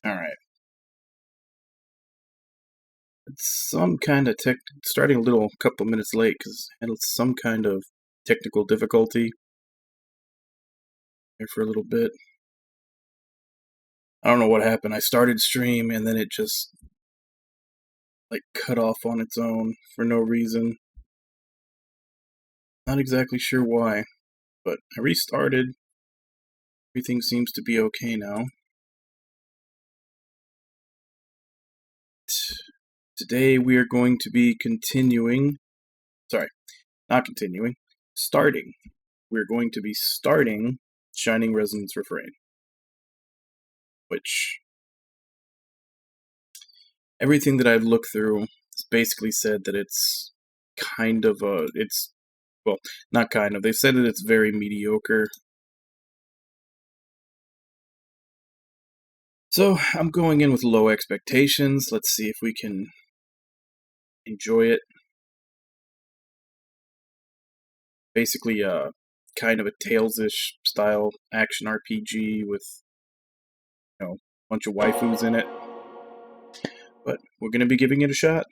Alright. It's some kind of starting a couple minutes late because I had some kind of technical difficulty there for a little bit. I don't know what happened. I started stream and then it just cut off on its own for no reason. Not exactly sure why, but I restarted. Everything seems to be okay now. Today we are going to be starting. We're going to be starting Shining Resonance Refrain, which everything that I've looked through has basically said that it's not kind of, they've said that it's very mediocre. So I'm going in with low expectations. Let's see if we can enjoy it. Basically, kind of a Tales-ish style action RPG with, a bunch of waifus in it. But we're going to be giving it a shot.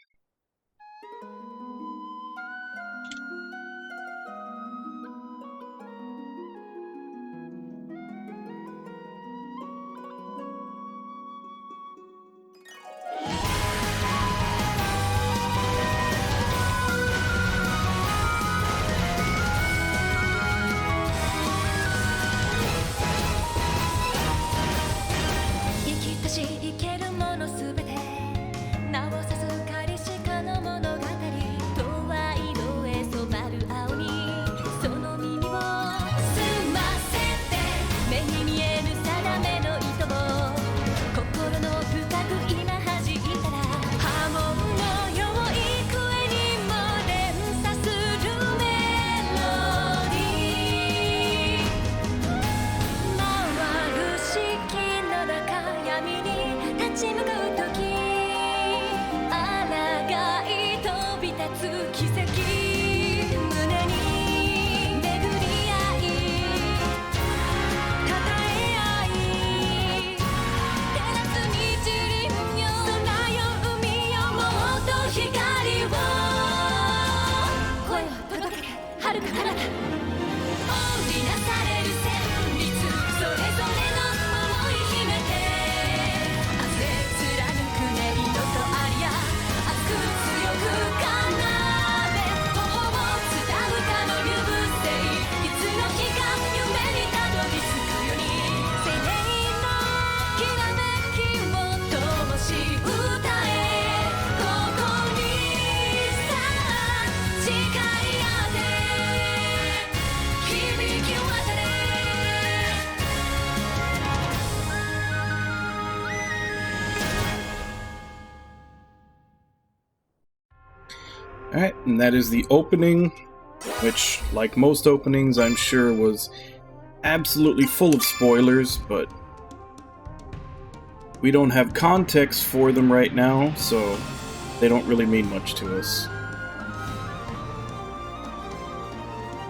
Alright, and that is the opening, which, like most openings, I'm sure was absolutely full of spoilers, but we don't have context for them right now, so they don't really mean much to us.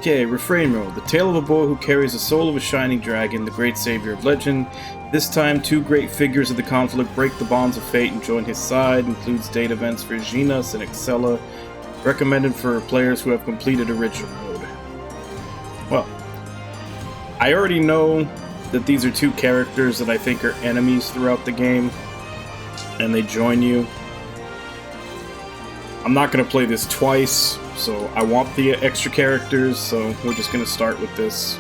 Okay, Refrain mode. The tale of a boy who carries the soul of a shining dragon, the great savior of legend. This time, two great figures of the conflict break the bonds of fate and join his side. Includes date events for Genas and Axella. Recommended for players who have completed original mode. Well, I already know that these are two characters that I think are enemies throughout the game, and they join you. I'm not going to play this twice, so I want the extra characters, so we're just going to start with this.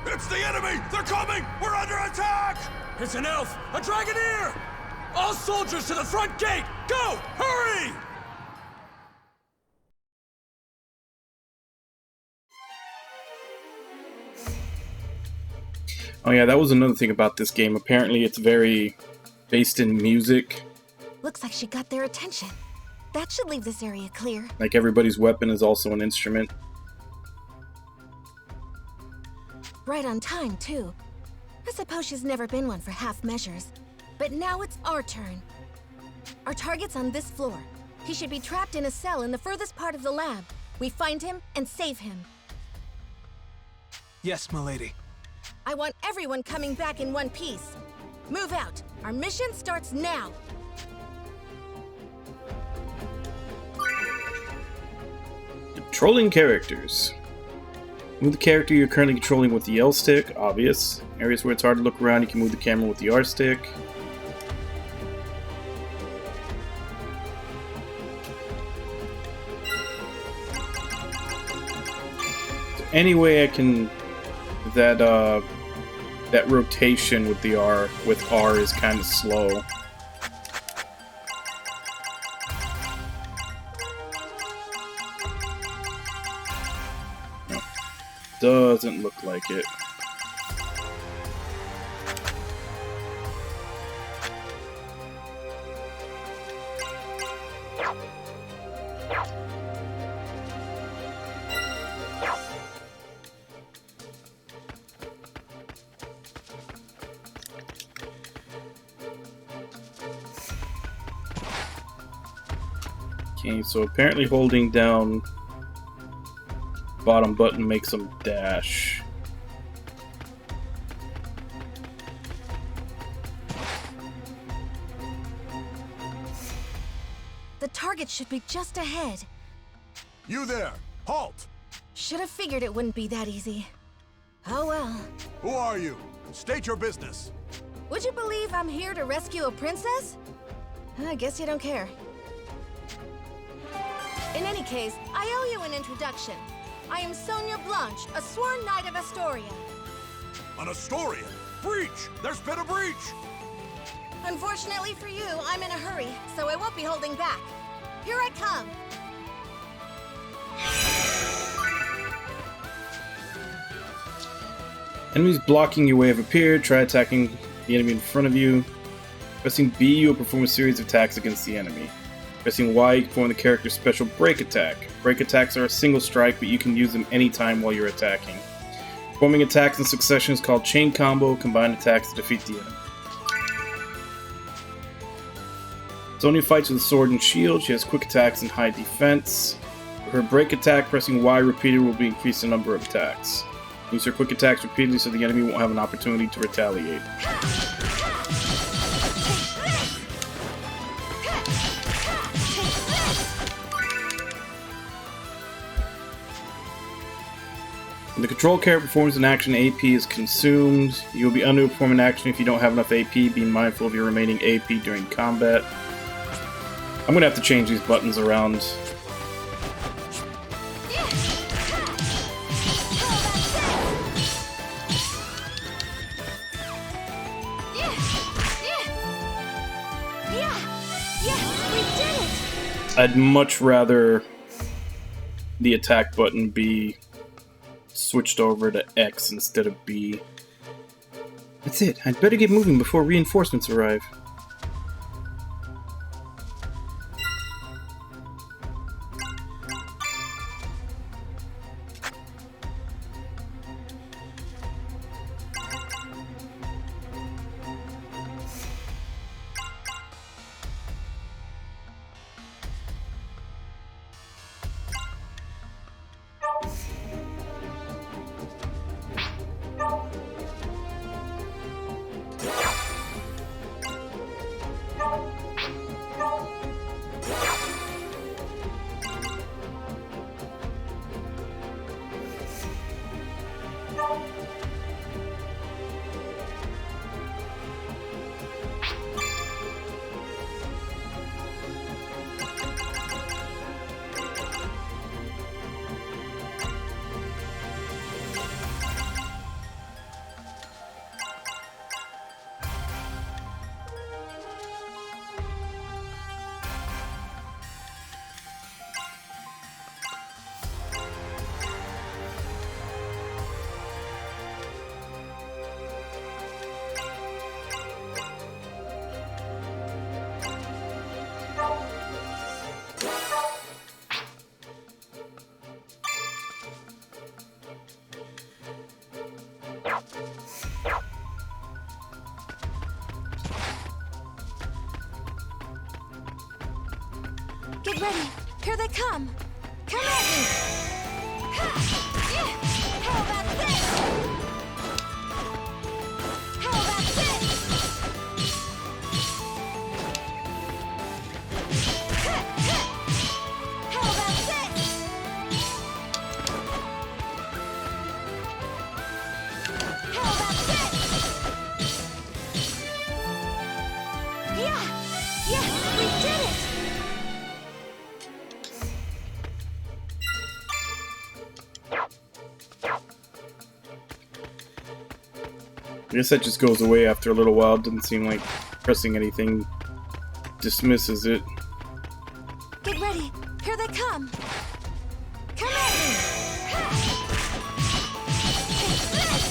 It's the enemy! They're coming! We're under attack! It's an elf! A dragoneer! All soldiers to the front gate! Go! Hurry! Oh yeah, that was another thing about this game. Apparently it's very based in music. Looks like she got their attention. That should leave this area clear. Like everybody's weapon is also an instrument. Right on time, too. I suppose she's never been one for half measures. But now it's our turn. Our target's on this floor. He should be trapped in a cell in the furthest part of the lab. We find him and save him. Yes, milady. I want everyone coming back in one piece. Move out. Our mission starts now. Controlling characters. Move the character you're currently controlling with the L stick, obvious. Areas where it's hard to look around, you can move the camera with the R stick. Any way I can, that rotation with the R is kind of slow. No, doesn't look like it. Okay, so apparently holding down bottom button makes them dash. The target should be just ahead. You there! Halt! Should have figured it wouldn't be that easy. Oh well. Who are you? State your business. Would you believe I'm here to rescue a princess? I guess you don't care. In any case, I owe you an introduction. I am Sonia Blanche, a sworn knight of Astoria. An Astorian? Breach! There's been a breach! Unfortunately for you, I'm in a hurry, so I won't be holding back. Here I come. Enemies blocking your way have appeared. Try attacking the enemy in front of you. Pressing B, you will perform a series of attacks against the enemy. Pressing Y, you can perform the character's special break attack. Break attacks are a single strike, but you can use them anytime while you're attacking. Performing attacks in succession is called chain combo. Combined attacks to defeat the enemy. Sonya fights with a sword and shield. She has quick attacks and high defense. For her break attack, pressing Y repeated will be increase the number of attacks. Use her quick attacks repeatedly so the enemy won't have an opportunity to retaliate. When the control character performs an action, AP is consumed. You will be unable to perform an action if you don't have enough AP. Be mindful of your remaining AP during combat. I'm gonna have to change these buttons around. I'd much rather the attack button be switched over to X instead of B. That's it. I'd better get moving before reinforcements arrive. Get ready. Here they come. Come at me. Ha! Yeah! How about this? How about this? Ha! Ha! How about this? How about this? Yeah! Yeah! We did it! I guess that just goes away after a little while. It doesn't seem like pressing anything dismisses it. Get ready. Here they come. Come at me. Ha! Take this.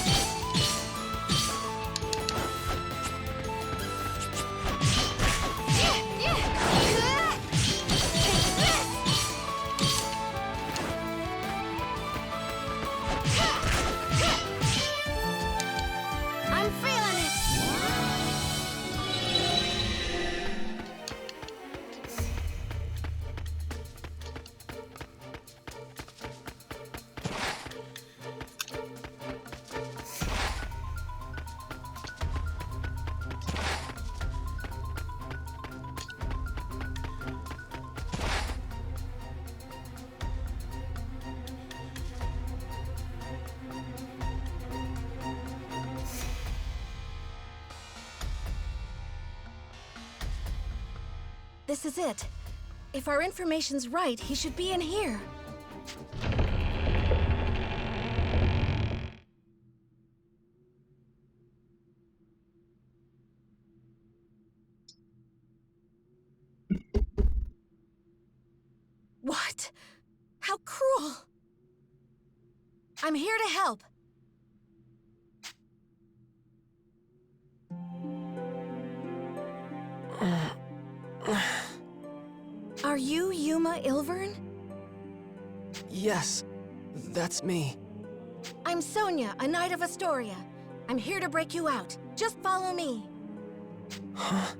Yeah, yeah. Take this. Ha! Ha! I'm feeling it. This is it. If our information's right, he should be in here. What? How cruel! I'm here to help. Are you Yuma Ilvern? Yes, that's me. I'm Sonia, a Knight of Astoria. I'm here to break you out. Just follow me. Huh?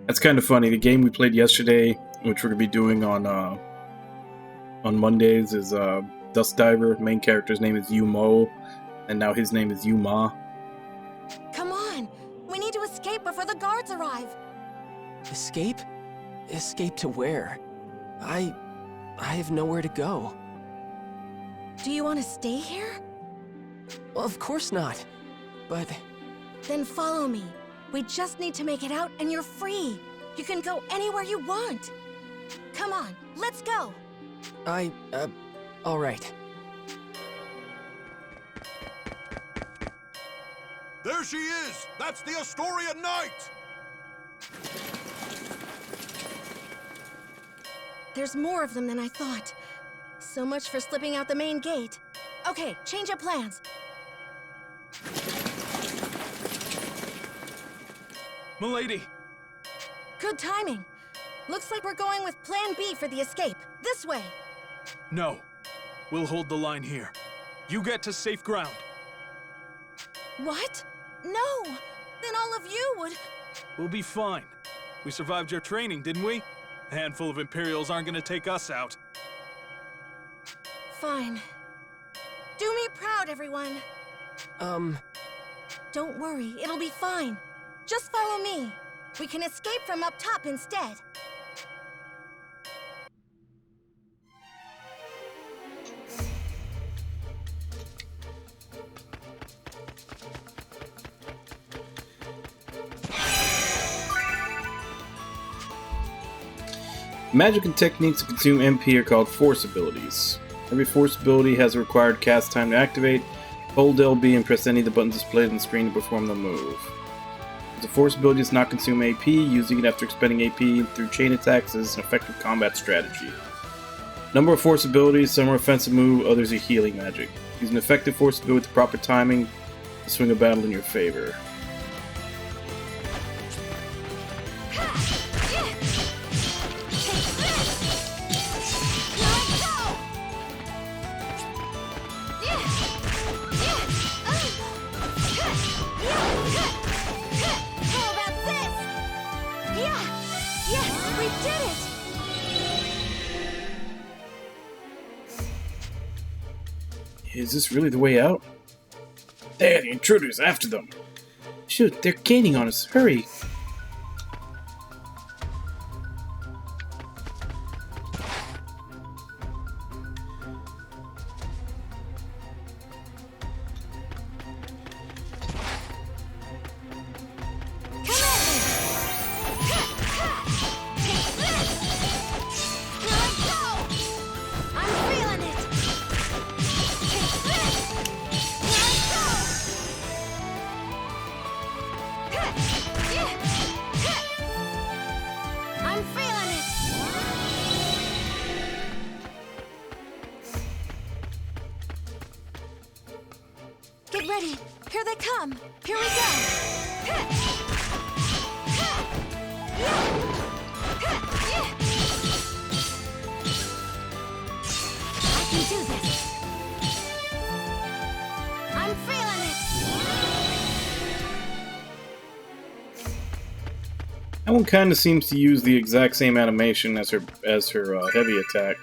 That's kind of funny. The game we played yesterday, which we're gonna be doing on Mondays, is Dust Diver. Main character's name is Yuma, and now his name is Yuma. Come on! We need to escape before the guards arrive. Escape? Escape to where? I have nowhere to go. Do you want to stay here? Well, of course not. But Then follow me. We just need to make it out and you're free. You can go anywhere you want. Come on, let's go. all right. There she is! That's the Astoria Knight! There's more of them than I thought. So much for slipping out the main gate. Okay, change of plans. Milady! Good timing. Looks like we're going with Plan B for the escape. This way. No. We'll hold the line here. You get to safe ground. What? No! Then all of you would... We'll be fine. We survived your training, didn't we? A handful of Imperials aren't gonna take us out. Fine. Do me proud, everyone. Don't worry, it'll be fine. Just follow me. We can escape from up top instead. Magic and techniques that consume MP are called force abilities. Every force ability has a required cast time to activate. Hold LB and press any of the buttons displayed on the screen to perform the move. If the force ability does not consume AP, using it after expending AP through chain attacks is an effective combat strategy. Number of force abilities, some are offensive move, others are healing magic. Use an effective force ability with the proper timing to swing a battle in your favor. We Is this really the way out? There, the intruders, after them! Shoot, they're gaining on us. Hurry! Get ready! Here they come! Here we go! I can do this! I'm feeling it! That one kind of seems to use the exact same animation as her heavy attack.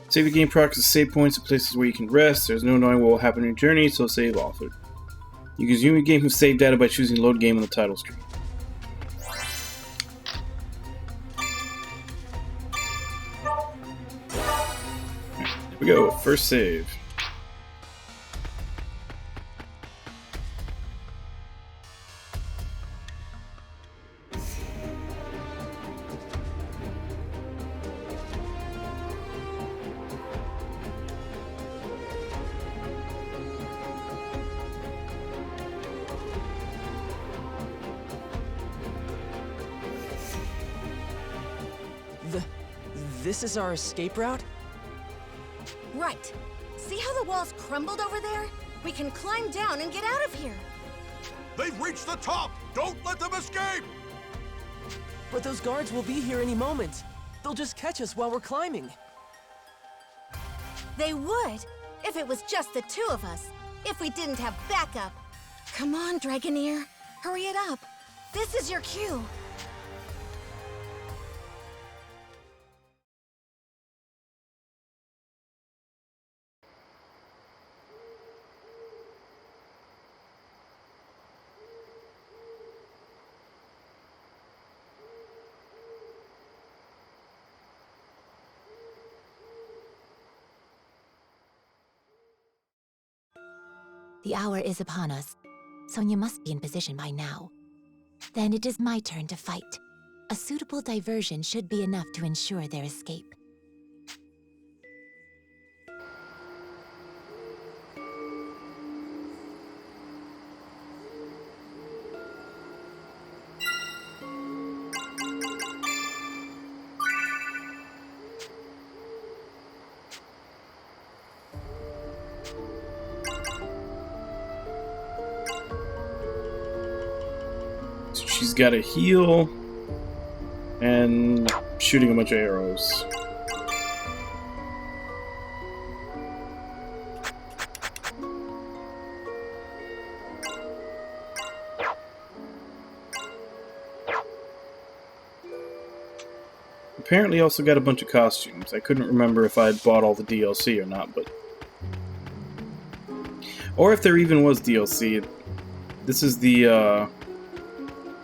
Save the game procs save points at places where you can rest. There's no knowing what will happen in your journey, so save often. You can resume your game from save data by choosing load game on the title screen. Here we go, first save. This is our escape route? Right. See how the walls crumbled over there? We can climb down and get out of here. They've reached the top! Don't let them escape! But those guards will be here any moment. They'll just catch us while we're climbing. They would, if it was just the two of us. If we didn't have backup. Come on, Dragoneer. Hurry it up. This is your cue. The hour is upon us. Sonia must be in position by now. Then it is my turn to fight. A suitable diversion should be enough to ensure their escape. She's got a heal and shooting a bunch of arrows. Apparently also got a bunch of costumes. I couldn't remember if I had bought all the DLC or not, but... Or if there even was DLC. This is the,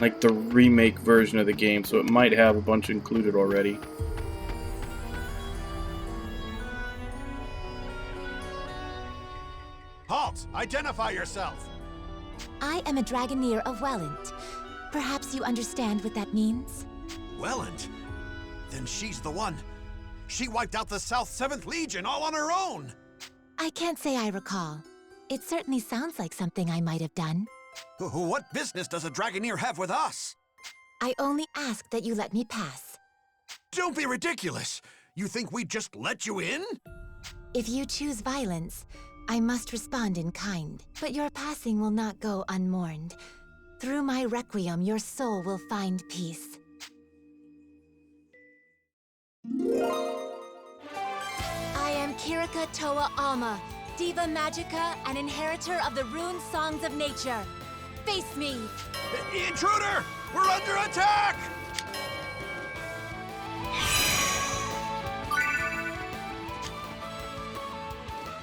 like the remake version of the game, so it might have a bunch included already. Halt! Identify yourself! I am a Dragoneer of Welland. Perhaps you understand what that means? Welland? Then she's the one. She wiped out the South 7th Legion all on her own! I can't say I recall. It certainly sounds like something I might have done. What business does a Dragoneer have with us? I only ask that you let me pass. Don't be ridiculous! You think we'd just let you in? If you choose violence, I must respond in kind. But your passing will not go unmourned. Through my requiem, your soul will find peace. I am Kirika Toa Alma, Diva Magica and inheritor of the rune songs of nature. Face me! Intruder! We're under attack!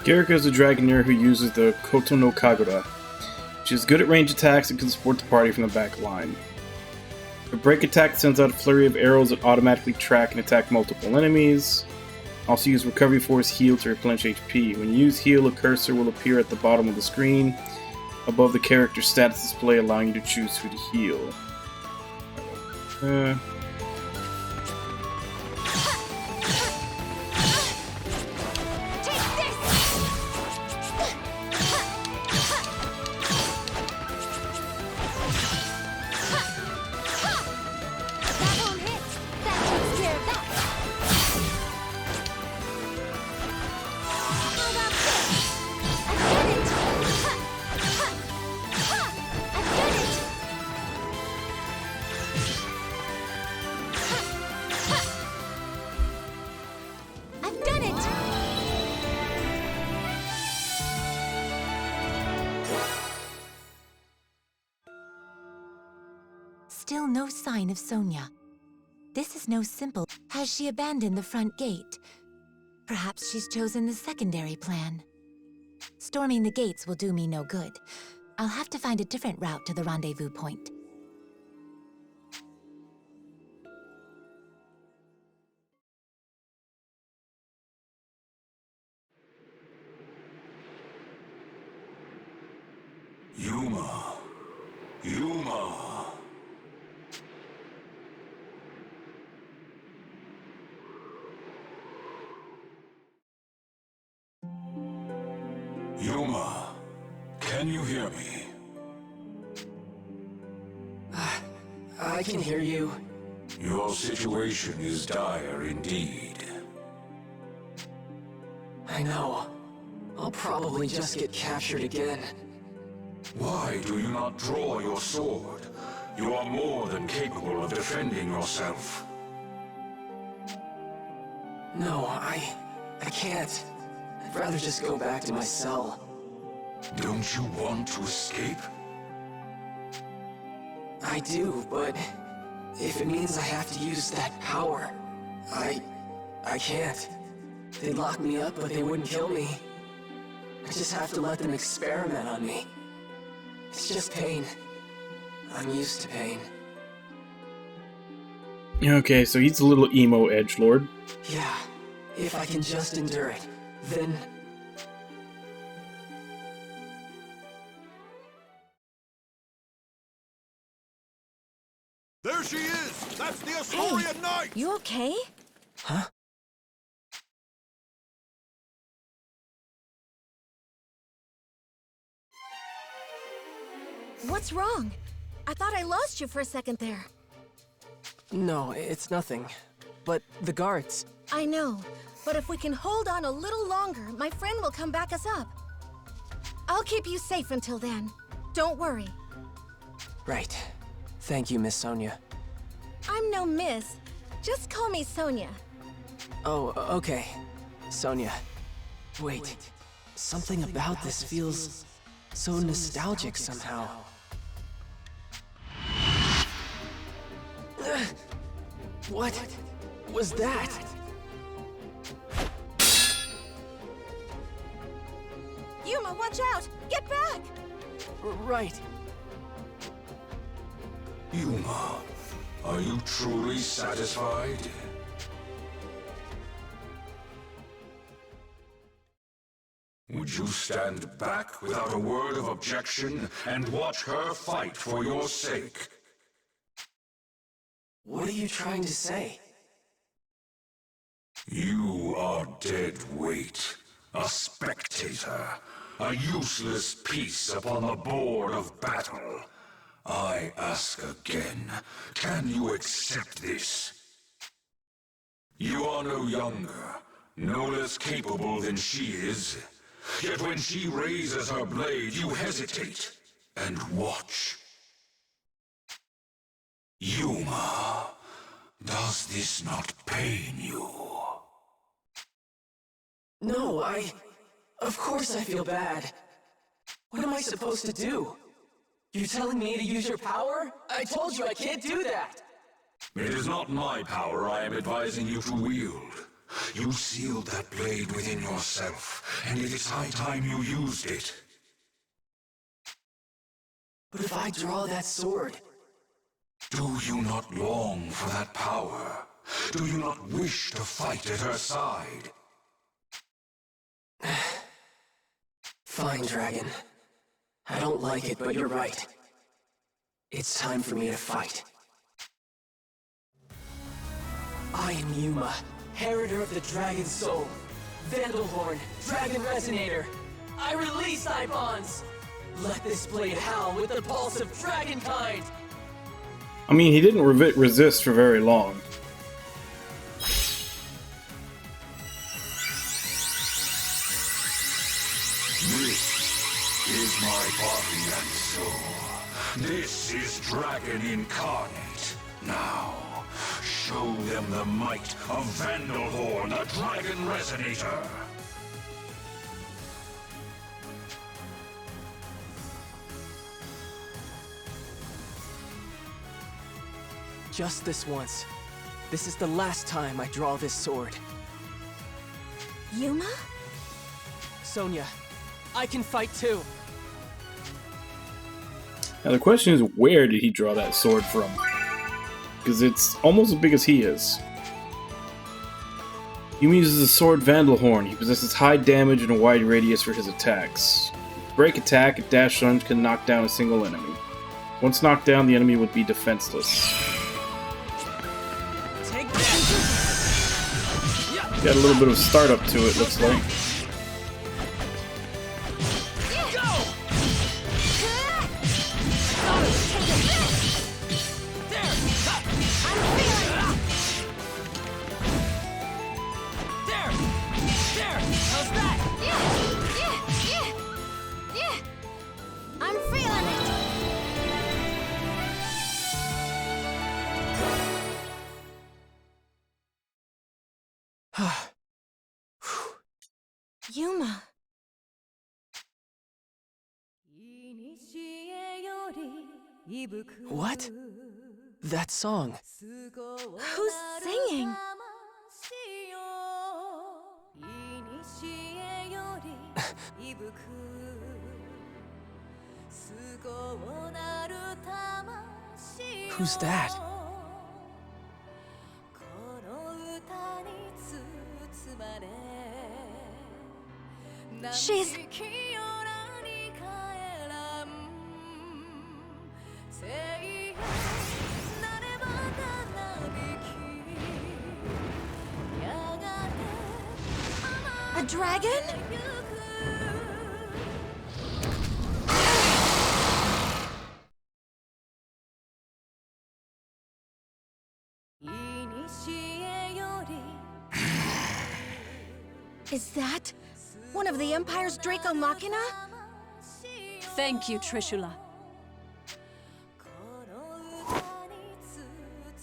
Garika is a Dragonair who uses the Koto no Kagura. She is good at range attacks and can support the party from the back line. Her break attack sends out a flurry of arrows that automatically track and attack multiple enemies. Also use Recovery Force Heal to replenish HP. When you use Heal, a cursor will appear at the bottom of the screen above the character's status display, allowing you to choose who to heal. Still no sign of Sonia. This is no simple. Has she abandoned the front gate? Perhaps she's chosen the secondary plan. Storming the gates will do me no good. I'll have to find a different route to the rendezvous point. Yuma. Yuma. Yuma, can you hear me? I can hear you. Your situation is dire indeed. I know. I'll probably just get captured again. Why do you not draw your sword? You are more than capable of defending yourself. No, I can't. I'd rather just go back to my cell. Don't you want to escape? I do, but if it means I have to use that power, I can't. They'd lock me up, but they wouldn't kill me. I just have to let them experiment on me. It's just pain. I'm used to pain. Okay, so he's a little emo edgelord. Yeah, if I can just endure it, then... There she is! That's the Asaurian Knight! You okay? Huh? What's wrong? I thought I lost you for a second there. No, it's nothing. But the guards... I know, but if we can hold on a little longer, my friend will come back us up. I'll keep you safe until then. Don't worry. Right. Thank you, Miss Sonia. I'm no miss. Just call me Sonia. Oh, okay. Sonia. Wait. Something about this feels so nostalgic somehow. What was that? Yuma, watch out! Get back! Right. Yuma, are you truly satisfied? Would you stand back without a word of objection and watch her fight for your sake? What are you trying to say? You are dead weight, a spectator, a useless piece upon the board of battle. I ask again, can you accept this? You are no younger, no less capable than she is. Yet when she raises her blade, you hesitate and watch. Yuma, does this not pain you? No, Of course I feel bad. What am I supposed to do? You're telling me to use your power? I told you I can't do that! It is not my power I am advising you to wield. You sealed that blade within yourself, and it is high time you used it. But if I draw that sword... Do you not long for that power? Do you not wish to fight at her side? Fine, Dragon. I don't like it, but you're right. It's time for me to fight. I am Yuma, Heriter of the Dragon Soul. Vandalhorn, Dragon Resonator. I release thy bonds! Let this blade howl with the pulse of dragonkind! I mean, he didn't resist for very long. This is my body and soul. This is Dragon Incarnate. Now, show them the might of Vandalhorn, the Dragon Resonator. Just this once. This is the last time I draw this sword. Yuma? Sonya, I can fight too. Now the question is, where did he draw that sword from? Because it's almost as big as he is. Yuma uses the sword Vandalhorn. He possesses high damage and a wide radius for his attacks. Break attack and dash lunge can knock down a single enemy. Once knocked down, the enemy would be defenseless. Got a little bit of startup to it, looks like. Yuma. What? That song. Who's singing? Who's that? She's... a dragon? Is that one of the Empire's Draco Machina? Thank you, Trishula.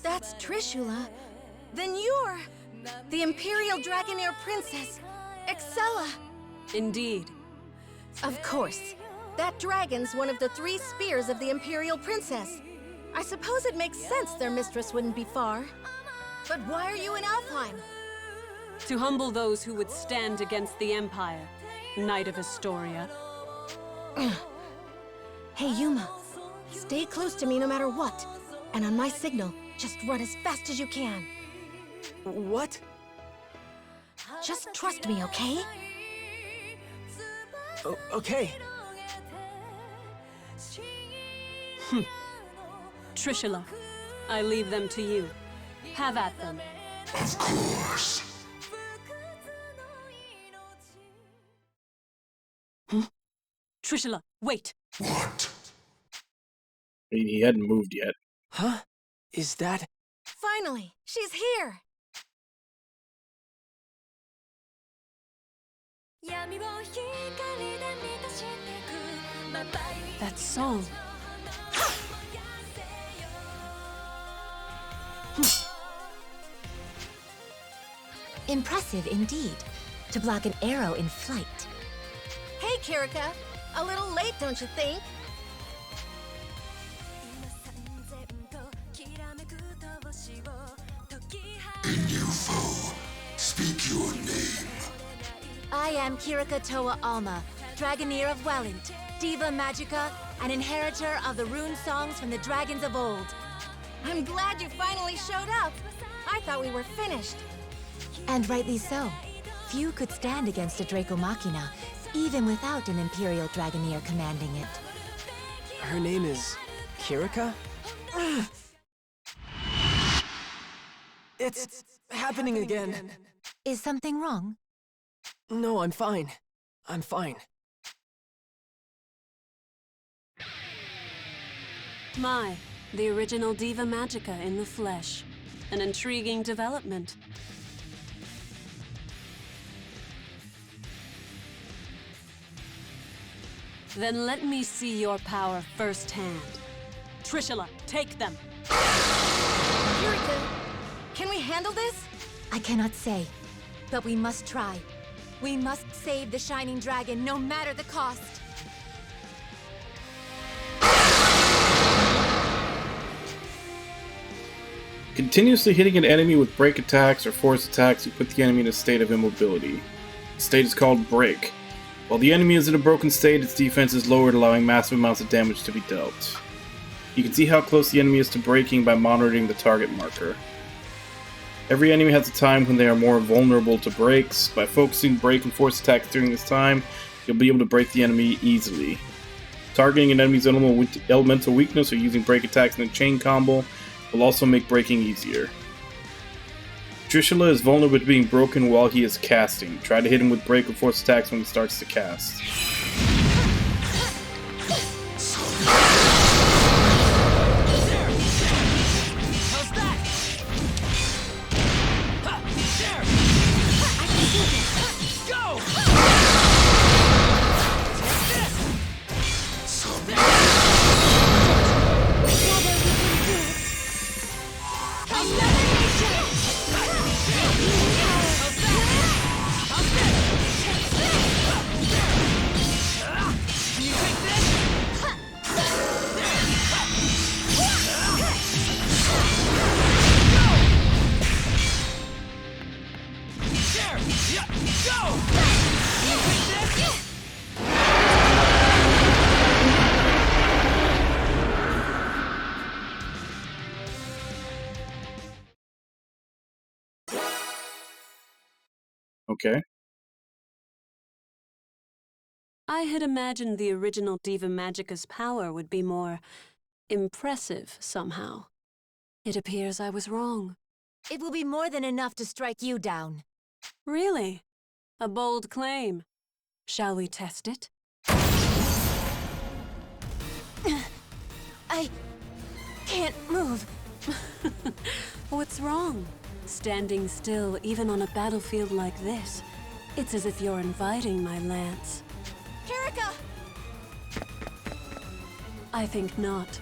That's Trishula. Then you're the Imperial Dragonair Princess, Axella. Indeed. Of course. That dragon's one of the 3 spears of the Imperial Princess. I suppose it makes sense their mistress wouldn't be far. But why are you in Alfheim? To humble those who would stand against the Empire, Knight of Astoria. Hey, Yuma. Stay close to me no matter what. And on my signal, just run as fast as you can. What? Just trust me, okay? Okay. Trishula, I leave them to you. Have at them. Of course. Trishula, wait! What? He hadn't moved yet. Huh? Is that... Finally, she's here! That song. Impressive indeed, to block an arrow in flight. Hey, Kirika. A little late, don't you think? A new foe. Speak Speak your name. I am Kirika Toa Alma, Dragoneer of Welland, Diva Magica, and inheritor of the rune songs from the dragons of old. I'm glad you finally showed up. I thought we were finished. And rightly so. Few could stand against a Draco Machina, even without an Imperial Dragoneer commanding it. Her name is Kirika? It's happening again. Is something wrong? No, I'm fine. I'm fine. My, the original Diva Magica in the flesh. An intriguing development. Then let me see your power firsthand. Trishula, take them! Kirika, can we handle this? I cannot say, but we must try. We must save the Shining Dragon, no matter the cost. Continuously hitting an enemy with break attacks or force attacks, you put the enemy in a state of immobility. The state is called break. While the enemy is in a broken state, its defense is lowered, allowing massive amounts of damage to be dealt. You can see how close the enemy is to breaking by monitoring the target marker. Every enemy has a time when they are more vulnerable to breaks. By focusing break and force attacks during this time, you'll be able to break the enemy easily. Targeting an enemy's elemental weakness or using break attacks in a chain combo will also make breaking easier. Trishula is vulnerable to being broken while he is casting. Try to hit him with break or force attacks when he starts to cast. Okay. I had imagined the original Diva Magica's power would be more impressive somehow. It appears I was wrong. It will be more than enough to strike you down. Really? A bold claim. Shall we test it? I can't move. What's wrong? Standing still, even on a battlefield like this. It's as if you're inviting my lance. Kirika! I think not.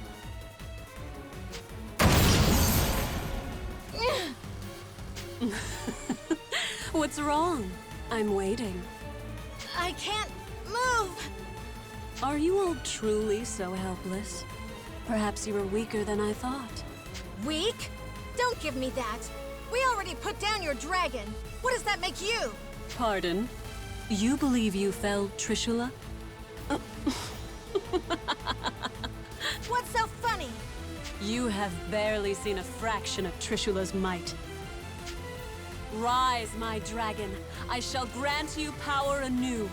What's wrong? I'm waiting. I can't move! Are you all truly so helpless? Perhaps you were weaker than I thought. Weak? Don't give me that. We already put down your dragon. What does that make you? Pardon? You believe you felled Trishula? What's so funny? You have barely seen a fraction of Trishula's might. Rise, my dragon. I shall grant you power anew.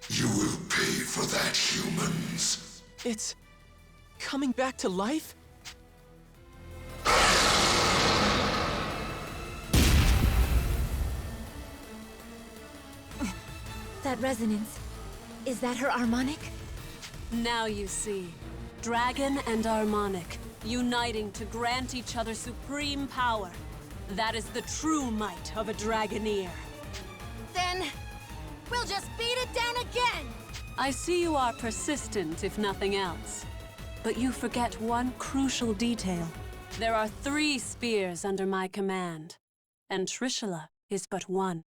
You will pay for that, humans. It's coming back to life? That resonance. Is that her harmonic? Now you see. Dragon and Harmonic, uniting to grant each other supreme power. That is the true might of a Dragoneer. Then, we'll just beat it down again! I see you are persistent, if nothing else. But you forget one crucial detail. There are 3 spears under my command, and Trishula is but one.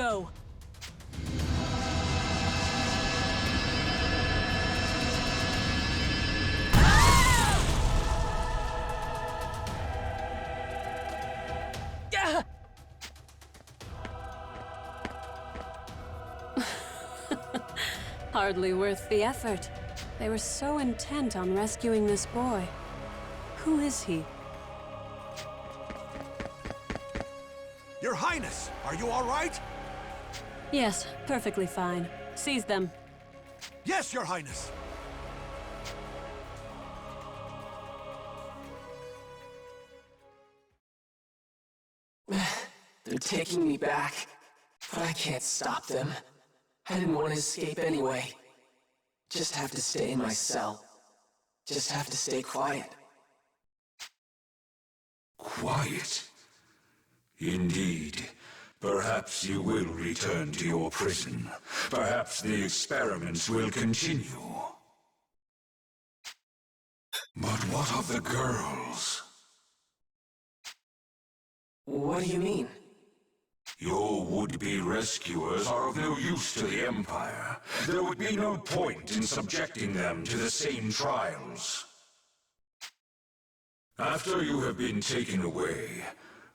go. Hardly worth the effort. They were so intent on rescuing this boy. Who is he? Your Highness, are you all right? Yes, perfectly fine. Seize them. Yes, Your Highness. They're taking me back, but I can't stop them. I didn't want to escape anyway. Just have to stay in my cell. Just have to stay quiet. Quiet? Indeed. Perhaps you will return to your prison. Perhaps the experiments will continue. But what of the girls? What do you mean? Your would-be rescuers are of no use to the Empire. There would be no point in subjecting them to the same trials. After you have been taken away,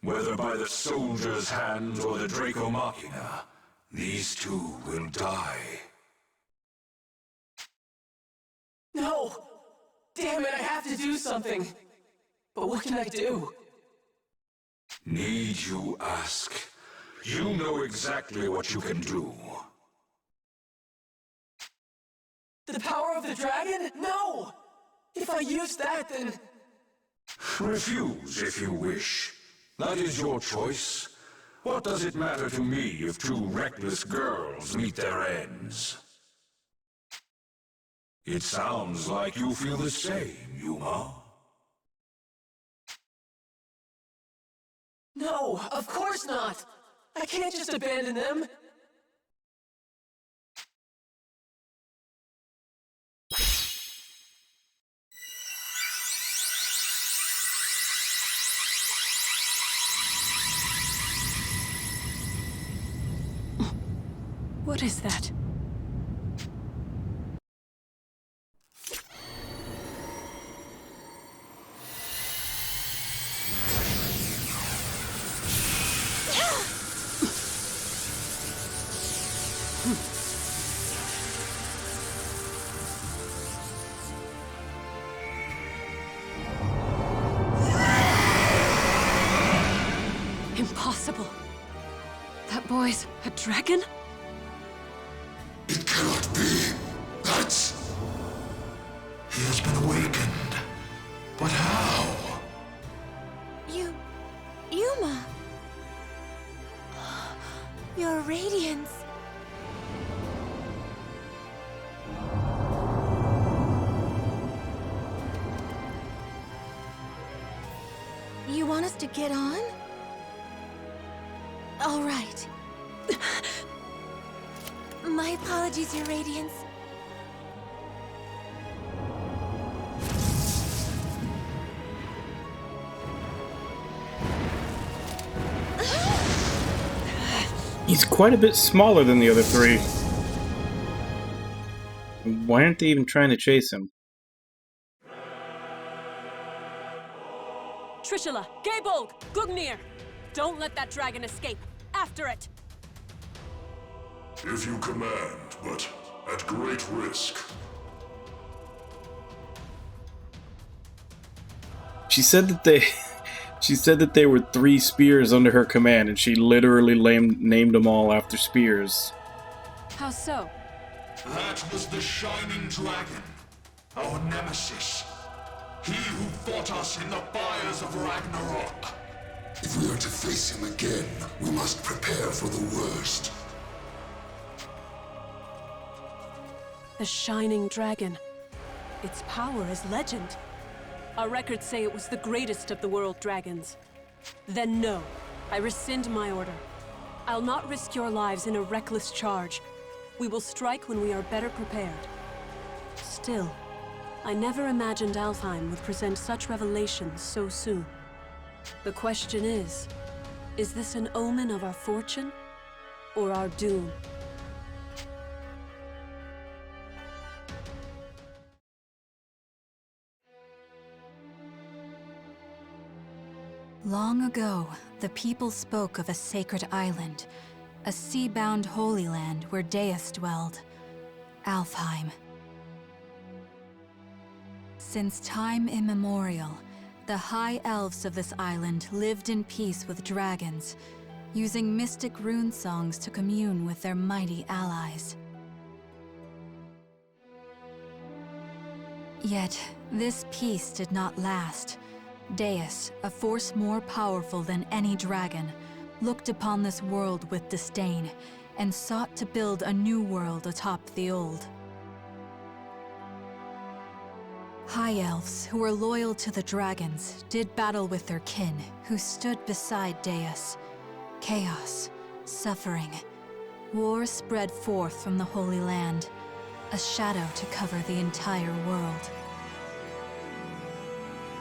whether by the soldier's hand or the Draco Machina, these two will die. No! Damn it, I have to do something! But what can I do? Need you ask? You know exactly what you can do. The power of the dragon? No! If I use that, then... Refuse if you wish. That is your choice. What does it matter to me if two reckless girls meet their ends? It sounds like you feel the same, Yuma. No, of course not! I can't just abandon them! What is that? Impossible. That boy's a dragon? It cannot be. That's... He has been awakened. But how? Yuma! Your radiance! You want us to get on? All right. My apologies, Your Radiance. He's quite a bit smaller than the other three. Why aren't they even trying to chase him? Trishula, Gaybold, Gugnir! Don't let that dragon escape! After it! If you command, but at great risk. She said that they were 3 spears under her command, and she literally named them all after spears. How so? That was the Shining Dragon, our nemesis. He who fought us in the fires of Ragnarok. If we are to face him again, we must prepare for the worst. The Shining Dragon. Its power is legend. Our records say it was the greatest of the world dragons. Then no, I rescind my order. I'll not risk your lives in a reckless charge. We will strike when we are better prepared. Still, I never imagined Alfheim would present such revelations so soon. The question is this an omen of our fortune? or our doom. Long ago, the people spoke of a sacred island, a sea-bound holy land where Deus dwelled, Alfheim. Since time immemorial, the high elves of this island lived in peace with dragons, using mystic rune songs to commune with their mighty allies. Yet, this peace did not last. Deus, a force more powerful than any dragon, looked upon this world with disdain and sought to build a new world atop the old. High elves, who were loyal to the dragons, did battle with their kin, who stood beside Deus. Chaos, suffering, war spread forth from the Holy Land, a shadow to cover the entire world.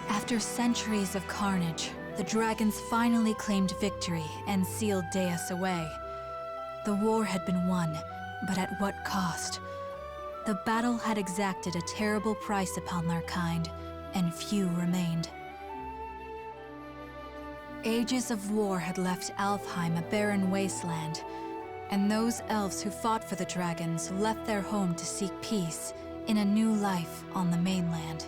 After centuries of carnage, the dragons finally claimed victory and sealed Deus away. The war had been won, but at what cost? The battle had exacted a terrible price upon their kind, and few remained. Ages of war had left Alfheim a barren wasteland, and those elves who fought for the dragons left their home to seek peace in a new life on the mainland.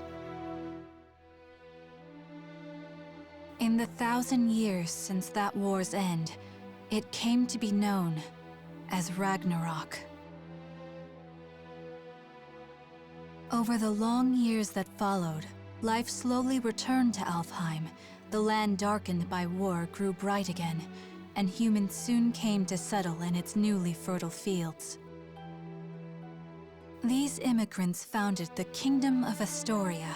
In the 1,000 years since that war's end, it came to be known as Ragnarok. Over the long years that followed, life slowly returned to Alfheim. The land darkened by war grew bright again, and humans soon came to settle in its newly fertile fields. These immigrants founded the Kingdom of Astoria,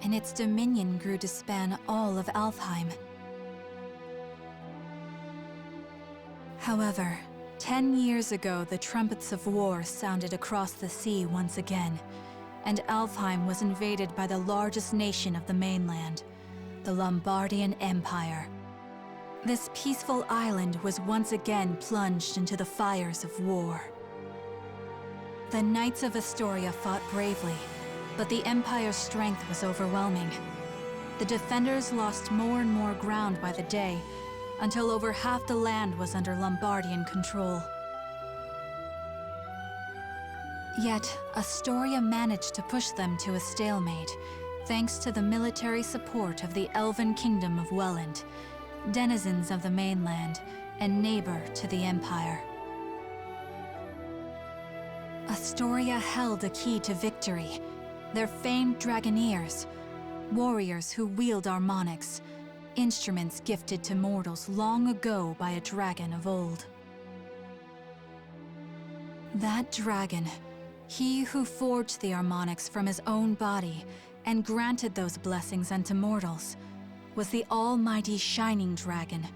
and its dominion grew to span all of Alfheim. However, 10 years ago, the trumpets of war sounded across the sea once again, and Alfheim was invaded by the largest nation of the mainland, the Lombardian Empire. This peaceful island was once again plunged into the fires of war. The Knights of Astoria fought bravely, but the Empire's strength was overwhelming. The defenders lost more and more ground by the day, until over half the land was under Lombardian control. Yet, Astoria managed to push them to a stalemate, thanks to the military support of the Elven Kingdom of Welland, denizens of the mainland, and neighbor to the Empire. Astoria held a key to victory: their famed Dragoneers, warriors who wield harmonics, instruments gifted to mortals long ago by a dragon of old. That dragon, he who forged the harmonics from his own body and granted those blessings unto mortals, was the almighty Shining Dragon,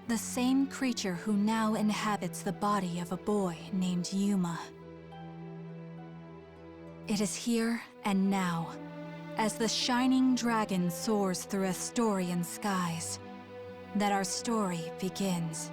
the same creature who now inhabits the body of a boy named Yuma. It is here and now, as the Shining Dragon soars through Astorian skies, that our story begins.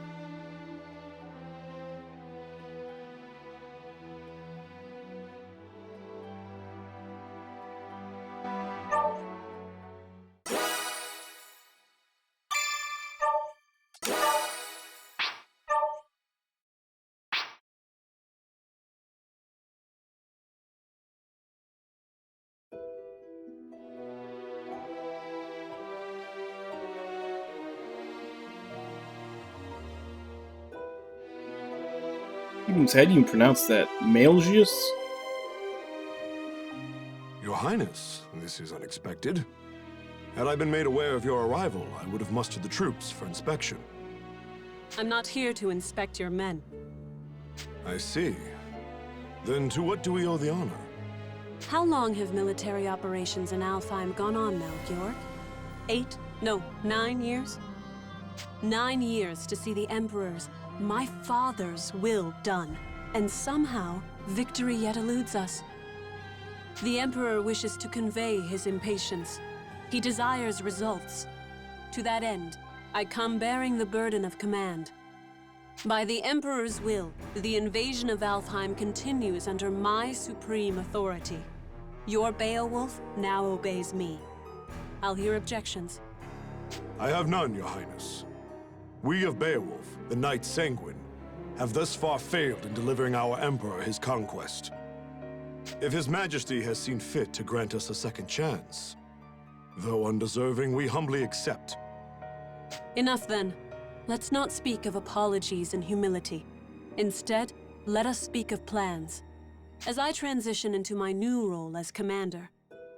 How do you pronounce that? Malgius? Your Highness, this is unexpected. Had I been made aware of your arrival, I would have mustered the troops for inspection. I'm not here to inspect your men. I see. Then to what do we owe the honor? How long have military operations in Alfheim gone on now, Georg? 8? No, 9 years? 9 years to see the Emperor's, my father's, will done, and somehow victory yet eludes us. The Emperor wishes to convey his impatience. He desires results. To that end, I come bearing the burden of command. By the Emperor's will, the invasion of Alfheim continues under my supreme authority. Your Beowulf now obeys me. I'll hear objections. I have none, Your Highness. We of Beowulf, the Knight Sanguine, have thus far failed in delivering our Emperor his conquest. If His Majesty has seen fit to grant us a second chance, though undeserving, we humbly accept. Enough then. Let's not speak of apologies and humility. Instead, let us speak of plans. As I transition into my new role as commander,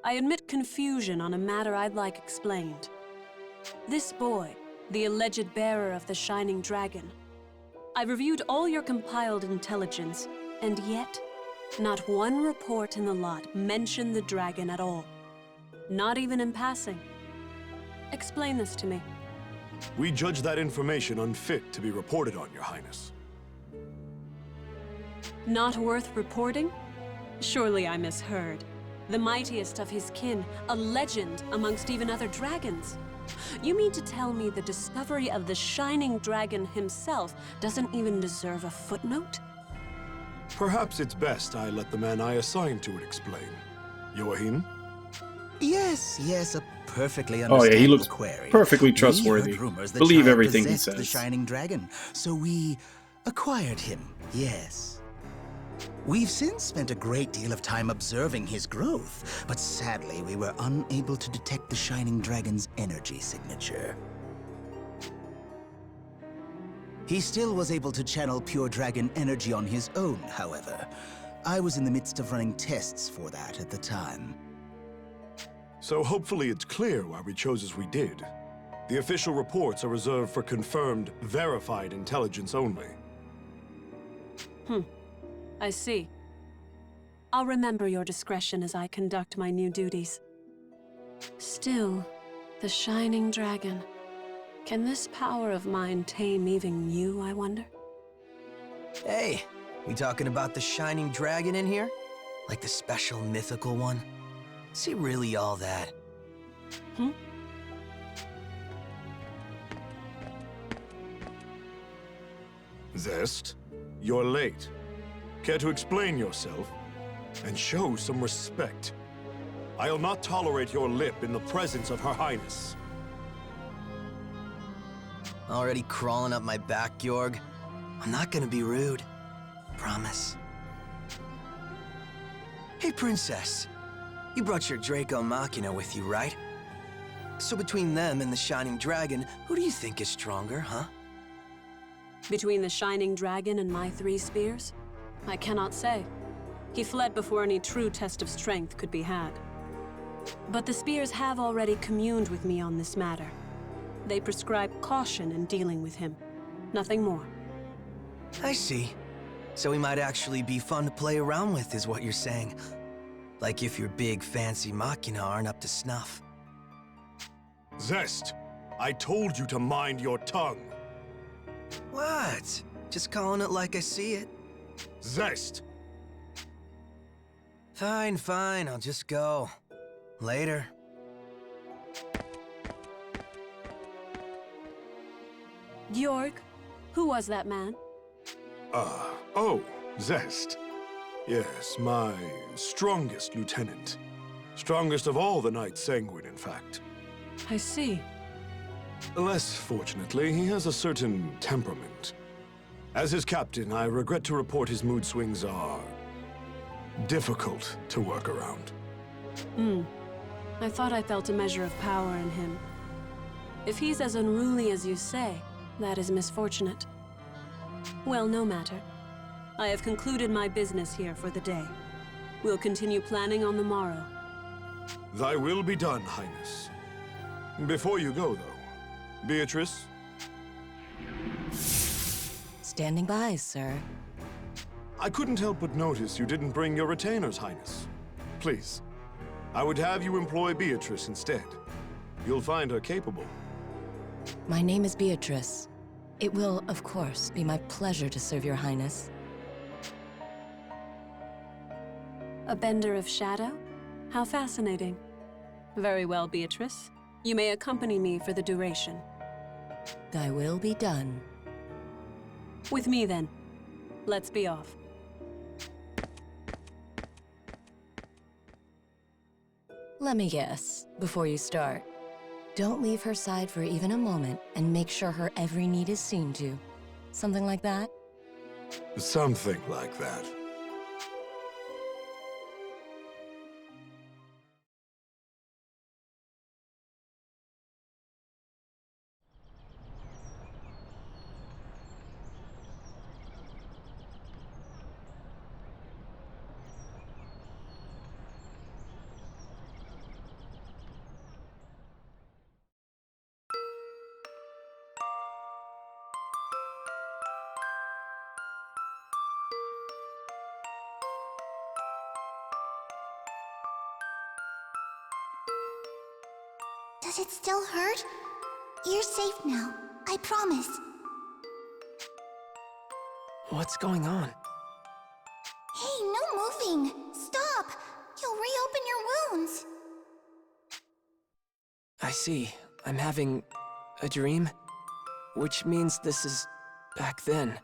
I admit confusion on a matter I'd like explained. This boy, the alleged bearer of the Shining Dragon. I've reviewed all your compiled intelligence, and yet, not one report in the lot mentioned the dragon at all. Not even in passing. Explain this to me. We judge that information unfit to be reported on, Your Highness. Not worth reporting? Surely I misheard. The mightiest of his kin, a legend amongst even other dragons. You mean to tell me the discovery of the Shining Dragon himself doesn't even deserve a footnote? Perhaps it's best I let the man I assigned to it explain. Joachim? Yes, a perfectly Oh understandable yeah, he looks query. perfectly We trustworthy. heard rumors the Believe child everything he possessed says. the Shining Dragon, so we acquired him, yes. We've since spent a great deal of time observing his growth, but sadly we were unable to detect the Shining Dragon's energy signature. He still was able to channel pure dragon energy on his own, however. I was in the midst of running tests for that at the time. So hopefully it's clear why we chose as we did. The official reports are reserved for confirmed, verified intelligence only. I see. I'll remember your discretion as I conduct my new duties. Still, the Shining Dragon. Can this power of mine tame even you, I wonder? Hey, we talking about the Shining Dragon in here? Like the special mythical one? Is he really all that? Zest, you're late. Care to explain yourself? And show some respect. I'll not tolerate your lip in the presence of Her Highness. Already crawling up my back, Georg? I'm not gonna be rude. Promise. Hey, Princess. You brought your Draco Machina with you, right? So between them and the Shining Dragon, who do you think is stronger, huh? Between the Shining Dragon and my 3 spears? I cannot say. He fled before any true test of strength could be had. But the spears have already communed with me on this matter. They prescribe caution in dealing with him. Nothing more. I see. So he might actually be fun to play around with, is what you're saying. Like if your big fancy Machina aren't up to snuff. Zest, I told you to mind your tongue. What? Just calling it like I see it. Zest! Fine, I'll just go. Later. Georg, who was that man? Oh, Zest. Yes, my strongest lieutenant. Strongest of all the Knights Sanguine, in fact. I see. Less fortunately, he has a certain temperament. As his captain, I regret to report his mood swings are difficult to work around. I thought I felt a measure of power in him. If he's as unruly as you say, that is misfortunate. Well, no matter. I have concluded my business here for the day. We'll continue planning on the morrow. Thy will be done, Highness. Before you go, though, Beatrice? Standing by, sir. I couldn't help but notice you didn't bring your retainers, Highness. Please, I would have you employ Beatrice instead. You'll find her capable. My name is Beatrice. It will, of course, be my pleasure to serve your highness. A bender of shadow? How fascinating. Very well, Beatrice. You may accompany me for the duration. Thy will be done. With me, then. Let's be off. Let me guess, before you start. Don't leave her side for even a moment, and make sure her every need is seen to. Something like that? Something like that. Does it still hurt? You're safe now. I promise. What's going on? Hey, no moving! Stop! You'll reopen your wounds! I see. I'm having a dream? Which means this is back then.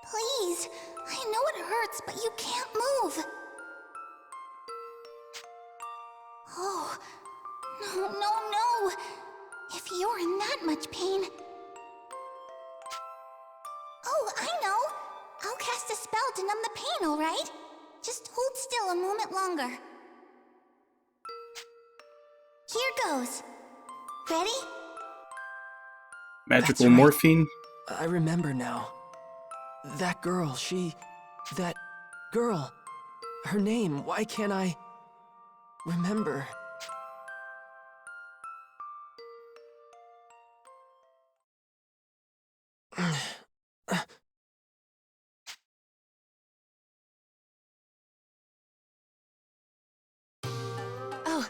Please! I know it hurts, but you can't move! Oh, no, no, no! If you're in that much pain... Oh, I know! I'll cast a spell to numb the pain, alright? Just hold still a moment longer. Here goes. Ready? Magical That's right. morphine? I remember now. That girl, that girl. Her name, why can't I remember? Oh,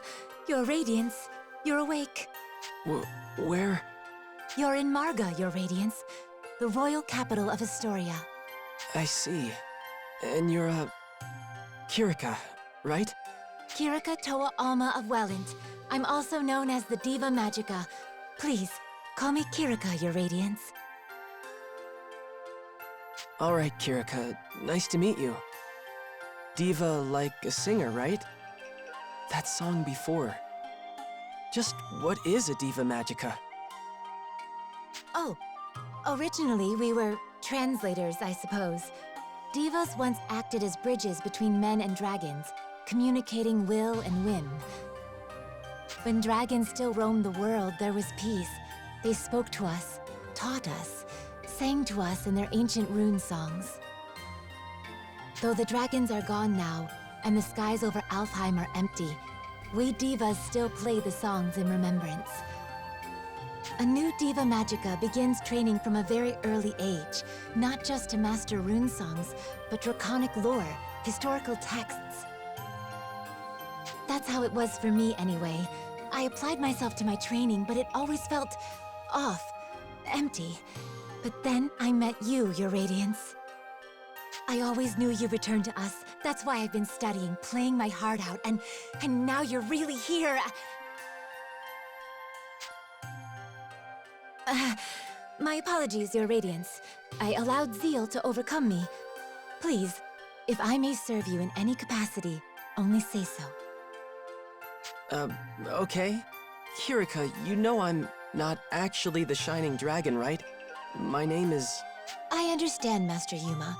Your Radiance. You're awake. Where? You're in Marga, Your Radiance. The royal capital of Astoria. I see. And you're Kirika, right? Kirika Toa Alma of Welland. I'm also known as the Diva Magica. Please, call me Kirika, Your Radiance. Alright, Kirika. Nice to meet you. Diva like a singer, right? That song before. Just what is a Diva Magica? Oh, originally we were translators, I suppose. Divas once acted as bridges between men and dragons, communicating will and whim. When dragons still roamed the world, there was peace. They spoke to us, taught us, sang to us in their ancient rune songs. Though the dragons are gone now, and the skies over Alfheim are empty, we divas still play the songs in remembrance. A new Diva Magica begins training from a very early age, not just to master rune songs, but draconic lore, historical texts. That's how it was for me anyway. I applied myself to my training, but it always felt off, empty. But then I met you, Your Radiance. I always knew you returned to us. That's why I've been studying, playing my heart out, and now you're really here. My apologies, Your Radiance. I allowed zeal to overcome me. Please, if I may serve you in any capacity, only say so. Okay. Kirika, you know I'm not actually the Shining Dragon, right? My name is... I understand, Master Yuma.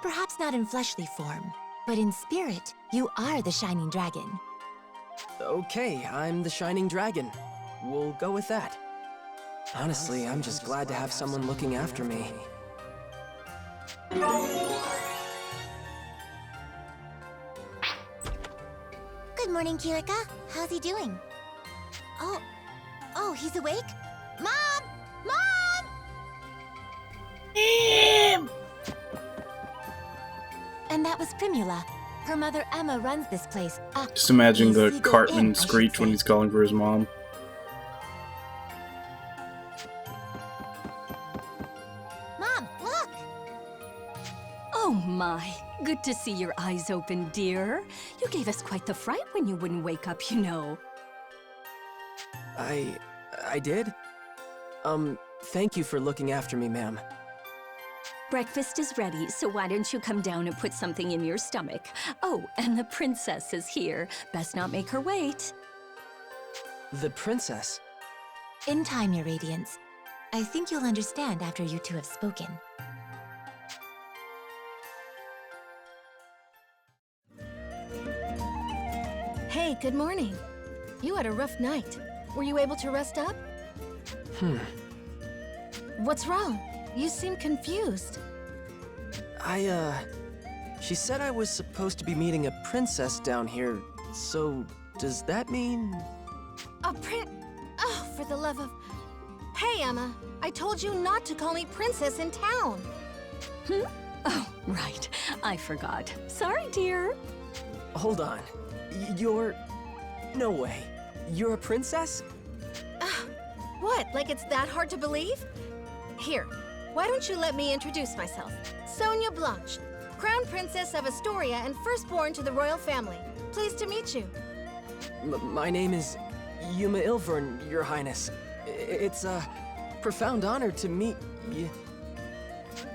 Perhaps not in fleshly form, but in spirit, you are the Shining Dragon. Okay, I'm the Shining Dragon. We'll go with that. Honestly, I'm just glad to have someone looking after me. Good morning, Kirika. How's he doing? Oh, he's awake? Mom! Mom! And that was Primula. Her mother Emma runs this place. Just imagine the Seagull Cartman Inn, I should screech when say. he's calling for his mom. Mom, look! Oh my, good to see your eyes open, dear. You gave us quite the fright when you wouldn't wake up, you know. I did? Thank you for looking after me, ma'am. Breakfast is ready, so why don't you come down and put something in your stomach? Oh, and the princess is here. Best not make her wait. The princess? In time, Your Radiance. I think you'll understand after you two have spoken. Hey, good morning. You had a rough night. Were you able to rest up? What's wrong? You seem confused. She said I was supposed to be meeting a princess down here, so does that mean... Oh, for the love of... Hey, Emma, I told you not to call me princess in town. Oh, right. I forgot. Sorry, dear. Hold on. You're... No way. You're a princess? What, like it's that hard to believe? Here, why don't you let me introduce myself? Sonia Blanche, Crown Princess of Astoria and firstborn to the royal family. Pleased to meet you. My name is Yuma Ilvern, Your Highness. It's a profound honor to meet you.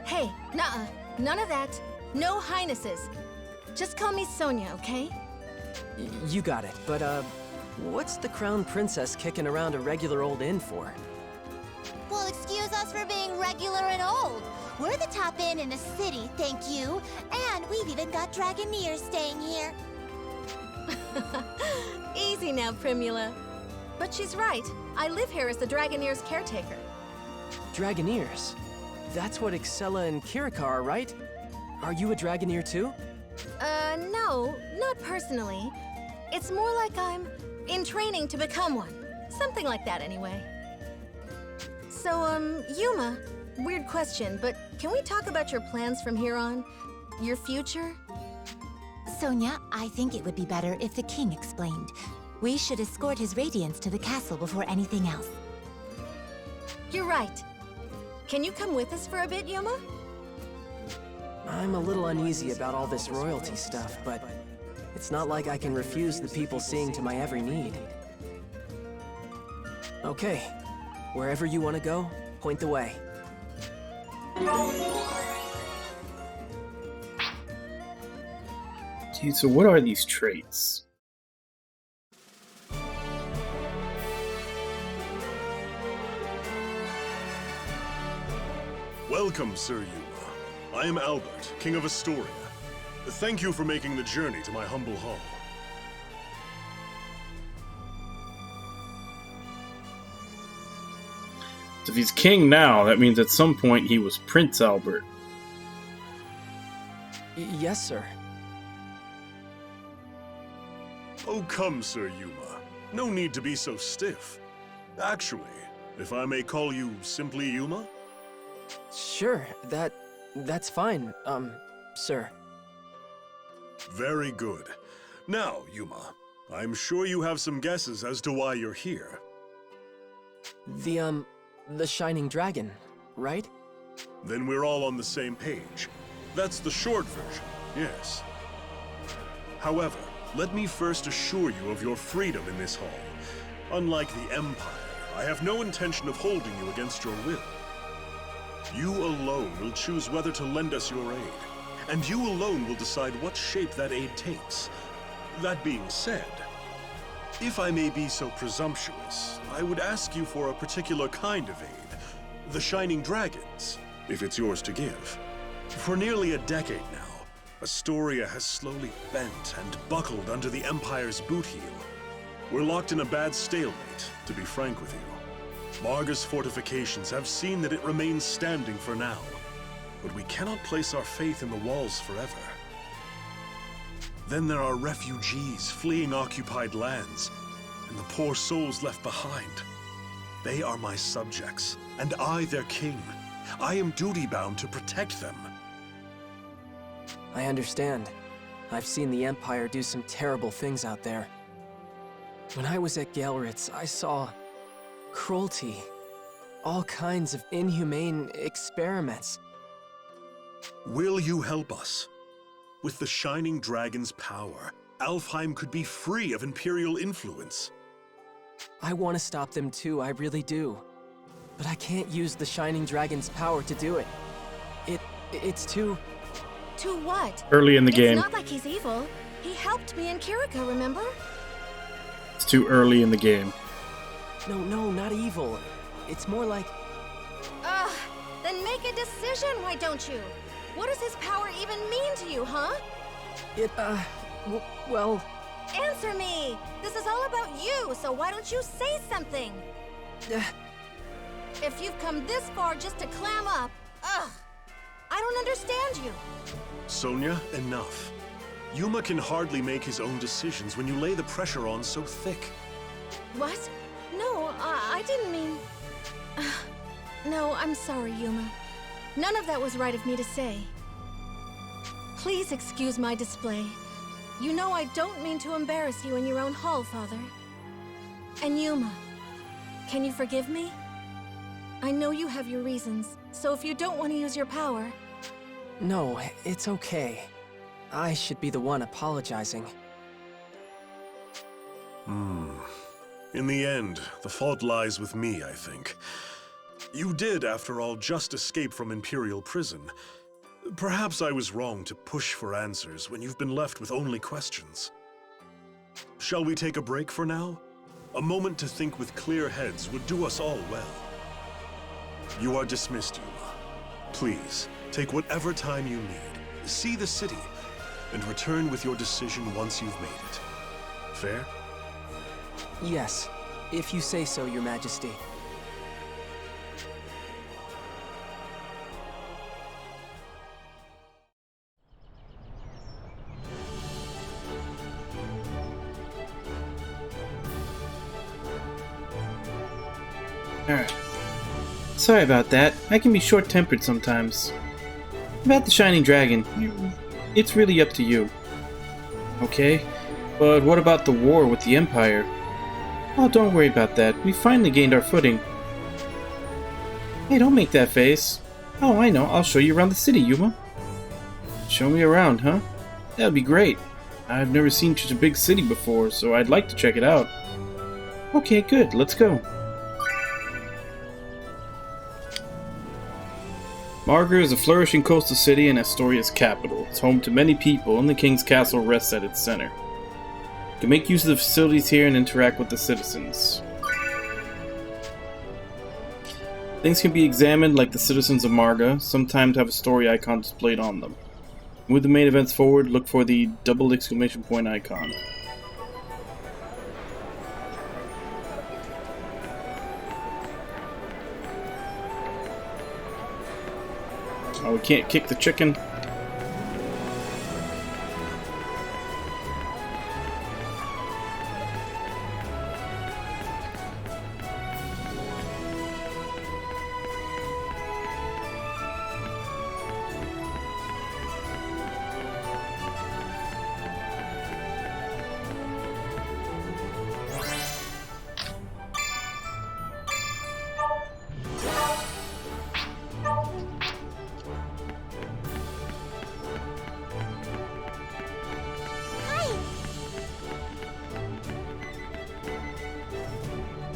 Hey, nuh-uh. None of that. No highnesses. Just call me Sonia, okay? You got it, but what's the Crown Princess kicking around a regular old inn for? Well, excuse us for being regular and old. We're the top inn in the city, thank you. And we've even got Dragoneers staying here. Easy now, Primula. But she's right. I live here as the Dragoneer's caretaker. Dragoneers? That's what Axella and Kirika are, right? Are you a Dragoneer too? No, not personally. It's more like I'm in training to become one. Something like that, anyway. So, Yuma, weird question, but can we talk about your plans from here on? Your future? Sonia, I think it would be better if the king explained. We should escort his radiance to the castle before anything else. You're right. Can you come with us for a bit, Yuma? I'm a little uneasy about all this royalty stuff, but it's not like I can refuse the people seeing to my every need. Okay, wherever you want to go, point the way. Gee, so what are these traits? Welcome, Sir Yuma. I am Albert, King of Astoria. Thank you for making the journey to my humble hall. So if he's king now, that means at some point he was Prince Albert. Yes, sir. Oh, come, Sir Yuma. No need to be so stiff. Actually, if I may call you simply Yuma? Sure, that's fine, sir. Very good. Now, Yuma, I'm sure you have some guesses as to why you're here. The Shining Dragon, right? Then we're all on the same page. That's the short version, yes. However, let me first assure you of your freedom in this hall. Unlike the Empire, I have no intention of holding you against your will. You alone will choose whether to lend us your aid, and you alone will decide what shape that aid takes. That being said, if I may be so presumptuous, I would ask you for a particular kind of aid, the Shining Dragons, if it's yours to give. For nearly a decade now, Astoria has slowly bent and buckled under the Empire's boot heel. We're locked in a bad stalemate, to be frank with you. Marga's fortifications have seen that it remains standing for now, but we cannot place our faith in the walls forever. Then there are refugees fleeing occupied lands, and the poor souls left behind. They are my subjects, and I their king. I am duty-bound to protect them. I understand. I've seen the Empire do some terrible things out there. When I was at Galritz, I saw cruelty, all kinds of inhumane experiments. Will you help us? With the Shining Dragon's power, Alfheim could be free of Imperial influence. I want to stop them too, I really do. But I can't use the Shining Dragon's power to do it. It's too... To what? Early in the game. It's not like he's evil. He helped me and Kiriko, remember? It's too early in the game. No, not evil. It's more like... Ugh, then make a decision, why don't you? What does his power even mean to you, huh? well... Answer me! This is all about you, so why don't you say something? If you've come this far just to clam up, ugh, I don't understand you. Sonia, enough. Yuma can hardly make his own decisions when you lay the pressure on so thick. What? No, I didn't mean... No, I'm sorry, Yuma. None of that was right of me to say. Please excuse my display. You know I don't mean to embarrass you in your own hall, Father. And Yuma, can you forgive me? I know you have your reasons, so if you don't want to use your power... No, it's okay. I should be the one apologizing. In the end, the fault lies with me, I think. You did, after all, just escape from Imperial prison. Perhaps I was wrong to push for answers when you've been left with only questions. Shall we take a break for now? A moment to think with clear heads would do us all well. You are dismissed, Yuma. Please, take whatever time you need, see the city, and return with your decision once you've made it. Fair? Yes, if you say so, Your Majesty. Alright. Sorry about that. I can be short-tempered sometimes. About the Shining Dragon, it's really up to you. Okay, but what about the war with the Empire? Oh, don't worry about that. We finally gained our footing. Hey, don't make that face. Oh, I know. I'll show you around the city, Yuma. Show me around, huh? That would be great. I've never seen such a big city before, so I'd like to check it out. Okay, good. Let's go. Margar is a flourishing coastal city and Astoria's capital. It's home to many people, and the king's castle rests at its center. You can make use of the facilities here and interact with the citizens. Things can be examined like the citizens of Marga, sometimes have a story icon displayed on them. Move the main events forward, look for the double exclamation point icon. Oh, we can't kick the chicken.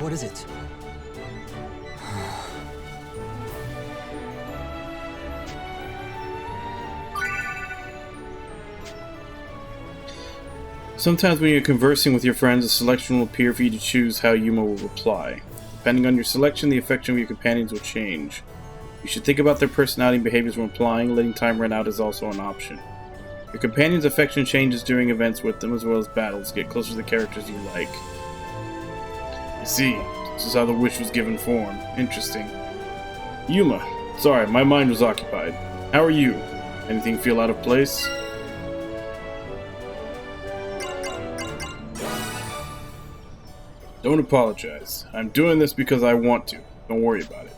What is it? Sometimes when you're conversing with your friends, a selection will appear for you to choose how Yuma will reply. Depending on your selection, the affection of your companions will change. You should think about their personality and behaviors when replying. Letting time run out is also an option. Your companion's affection changes during events with them as well as battles. Get closer to the characters you like. I see. This is how the wish was given form. Interesting. Yuma. Sorry, my mind was occupied. How are you? Anything feel out of place? Don't apologize. I'm doing this because I want to. Don't worry about it.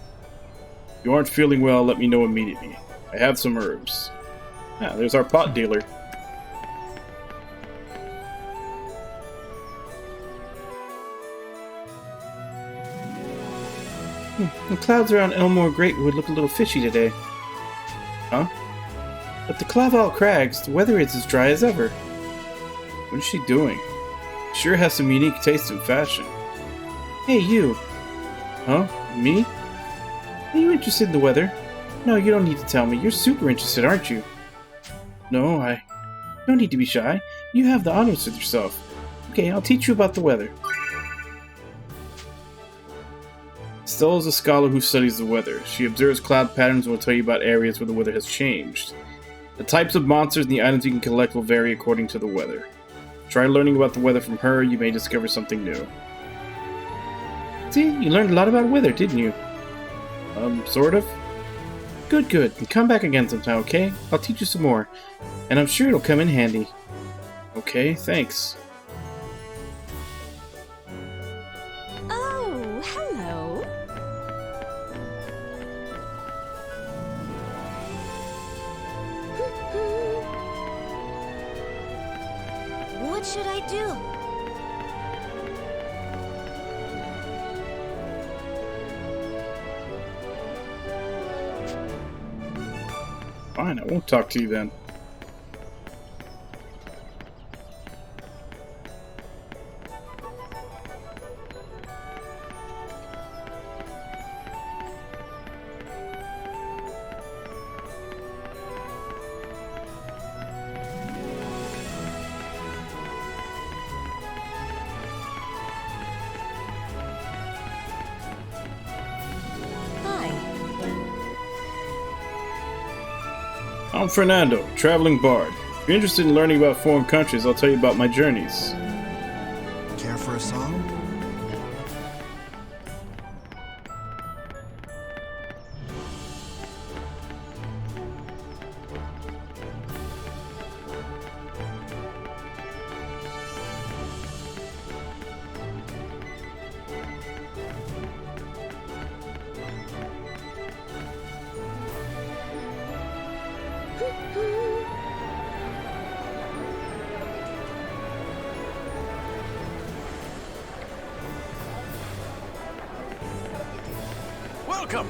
If you aren't feeling well, let me know immediately. I have some herbs. Ah, there's our pot dealer. The clouds around Elmore Greatwood look a little fishy today. Huh? But the Claval Crags, the weather is as dry as ever. What is she doing? She sure has some unique taste in fashion. Hey, you. Huh? Me? Are you interested in the weather? No, you don't need to tell me. You're super interested, aren't you? No, I don't need to be shy. You have the honors with yourself. Okay, I'll teach you about the weather. Stella is a scholar who studies the weather. She observes cloud patterns and will tell you about areas where the weather has changed. The types of monsters and the items you can collect will vary according to the weather. Try learning about the weather from her, you may discover something new. See, you learned a lot about weather, didn't you? Sort of. Good. And come back again sometime, okay? I'll teach you some more. And I'm sure it'll come in handy. Okay, thanks. Oh, hello. What should I do? Fine, I won't talk to you then. I'm Fernando, traveling bard. If you're interested in learning about foreign countries, I'll tell you about my journeys. Care for a song? Welcome!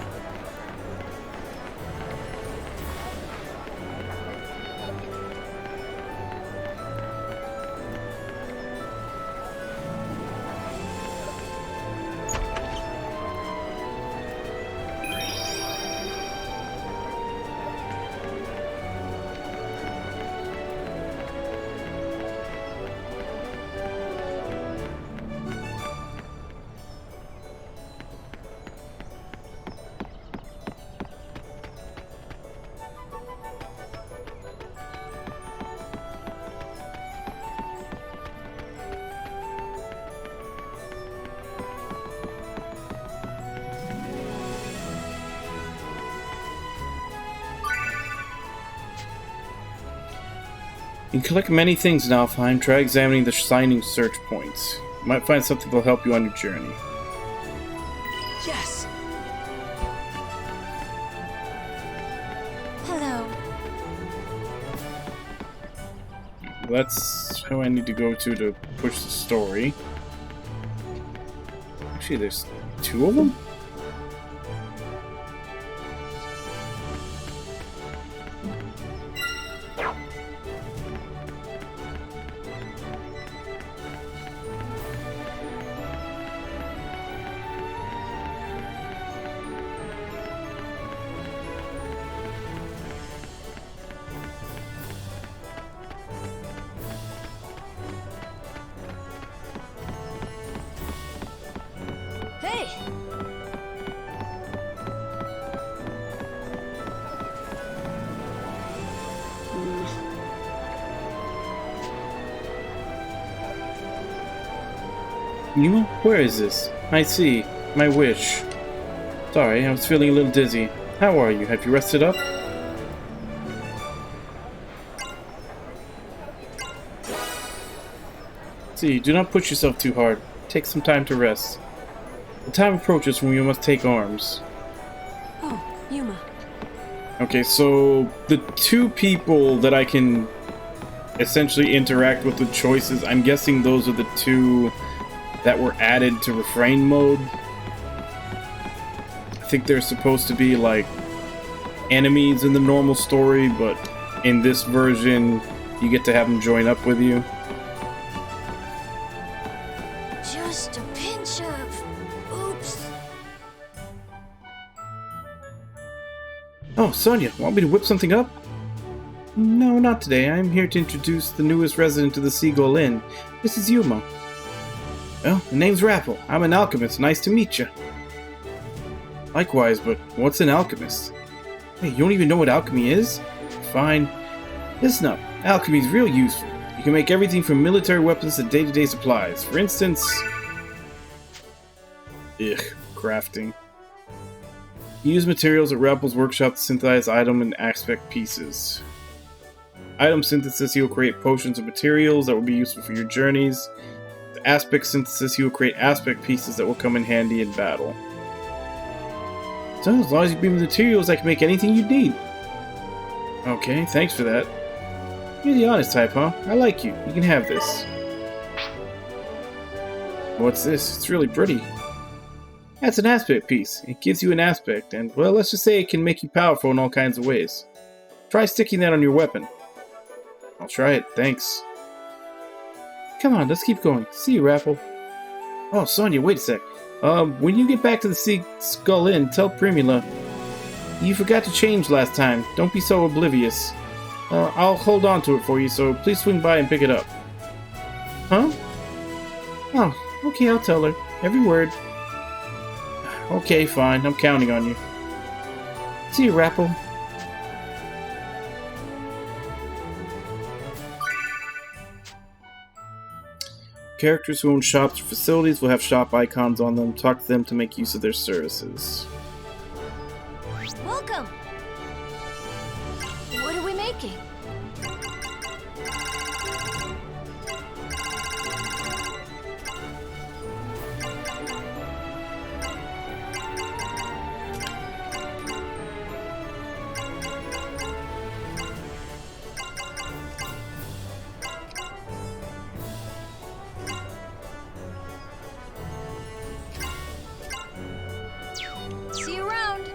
You can collect many things in Alfheim. Try examining the signing search points. You might find something that'll help you on your journey. Yes! Hello. That's how I need to go to push the story. Actually, there's two of them? Hey! Yuma, where is this? I see. My wish. Sorry, I was feeling a little dizzy. How are you? Have you rested up? See, do not push yourself too hard. Take some time to rest. The time approaches when you must take arms. Oh, Yuma. Okay, so the two people that I can essentially interact with choices, I'm guessing those are the two that were added to Refrain mode. I think they're supposed to be like enemies in the normal story, but in this version, you get to have them join up with you. Just a pinch of... oops. Oh, Oh, Sonia, want me to whip something up? No, not today. I'm here to introduce the newest resident of the Seagull Inn. This is Yuma. Well, the name's Rappel. I'm an alchemist. Nice to meet you. Likewise, but what's an alchemist? Hey, you don't even know what alchemy is? Fine. Listen up. Alchemy's real useful. You can make everything from military weapons to day-to-day supplies. For instance... crafting. You use materials at Rappel's workshop to synthesize item and aspect pieces. Item synthesis, he will create potions and materials that will be useful for your journeys. The aspect synthesis, he will create aspect pieces that will come in handy in battle. So, as long as you bring me materials, I can make anything you need. Okay, thanks for that. You're the honest type, huh? I like you. You can have this. What's this? It's really pretty. That's an aspect piece. It gives you an aspect, and, well, let's just say it can make you powerful in all kinds of ways. Try sticking that on your weapon. I'll try it, thanks. Come on, let's keep going. See you, Rappel. Oh, Sonia, wait a sec. When you get back to the Skull Inn, tell Primula. You forgot to change last time. Don't be so oblivious. I'll hold on to it for you, so please swing by and pick it up. Huh? Oh, okay, I'll tell her. Every word. Okay, fine. I'm counting on you. See you, Rappel. Characters who own shops or facilities will have shop icons on them. Talk to them to make use of their services. Welcome! What are we making? See you around!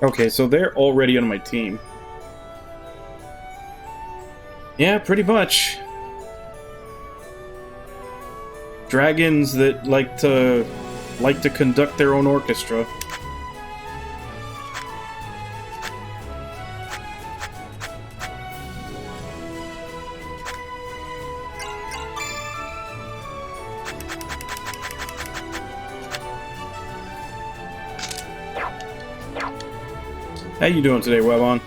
Okay, so they're already on my team. Yeah, pretty much. Dragons that like to conduct their own orchestra. How you doing today, Webon?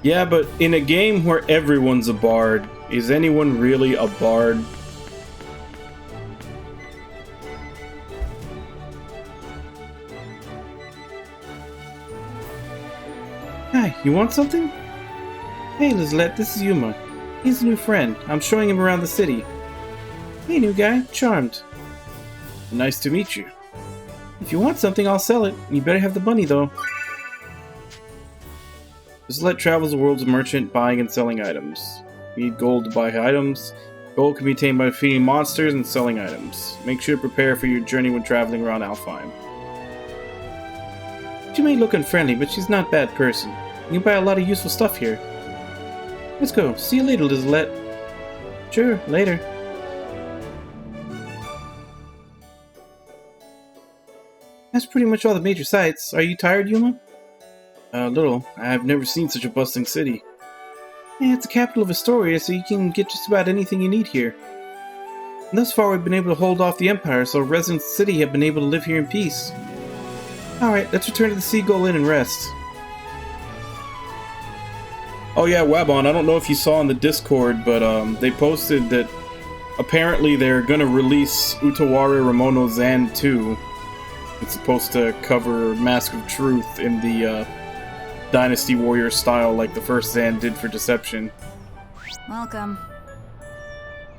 Yeah, but in a game where everyone's a bard, is anyone really a bard? Hi, you want something? Hey, Lizette, this is Yuma. He's a new friend. I'm showing him around the city. Hey, new guy. Charmed. Nice to meet you. If you want something, I'll sell it. You better have the money, though. Lizette travels the world as a merchant, buying and selling items. You need gold to buy items. Gold can be obtained by defeating monsters and selling items. Make sure to prepare for your journey when traveling around Alfheim. She may look unfriendly, but she's not a bad person. You can buy a lot of useful stuff here. Let's go. See you later, Lizette. Sure, later. That's pretty much all the major sites. Are you tired, Yuma? A little. I've never seen such a bustling city. Yeah, it's the capital of Astoria, so you can get just about anything you need here. And thus far, we've been able to hold off the Empire, so residents of the city have been able to live here in peace. Alright, let's return to the Seagull Inn and rest. Oh yeah, Wabon, I don't know if you saw in the Discord, but they posted that apparently they're gonna release Utaware Ramono Zan 2. It's supposed to cover Mask of Truth in the Dynasty Warrior style like the first Zan did for Deception. Welcome.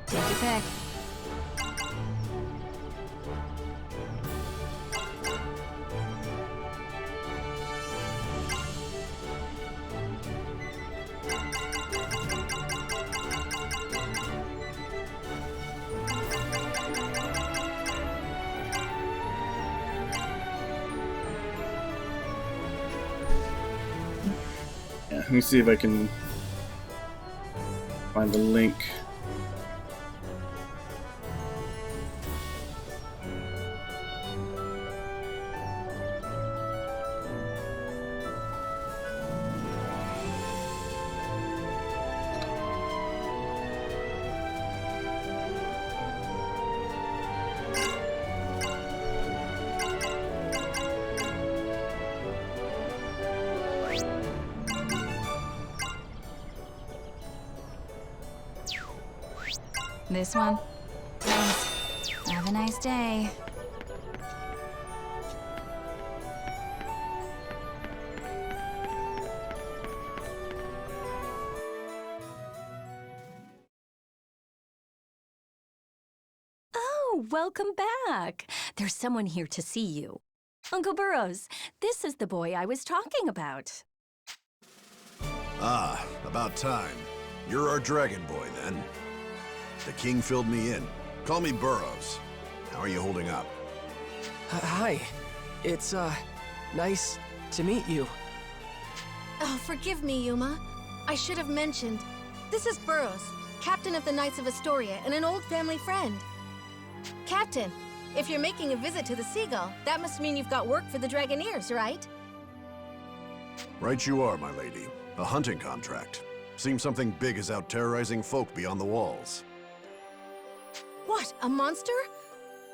Take your pick. Yeah, let me see if I can find the link. This one? Thanks. Have a nice day. Oh, welcome back. There's someone here to see you. Uncle Burrows, this is the boy I was talking about. Ah, about time. You're our dragon boy, then. The king filled me in. Call me Burrows. How are you holding up? Hi. It's, nice to meet you. Oh, forgive me, Yuma. I should have mentioned. This is Burrows, captain of the Knights of Astoria and an old family friend. Captain, if you're making a visit to the Seagull, that must mean you've got work for the Dragoneers, right? Right you are, my lady. A hunting contract. Seems something big is out terrorizing folk beyond the walls. What, a monster?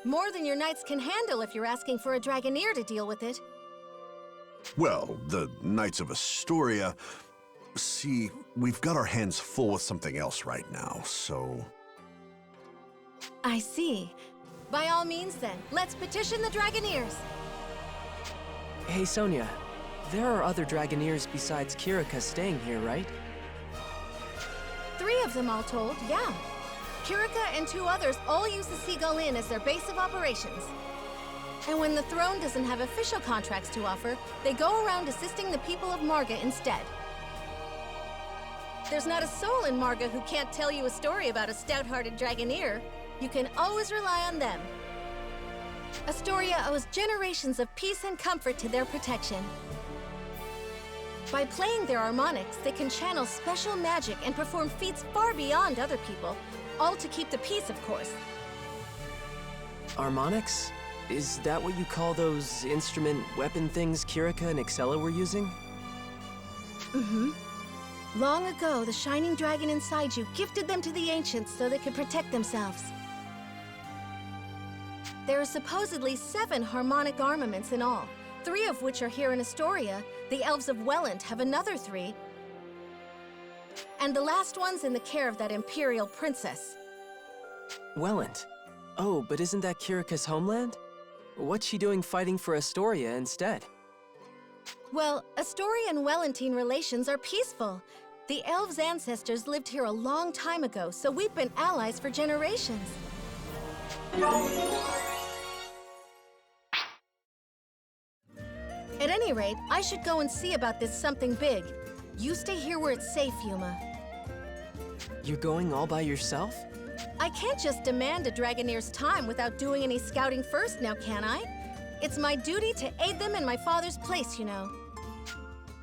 More than your knights can handle if you're asking for a Dragoneer to deal with it. Well, the Knights of Astoria... See, we've got our hands full with something else right now, so... I see. By all means then, let's petition the Dragoneers. Hey, Sonia. There are other Dragoneers besides Kirika staying here, right? 3 of them all told, yeah. Kirika and 2 others all use the Seagull Inn as their base of operations. And when the throne doesn't have official contracts to offer, they go around assisting the people of Marga instead. There's not a soul in Marga who can't tell you a story about a stout-hearted Dragoneer. You can always rely on them. Astoria owes generations of peace and comfort to their protection. By playing their harmonics, they can channel special magic and perform feats far beyond other people, all to keep the peace, of course. Harmonics? Is that what you call those instrument weapon things Kirika and Axella were using? Mm-hmm. Long ago, the shining dragon inside you gifted them to the ancients so they could protect themselves. There are supposedly 7 harmonic armaments in all, 3 of which are here in Astoria. The elves of Welland have another 3. And the last one's in the care of that imperial princess. Welland? Oh, but isn't that Kirika's homeland? What's she doing fighting for Astoria instead? Well, Astoria and Wellentine relations are peaceful. The elves' ancestors lived here a long time ago, so we've been allies for generations. At any rate, I should go and see about this something big. You stay here where it's safe, Yuma. You're going all by yourself? I can't just demand a Dragoneer's time without doing any scouting first now, can I? It's my duty to aid them in my father's place, you know.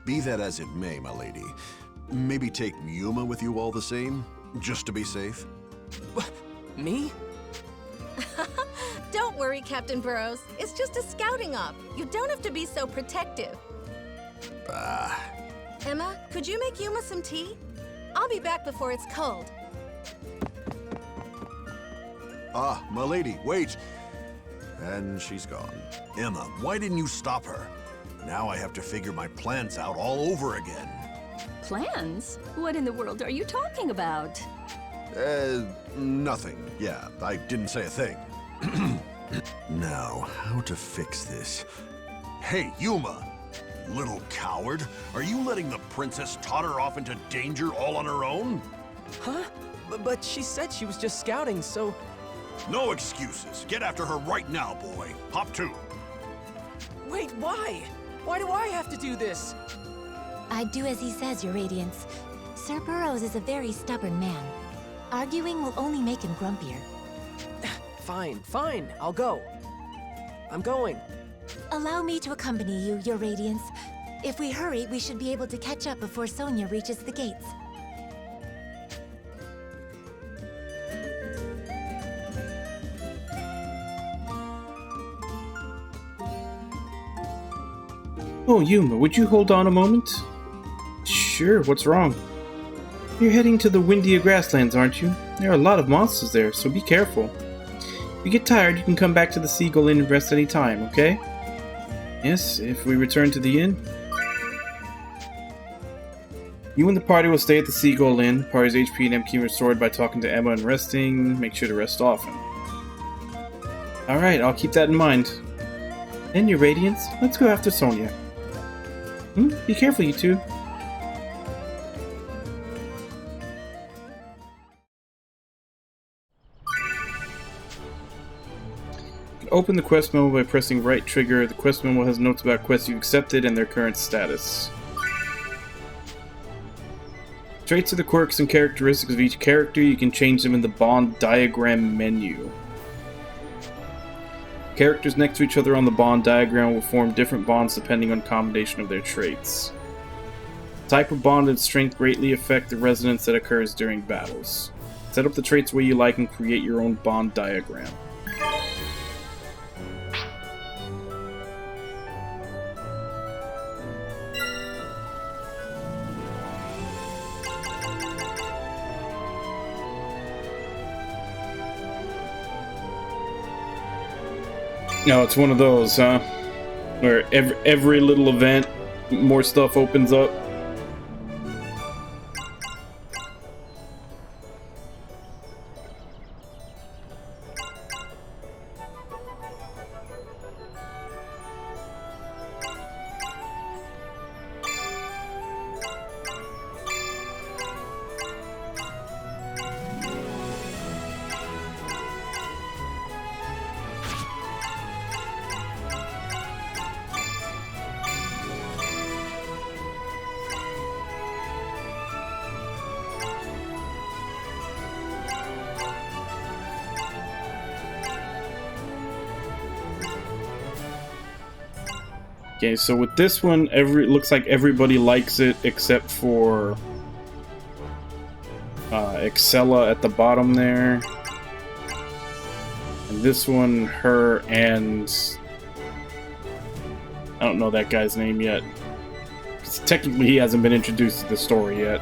Be that as it may, my lady. Maybe take Yuma with you all the same, just to be safe? Me? Don't worry, Captain Burrows. It's just a scouting op. You don't have to be so protective. Bah. Emma, could you make Yuma some tea? I'll be back before it's cold. Ah, my lady, wait! And she's gone. Emma, why didn't you stop her? Now I have to figure my plans out all over again. Plans? What in the world are you talking about? Nothing. Yeah, I didn't say a thing. Now, how to fix this? Hey, Yuma! Little coward! Are you letting the princess totter off into danger all on her own? Huh? But she said she was just scouting, so... No excuses. Get after her right now, boy. Hop to. Wait, why? Why do I have to do this? I'd do as he says, Your Radiance. Sir Burrows is a very stubborn man. Arguing will only make him grumpier. Fine, I'll go. I'm going. Allow me to accompany you, Your Radiance. If we hurry, we should be able to catch up before Sonia reaches the gates. Oh, Yuma, would you hold on a moment? Sure, what's wrong? You're heading to the Windia Grasslands, aren't you? There are a lot of monsters there, so be careful. If you get tired, you can come back to the Seagull Inn and rest any time, okay? Yes, if we return to the inn. You and the party will stay at the Seagull Inn. The party's HP and MP restored by talking to Emma and resting. Make sure to rest often. Alright, I'll keep that in mind. And your Radiance, let's go after Sonia. Be careful, you two. Open the quest memo by pressing right trigger. The quest memo has notes about quests you've accepted and their current status. Traits are the quirks and characteristics of each character. You can change them in the bond diagram menu. Characters next to each other on the bond diagram will form different bonds depending on combination of their traits. Type of bond and strength greatly affect the resonance that occurs during battles. Set up the traits where you like and create your own bond diagram. No, it's one of those, huh? Where every little event, more stuff opens up. Okay, so with this one, it looks like everybody likes it except for Axella at the bottom there. And this one, her and... I don't know that guy's name yet. Technically, he hasn't been introduced to the story yet.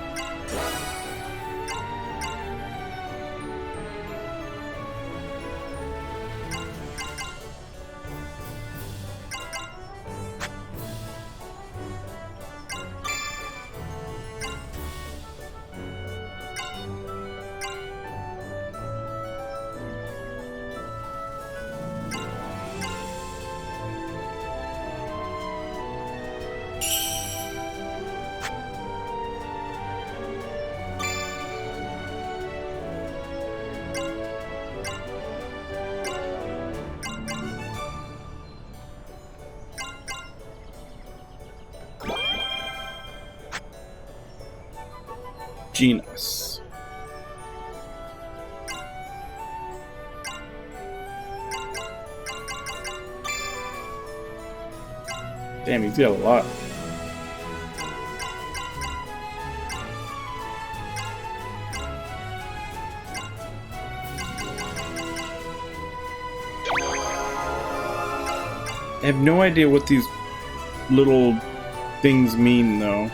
Genus. Damn, he's got a lot. I have no idea what these little things mean, though.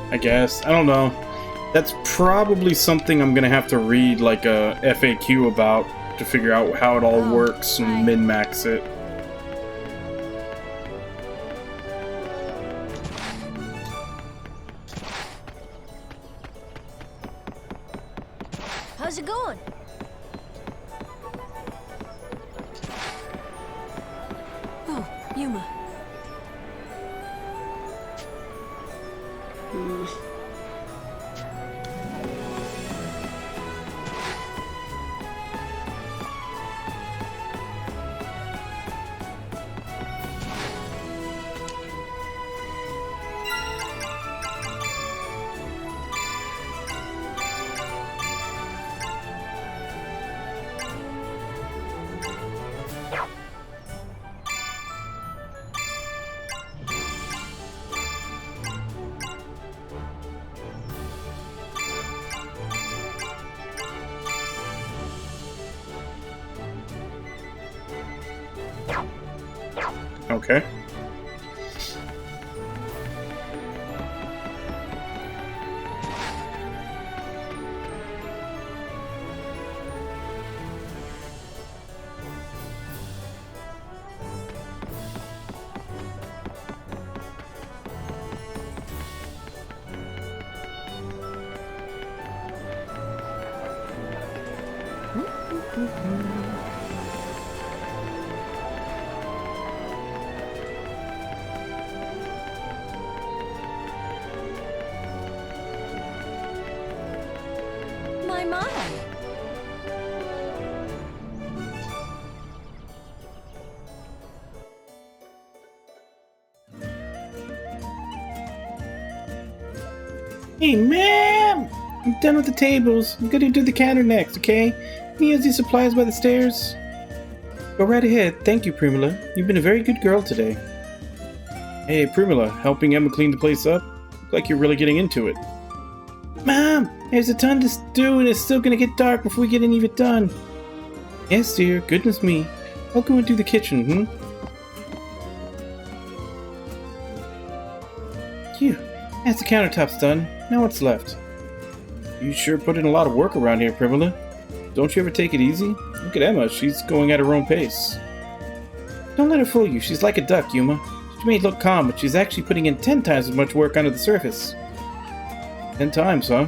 I guess. I don't know. That's probably something I'm gonna have to read like a FAQ about to figure out how it all works and min-max it. How's it going? Oh, Yuma. Okay. My. Hey, ma'am! I'm done with the tables. I'm gonna do the counter next, okay? Can you use these supplies by the stairs? Go right ahead. Thank you, Primula. You've been a very good girl today. Hey, Primula, helping Emma clean the place up? Look like you're really getting into it. Mom! There's a ton to do and it's still gonna get dark before we get any of it done. Yes, dear. Goodness me. I'll go and do the kitchen, Phew. That's the countertops done. Now what's left? You sure put in a lot of work around here, Primula. Don't you ever take it easy? Look at Emma. She's going at her own pace. Don't let her fool you. She's like a duck, Yuma. She may look calm, but she's actually putting in 10 times as much work under the surface. 10 times, huh?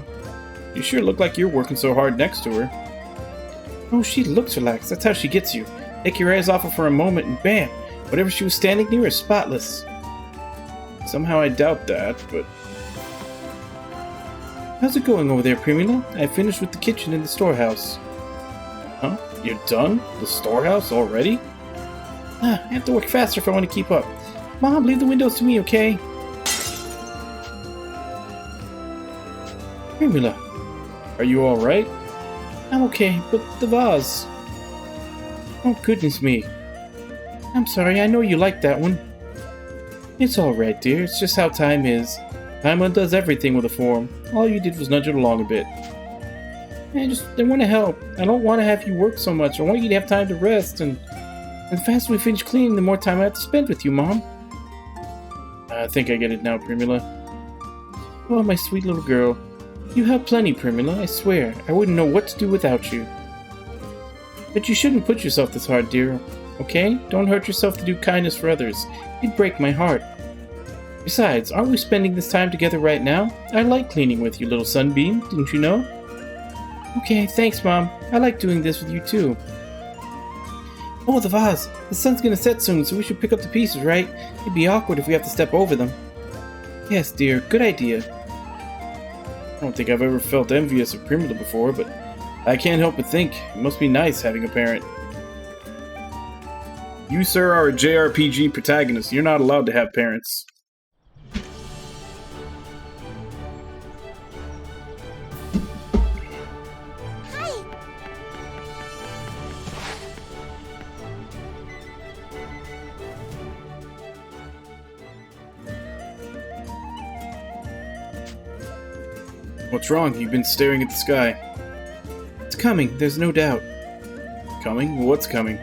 You sure look like you're working so hard next to her. Oh, she looks relaxed. That's how she gets you. Take your eyes off her for a moment and bam! Whatever she was standing near is spotless. Somehow I doubt that, but... How's it going over there, Primula? I finished with the kitchen and the storehouse. Huh? You're done? The storehouse already? I have to work faster if I want to keep up. Mom, leave the windows to me, okay? Primula, are you alright? I'm okay, but the vase... Oh, goodness me. I'm sorry, I know you like that one. It's alright, dear. It's just how time is. Time undoes everything with a form. All you did was nudge it along a bit. I want to help. I don't want to have you work so much. I want you to have time to rest, and the faster we finish cleaning, the more time I have to spend with you, Mom. I think I get it now, Primula. Oh, my sweet little girl. You help plenty, Primula, I swear. I wouldn't know what to do without you. But you shouldn't put yourself this hard, dear. Okay? Don't hurt yourself to do kindness for others. It'd break my heart. Besides, aren't we spending this time together right now? I like cleaning with you, little sunbeam, didn't you know? Okay, thanks, Mom. I like doing this with you, too. Oh, the vase! The sun's gonna set soon, so we should pick up the pieces, right? It'd be awkward if we have to step over them. Yes, dear, good idea. I don't think I've ever felt envious of Primula before, but I can't help but think it must be nice having a parent. You, sir, are a JRPG protagonist. You're not allowed to have parents. What's wrong? You've been staring at the sky. It's coming, there's no doubt. Coming? What's coming?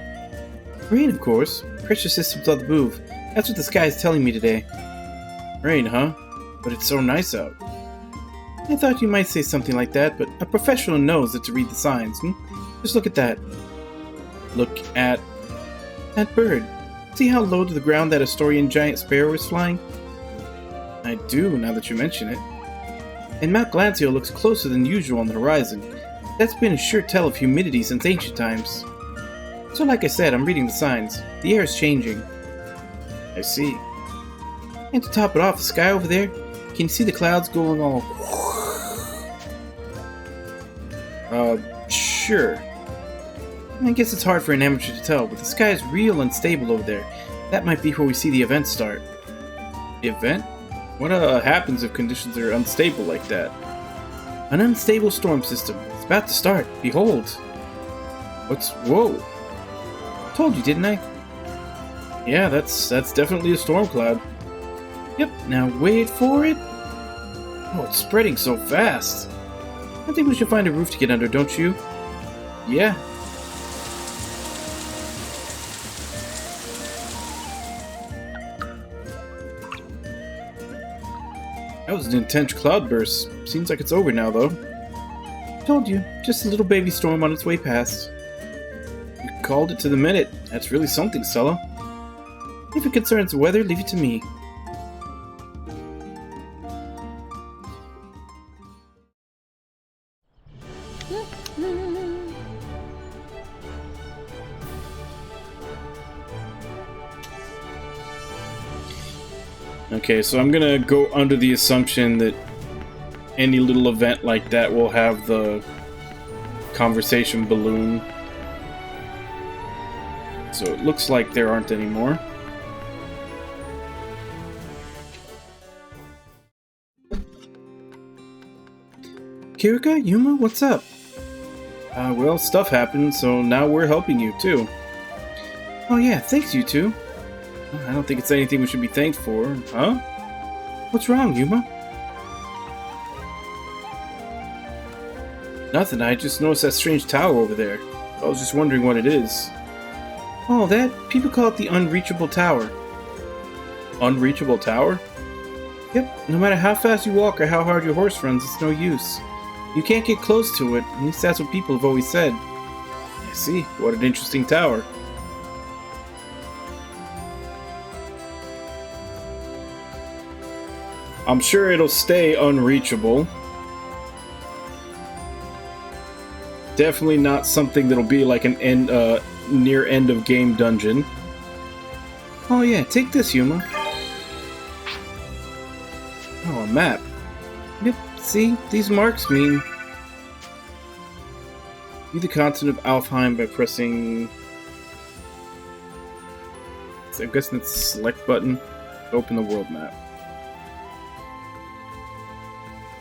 Rain, of course. Pressure systems on the move. That's what the sky is telling me today. Rain, huh? But it's so nice out. I thought you might say something like that, but a professional knows that to read the signs. Just look at that. Look at that bird. See how low to the ground that Astorian giant sparrow is flying? I do, now that you mention it. And Mount Glancio looks closer than usual on the horizon. That's been a sure tell of humidity since ancient times. So like I said, I'm reading the signs. The air is changing. I see. And to top it off, the sky over there, can you see the clouds going all... Sure. I guess it's hard for an amateur to tell, but the sky is real unstable over there. That might be where we see the event start. Event? What happens if conditions are unstable like that? An unstable storm system. It's about to start. Behold. Whoa. Told you, didn't I? Yeah, that's definitely a storm cloud. Yep, now wait for it. Oh, it's spreading so fast. I think we should find a roof to get under, don't you? Yeah. That was an intense cloudburst. Seems like it's over now, though. Told you, just a little baby storm on its way past. You called it to the minute. That's really something, Stella. If it concerns the weather, leave it to me. Okay, so I'm gonna go under the assumption that any little event like that will have the conversation balloon. So it looks like there aren't any more. Kirika, Yuma, what's up? Well, stuff happened, so now we're helping you, too. Oh yeah, thanks, you two. I don't think it's anything we should be thanked for, huh? What's wrong, Yuma? Nothing, I just noticed that strange tower over there. I was just wondering what it is. Oh, that? People call it the Unreachable Tower. Unreachable Tower? Yep, no matter how fast you walk or how hard your horse runs, it's no use. You can't get close to it, at least that's what people have always said. I see, what an interesting tower. I'm sure it'll stay unreachable. Definitely not something that'll be like an near end of game dungeon. Oh yeah, take this, Yuma. Oh, a map. Yep, see? These marks mean... View the continent of Alfheim by pressing... I'm guessing it's the select button to open the world map.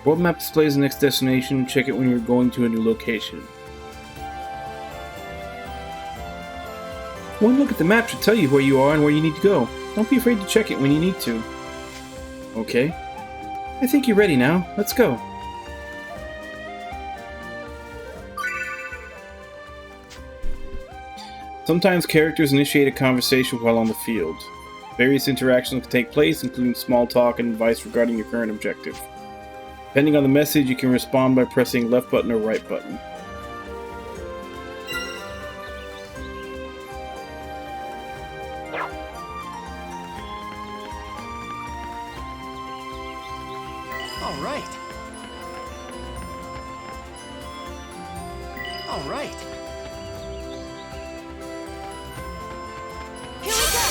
World map displays the next destination. Check it when you're going to a new location. One look at the map should tell you where you are and where you need to go. Don't be afraid to check it when you need to. Okay. I think you're ready now. Let's go. Sometimes characters initiate a conversation while on the field. Various interactions can take place, including small talk and advice regarding your current objective. Depending on the message, you can respond by pressing left button or right button. All right. All right. Here we go!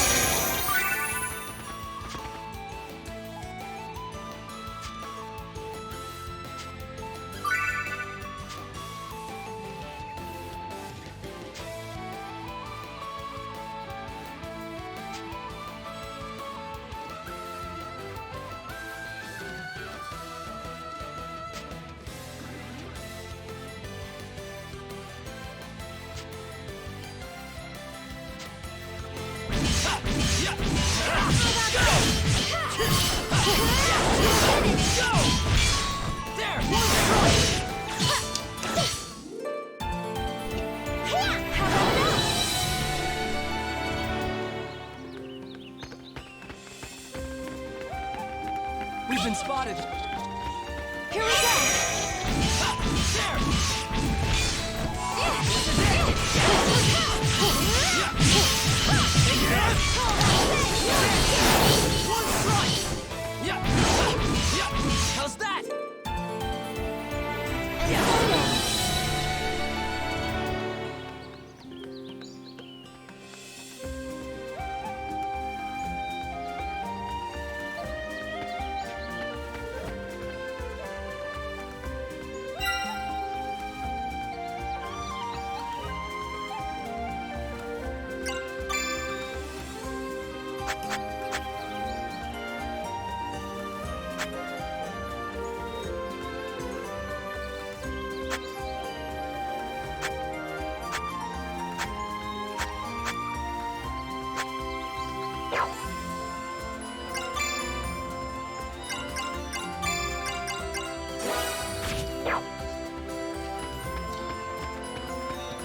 We've been spotted. Here we go! How's that?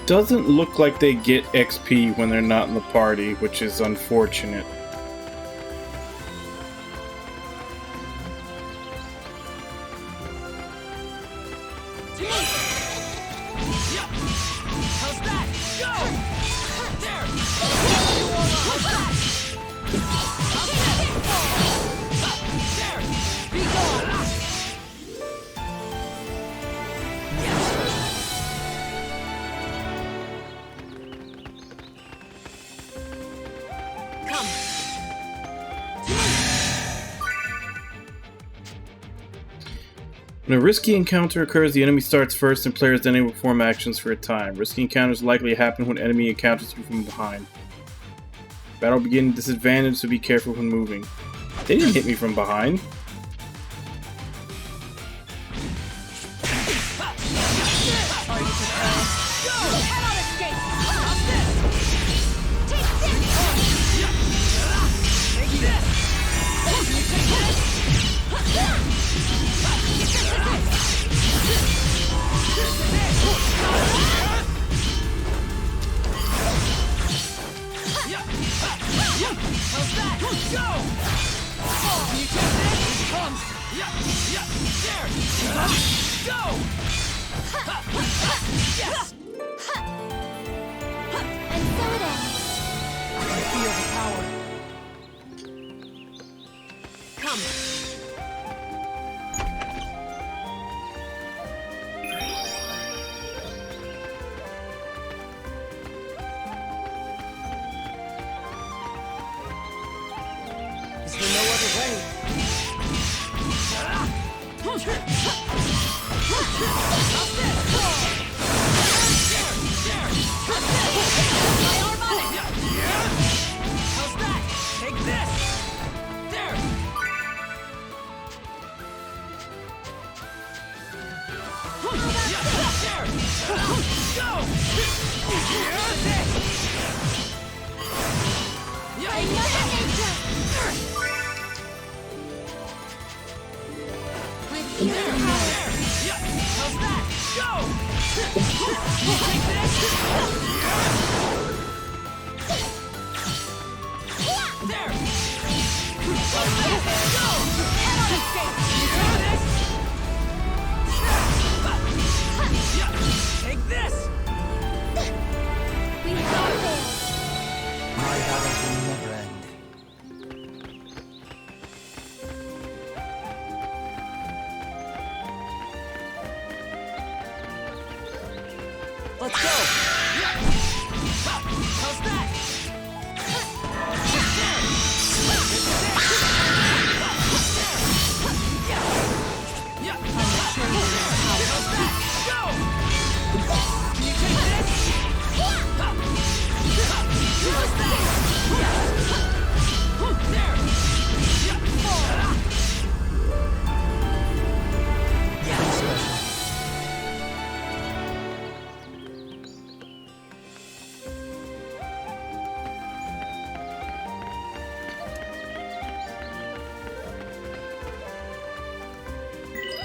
doesn't look like they get XP when they're not in the party, which is unfortunate. When a risky encounter occurs, the enemy starts first and players then able to perform actions for a time. Risky encounters likely happen when enemy encounters you from behind. Battle will begin disadvantage, so be careful when moving. They didn't hit me from behind.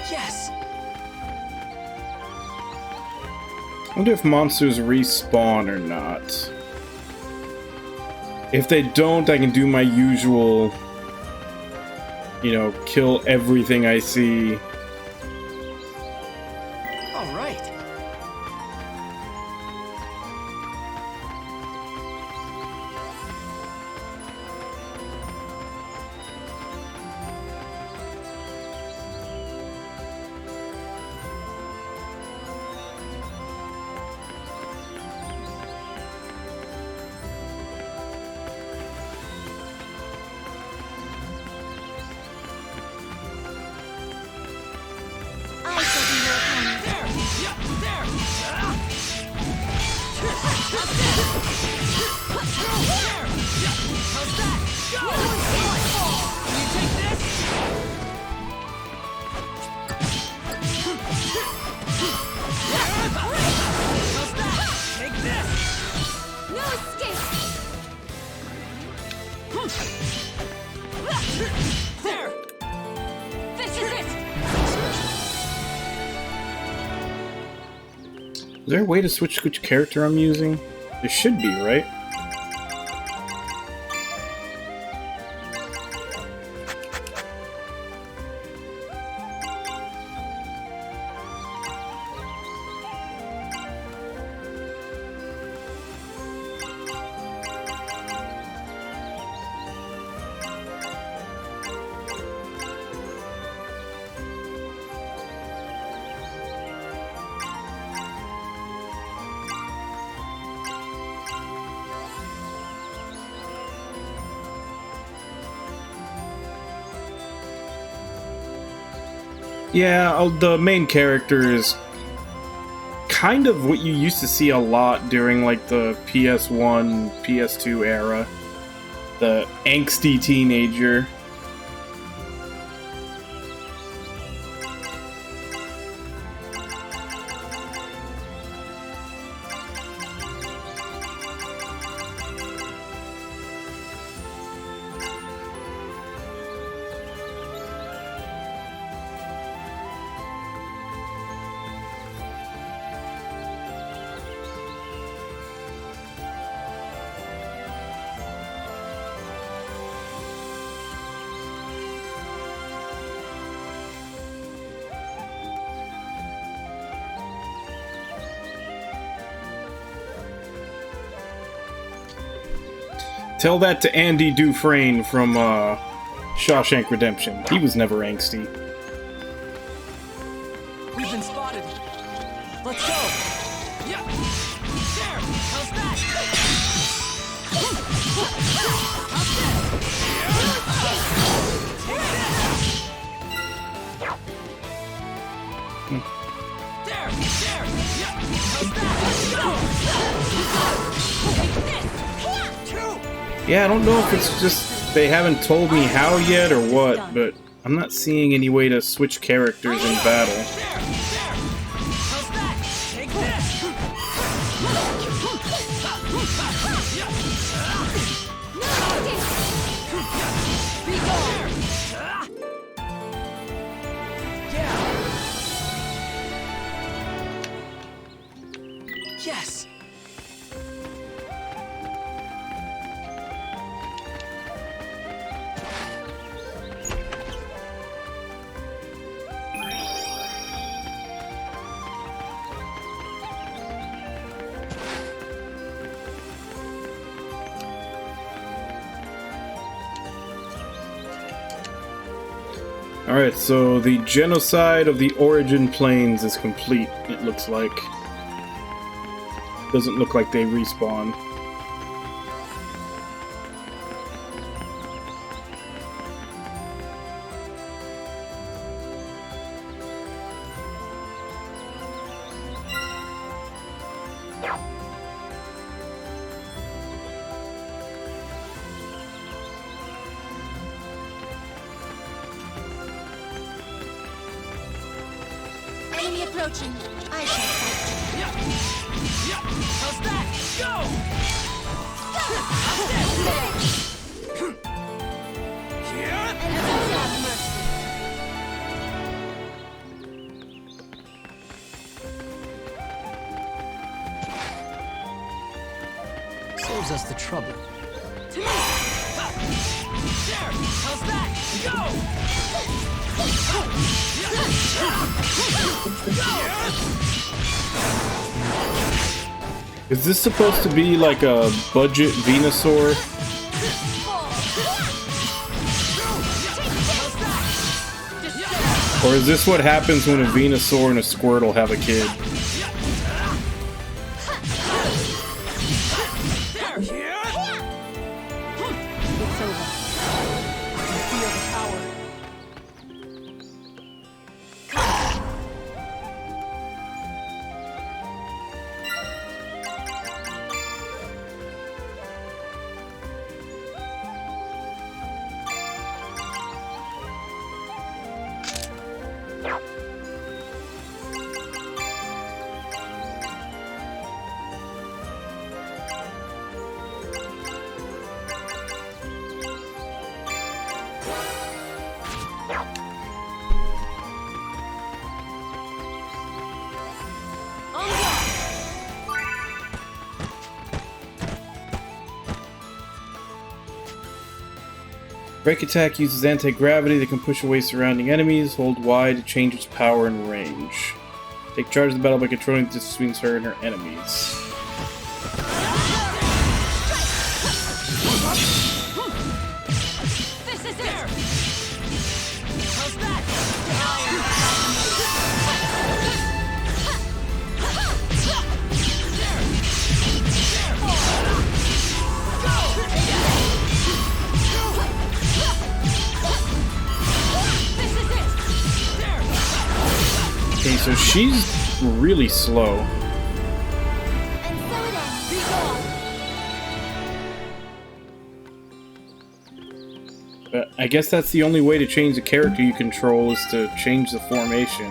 Yes! I wonder if monsters respawn or not. If they don't, I can do my usual, you know, kill everything I see. All right. Is there a way to switch which character I'm using? There should be, right? Yeah, the main character is kind of what you used to see a lot during like the PS1, PS2 era. The angsty teenager. Tell that to Andy Dufresne from Shawshank Redemption. He was never angsty. We've been spotted. Let's go. Yeah. There. How's that? There. Yeah. How's that? Let's go. Yeah, I don't know if it's just they haven't told me how yet or what, but I'm not seeing any way to switch characters in battle. Yes. Alright, so the genocide of the Origin Plains is complete, it looks like. Doesn't look like they respawn. Enemy approaching. I shall fight. Yeah. How's that? Go. Saves us the trouble. To me. There. How's that? Go. Is this supposed to be like a budget Venusaur? Or is this what happens when a Venusaur and a Squirtle have a kid? It's over. I feel the power. Break attack uses anti-gravity that can push away surrounding enemies. Hold Y to change its power and range. Take charge of the battle by controlling the distance between her and her enemies. This is it! How's that? Okay, so she's really slow. But I guess that's the only way to change the character you control is to change the formation.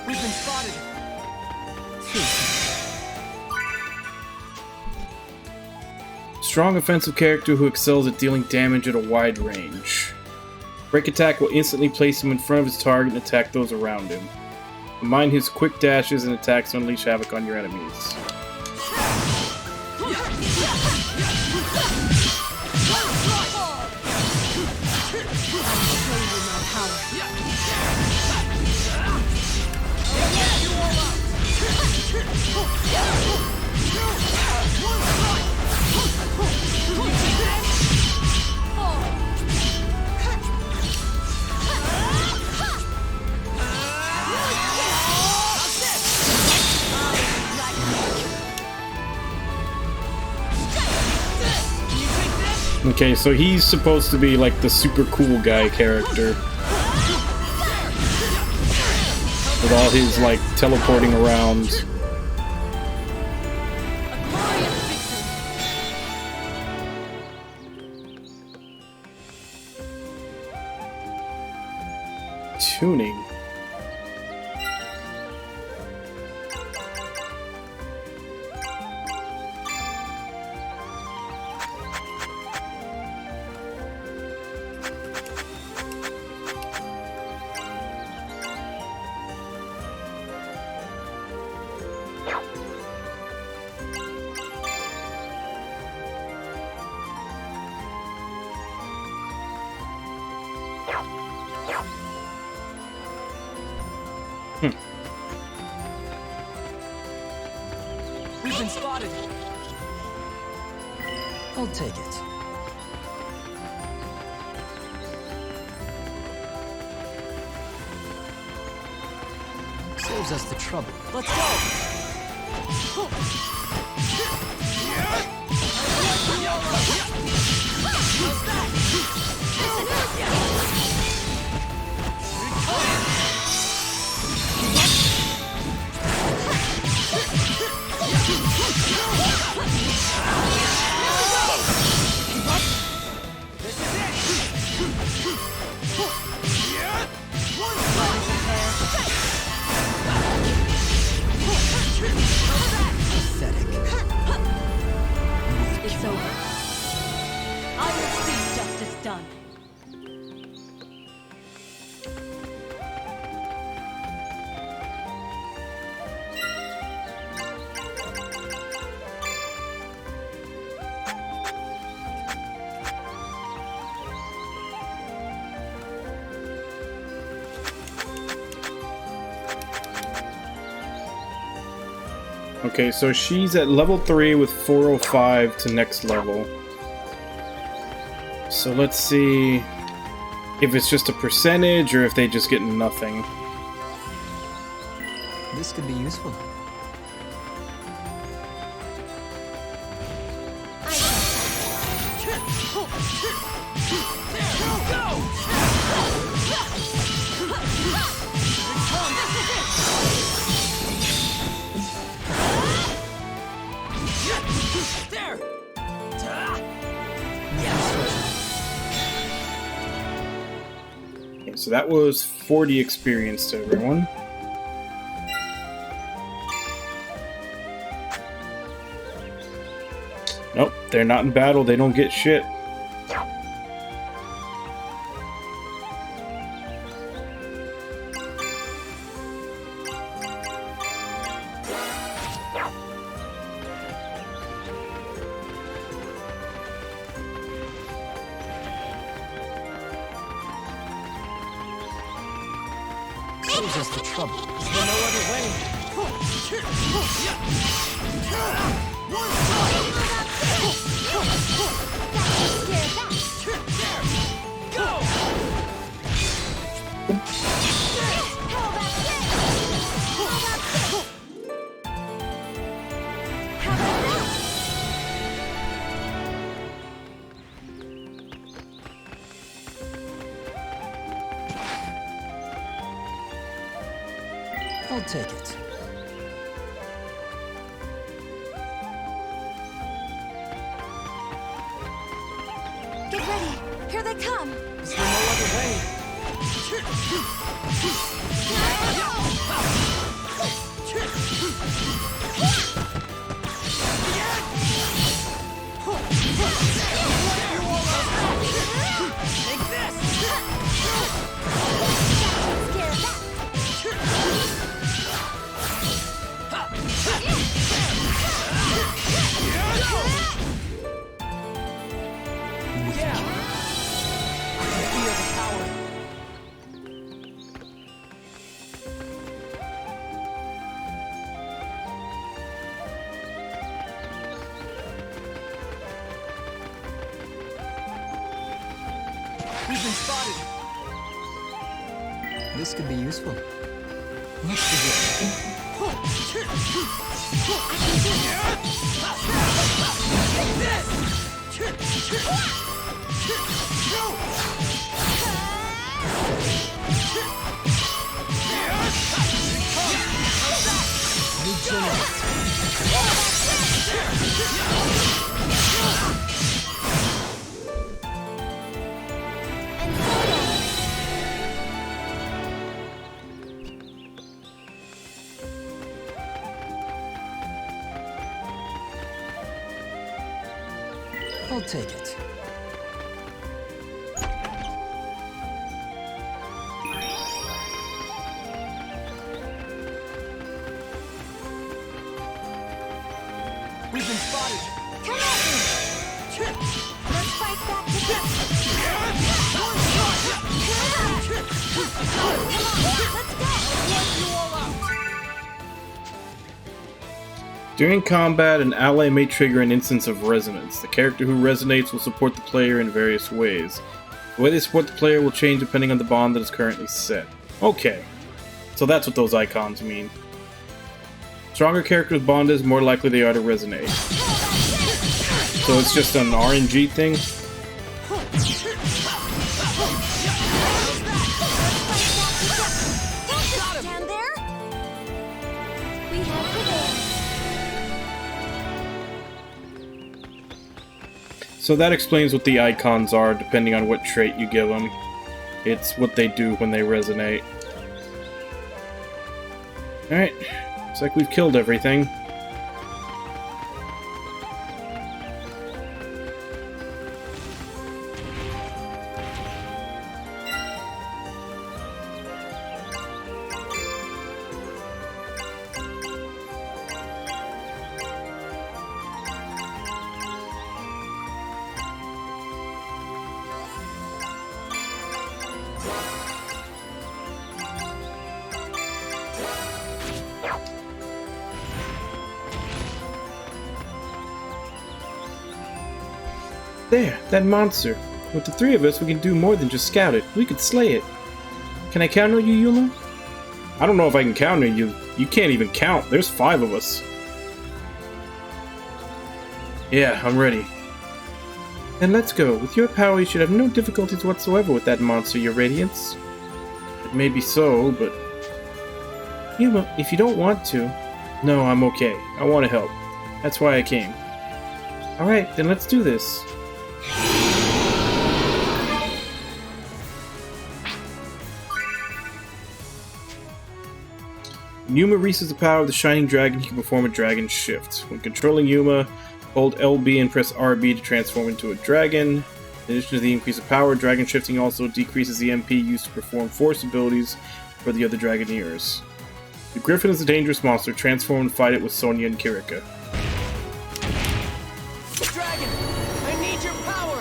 We've been spotted. Strong offensive character who excels at dealing damage at a wide range. Break attack will instantly place him in front of his target and attack those around him. Combine his quick dashes and attacks to unleash havoc on your enemies. Okay, so he's supposed to be like the super cool guy character. With all his like teleporting around. Tuning. We've been spotted. I'll take it. Saves us the trouble. Let's go. It's over. I will see justice done. Okay, so she's at level 3 with 405 to next level. So let's see if it's just a percentage or if they just get nothing. This could be useful. Okay, so that was 40 experience to everyone. Nope, they're not in battle, they don't get shit. Shows us the trouble. Is there no other way? Go! I'll take it. Get ready. Here they come. Is there no other way? Take this! Yeah! I feel the power. We've been spotted. This could be useful. Let's begin. Take this! I'll take it. We've been spotted. Come at me. Let's fight back to this. During combat, an ally may trigger an instance of resonance. The character who resonates will support the player in various ways. The way they support the player will change depending on the bond that is currently set. Okay, so that's what those icons mean. Stronger characters bonded, more likely they are to resonate. So it's just an RNG thing? Stand there. We have prevailed. So that explains what the icons are, depending on what trait you give them. It's what they do when they resonate. Alright, looks like we've killed everything. There, that monster. With the three of us, we can do more than just scout it. We could slay it. Can I count on you, Yuma? I don't know if I can count on you. You can't even count. There's 5 of us. Yeah, I'm ready. Then let's go. With your power, you should have no difficulties whatsoever with that monster, your Radiance. It may be so, but... Yuma, if you don't want to... No, I'm okay. I want to help. That's why I came. Alright, then let's do this. When Yuma reaches the power of the Shining Dragon, he can perform a Dragon Shift. When controlling Yuma, hold LB and press RB to transform into a dragon. In addition to the increase of power, Dragon Shifting also decreases the MP used to perform Force abilities for the other Dragoneers. The Griffin is a dangerous monster. Transform and fight it with Sonya and Kirika. Dragon, I need your power.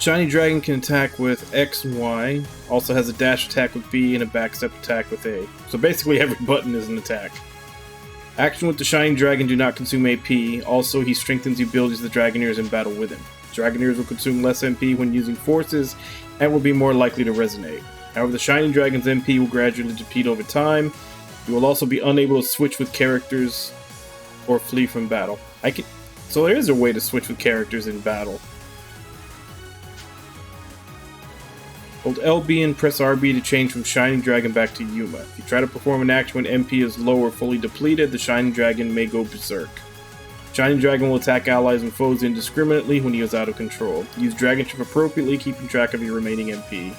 Shiny Dragon can attack with X and Y, also has a dash attack with B and a backstep attack with A. So basically every button is an attack. Action with the Shiny Dragon do not consume AP, also he strengthens the abilities of the Dragoneers in battle with him. Dragoneers will consume less MP when using forces, and will be more likely to resonate. However, the Shiny Dragon's MP will gradually deplete over time. You will also be unable to switch with characters or flee from battle. So there is a way to switch with characters in battle. Hold LB and press RB to change from Shining Dragon back to Yuma. If you try to perform an action when MP is low or fully depleted, the Shining Dragon may go berserk. Shining Dragon will attack allies and foes indiscriminately when he is out of control. Use Dragonship appropriately, keeping track of your remaining MP.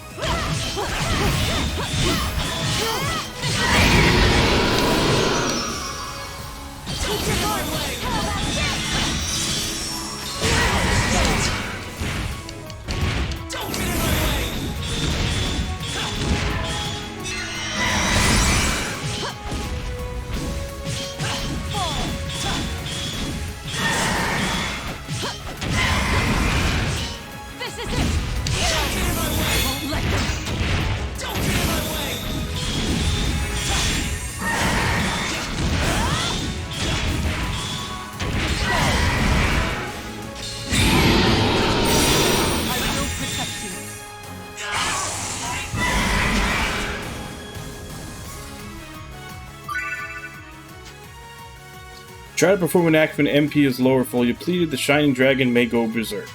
Try to perform an act when MP is low or fully depleted, the Shining Dragon may go berserk.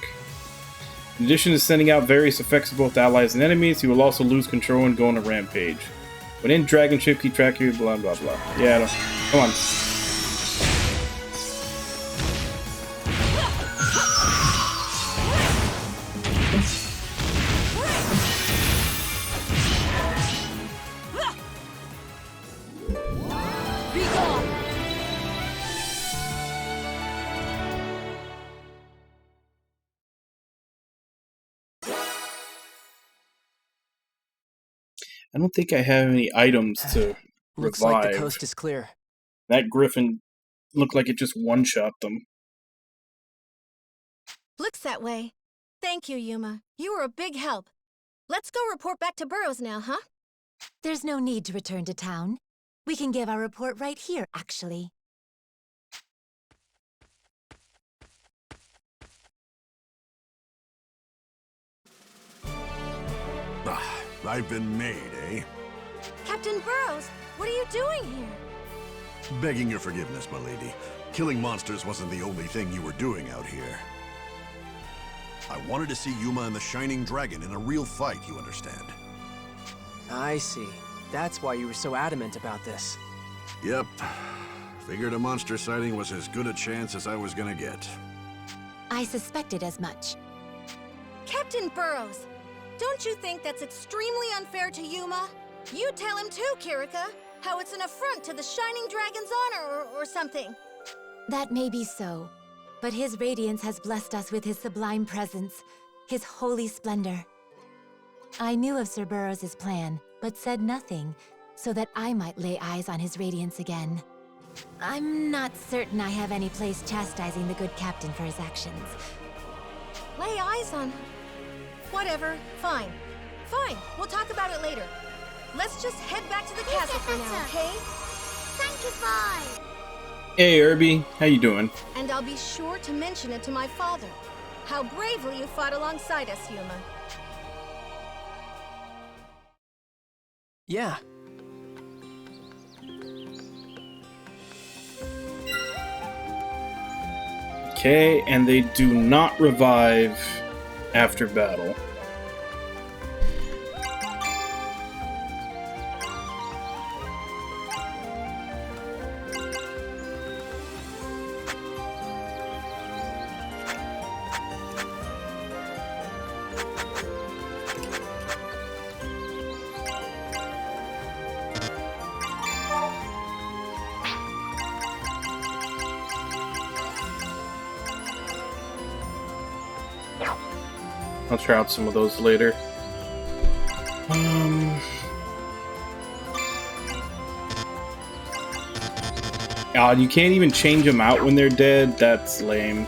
In addition to sending out various effects of both allies and enemies, he will also lose control and go on a rampage. When in Dragonship, keep track of your blah blah blah. Yeah, no. Come on. I don't think I have any items to Looks revive. like the coast is clear. That griffin looked like it just one-shot them. Looks that way. Thank you, Yuma. You were a big help. Let's go report back to Burrows now, huh? There's no need to return to town. We can give our report right here, actually. I've been made, eh? Captain Burrows, what are you doing here? Begging your forgiveness, my lady. Killing monsters wasn't the only thing you were doing out here. I wanted to see Yuma and the Shining Dragon in a real fight, you understand? I see. That's why you were so adamant about this. Yep. Figured a monster sighting was as good a chance as I was gonna get. I suspected as much. Captain Burrows, don't you think that's extremely unfair to Yuma? You tell him too, Kirika, how it's an affront to the Shining Dragon's honor or something. That may be so, but his radiance has blessed us with his sublime presence, his holy splendor. I knew of Sir Burrows' plan, but said nothing, so that I might lay eyes on his radiance again. I'm not certain I have any place chastising the good captain for his actions. Lay eyes on... Whatever. Fine. Fine. We'll talk about it later. Let's just head back to the castle for now, okay? Thank you, bye. Hey, Irby. How you doing? And I'll be sure to mention it to my father. How bravely you fought alongside us, Yuma. Yeah. Okay, and they do not revive after battle. I'll try out some of those later. God, you can't even change them out when they're dead? That's lame.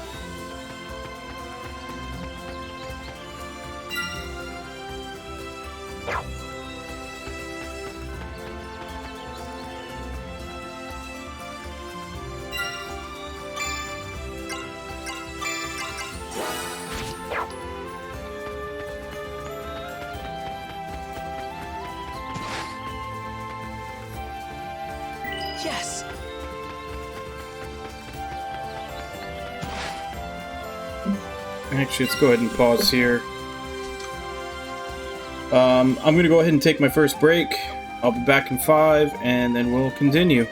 Yes! Actually, let's go ahead and pause here. I'm going to go ahead and take my first break. I'll be back in 5, and then we'll continue.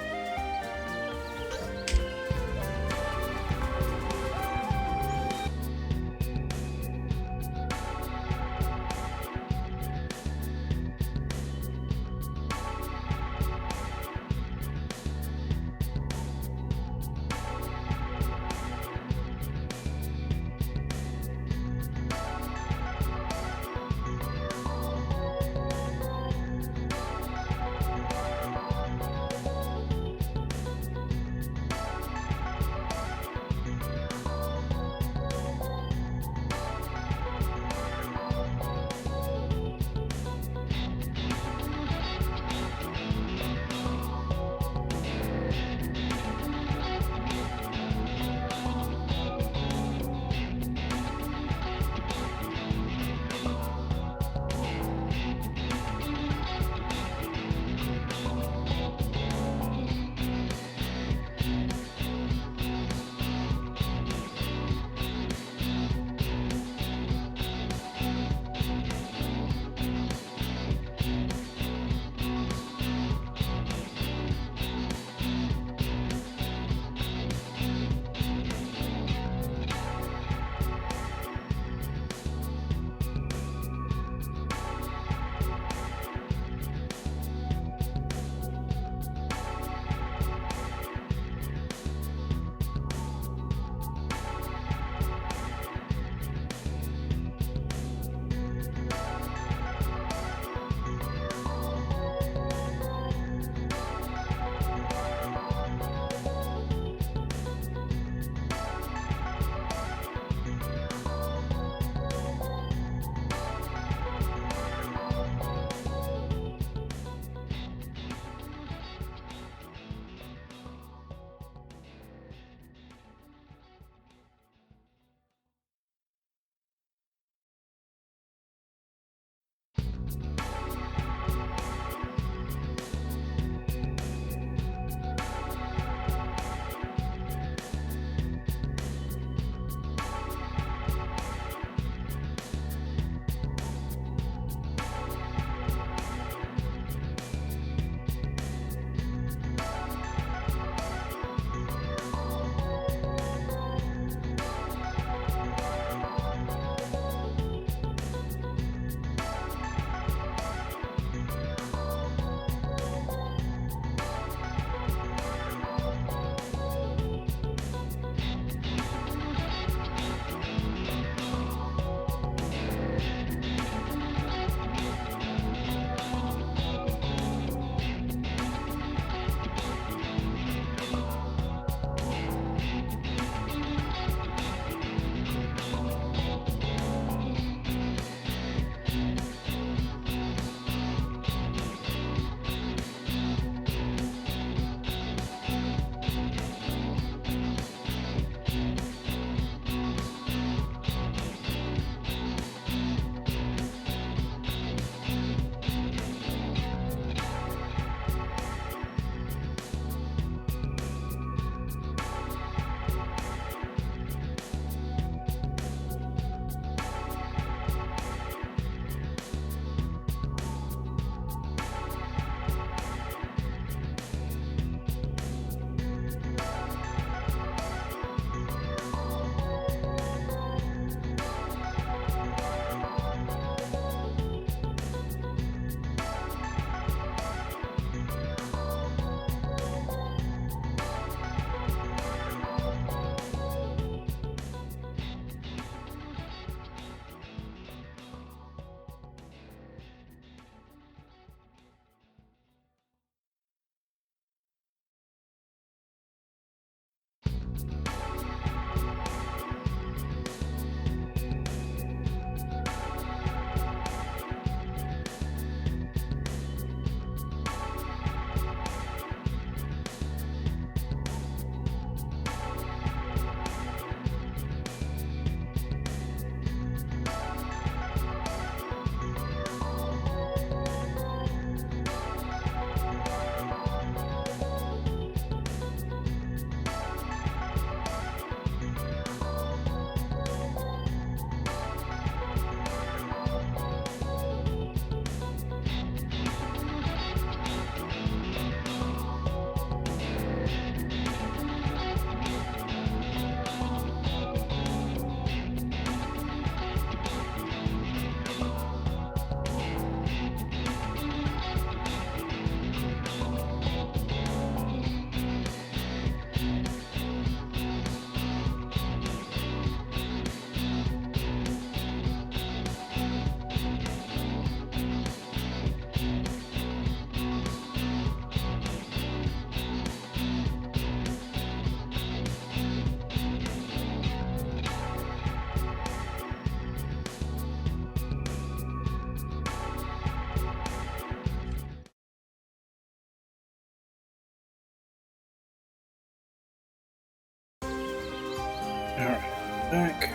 Back.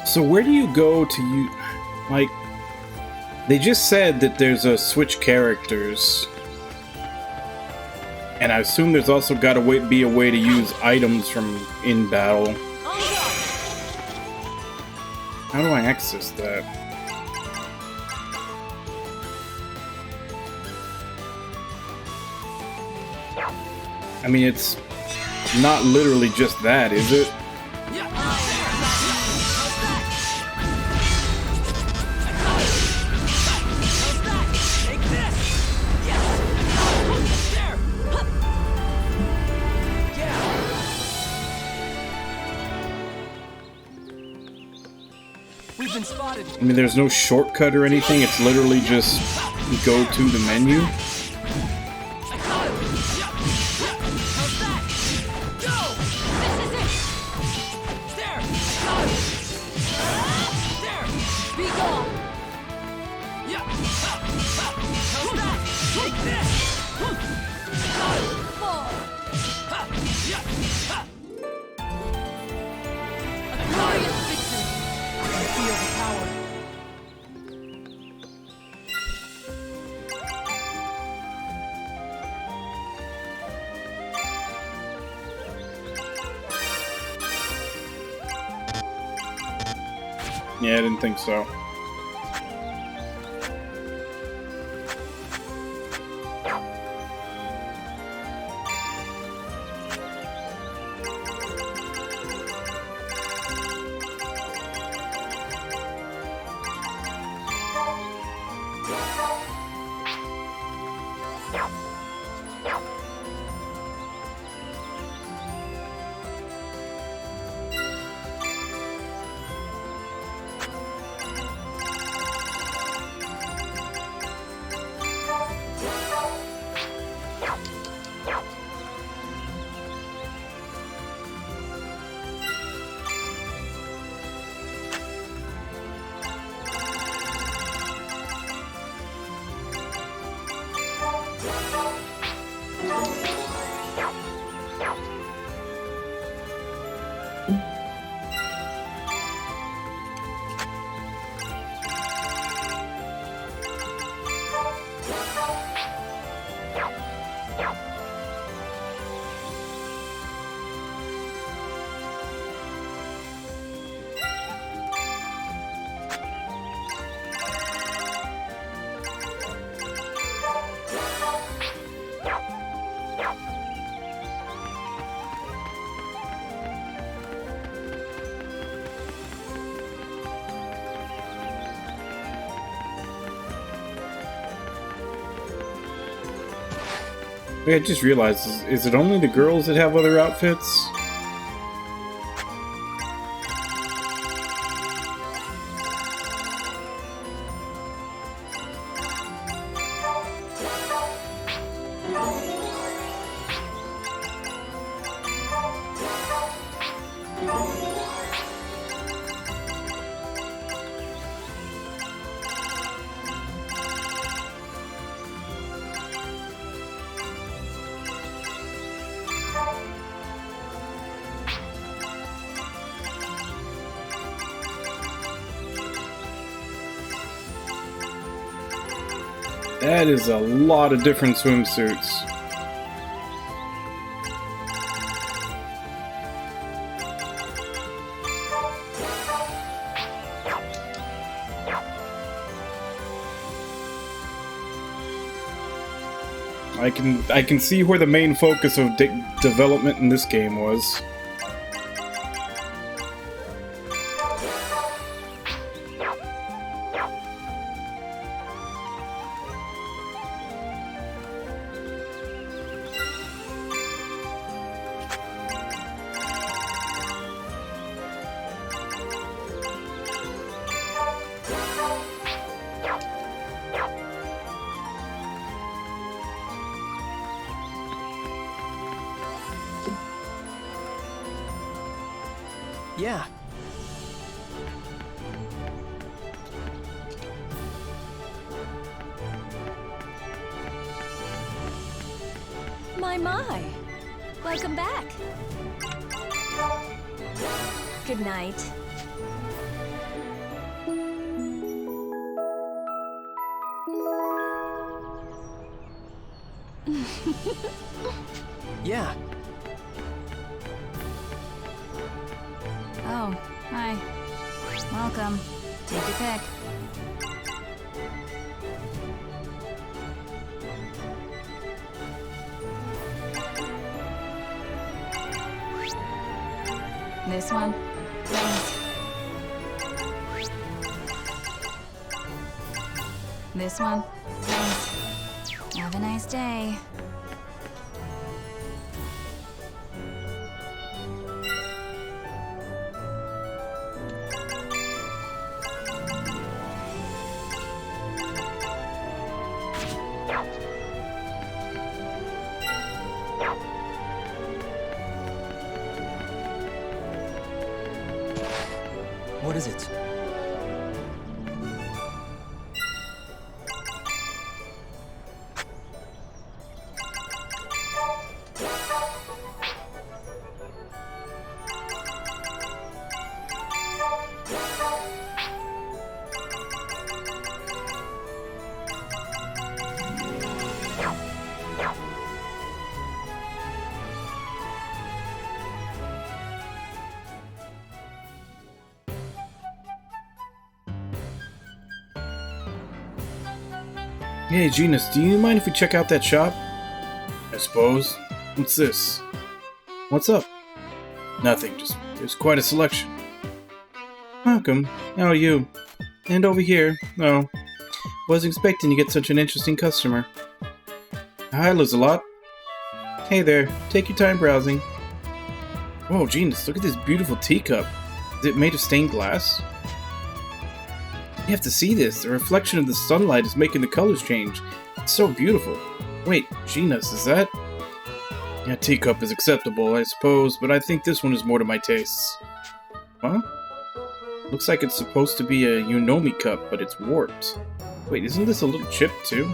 So where do you go to use, like, they just said that there's a switch characters, and I assume there's also got to be a way to use items from in battle. How do I access that? I mean, it's not literally just that, is it? I mean, there's no shortcut or anything, it's literally just go to the menu. Yeah, I didn't think so. Wait, I just realized, is it only the girls that have other outfits? That is a lot of different swimsuits. I can see where the main focus of development in this game was. Yeah. My. Welcome back. Good night. Yeah. Oh, hi. Welcome. Take your pick. This one? Thanks. This one? Thanks. Have a nice day. What is it? Hey, Genus, do you mind if we check out that shop? I suppose. What's this? What's up? Nothing, just there's quite a selection. Welcome. How are you? And over here? No. Wasn't expecting to get such an interesting customer. Hi, Liz-a-lot. Hey there, take your time browsing. Whoa, Genus, look at this beautiful teacup. Is it made of stained glass? You have to see this. The reflection of the sunlight is making the colors change. It's so beautiful. Wait, Genus, is that? Yeah, teacup is acceptable, I suppose, but I think this one is more to my tastes. Huh? Looks like it's supposed to be a Unomi cup, but it's warped. Wait, isn't this a little chip, too?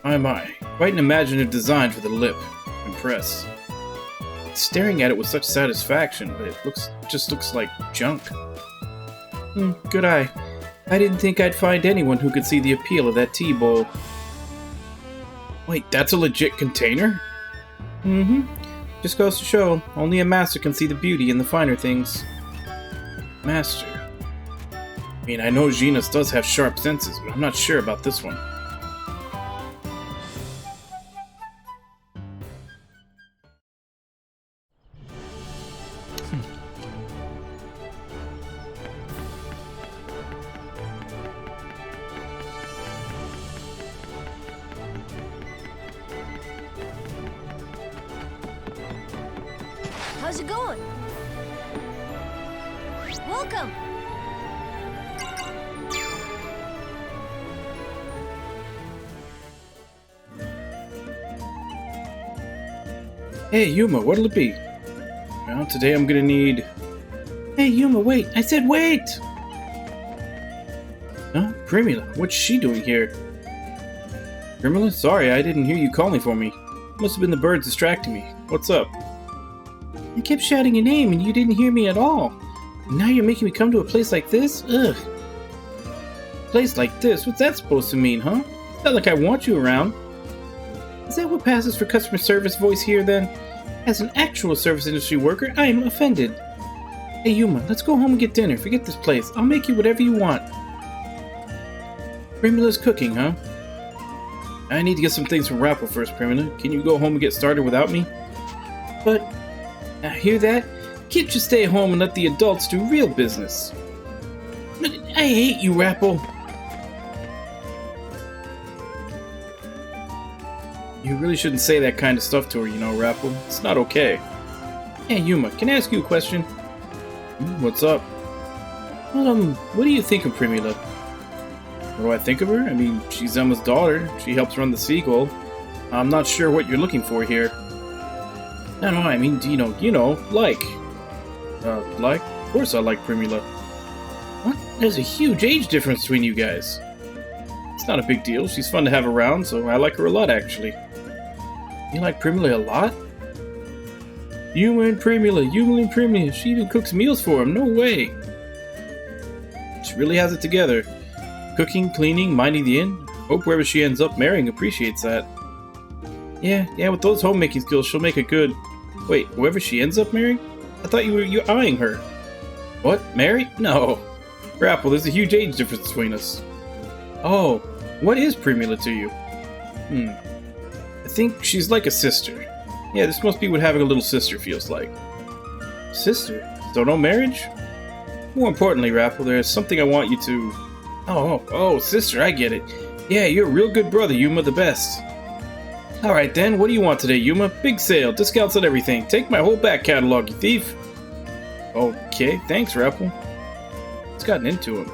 My. Quite an imaginative design for the lip. Impressed. Staring at it with such satisfaction, but it just looks like junk. Good eye. I didn't think I'd find anyone who could see the appeal of that tea bowl. Wait, that's a legit container? Just goes to show, only a master can see the beauty in the finer things. Master? I mean, I know Genus does have sharp senses, but I'm not sure about this one. How's it going? Welcome! Hey, Yuma, what'll it be? Well, today I'm gonna need... Hey, Yuma, wait! I said wait! Huh? Primula, what's she doing here? Primula, sorry, I didn't hear you calling for me. Must have been the birds distracting me. What's up? I kept shouting your name and you didn't hear me at all. And now you're making me come to a place like this? Ugh. Place like this? What's that supposed to mean, huh? It's not like I want you around. Is that what passes for customer service voice here, then? As an actual service industry worker, I am offended. Hey, Yuma, let's go home and get dinner. Forget this place. I'll make you whatever you want. Primula's cooking, huh? I need to get some things from Rappel first, Primula. Can you go home and get started without me? But, hear that? Can't you stay home and let the adults do real business? But I hate you, Rappel. You really shouldn't say that kind of stuff to her, you know, Rappel. It's not okay. Hey, Yuma, can I ask you a question? What's up? Well, what do you think of Primula? What do I think of her? I mean, she's Emma's daughter. She helps run the Seagull. I'm not sure what you're looking for here. No, I mean, like. Like? Of course I like Primula. What? There's a huge age difference between you guys. It's not a big deal. She's fun to have around, so I like her a lot, actually. You like Primula a lot? Yuma and Primula. She even cooks meals for him. No way. She really has it together. Cooking, cleaning, minding the inn. Hope wherever she ends up marrying appreciates that. Yeah, with those homemaking skills, she'll make a good... Wait, whoever she ends up marrying? I thought you were eyeing her. What? Marry? No. Rappel, there's a huge age difference between us. Oh, what is Primula to you? I think she's like a sister. Yeah, this must be what having a little sister feels like. Sister? So no marriage? More importantly, Rappel, there's something I want you to... Oh, sister, I get it. Yeah, you're a real good brother, Yuma, the best. Alright then, what do you want today, Yuma? Big sale, discounts on everything. Take my whole back catalog, you thief. Okay, thanks, Rappel. It's gotten into him.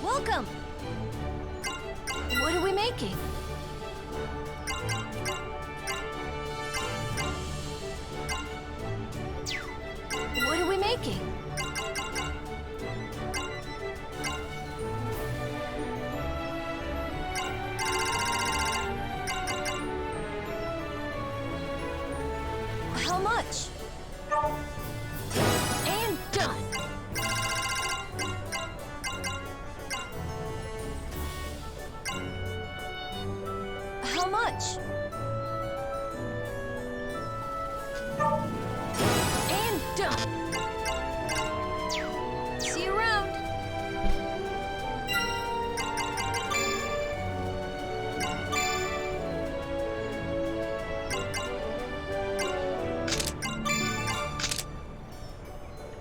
Welcome! What are we making? What are we making? How much? And done! How much? And done! See you around!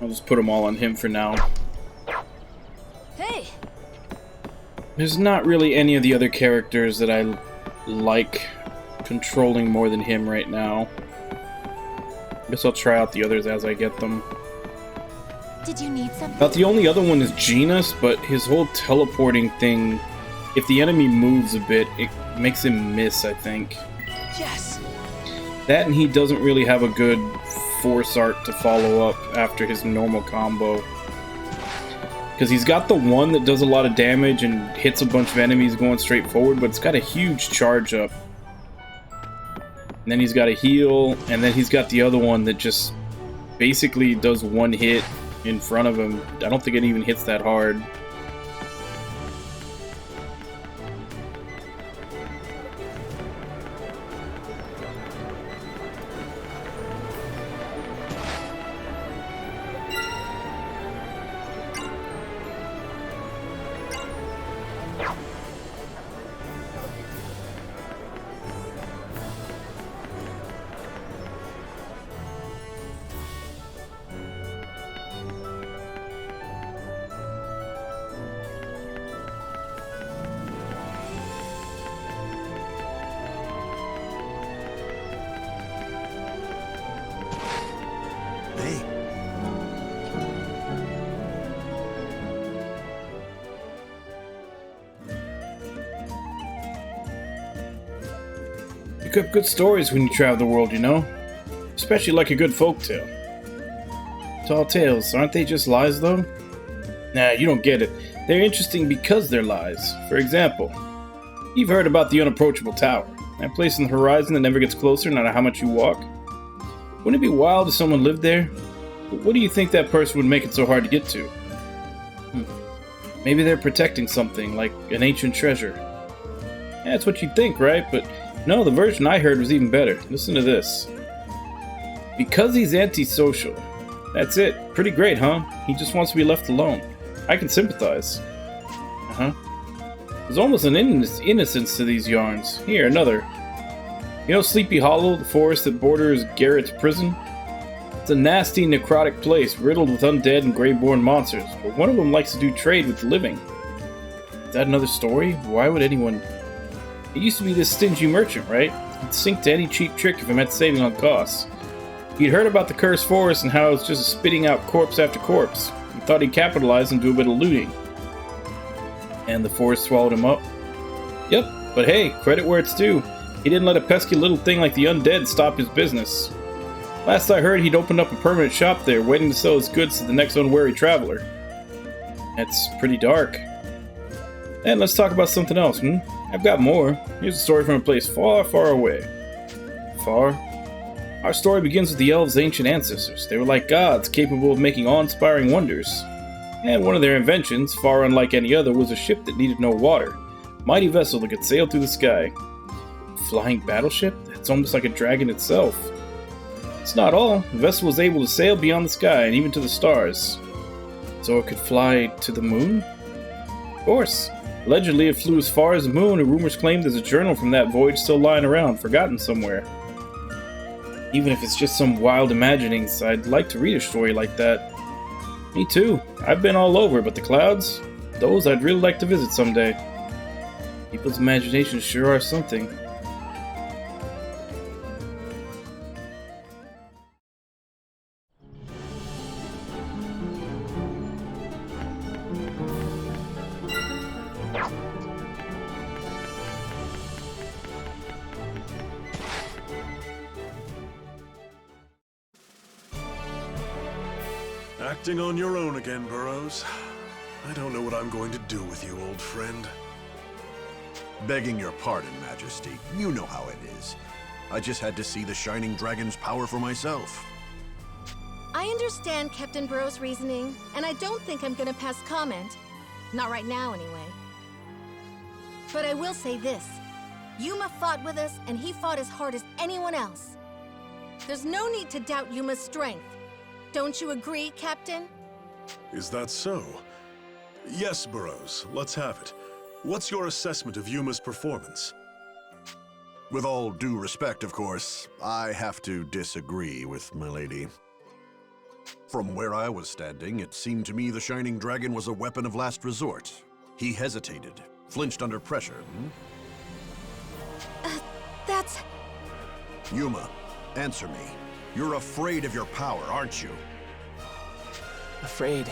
I'll just put them all on him for now. Hey! There's not really any of the other characters that I like controlling more than him right now. Guess I'll try out the others as I get them. Did you need something? About the only other one is Genus, but his whole teleporting thing, if the enemy moves a bit, it makes him miss, I think. Yes! That, and he doesn't really have a good force art to follow up after his normal combo. Because he's got the one that does a lot of damage and hits a bunch of enemies going straight forward, but it's got a huge charge up. And then he's got a heal, and then he's got the other one that just basically does one hit in front of him. I don't think it even hits that hard. You cook good stories when you travel the world, you know? Especially like a good folktale. Tall tales, aren't they just lies, though? Nah, you don't get it. They're interesting because they're lies. For example, you've heard about the Unapproachable Tower. That place on the horizon that never gets closer no matter how much you walk. Wouldn't it be wild if someone lived there? What do you think that person would make it so hard to get to? Maybe they're protecting something, like an ancient treasure. Yeah, that's what you'd think, right? But no, the version I heard was even better. Listen to this. Because he's antisocial, That's it. Pretty great, huh? He just wants to be left alone. I can sympathize. Uh-huh. There's almost an innocence to these yarns. Here, another. You know Sleepy Hollow, the forest that borders Garrett's prison? It's a nasty, necrotic place, riddled with undead and grey-born monsters, but one of them likes to do trade with the living. Is that another story? Why would anyone... It used to be this stingy merchant, right? He'd sink to any cheap trick if it meant saving on costs. He'd heard about the cursed forest and how it's just spitting out corpse after corpse. He thought he'd capitalize and do a bit of looting. And the forest swallowed him up? Yep, but hey, credit where it's due. He didn't let a pesky little thing like the undead stop his business. Last I heard, he'd opened up a permanent shop there, waiting to sell his goods to the next unwary traveler. That's pretty dark. And let's talk about something else, I've got more. Here's a story from a place far, far away. Far? Our story begins with the elves' ancient ancestors. They were like gods, capable of making awe-inspiring wonders. And one of their inventions, far unlike any other, was a ship that needed no water. A mighty vessel that could sail through the sky. A flying battleship? That's almost like a dragon itself. It's not all. The vessel was able to sail beyond the sky and even to the stars. So it could fly to the moon? Of course. Allegedly, it flew as far as the moon, and rumors claim there's a journal from that voyage still lying around, forgotten somewhere. Even if it's just some wild imaginings, I'd like to read a story like that. Me too. I've been all over, but the clouds? Those I'd really like to visit someday. People's imaginations sure are something. Acting on your own again, Burrows. I don't know what I'm going to do with you, old friend. Begging your pardon, Majesty. You know how it is. I just had to see the Shining Dragon's power for myself. I understand Captain Burrow's reasoning, and I don't think I'm gonna pass comment. Not right now, anyway. But I will say this. Yuma fought with us, and he fought as hard as anyone else. There's no need to doubt Yuma's strength. Don't you agree, Captain? Is that so? Yes, Burrows, let's have it. What's your assessment of Yuma's performance? With all due respect, of course, I have to disagree with my lady. From where I was standing, it seemed to me the Shining Dragon was a weapon of last resort. He hesitated, flinched under pressure. That's... Yuma, answer me. You're afraid of your power, aren't you? Afraid.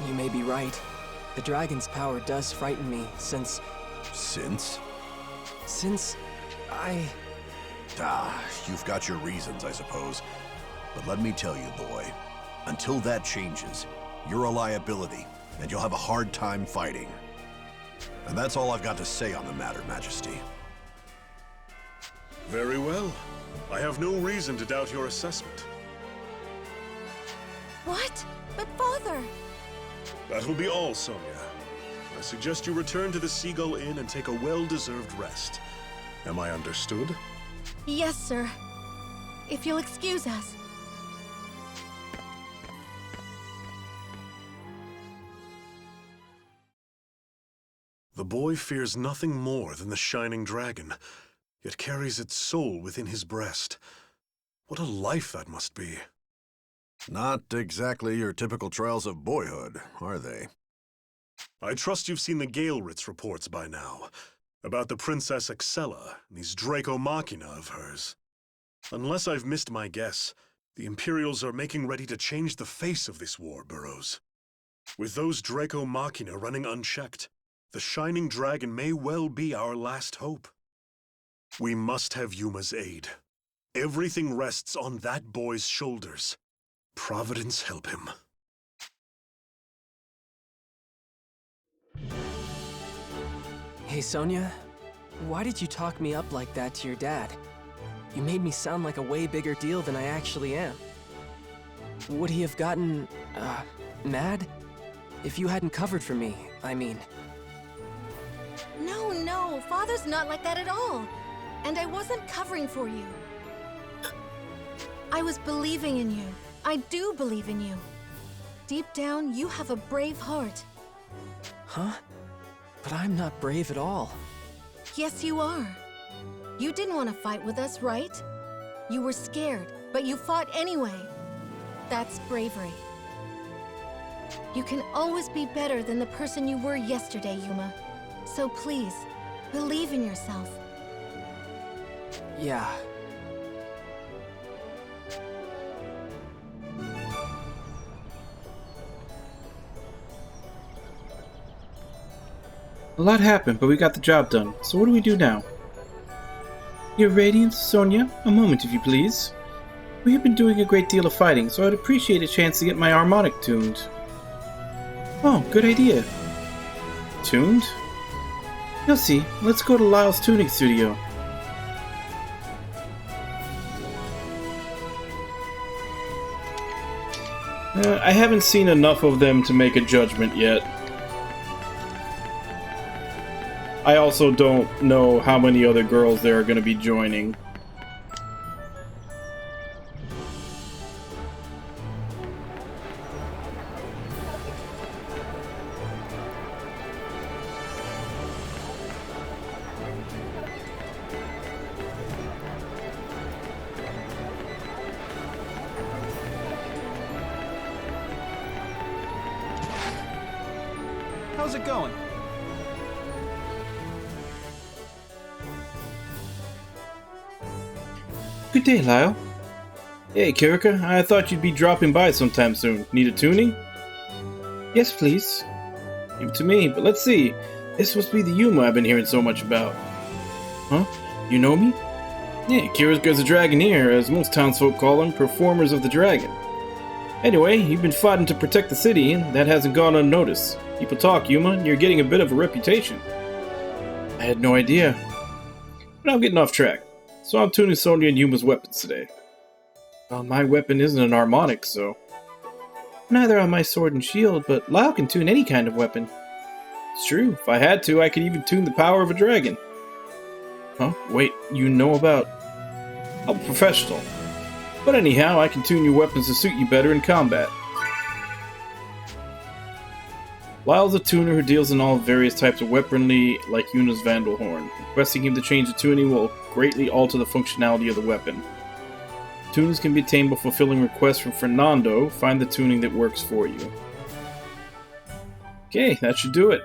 You may be right. The dragon's power does frighten me, since... Since? Since... You've got your reasons, I suppose. But let me tell you, boy, until that changes, you're a liability, and you'll have a hard time fighting. And that's all I've got to say on the matter, Majesty. Very well. I have no reason to doubt your assessment. What? But Father... That'll be all, Sonia. I suggest you return to the Seagull Inn and take a well-deserved rest. Am I understood? Yes, sir. If you'll excuse us. The boy fears nothing more than the Shining Dragon, yet carries its soul within his breast. What a life that must be. Not exactly your typical trials of boyhood, are they? I trust you've seen the Galeritz reports by now, about the Princess Axella and these Draco Machina of hers. Unless I've missed my guess, the Imperials are making ready to change the face of this war, Burrows. With those Draco Machina running unchecked, the Shining Dragon may well be our last hope. We must have Yuma's aid. Everything rests on that boy's shoulders. Providence help him. Hey, Sonia. Why did you talk me up like that to your dad? You made me sound like a way bigger deal than I actually am. Would he have gotten, mad? If you hadn't covered for me, I mean. No, Father's not like that at all. And I wasn't covering for you. I was believing in you. I do believe in you. Deep down, you have a brave heart. Huh? But I'm not brave at all. Yes, you are. You didn't want to fight with us, right? You were scared, but you fought anyway. That's bravery. You can always be better than the person you were yesterday, Yuma. So please, believe in yourself. Yeah. A lot happened, but we got the job done. So what do we do now? Your Radiance, Sonia, a moment if you please. We have been doing a great deal of fighting, so I'd appreciate a chance to get my harmonic tuned. Oh, good idea. Tuned? You'll see. Let's go to Lyle's tuning studio. I haven't seen enough of them to make a judgment yet. I also don't know how many other girls there are going to be joining. How's it going? Good day, Lyle. Hey, Kirika, I thought you'd be dropping by sometime soon. Need a tuning? Yes, please. Give it to me, but let's see. This must be the Yuma I've been hearing so much about. Huh? You know me? Yeah, Kirika's a Dragoneer, as most townsfolk call them, performers of the dragon. Anyway, you've been fighting to protect the city, and that hasn't gone unnoticed. People talk, Yuma, and you're getting a bit of a reputation. I had no idea. But I'm getting off track. So I'm tuning Sonia and Yuma's weapons today. Well, my weapon isn't an harmonic, so... Neither on my sword and shield, but Lyle can tune any kind of weapon. It's true, if I had to, I could even tune the power of a dragon. Huh? Wait, you know about... I'm a professional. But anyhow, I can tune your weapons to suit you better in combat. Lyle's a tuner who deals in all various types of weaponry, like Yuna's Vandalhorn. Requesting him to change the tuning will greatly alter the functionality of the weapon. Tunings can be attained by fulfilling requests from Fernando. Find the tuning that works for you. Okay, that should do it.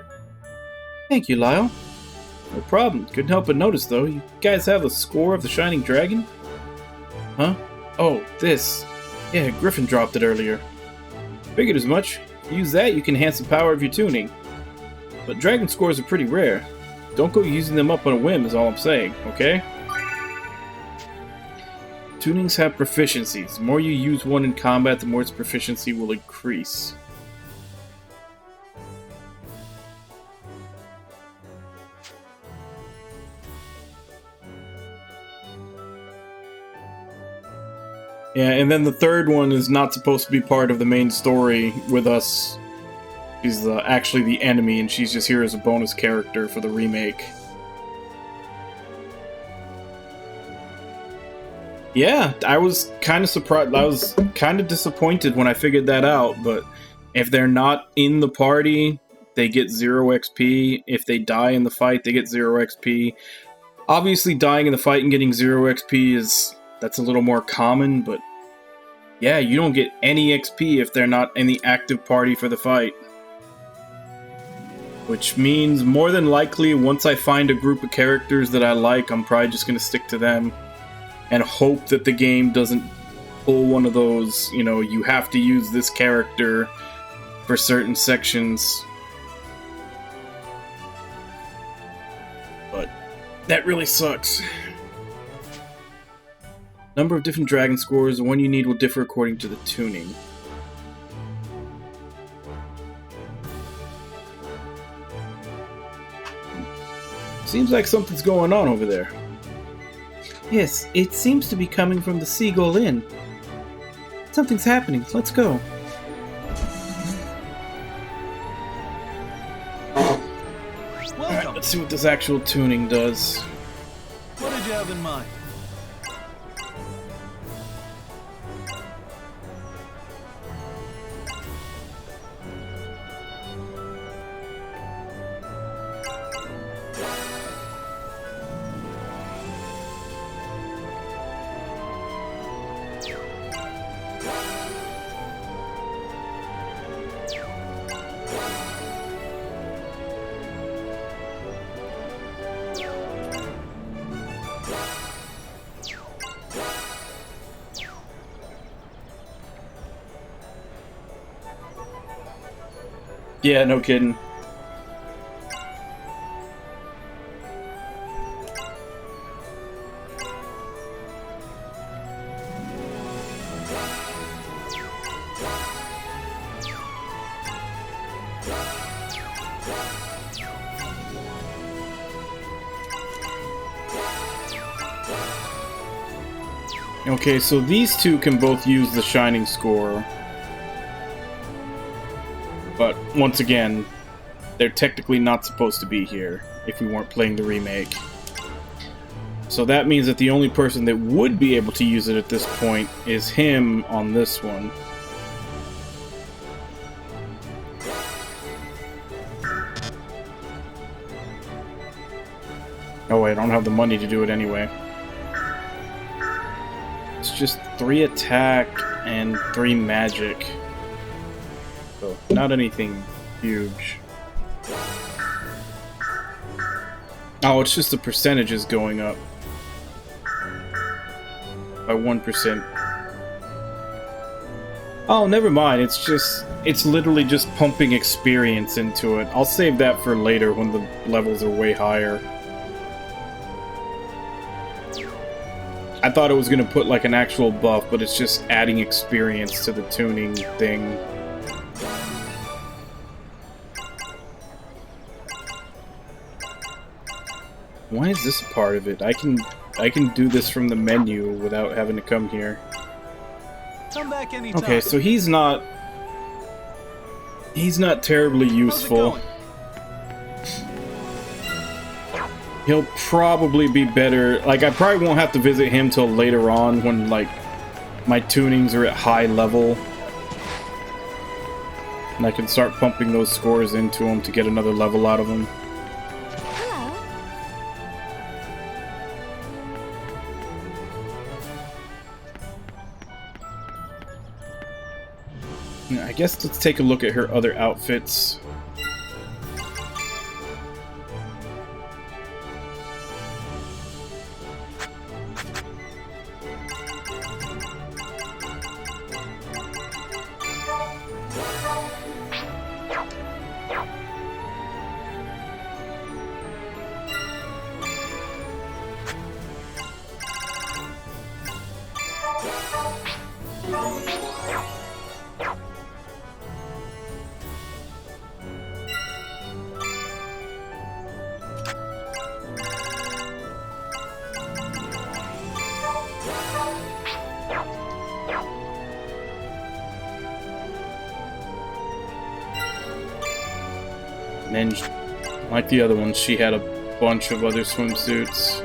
Thank you, Lyle. No problem. Couldn't help but notice, though. You guys have a score of the Shining Dragon? Huh? Oh, this. Yeah, Griffin dropped it earlier. Figured as much. If you use that, you can enhance the power of your tuning. But dragon scores are pretty rare. Don't go using them up on a whim is all I'm saying, okay? Tunings have proficiencies. The more you use one in combat, the more its proficiency will increase. Yeah, and then the third one is not supposed to be part of the main story with us. She's actually the enemy, and she's just here as a bonus character for the remake. Yeah, I was kind of surprised. I was kind of disappointed when I figured that out, but if they're not in the party, they get 0 XP. If they die in the fight, they get 0 XP. Obviously, dying in the fight and getting 0 XP that's a little more common, but yeah, you don't get any XP if they're not in the active party for the fight. Which means, more than likely, once I find a group of characters that I like, I'm probably just going to stick to them and hope that the game doesn't pull one of those, you know, you have to use this character for certain sections. But that really sucks. Number of different dragon scores, the one you need will differ according to the tuning. Seems like something's going on over there. Yes, it seems to be coming from the Seagull Inn. Something's happening. Let's go. Alright, let's see what this actual tuning does. What did you have in mind? Yeah, no kidding. Okay, so these two can both use the Shining Score. But, once again, they're technically not supposed to be here if we weren't playing the remake. So that means that the only person that would be able to use it at this point is him on this one. Oh wait, I don't have the money to do it anyway. It's just 3 attack and 3 magic. So, not anything huge. Oh, it's just the percentages going up by 1%. Oh, never mind. It's literally just pumping experience into it. I'll save that for later when the levels are way higher. I thought it was going to put like an actual buff, but it's just adding experience to the tuning thing. Why is this a part of it? I can do this from the menu without having to come here. Come back anytime. Okay, so he's not terribly useful. He'll probably be better. Like, I probably won't have to visit him till later on when, like, my tunings are at high level. And I can start pumping those scores into him to get another level out of him. I guess let's take a look at her other outfits. And then, like the other ones, she had a bunch of other swimsuits.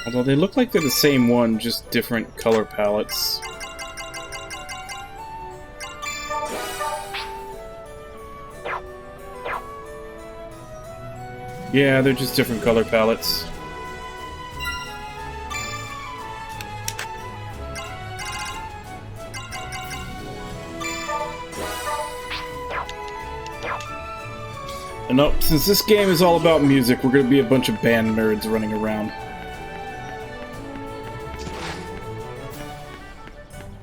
Although they look like they're the same one, just different color palettes. Yeah, they're just different color palettes. And nope, since this game is all about music, we're gonna be a bunch of band nerds running around.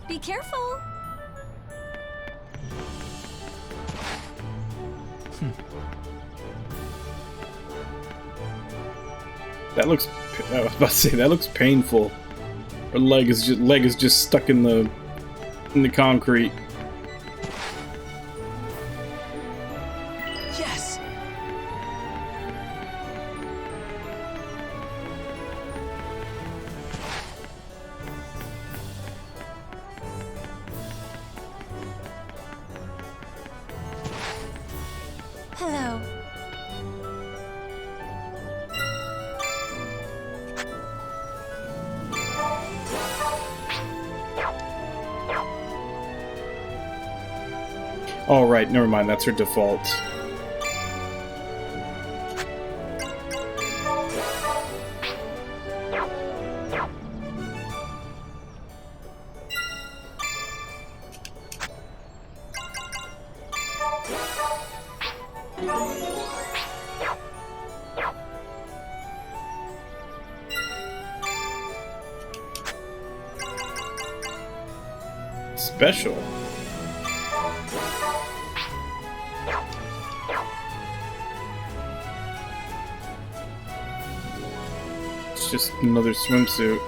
Be careful. That looks, I was about to say, that looks painful. Her leg is just stuck in the concrete. Yes. Hello. Oh, right, never mind, that's her default. special. It's just another swimsuit.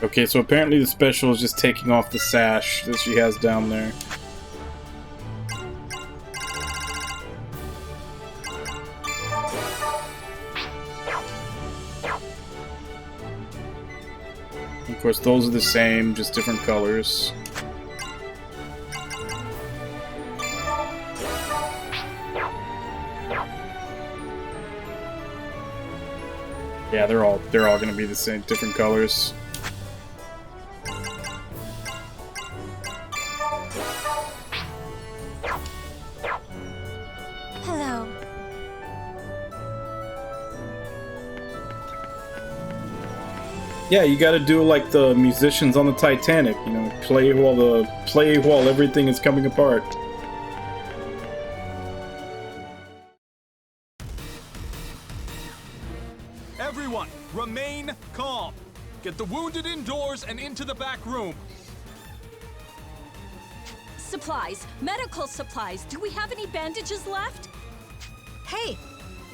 Okay, so apparently the special is just taking off the sash that she has down there. Of course, those are the same, just different colors. Yeah, they're all going to be the same, different colors. Hello. Yeah, you gotta do like the musicians on the Titanic, you know, play while everything is coming apart. Everyone, remain calm. Get the wounded indoors and into the back room. Supplies. Medical supplies. Do we have any bandages left? Hey,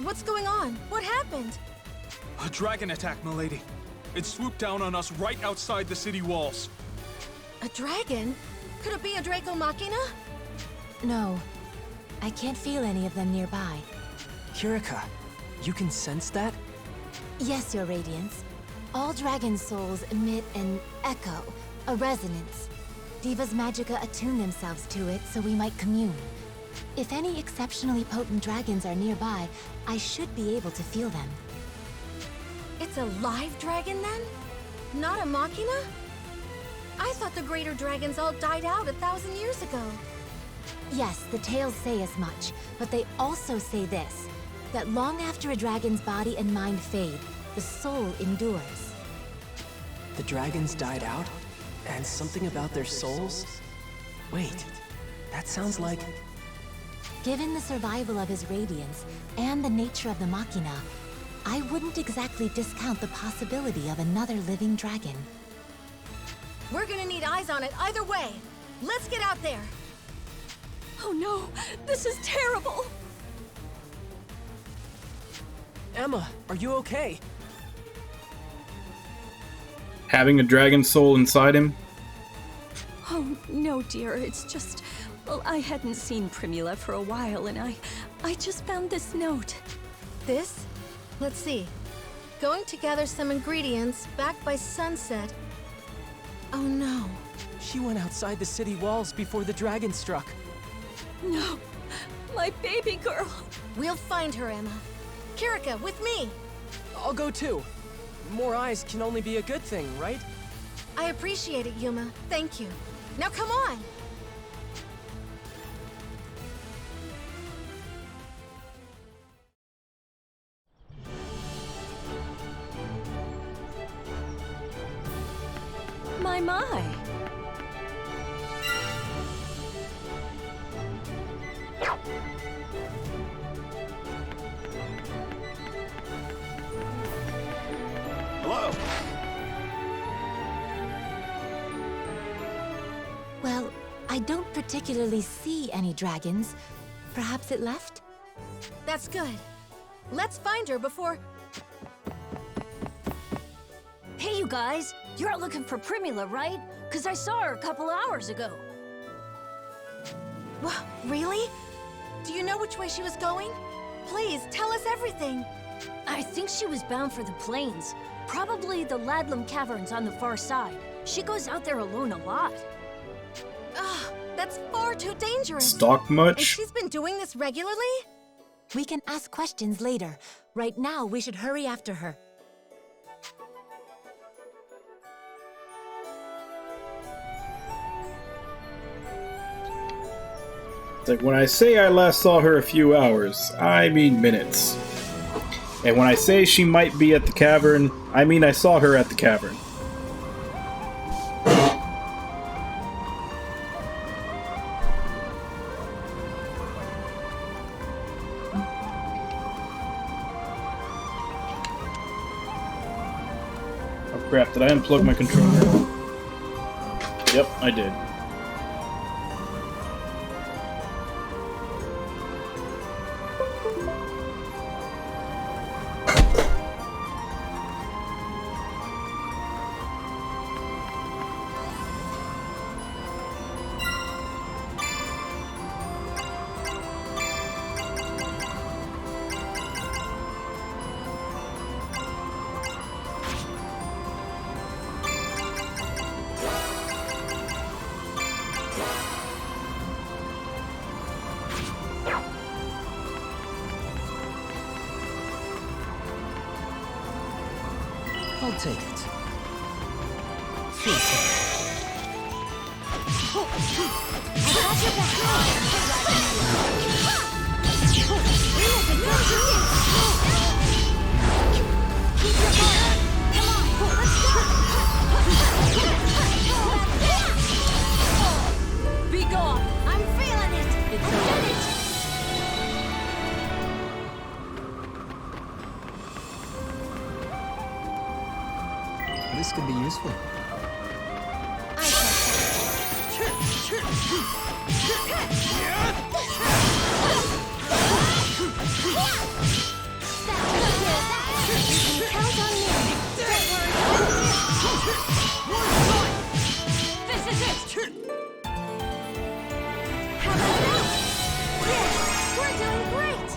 what's going on? What happened? A dragon attack, milady. It swooped down on us right outside the city walls. A dragon? Could it be a Draco Machina? No. I can't feel any of them nearby. Kirika, you can sense that? Yes, Your Radiance. All dragon souls emit an echo, a resonance. Diva's Magica attune themselves to it so we might commune. If any exceptionally potent dragons are nearby, I should be able to feel them. It's a live dragon then? Not a Machina? I thought the greater dragons all died out 1,000 years ago. Yes, the tales say as much, but they also say this, that long after a dragon's body and mind fade, the soul endures. The dragons died out? And something about their souls? Wait, that sounds like... Given the survival of his radiance, and the nature of the Machina, I wouldn't exactly discount the possibility of another living dragon. We're gonna need eyes on it either way. Let's get out there. Oh no, this is terrible. Emma, are you okay? Having a dragon soul inside him? Oh no, dear, it's just... Well, I hadn't seen Primula for a while, and I just found this note. This? Let's see. Going to gather some ingredients back by sunset. Oh no. She went outside the city walls before the dragon struck. No, my baby girl. We'll find her, Emma. Kirika, with me. I'll go too. More eyes can only be a good thing, right? I appreciate it, Yuma. Thank you. Now come on! My. Hello. Well, I don't particularly see any dragons. Perhaps it left? That's good. Let's find her before... Hey, you guys! You're out looking for Primula, right? Because I saw her a couple hours ago. What? Really? Do you know which way she was going? Please, tell us everything. I think she was bound for the plains. Probably the Ladlam Caverns on the far side. She goes out there alone a lot. Ugh, that's far too dangerous. Stalk much? And she's been doing this regularly? We can ask questions later. Right now, we should hurry after her. It's like, when I say I last saw her a few hours, I mean minutes. And when I say she might be at the cavern, I mean I saw her at the cavern. Crap, did I unplug my controller? Yep, I did. I'll take it. Feel safe. Be gone! I'm feeling it! It's I over. did it! This could be useful. This is it! How about that? Yeah, we're doing great!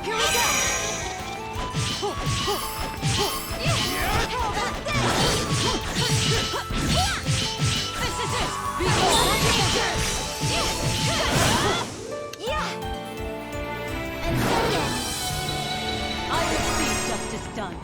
Here we go! How about This is it! Be gone! Yeah! And so then, I will see justice done.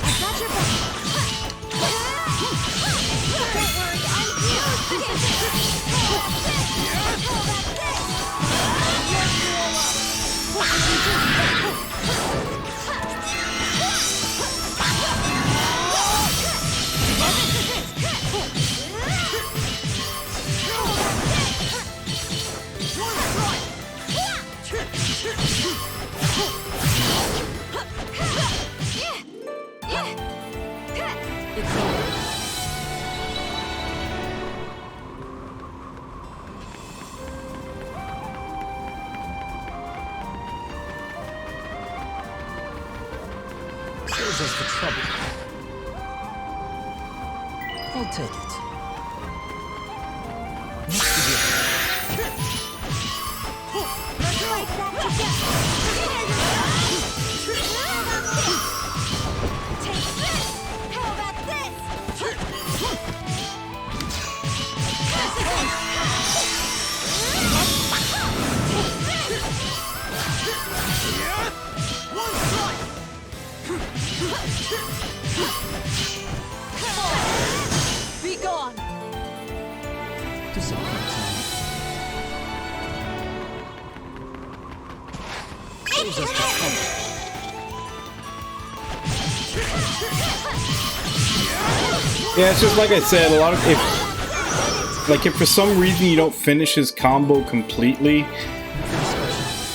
I got your back. Don't worry, I'm here. How about this? It's over. Saves us the trouble. I'll take it. Next begin. Let's fight that together. Take this. How about this? Be gone! Disappointing. Saves us the trouble. Yeah, it's just like I said, a lot of if for some reason you don't finish his combo completely,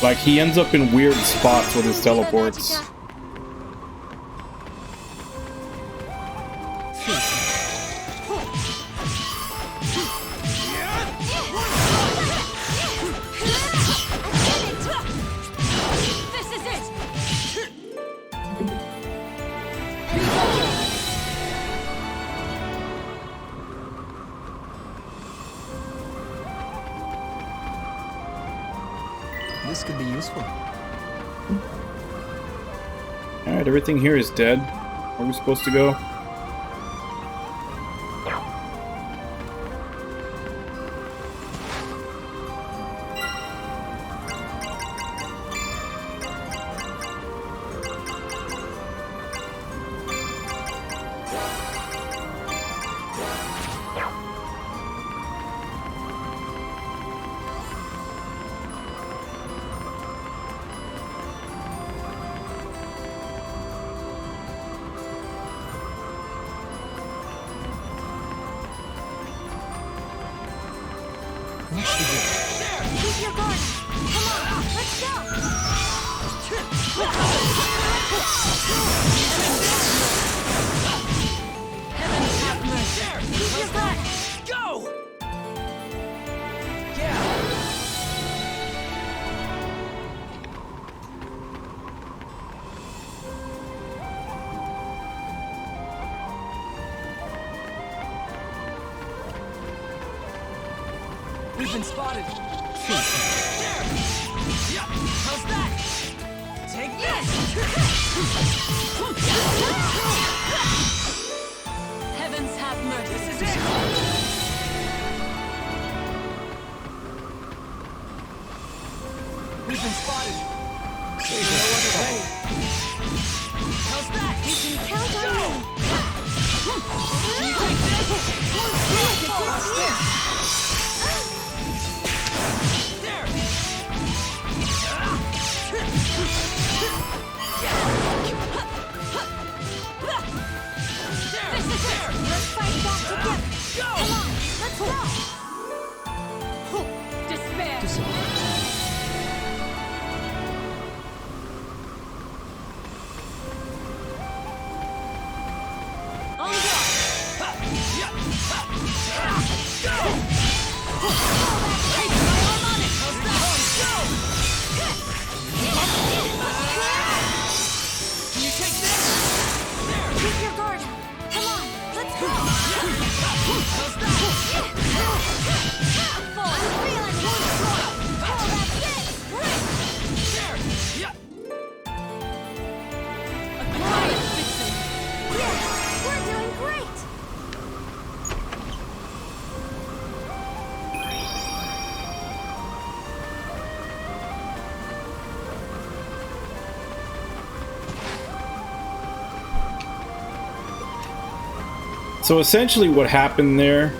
like he ends up in weird spots with his teleports. This is it! This could be useful. Alright, everything here is dead. Where are we supposed to go? Keep your guard. Come on, let's go. Heavens have mercy. Keep your guard. Go! Yeah. We've been spotted. How's that? Take this! Heavens have mercy. This is it! We've been spotted. There's no other way. How's that? You can count on me. You take this? How's this? Let's fight back together. Come on, let's go. Despair. On guard. Take my harmonic. How's that? Can you take this? Keep your guard. Come on, let's go. How's that? I'm feeling one strong. Oh, that's it. There. Yeah. A quiet victory. Yeah, we're doing great. So essentially what happened there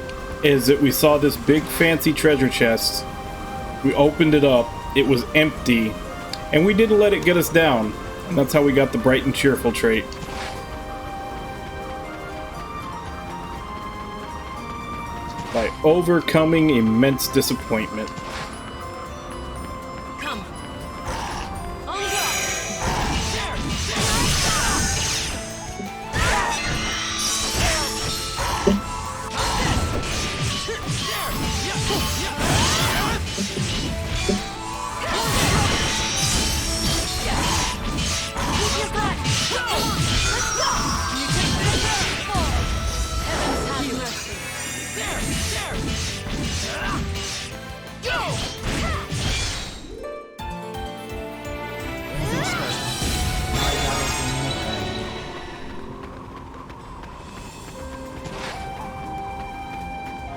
is that we saw this big fancy treasure chest. We opened it up, it was empty, and we didn't let it get us down. And that's how we got the bright and cheerful trait. By overcoming immense disappointment. Come. On guard.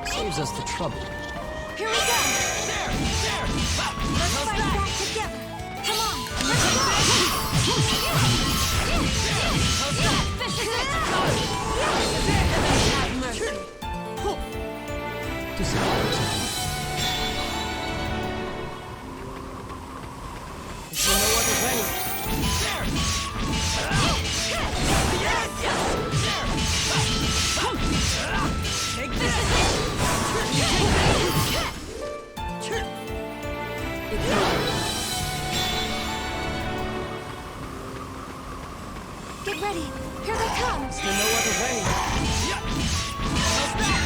Saves us the trouble. Here we go. Let's fight back together. Come on, let's go. This is it. Have mercy. Is there no other way? Take this! Get ready. Here they come. Is there no other way? How's that?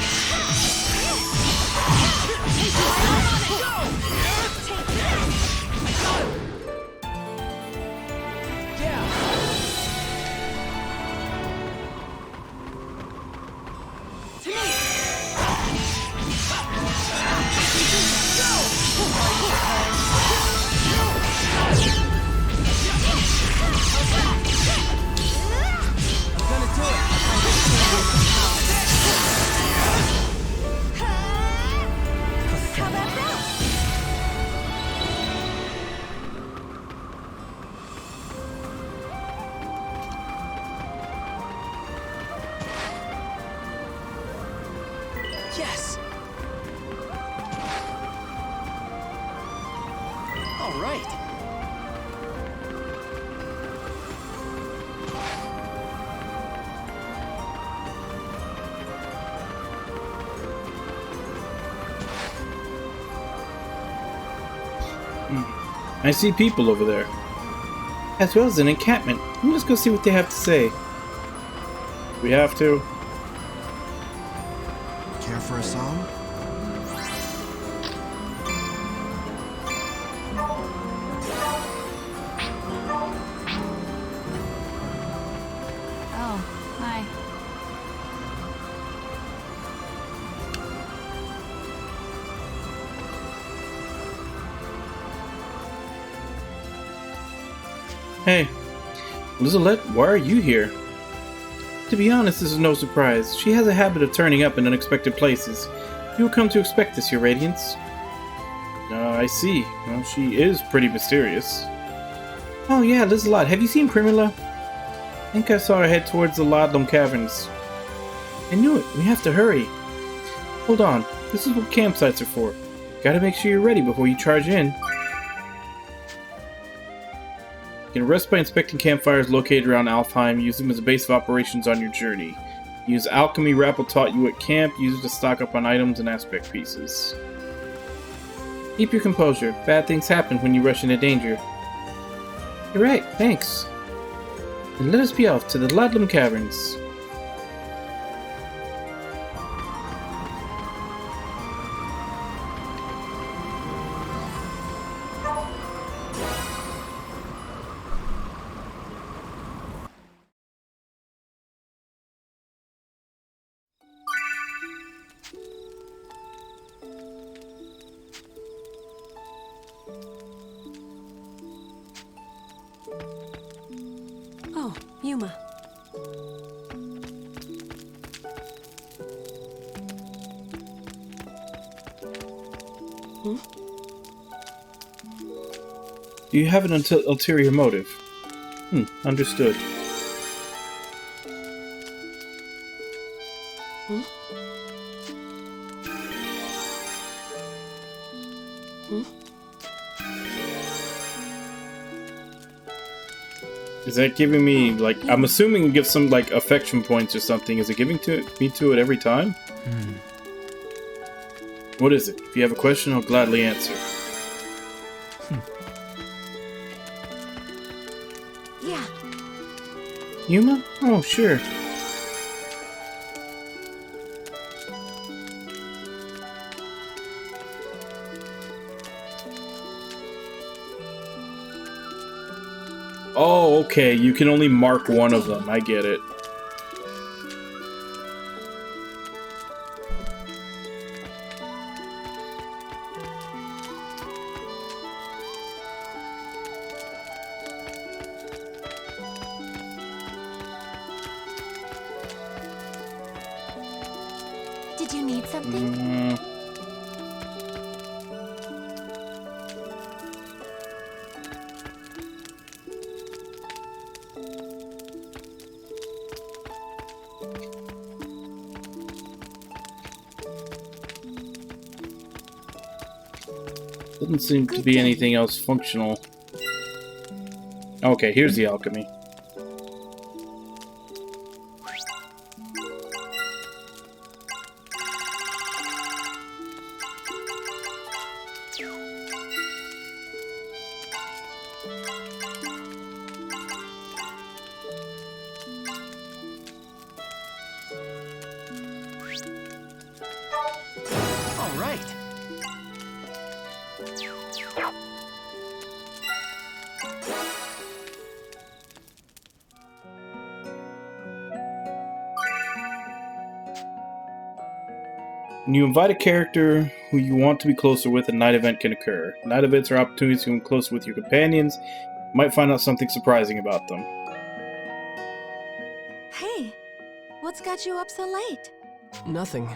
All right. I see people over there. As well as an encampment. Let's go see what they have to say. We have to. Care for a song? Oh, hi. Hey, Lizalette, why are you here? To be honest, this is no surprise. She has a habit of turning up in unexpected places. You will come to expect this, Your Radiance. I see. Well, she is pretty mysterious. Oh yeah, Lizalette, have you seen Primula? I think I saw her head towards the Ladlum Caverns. I knew it. We have to hurry. Hold on. This is what campsites are for. Gotta make sure you're ready before you charge in. You can rest by inspecting campfires located around Alfheim. Use them as a base of operations on your journey. Use alchemy Rappel taught you at camp. Use it to stock up on items and aspect pieces. Keep your composure. Bad things happen when you rush into danger. You're right, thanks. And let us be off to the Ladlum Caverns. Oh, Yuma. Hmm? Do you have an ulterior motive? Understood. Hmm? Hmm? Is that giving me, like, I'm assuming it gives some, like, affection points or something. Is it giving me to it every time? What is it? If you have a question, I'll gladly answer. Yeah. Yuma? Oh, sure. Oh, okay. You can only mark one of them. I get it. Did you need something? Doesn't seem to be anything else functional. Okay, here's the alchemy. All right. When you invite a character who you want to be closer with, a night event can occur. Night events are opportunities to become closer with your companions. You might find out something surprising about them. Hey, what's got you up so late? Nothing.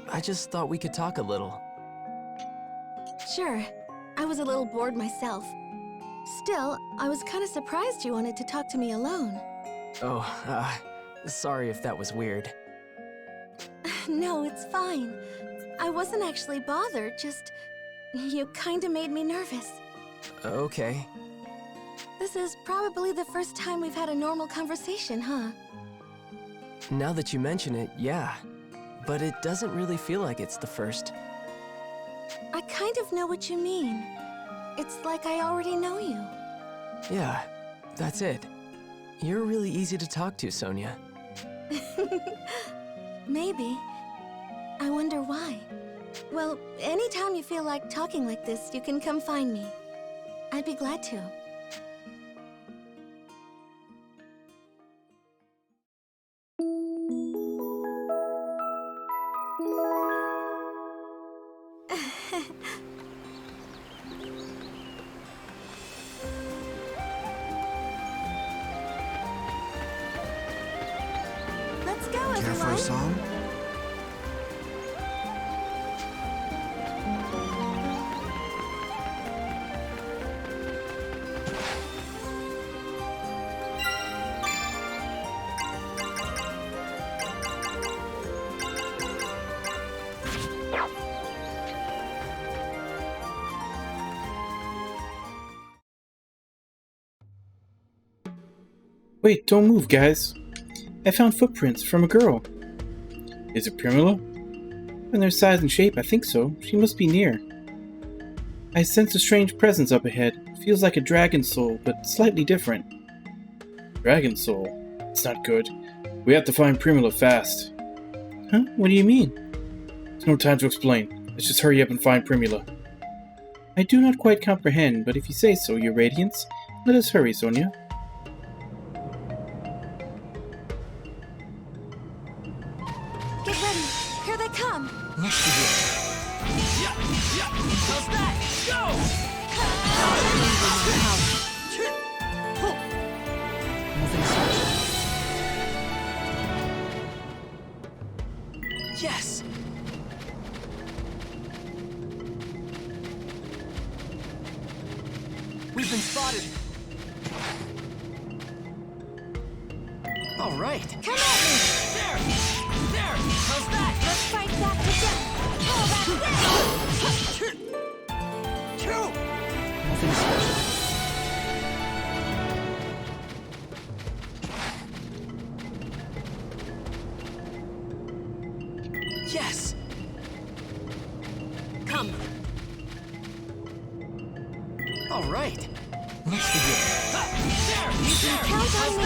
I just thought we could talk a little. Sure, I was a little bored myself. Still, I was kind of surprised you wanted to talk to me alone. Oh, sorry if that was weird. No, it's fine. I wasn't actually bothered, just... you kinda made me nervous. Okay. This is probably the first time we've had a normal conversation, huh? Now that you mention it, yeah. But it doesn't really feel like it's the first. I kind of know what you mean. It's like I already know you. Yeah, that's it. You're really easy to talk to, Sonia. Maybe. I wonder why. Well, anytime you feel like talking like this, you can come find me. I'd be glad to. Let's go, Care for a song? Wait, don't move, guys. I found footprints from a girl. Is it Primula? In their size and shape, I think so. She must be near. I sense a strange presence up ahead. Feels like a dragon soul, but slightly different. Dragon soul? It's not good. We have to find Primula fast. Huh? What do you mean? There's no time to explain. Let's just hurry up and find Primula. I do not quite comprehend, but if you say so, Your Radiance, let us hurry, Sonia. Get ready. Here they come. Let's begin. How's that? Go! Yes! We've been spotted. All right. Come at me. There! How's that? Let's fight back to death. Oh, that's it. True! Nothing special. Yes! Come! All right! Let's begin. There! Count on me.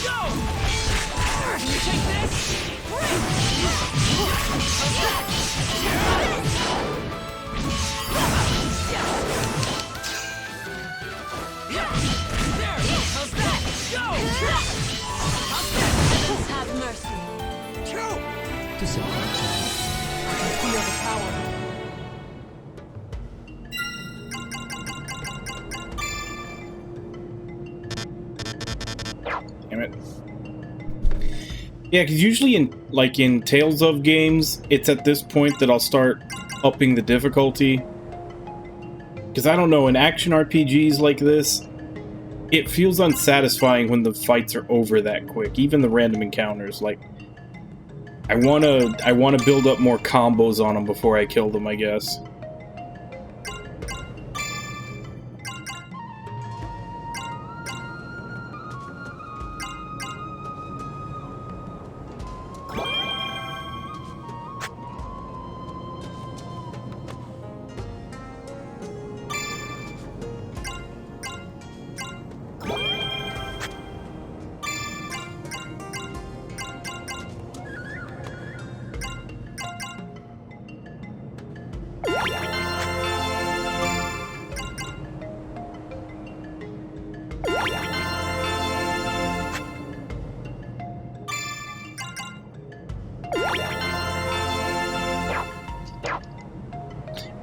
Go! You take this! Heavens have mercy. Disappointing. I can feel the power. Damn it. Yeah, because usually in Tales of games, it's at this point that I'll start upping the difficulty. Because I don't know, in action RPGs like this, it feels unsatisfying when the fights are over that quick. Even the random encounters, like, I wanna build up more combos on them before I kill them, I guess.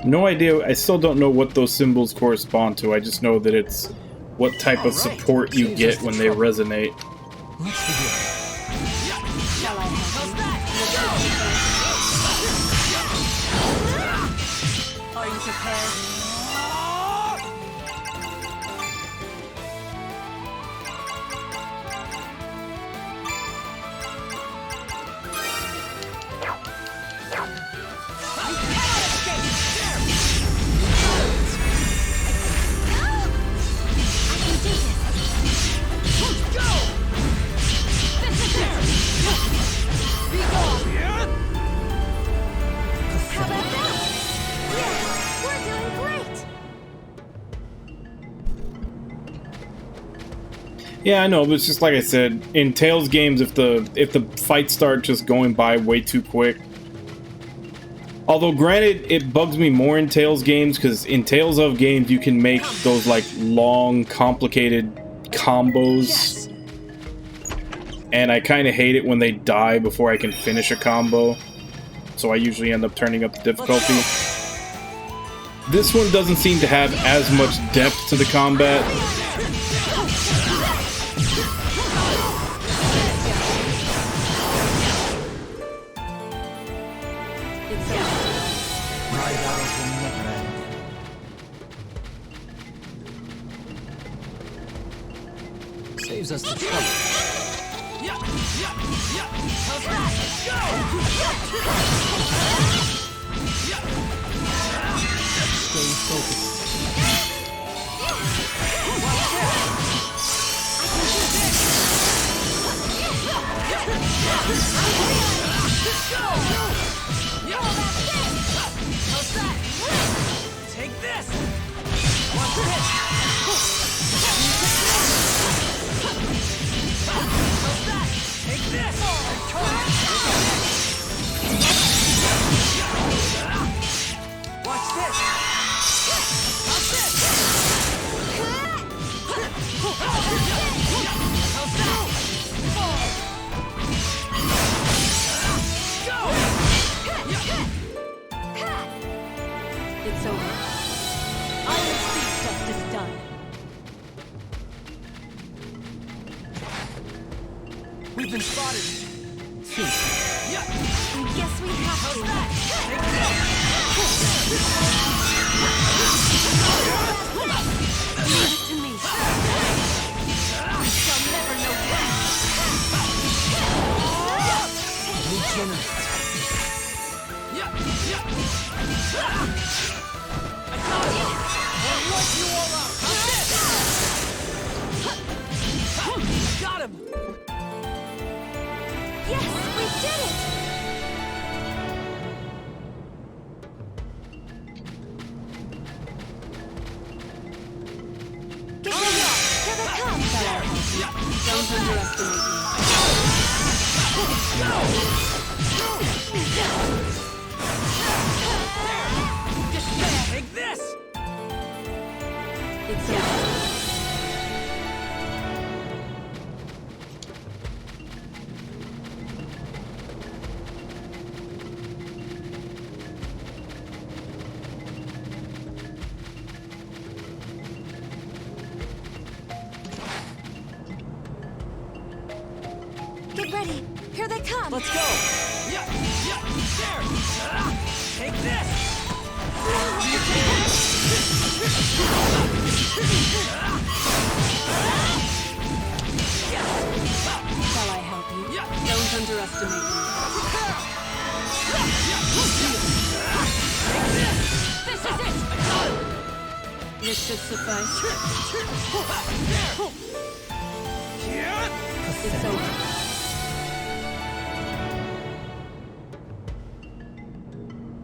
No idea, I still don't know what those symbols correspond to, I just know that it's what type of support you get when they resonate. Let's begin. Shall I have Are you prepared? Yeah, I know, but it's just like I said, in Tales games, if the fights start just going by way too quick. Although, granted, it bugs me more in Tales games, because in Tales of games, you can make those, like, long, complicated combos. Yes. And I kind of hate it when they die before I can finish a combo. So I usually end up turning up the difficulty. This one doesn't seem to have as much depth to the combat. Saves us the trouble. Stay focused. Take this! Watch this! Take this! Watch this! How's this? It's over. Iron Speed test is done. We've been spotted. I guess we have to. Leave it to me. We shall never know when. Regenerate. I got it! I'll wipe you all out! Got him! Yes, we did it! Get ready! Here they come! Don't underestimate me. Take this! It's over. Get ready! Here they come! Let's go! There! Take this! Shall I help you? Don't underestimate me. This is it! This should suffice. It's over.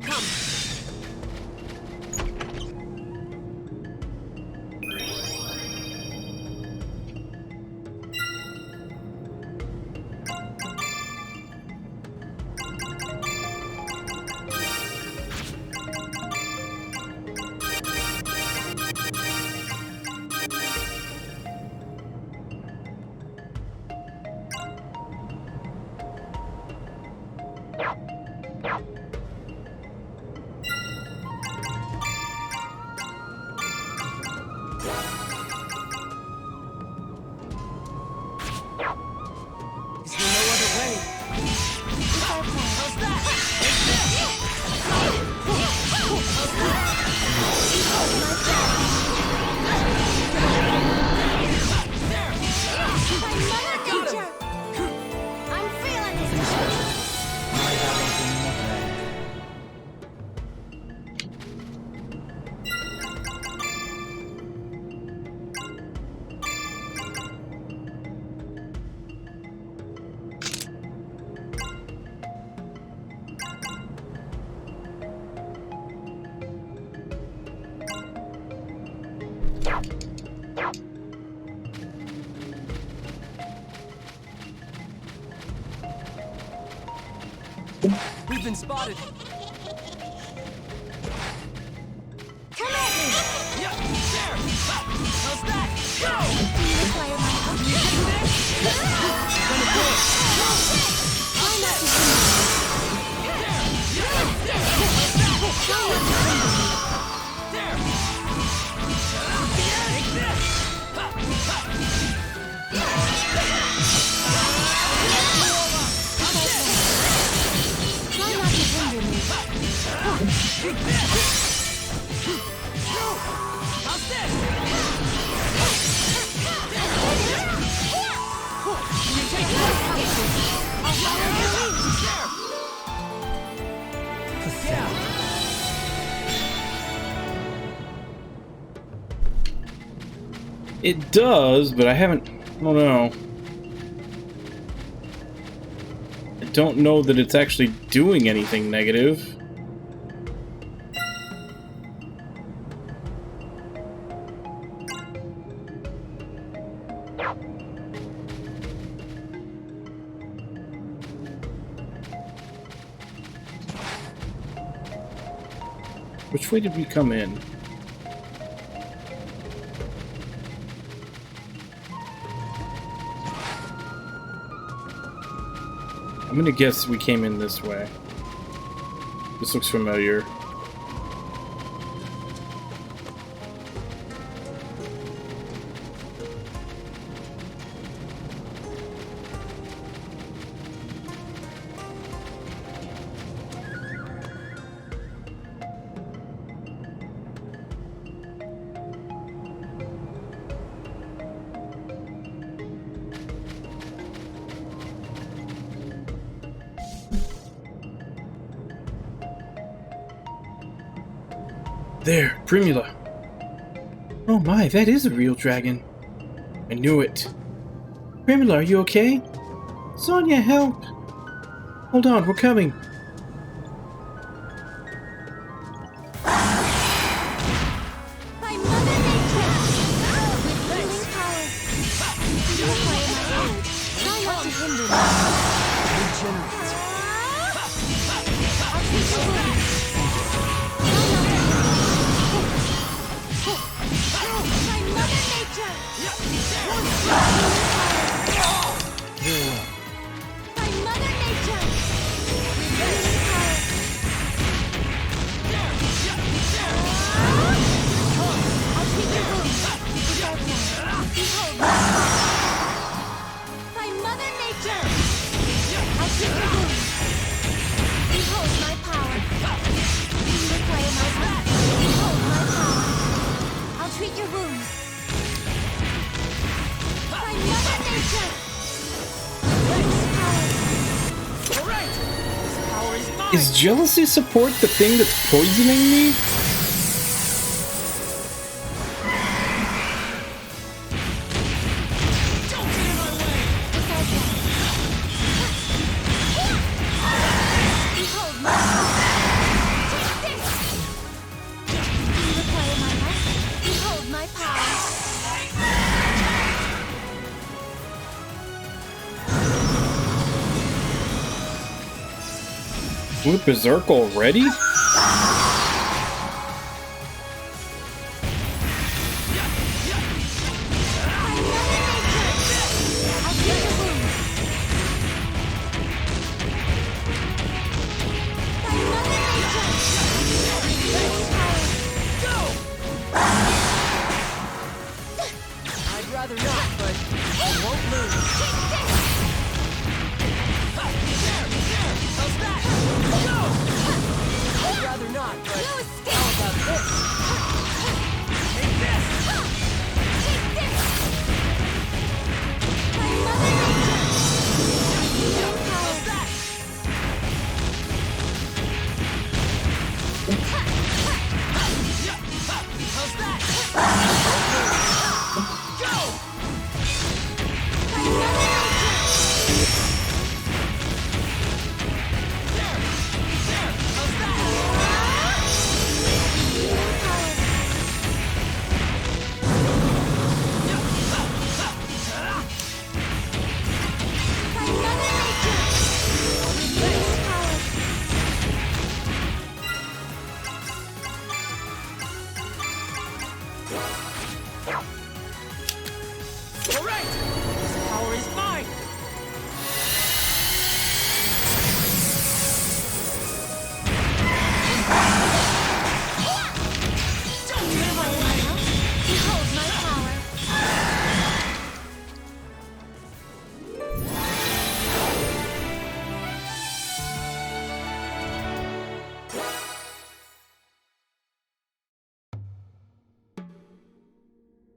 Come. I'm feeling it! My battle will never end. We've been spotted. Come at me! Yeah, there! How's that? Go! Do you require my help? You getting this? Gonna do it! Try not to hinder me. Try not to hinder me. There! Take this! Try not to hinder me. Take this! How's this? You take this! I'll follow your lead! There! It does, but I haven't... I don't know. I don't know that it's actually doing anything negative. Which way did we come in? I'm gonna guess we came in this way. This looks familiar. There, Primula. Oh my, that is a real dragon. I knew it. Primula, are you okay? Sonia, help! Hold on, we're coming. By Mother Nature! With healing power. You require my help. Try not to hinder me. Regenerate. I'll take your wounds. By Mother Nature! Very well. By Mother Nature! Healing power. I'll take your wounds. Behold me. By Mother Nature! I'll take your wounds. Behold my power. Do you require my help? Behold my power. I'll treat your wounds. By Mother Nature! All right. This power is mine. Is jealousy support the thing that's poisoning me? Don't get in my way. Without that. Behold my power. Take this! Do you require my help? Behold my power. We're berserk already? I'll treat your wounds. By Mother Nature! Healing power. I'd rather not, but I won't lose. How's that? Go!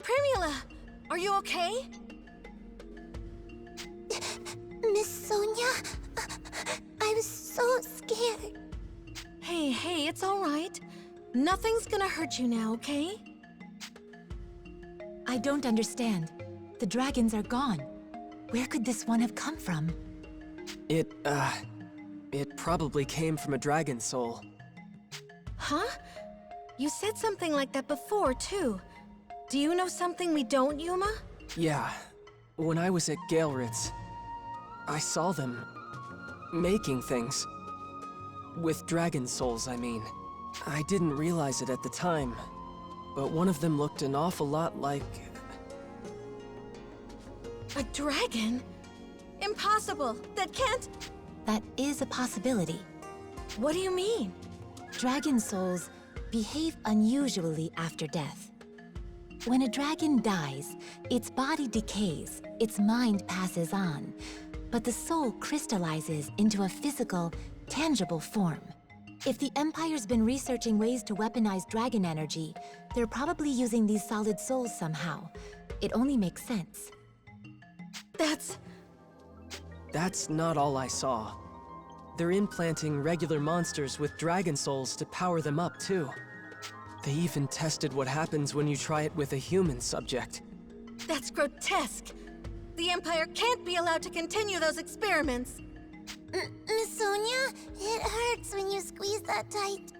Primula! Are you okay? Miss Sonia? I was so scared. Hey, it's all right. Nothing's gonna hurt you now, okay? I don't understand. The dragons are gone. Where could this one have come from? It probably came from a dragon soul. Huh? You said something like that before, too. Do you know something we don't, Yuma? Yeah. When I was at Galeritz, I saw them making things. With dragon souls, I mean. I didn't realize it at the time, but one of them looked an awful lot like... A dragon? Impossible! That can't... That is a possibility. What do you mean? Dragon souls behave unusually after death. When a dragon dies, its body decays, its mind passes on, but the soul crystallizes into a physical, tangible form. If the Empire's been researching ways to weaponize dragon energy, they're probably using these solid souls somehow. It only makes sense. That's not all I saw. They're implanting regular monsters with dragon souls to power them up, too. They even tested what happens when you try it with a human subject. That's grotesque! The Empire can't be allowed to continue those experiments! Miss Sonia, it hurts when you squeeze that tight.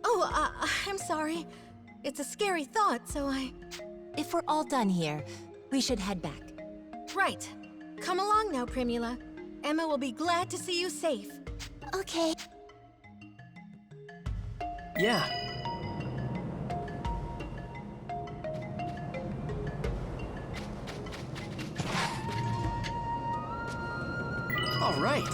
Oh, I'm sorry. It's a scary thought, so If we're all done here, we should head back. Right. Come along now, Primula. Emma will be glad to see you safe. Okay. Yeah. All right.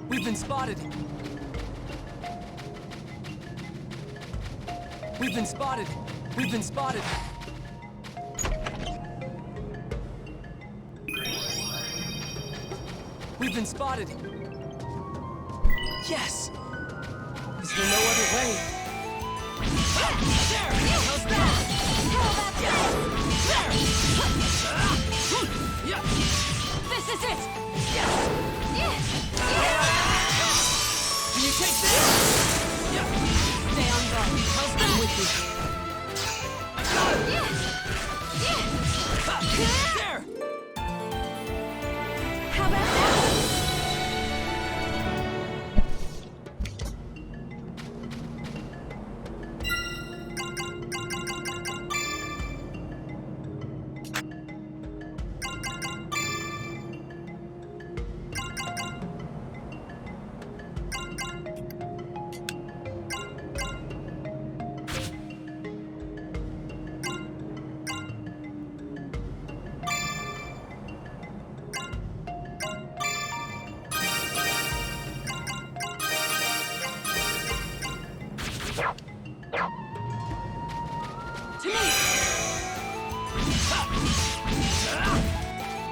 We've been spotted! We've been spotted! We've been spotted! We've been spotted! Yes! Is there no other way? There! How's that? How about that? There! This is it! Yes! Can you take this? Stay on guard. How's that? I'm with you. I got it! There! How about that? To me!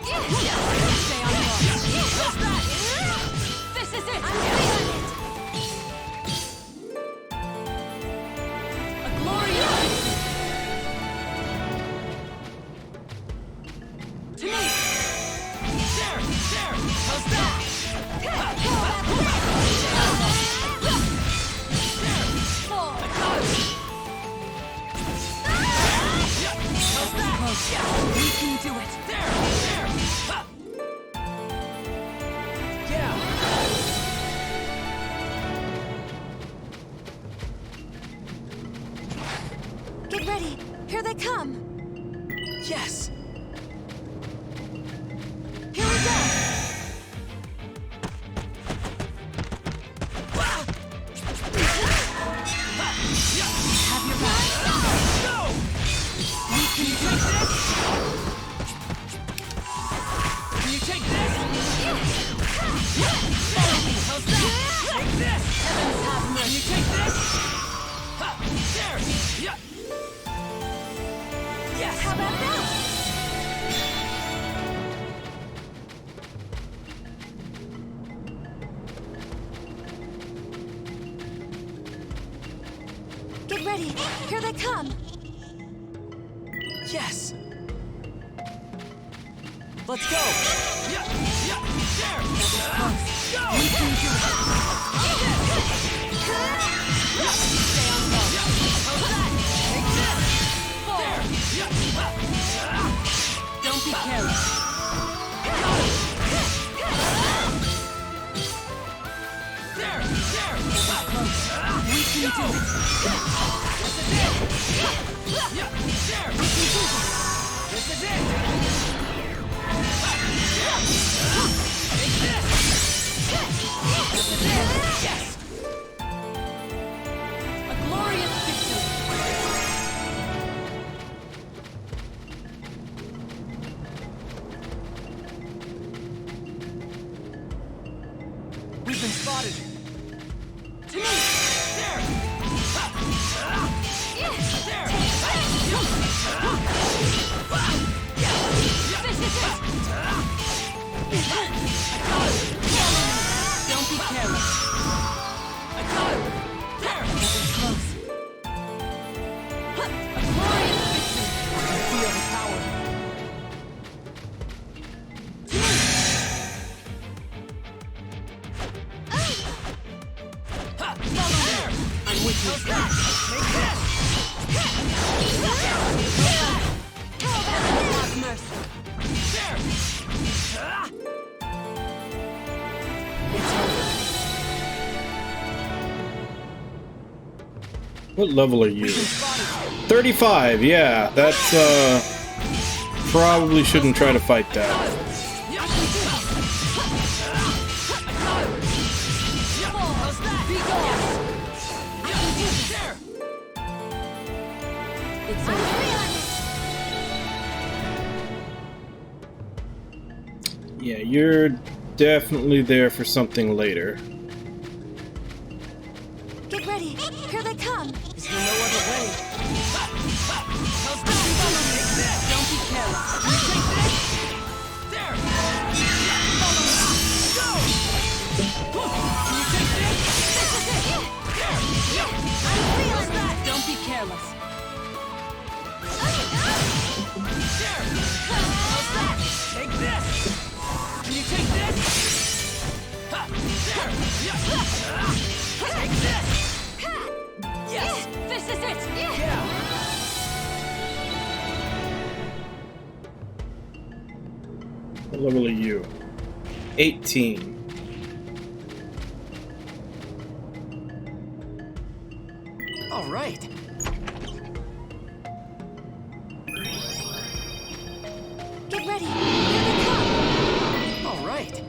Stay on guard. What's that? This is it! A glorious... To me! There! How's that? We can do it! There! Ha! Yeah! Get ready! Here they come! Yes! Here we go! Have your back! Go! We can take this! Can you take this? How's that? Take this! Heavens have mercy! Can you take this? Ha! There! Yeah! Yes! How about that? Get ready! Here they come! Yes! Let's go! Yeah! There! Go! We can do it! Stay on guard! How's that? Take this! There! Don't be careless! There! We can do it! This is it! There! We can do it! This is it! Take this! This is it! Yes! A glorious victory! We've been spotted! To me! There! There! This is it! I got it! Don't be careless! I got it! There! That was close! A glorious victory! I can feel the power! To me! Ha! Follow there! I'm with you! How's that? Take this! Have mercy! There! It's over. What level are you? 35, yeah. That's, probably shouldn't try to fight that. Yeah, you're definitely there for something later. Get ready! Here they come! Is there no other way? Don't be careless! Can you take this? There! Follow me! Go! Can you take this? This is it! There! I'm feeling that! Don't be careless! There! How's that? Take this! Can you take this? Ha! There! Take this! Yes! This is it! Yeah! What level are you? 18. All right. Get ready! Here they come! All right.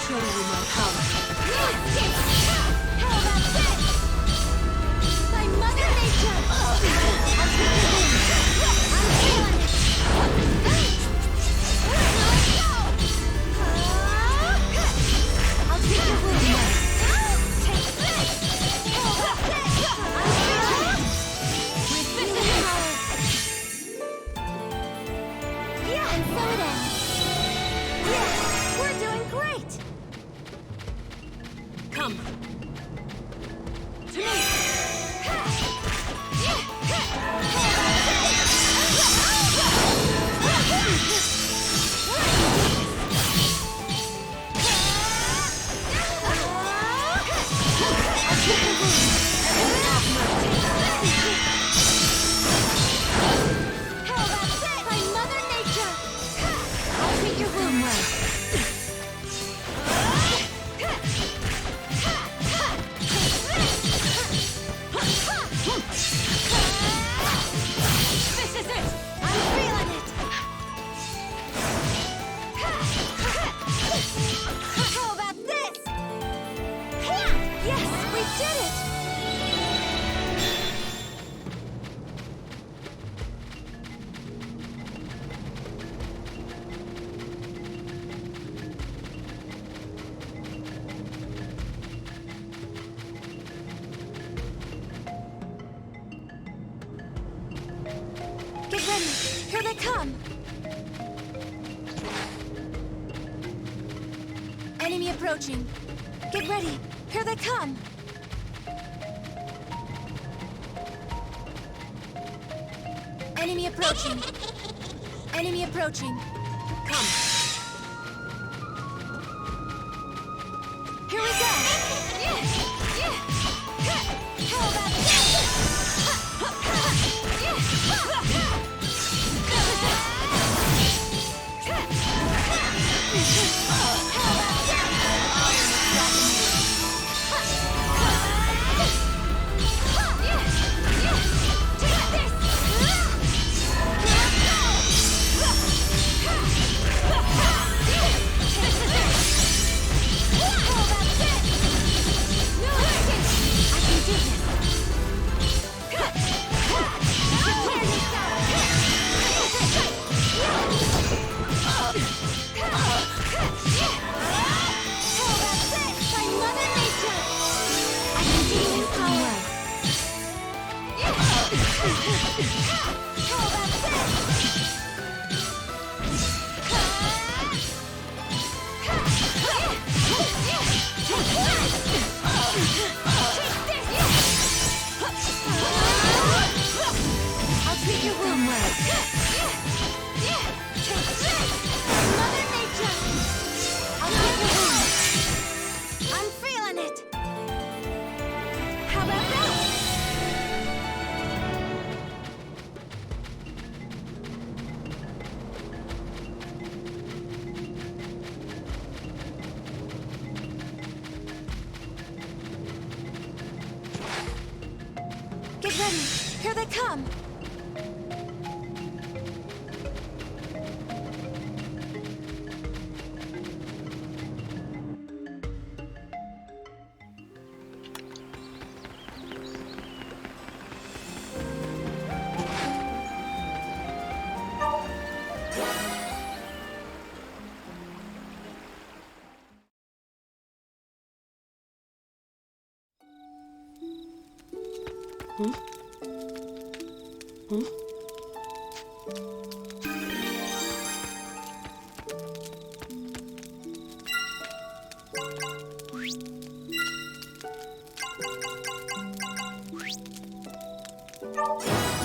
show you my power. How about this? By Mother Nature! I'll take your wings! I'm feeling it! Let's go! I'll take your wings! Take this! How about this? I'm feeling it! With this power! Yeah, and so it ends! Yeah, we're doing great! Come. To me. How about this? By Mother Nature! I'll take your room well. This is it! I'm feeling it! How about this? Yes, we did it! Get ready! Here they come! Enemy approaching! Get ready! Here they come! Enemy approaching! Enemy approaching! Come. Here we go! How about this? I'll take your room well. Mother Nature! I'll take your room. I'm feeling it! How about that? Get ready! Here they come!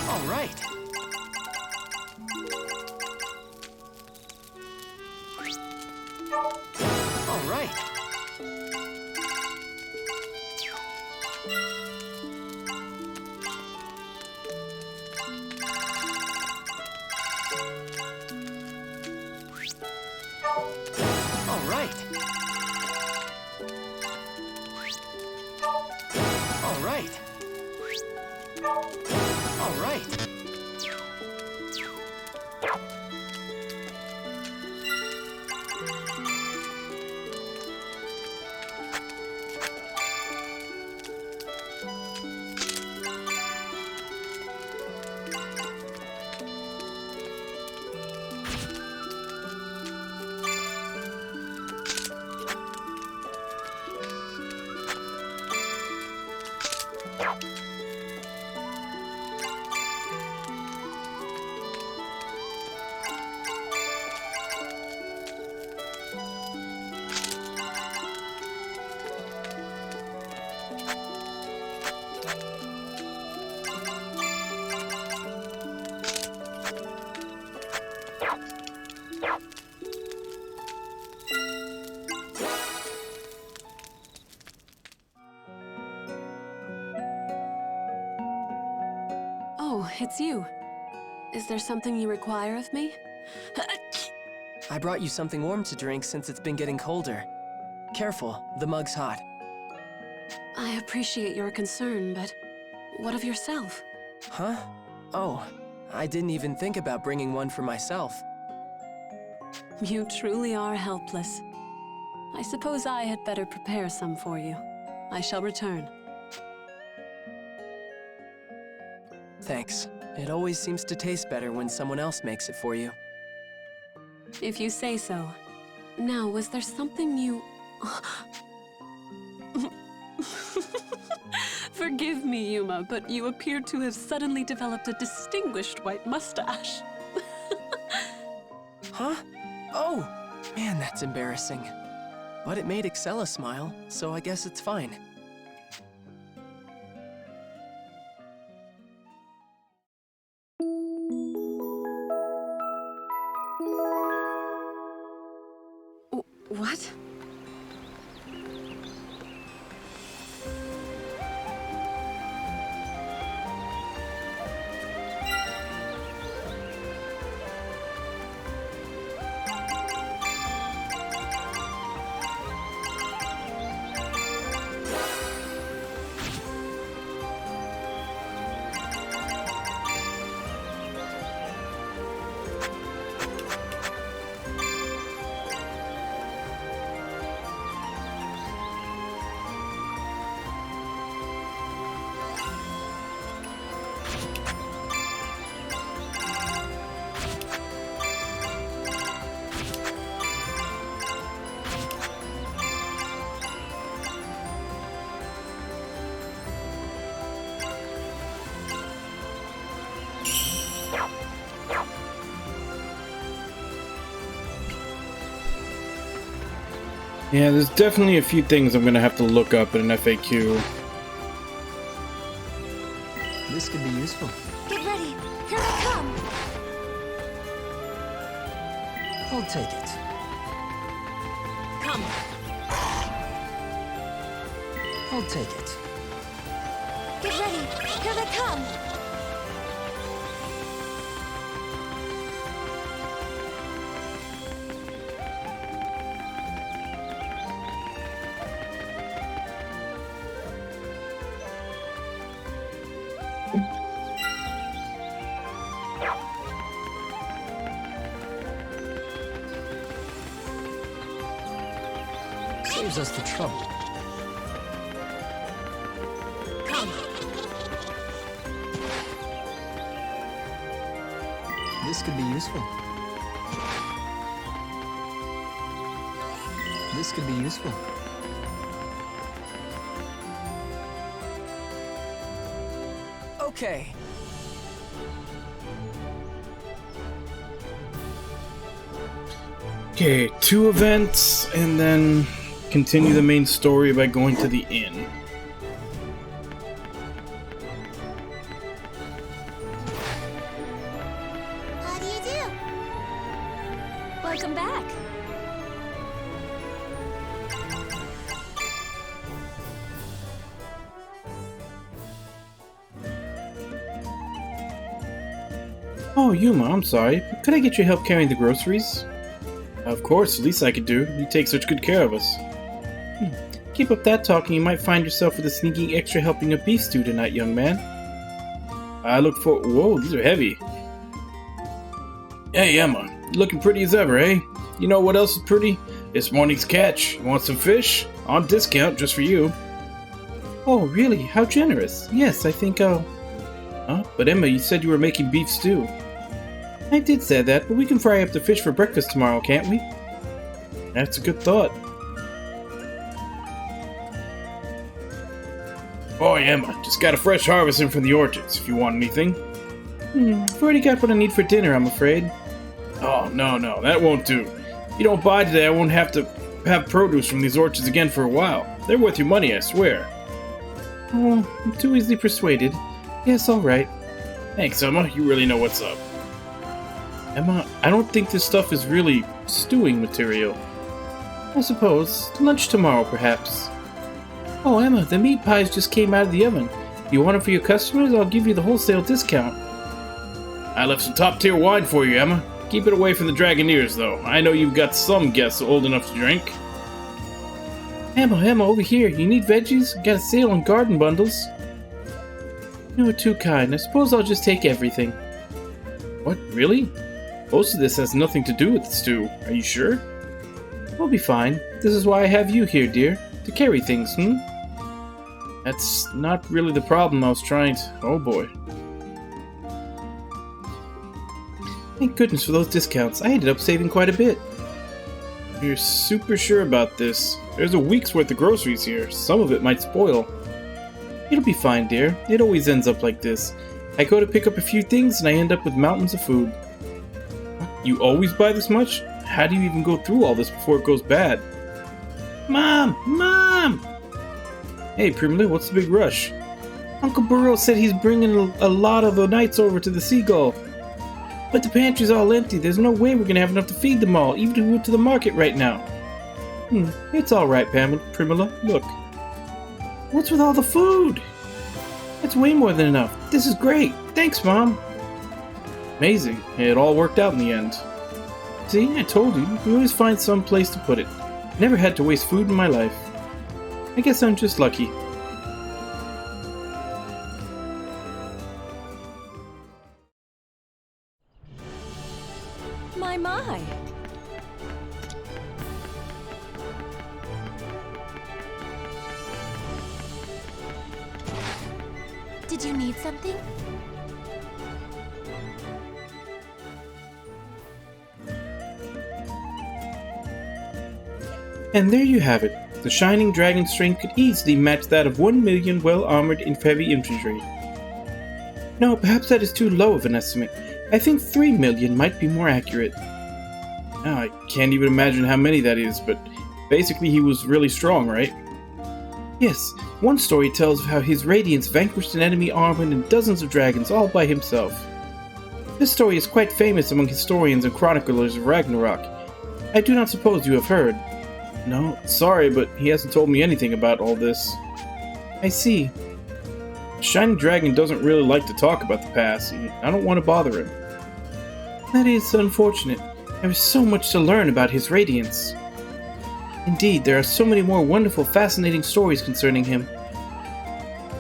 All right. All right. All right. All right. All right. it's you. Is there something you require of me? I brought you something warm to drink since it's been getting colder. Careful, the mug's hot. I appreciate your concern, but what of yourself? Huh? Oh, I didn't even think about bringing one for myself. You truly are helpless. I suppose I had better prepare some for you. I shall return. Thanks. It always seems to taste better when someone else makes it for you. If you say so. Now, was there something you... Forgive me, Yuma, but you appear to have suddenly developed a distinguished white mustache. Huh? Oh! Man, that's embarrassing. But it made Axella smile, so I guess it's fine. What? Yeah, there's definitely a few things I'm gonna have to look up in an FAQ. This could be useful. Get ready. Here they come. I'll take it. Come. I'll take it. Get ready. Here they come. Saves us the trouble. Come. This could be useful. This could be useful. Okay. Okay, 2 events, and then continue the main story by going to the inn. How do you do? Welcome back. Oh, Yuma, I'm sorry, but could I get your help carrying the groceries? Of course, the least I could do. You take such good care of us. Keep up that talk and you might find yourself with a sneaking extra helping of beef stew tonight, young man. I look for... Whoa, these are heavy. Hey, Emma, you looking pretty as ever, eh? You know what else is pretty? This morning's catch. You want some fish? On discount, just for you. Oh, really? How generous. Yes, I think I'll... Huh? But Emma, you said you were making beef stew. I did say that, but we can fry up the fish for breakfast tomorrow, can't we? That's a good thought. Boy, Emma, just got a fresh harvest in from the orchards, if you want anything. I've already got what I need for dinner, I'm afraid. Oh, no, that won't do. If you don't buy today, I won't have to have produce from these orchards again for a while. They're worth your money, I swear. Oh, I'm too easily persuaded. Yes, all right. Thanks, Emma. You really know what's up. Emma, I don't think this stuff is really stewing material. I suppose. Lunch tomorrow, perhaps. Oh, Emma, the meat pies just came out of the oven. You want them for your customers? I'll give you the wholesale discount. I left some top-tier wine for you, Emma. Keep it away from the Dragoneers, though. I know you've got some guests old enough to drink. Emma, over here. You need veggies? Got a sale on garden bundles. You were too kind. I suppose I'll just take everything. What, really? Most of this has nothing to do with the stew. Are you sure? We'll be fine. This is why I have you here, dear. To carry things, That's not really the problem I was trying to... Oh boy. Thank goodness for those discounts. I ended up saving quite a bit. You're super sure about this. There's a week's worth of groceries here. Some of it might spoil. It'll be fine, dear. It always ends up like this. I go to pick up a few things and I end up with mountains of food. You always buy this much? How do you even go through all this before it goes bad? Mom! Mom! Hey, Primly, what's the big rush? Uncle Burrow said he's bringing a lot of the knights over to the Seagull. But the pantry's all empty. There's no way we're gonna have enough to feed them all, even if we went to the market right now. It's alright, Primula. Look. What's with all the food? That's way more than enough. This is great. Thanks, Mom. Amazing. It all worked out in the end. See, I told you. We always find some place to put it. Never had to waste food in my life. I guess I'm just lucky. My. Did you need something? And there you have it. The Shining Dragon's strength could easily match that of 1 million well-armored and heavy infantry. No, perhaps that is too low of an estimate. I think 3 million might be more accurate. Now, I can't even imagine how many that is, but basically he was really strong, right? Yes, one story tells of how his Radiance vanquished an enemy armored in dozens of dragons all by himself. This story is quite famous among historians and chroniclers of Ragnarok. I do not suppose you have heard. No, sorry, but he hasn't told me anything about all this. I see. The Shining Dragon doesn't really like to talk about the past, and I don't want to bother him. That is unfortunate. There is so much to learn about his Radiance. Indeed, there are so many more wonderful, fascinating stories concerning him.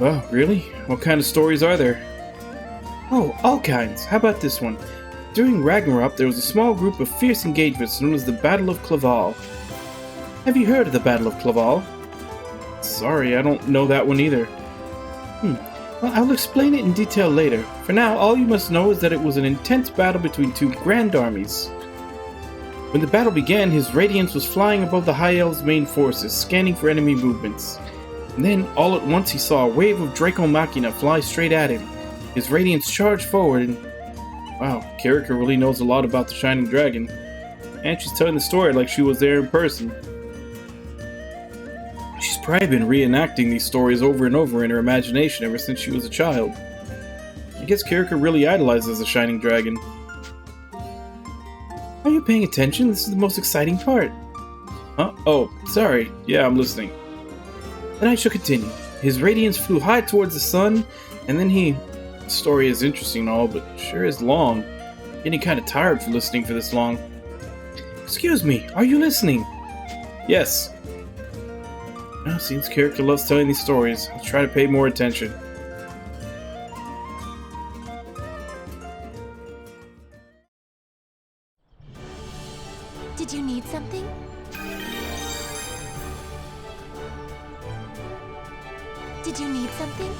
Well, really? What kind of stories are there? Oh, all kinds. How about this one? During Ragnarok, there was a small group of fierce engagements known as the Battle of Claval. Have you heard of the Battle of Claval? Sorry, I don't know that one either. Well, I'll explain it in detail later. For now, all you must know is that it was an intense battle between two grand armies. When the battle began, his Radiance was flying above the High Elves' main forces, scanning for enemy movements. And then, all at once, he saw a wave of Draco Machina fly straight at him. His Radiance charged forward and... Wow, Karika really knows a lot about the Shining Dragon. And she's telling the story like she was there in person. She's probably been reenacting these stories over and over in her imagination ever since she was a child. I guess Karika really idolizes the Shining Dragon. Are you paying attention? This is the most exciting part. Huh? Oh, sorry. Yeah, I'm listening. Then I shall continue. His Radiance flew high towards the sun, and then he... The story is interesting and all, but sure is long. Getting kind of tired for listening for this long. Excuse me, are you listening? Yes. Well, seems Karika loves telling these stories. I'll try to pay more attention. Did you need something? Did you need something?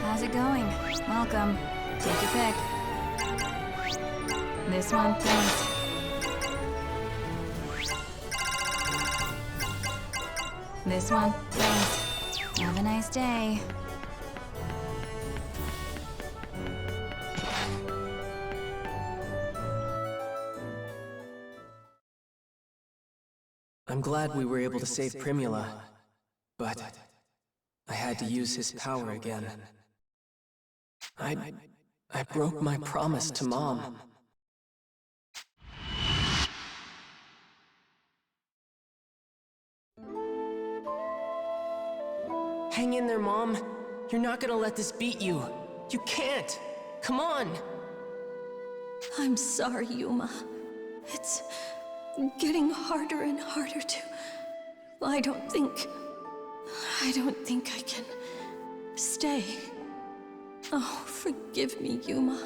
How's it going? Welcome. Take your pick. This one, thanks. This one, thanks. Have a nice day. I'm glad we were able to save Primula, but I had to use his power again. I broke my promise to Mom. Hang in there, Mom. You're not gonna let this beat you. You can't. Come on. I'm sorry, Yuma. It's getting harder and harder to... I don't think I can stay. Oh, forgive me, Yuma.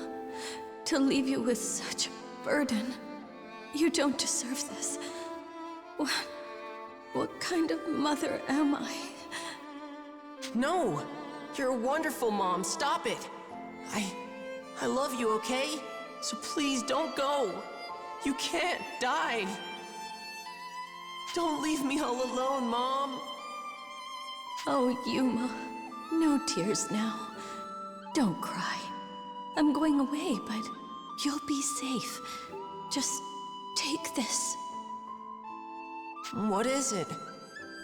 To leave you with such a burden. You don't deserve this. What kind of mother am I? No! You're a wonderful mom. Stop it! I love you, okay? So please don't go. You can't die. Don't leave me all alone, Mom. Oh, Yuma. No tears now. Don't cry. I'm going away, but you'll be safe. Just take this. What is it?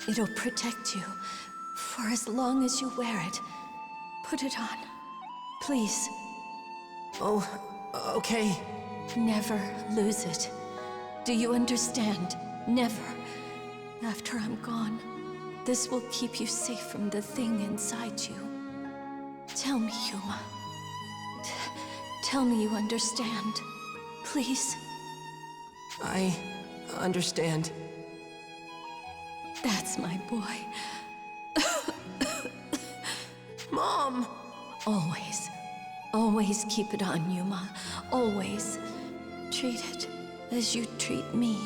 It'll protect you for as long as you wear it. Put it on, please. Oh, okay. Never lose it. Do you understand? Never. After I'm gone, this will keep you safe from the thing inside you. Tell me, Yuma. Tell me you understand. Please. I understand. That's my boy. Mom! Always keep it on, Yuma. Always. Treat it as you treat me.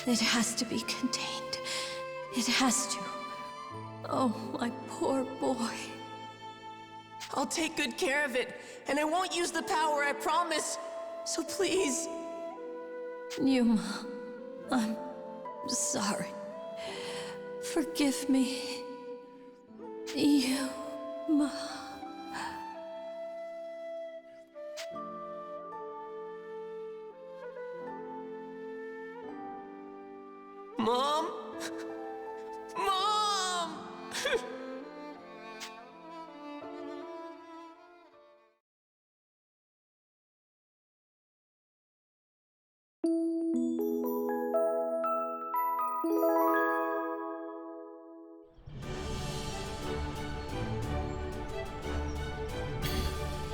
It has to be contained. It has to. Oh, my poor boy. I'll take good care of it, and I won't use the power, I promise. So please. Yuma, I'm sorry. Forgive me. Yuma. Mom? Mom!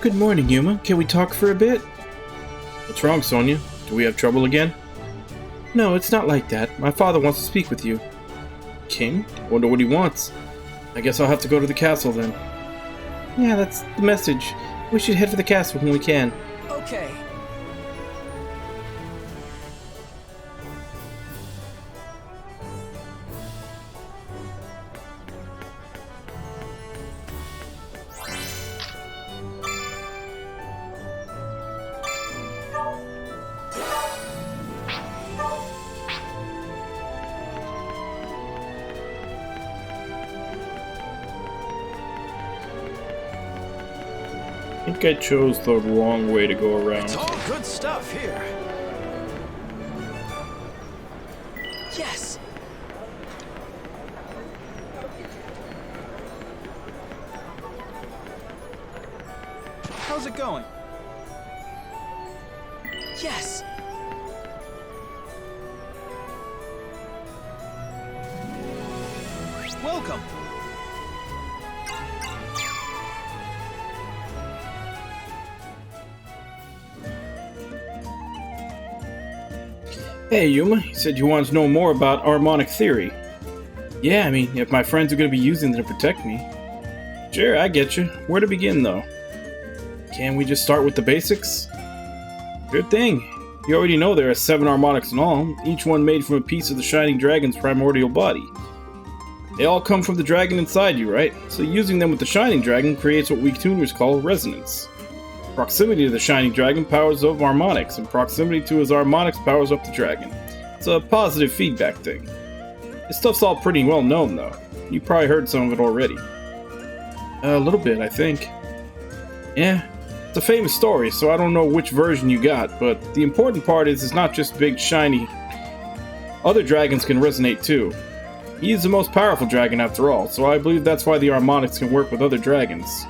Good morning, Yuma. Can we talk for a bit? What's wrong, Sonia? Do we have trouble again? No, it's not like that. My father wants to speak with you. King? Wonder what he wants. I guess I'll have to go to the castle then. Yeah, that's the message. We should head for the castle when we can. Okay. I think I chose the wrong way to go around. It's all good stuff here. Yes! How's it going? Yes! Welcome! Hey, Yuma, you said you wanted to know more about Harmonic Theory. Yeah, I mean, if my friends are going to be using it to protect me. Sure, I get you. Where to begin, though? Can we just start with the basics? Good thing. You already know there are 7 harmonics in all, each one made from a piece of the Shining Dragon's primordial body. They all come from the dragon inside you, right? So using them with the Shining Dragon creates what we tuners call resonance. Proximity to the Shining Dragon powers up harmonics, and proximity to his harmonics powers up the dragon. It's a positive feedback thing. This stuff's all pretty well known, though. You probably heard some of it already. A little bit, I think. Yeah, it's a famous story, so I don't know which version you got, but the important part is it's not just big, shiny. Other dragons can resonate too. He is the most powerful dragon after all, so I believe that's why the harmonics can work with other dragons.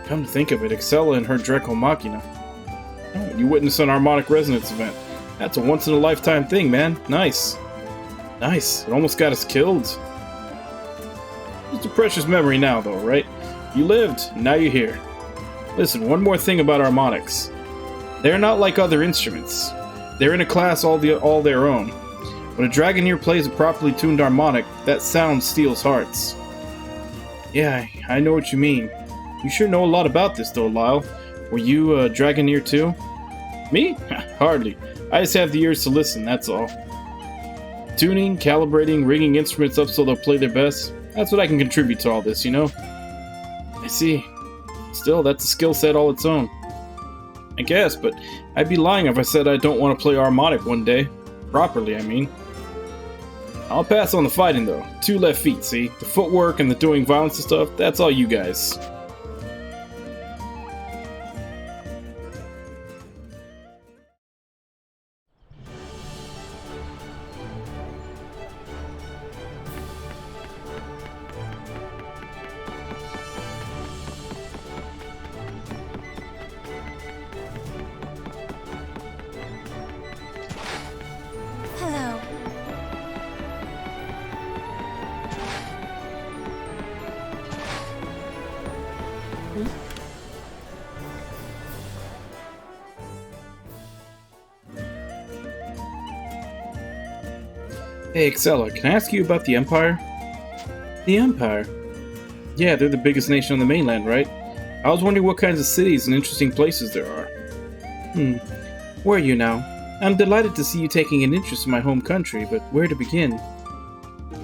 Come to think of it, Axella and her Draco Machina. Oh, you witnessed an harmonic resonance event. That's a once-in-a-lifetime thing, man. Nice. Nice. It almost got us killed. Just a precious memory now, though, right? You lived, now you're here. Listen, one more thing about harmonics. They're not like other instruments. They're in a class all their own. When a Dragoneer plays a properly tuned harmonic, that sound steals hearts. Yeah, I know what you mean. You sure know a lot about this, though, Lyle. Were you a Dragoneer too? Me? Hardly. I just have the ears to listen, that's all. Tuning, calibrating, rigging instruments up so they'll play their best. That's what I can contribute to all this, you know? I see. Still, that's a skill set all its own. I guess, but I'd be lying if I said I don't want to play harmonic one day. Properly, I mean. I'll pass on the fighting, though. 2 left feet, see? The footwork and the doing violence and stuff, that's all you guys. Hello. Hey, Axella, can I ask you about the Empire? The Empire? Yeah, they're the biggest nation on the mainland, right? I was wondering what kinds of cities and interesting places there are. Where are you now? I'm delighted to see you taking an interest in my home country, but where to begin?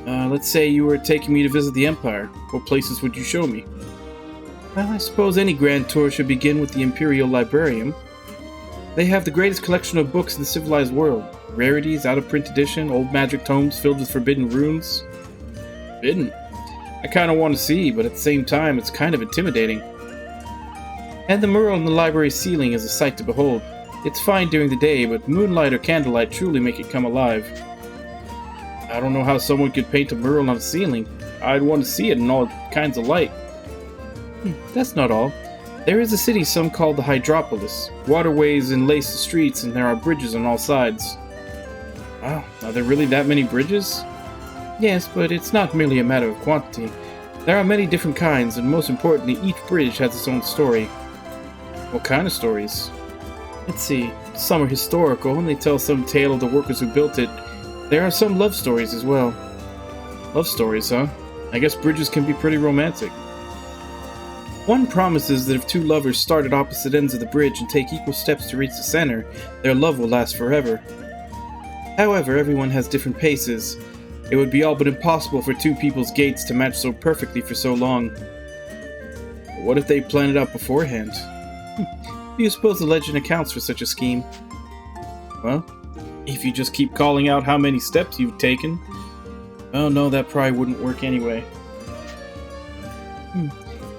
Let's say you were taking me to visit the Empire. What places would you show me? Well, I suppose any grand tour should begin with the Imperial Librarium. They have the greatest collection of books in the civilized world. Rarities, out-of-print edition, old magic tomes filled with forbidden runes. Forbidden? I kinda want to see, but at the same time, it's kind of intimidating. And the mural on the library ceiling is a sight to behold. It's fine during the day, but moonlight or candlelight truly make it come alive. I don't know how someone could paint a mural on a ceiling. I'd want to see it in all kinds of light. That's not all. There is a city some call the Hydropolis. Waterways enlace the streets, and there are bridges on all sides. Wow, are there really that many bridges? Yes, but it's not merely a matter of quantity. There are many different kinds, and most importantly, each bridge has its own story. What kind of stories? Let's see. Some are historical, and they tell some tale of the workers who built it. There are some love stories as well. Love stories, huh? I guess bridges can be pretty romantic. One promises that if 2 lovers start at opposite ends of the bridge and take equal steps to reach the center, their love will last forever. However, everyone has different paces. It would be all but impossible for 2 people's gaits to match so perfectly for so long. But what if they planned it out beforehand? Do you suppose the legend accounts for such a scheme? Well, if you just keep calling out how many steps you've taken. Oh no, that probably wouldn't work anyway.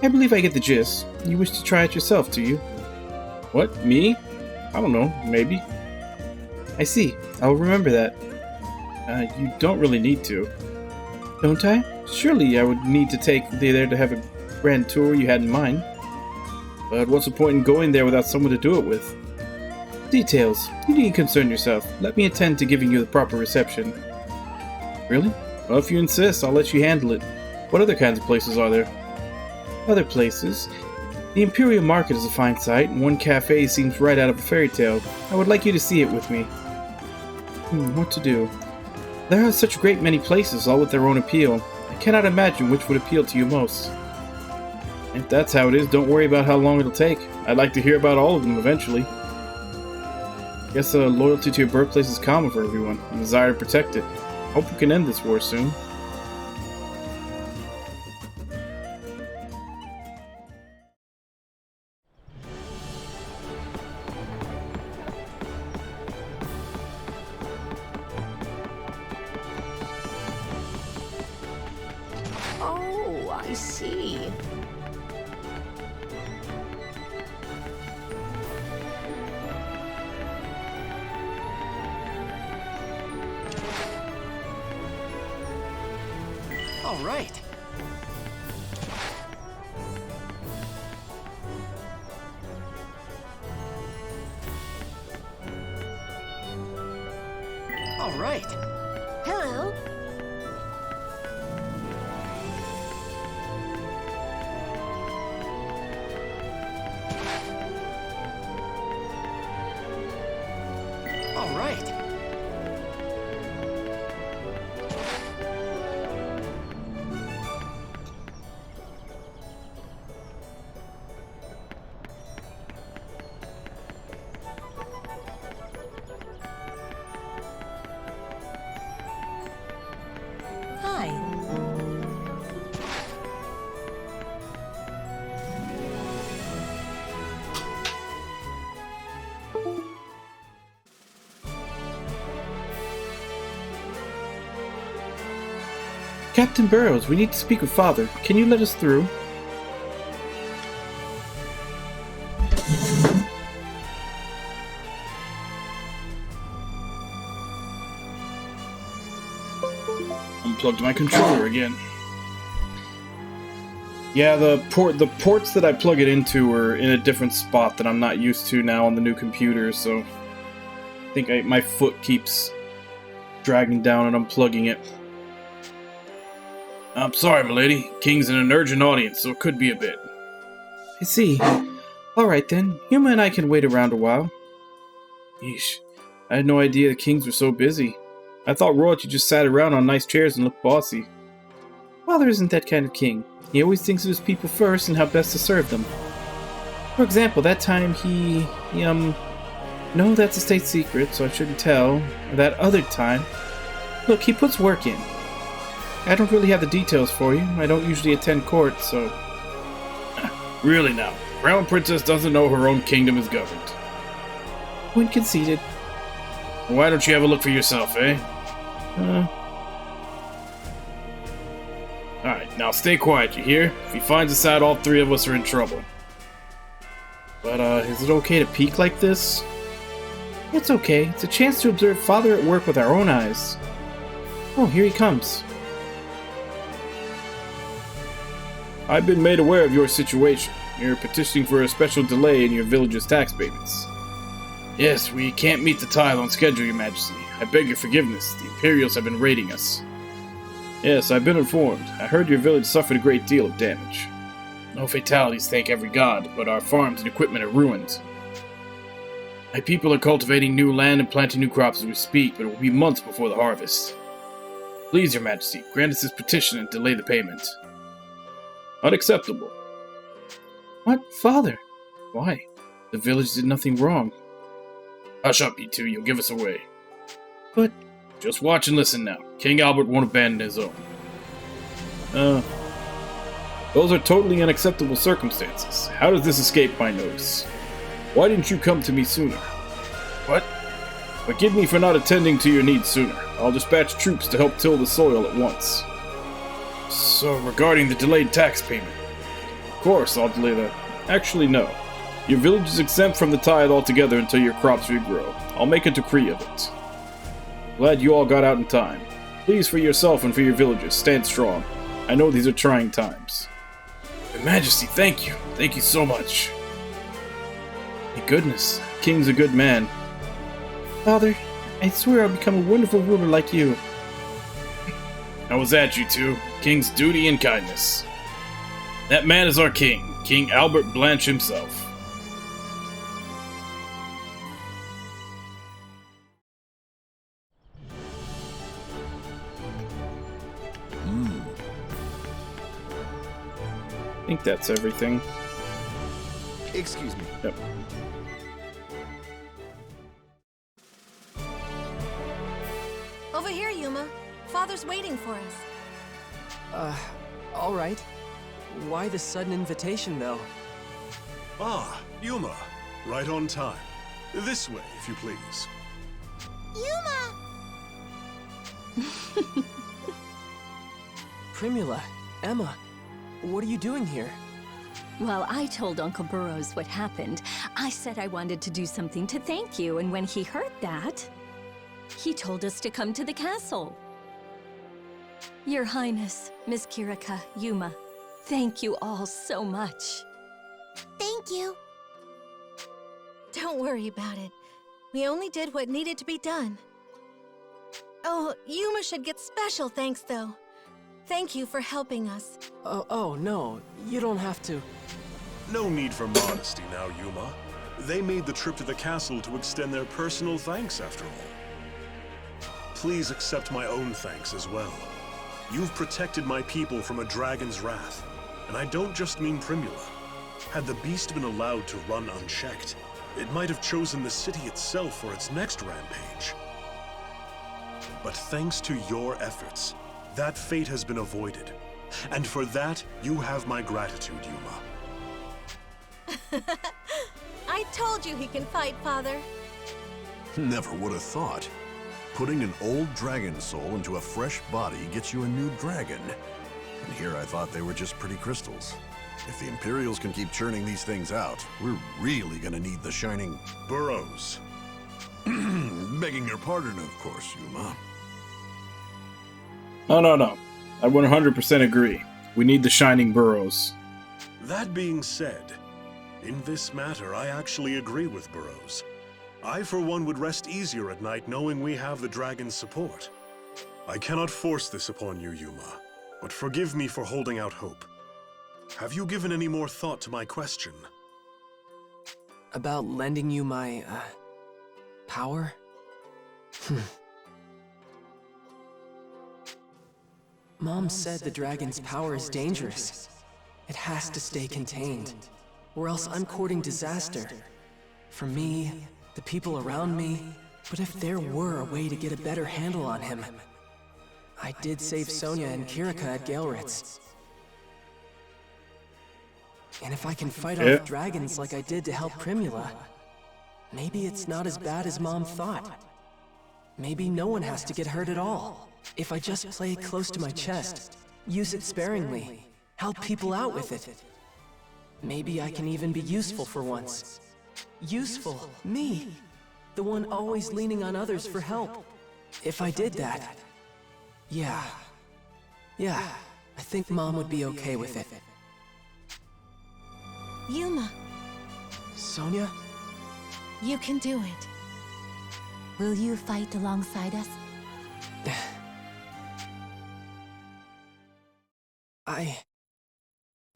I believe I get the gist. You wish to try it yourself, do you? What, me? I don't know, maybe. I see. I'll remember that. You don't really need to. Don't I? Surely I would need to take you there to have a grand tour you had in mind. But what's the point in going there without someone to do it with? Details. You needn't concern yourself. Let me attend to giving you the proper reception. Really? Well, if you insist, I'll let you handle it. What other kinds of places are there? Other places? The Imperial Market is a fine sight, and one cafe seems right out of a fairy tale. I would like you to see it with me. What to do? There are such a great many places, all with their own appeal. I cannot imagine which would appeal to you most. If that's how it is, don't worry about how long it'll take. I'd like to hear about all of them eventually. Guess loyalty to your birthplace is common for everyone, and desire to protect it. Hope we can end this war soon. Oh, I see. All right. All right. Hello. All right. Hi. Captain Burrows, we need to speak with Father. Can you let us through? Unplugged my controller again. Yeah, the ports that I plug it into are in a different spot that I'm not used to now on the new computer, so I think my foot keeps dragging down and unplugging it. I'm sorry, milady. King's in an urgent audience, so it could be a bit. I see. Alright then, Yuma and I can wait around a while. Yeesh. I had no idea the kings were so busy. I thought royalty just sat around on nice chairs and looked bossy. Father isn't that kind of king. He always thinks of his people first and how best to serve them. For example, that time he no, that's a state secret, so I shouldn't tell. That other time... Look, he puts work in. I don't really have the details for you. I don't usually attend court, so... Really now, Crown Princess doesn't know her own kingdom is governed. Point conceded. Why don't you have a look for yourself, eh? Alright, now stay quiet, you hear? If he finds us out, all three of us are in trouble. But, is it okay to peek like this? It's okay. It's a chance to observe Father at work with our own eyes. Oh, here he comes. I've been made aware of your situation. You're petitioning for a special delay in your village's tax payments. Yes, we can't meet the tithe on schedule, Your Majesty. I beg your forgiveness. The Imperials have been raiding us. Yes, I've been informed. I heard your village suffered a great deal of damage. No fatalities, thank every god, but our farms and equipment are ruined. My people are cultivating new land and planting new crops as we speak, but it will be months before the harvest. Please, Your Majesty, grant us this petition and delay the payment. Unacceptable. What? Father? Why? The village did nothing wrong. Hush up, you two. You'll give us away. But... Just watch and listen now. King Albert won't abandon his own. Those are totally unacceptable circumstances. How does this escape my notice? Why didn't you come to me sooner? What? Forgive me for not attending to your needs sooner. I'll dispatch troops to help till the soil at once. So, regarding the delayed tax payment. Of course, I'll delay that. Actually, no. Your village is exempt from the tithe altogether until your crops regrow. I'll make a decree of it. Glad you all got out in time. Please, for yourself and for your villagers, stand strong. I know these are trying times. Your Majesty, thank you. Thank you so much. My goodness, King's a good man. Father, I swear I'll become a wonderful ruler like you. How was that, you two? King's duty and kindness. That man is our king, King Albert Blanche himself. I think that's everything. Excuse me. Yep. Over here, Yuma. Father's waiting for us. All right. Why the sudden invitation, though? Ah, Yuma. Right on time. This way, if you please. Yuma! Primula, Emma, what are you doing here? Well, I told Uncle Burrows what happened. I said I wanted to do something to thank you, and when he heard that, he told us to come to the castle. Your Highness, Miss Kirika, Yuma, thank you all so much. Thank you. Don't worry about it. We only did what needed to be done. Oh, Yuma should get special thanks, though. Thank you for helping us. Oh, no. You don't have to. No need for modesty now, Yuma. They made the trip to the castle to extend their personal thanks, after all. Please accept my own thanks as well. You've protected my people from a dragon's wrath, and I don't just mean Primula. Had the beast been allowed to run unchecked, it might have chosen the city itself for its next rampage. But thanks to your efforts, that fate has been avoided. And for that, you have my gratitude, Yuma. I told you he can fight, Father. Never would have thought. Putting an old dragon soul into a fresh body gets you a new dragon. And here I thought they were just pretty crystals. If the Imperials can keep churning these things out, we're really gonna need the shining burrows. Begging your pardon, of course, Yuma. No. I 100% agree. We need the shining burrows. That being said, in this matter, I actually agree with Burrows. I, for one, would rest easier at night knowing we have the dragon's support. I cannot force this upon you, Yuma, but forgive me for holding out hope. Have you given any more thought to my question? About lending you my, power? Mom said the dragon's power is dangerous. It has to stay contained, or else I'm courting disaster. For me, the people around me, but if there were a way to get a better handle on him. I did save Sonia and Kirika at Gaelritz. And if I can fight off dragons like I did to help Primula, maybe it's not as bad as Mom thought. Maybe no one has to get hurt at all. If I just play it close to my chest, use it sparingly, help people out with it. Maybe I can even be useful for once. Useful, me, the one always leaning on others for help. If I did that, yeah, I think Mom would be okay with it. Yuma, Sonia? you can do it. Will you fight alongside us?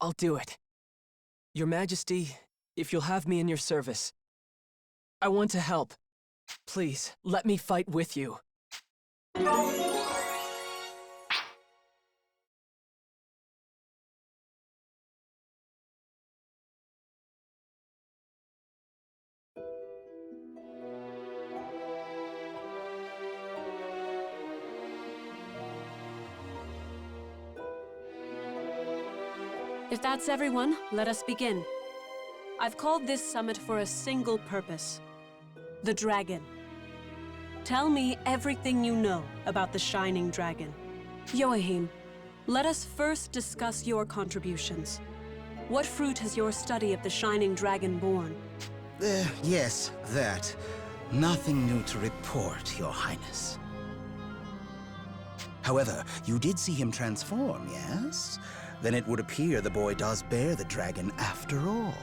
I'll do it. Your Majesty, if you'll have me in your service. I want to help. Please, let me fight with you. If that's everyone, let us begin. I've called this summit for a single purpose. The dragon. Tell me everything you know about the Shining Dragon. Joachim, let us first discuss your contributions. What fruit has your study of the Shining Dragon borne? Yes, that. Nothing new to report, Your Highness. However, you did see him transform, yes? Then it would appear the boy does bear the dragon after all.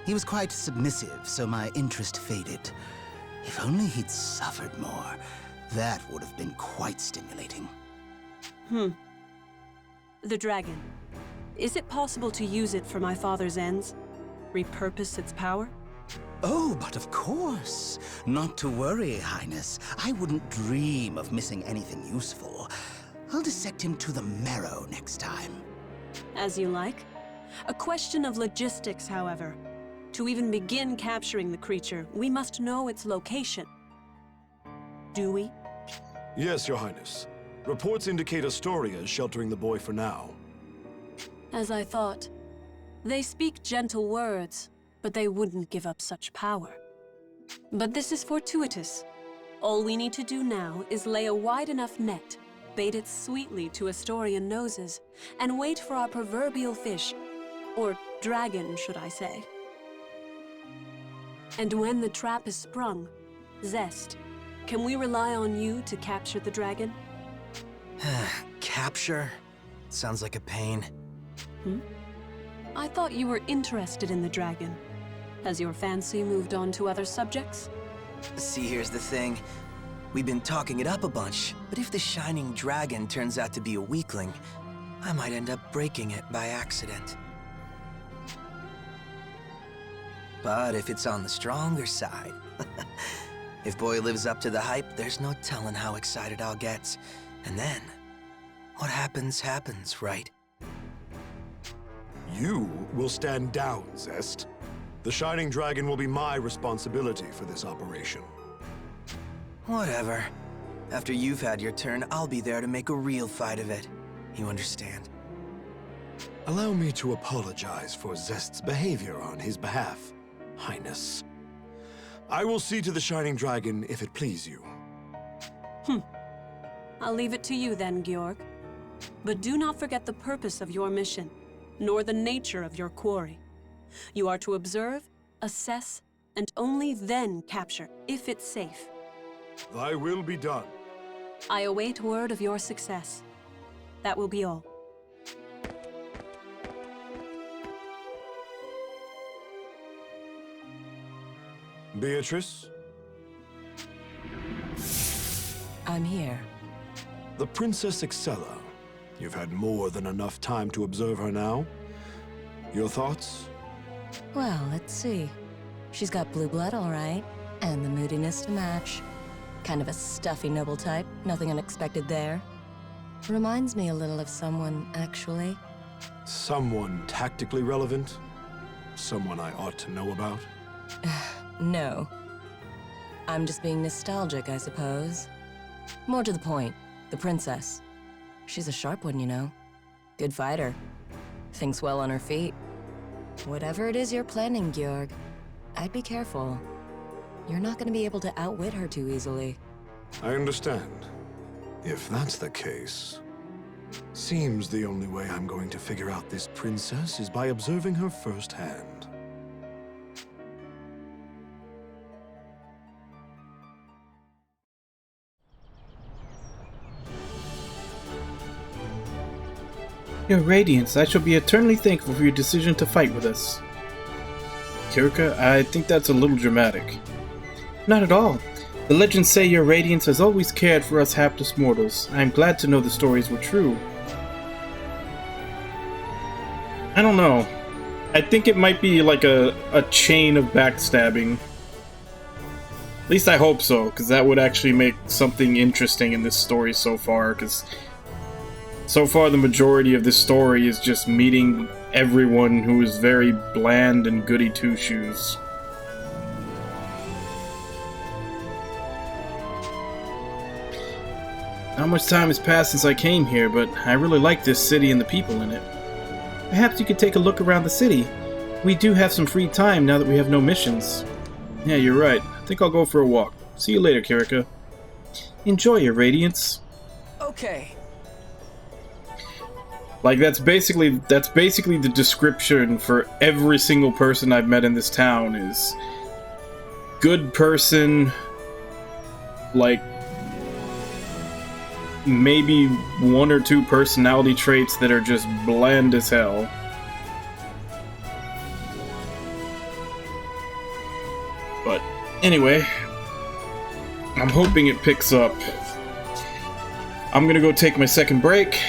He was quite submissive, so my interest faded. If only he'd suffered more, that would have been quite stimulating. The dragon. Is it possible to use it for my father's ends? Repurpose its power? Oh, but of course. Not to worry, Highness. I wouldn't dream of missing anything useful. I'll dissect him to the marrow next time. As you like. A question of logistics, however. To even begin capturing the creature, we must know its location. Do we? Yes, Your Highness. Reports indicate Astoria is sheltering the boy for now. As I thought. They speak gentle words, but they wouldn't give up such power. But this is fortuitous. All we need to do now is lay a wide enough net, bait it sweetly to Astorian noses, and wait for our proverbial fish, or dragon, should I say. And when the trap is sprung, Zest, can we rely on you to capture the dragon? Capture? Sounds like a pain. I thought you were interested in the dragon. Has your fancy moved on to other subjects? See, here's the thing. We've been talking it up a bunch, but if the Shining Dragon turns out to be a weakling, I might end up breaking it by accident. But if it's on the stronger side, if Boy lives up to the hype, there's no telling how excited I'll get. And then, what happens, happens, right? You will stand down, Zest. The Shining Dragon will be my responsibility for this operation. Whatever. After you've had your turn, I'll be there to make a real fight of it. You understand? Allow me to apologize for Zest's behavior on his behalf, Highness. I will see to the Shining Dragon if it please you. I'll leave it to you then, Georg. But do not forget the purpose of your mission, nor the nature of your quarry. You are to observe, assess, and only then capture, if it's safe. Thy will be done. I await word of your success. That will be all. Beatrice? I'm here. The Princess Axella. You've had more than enough time to observe her now. Your thoughts? Well, let's see. She's got blue blood, all right. And the moodiness to match. Kind of a stuffy noble type. Nothing unexpected there. Reminds me a little of someone, actually. Someone tactically relevant? Someone I ought to know about? No. I'm just being nostalgic, I suppose. More to the point, the princess. She's a sharp one, you know. Good fighter. Thinks well on her feet. Whatever it is you're planning, Georg, I'd be careful. You're not going to be able to outwit her too easily. I understand. If that's the case, seems the only way I'm going to figure out this princess is by observing her firsthand. Your Radiance, I shall be eternally thankful for your decision to fight with us. Kirika, I think that's a little dramatic. Not at all. The legends say your Radiance has always cared for us hapless mortals. I am glad to know the stories were true. I don't know. I think it might be like a chain of backstabbing. At least I hope so, because that would actually make something interesting in this story so far, because so far the majority of this story is just meeting everyone who is very bland and goody two-shoes. Not much time has passed since I came here, but I really like this city and the people in it. Perhaps you could take a look around the city. We do have some free time now that we have no missions. Yeah, you're right. I think I'll go for a walk. See you later, Kirika. Enjoy your Radiance. Okay. Like, that's basically the description for every single person I've met in this town is good person, like maybe one or two personality traits that are just bland as hell. But anyway, I'm hoping it picks up. I'm gonna go take my second break,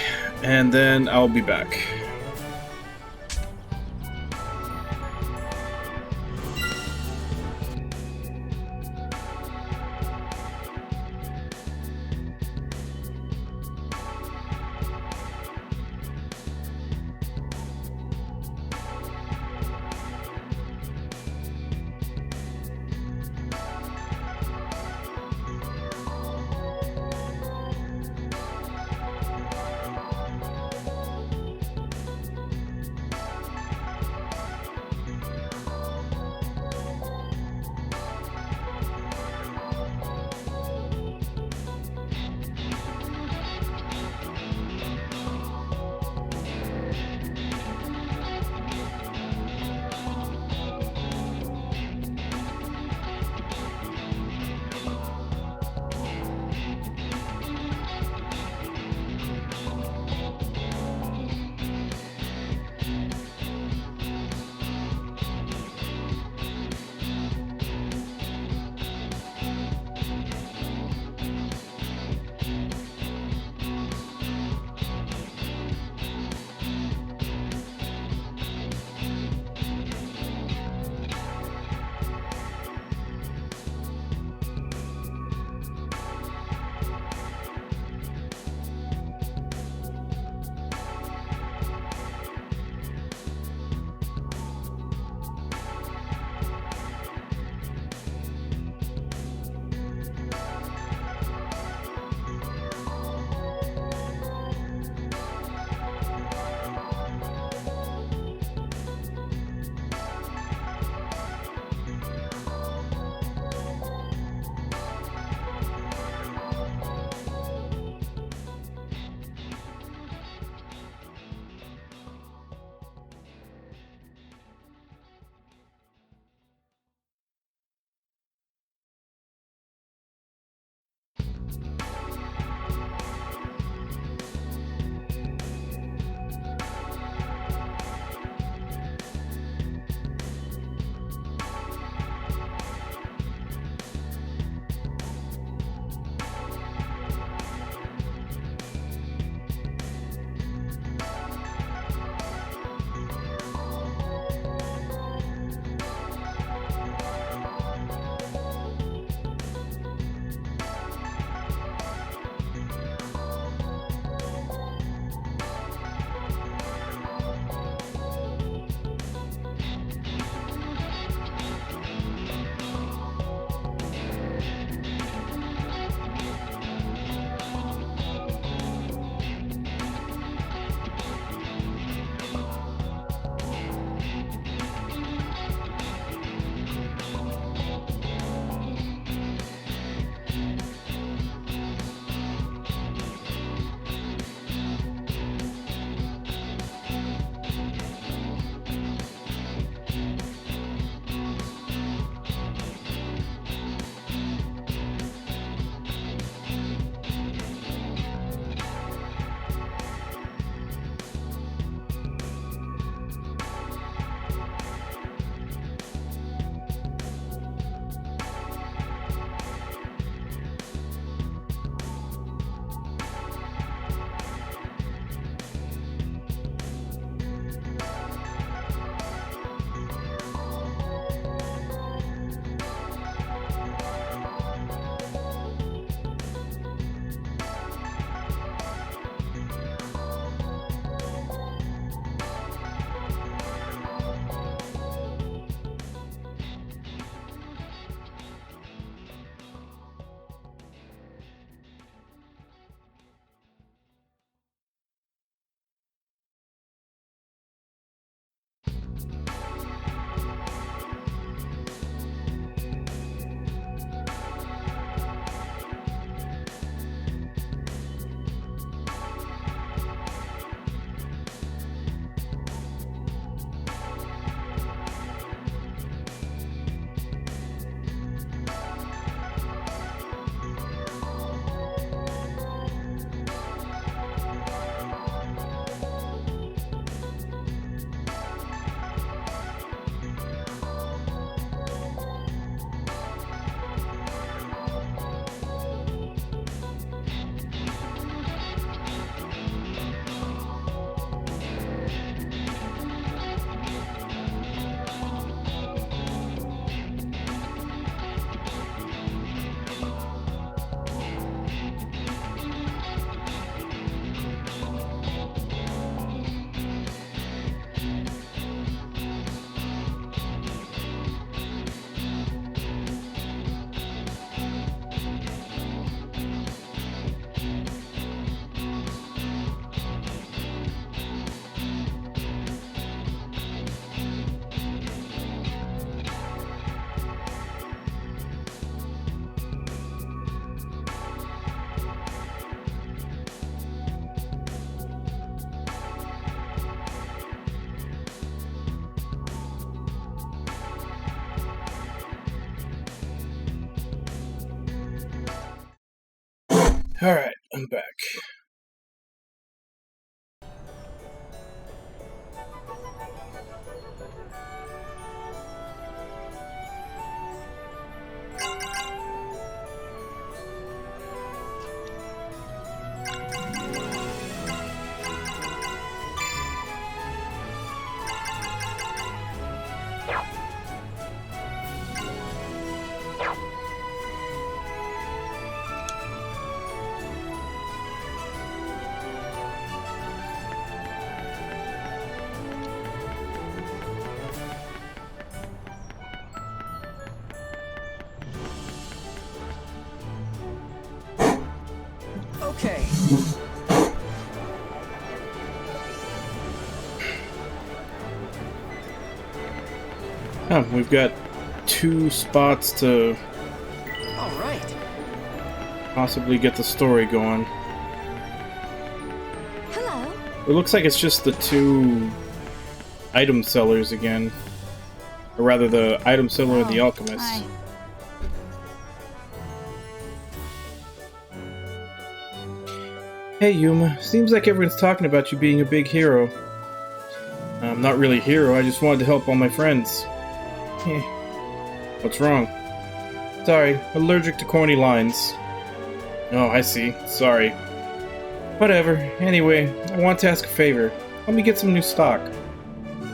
and then I'll be back. Alright, I'm back. Okay. Oh, we've got 2 spots to All right. possibly get the story going. Hello. It looks like it's just the 2 item sellers again. Or rather, the item seller and the alchemist. Hi. Hey Yuma, seems like everyone's talking about you being a big hero. I'm not really a hero, I just wanted to help all my friends. What's wrong? Sorry, allergic to corny lines. Oh, I see. Sorry. Whatever. Anyway, I want to ask a favor. Let me get some new stock.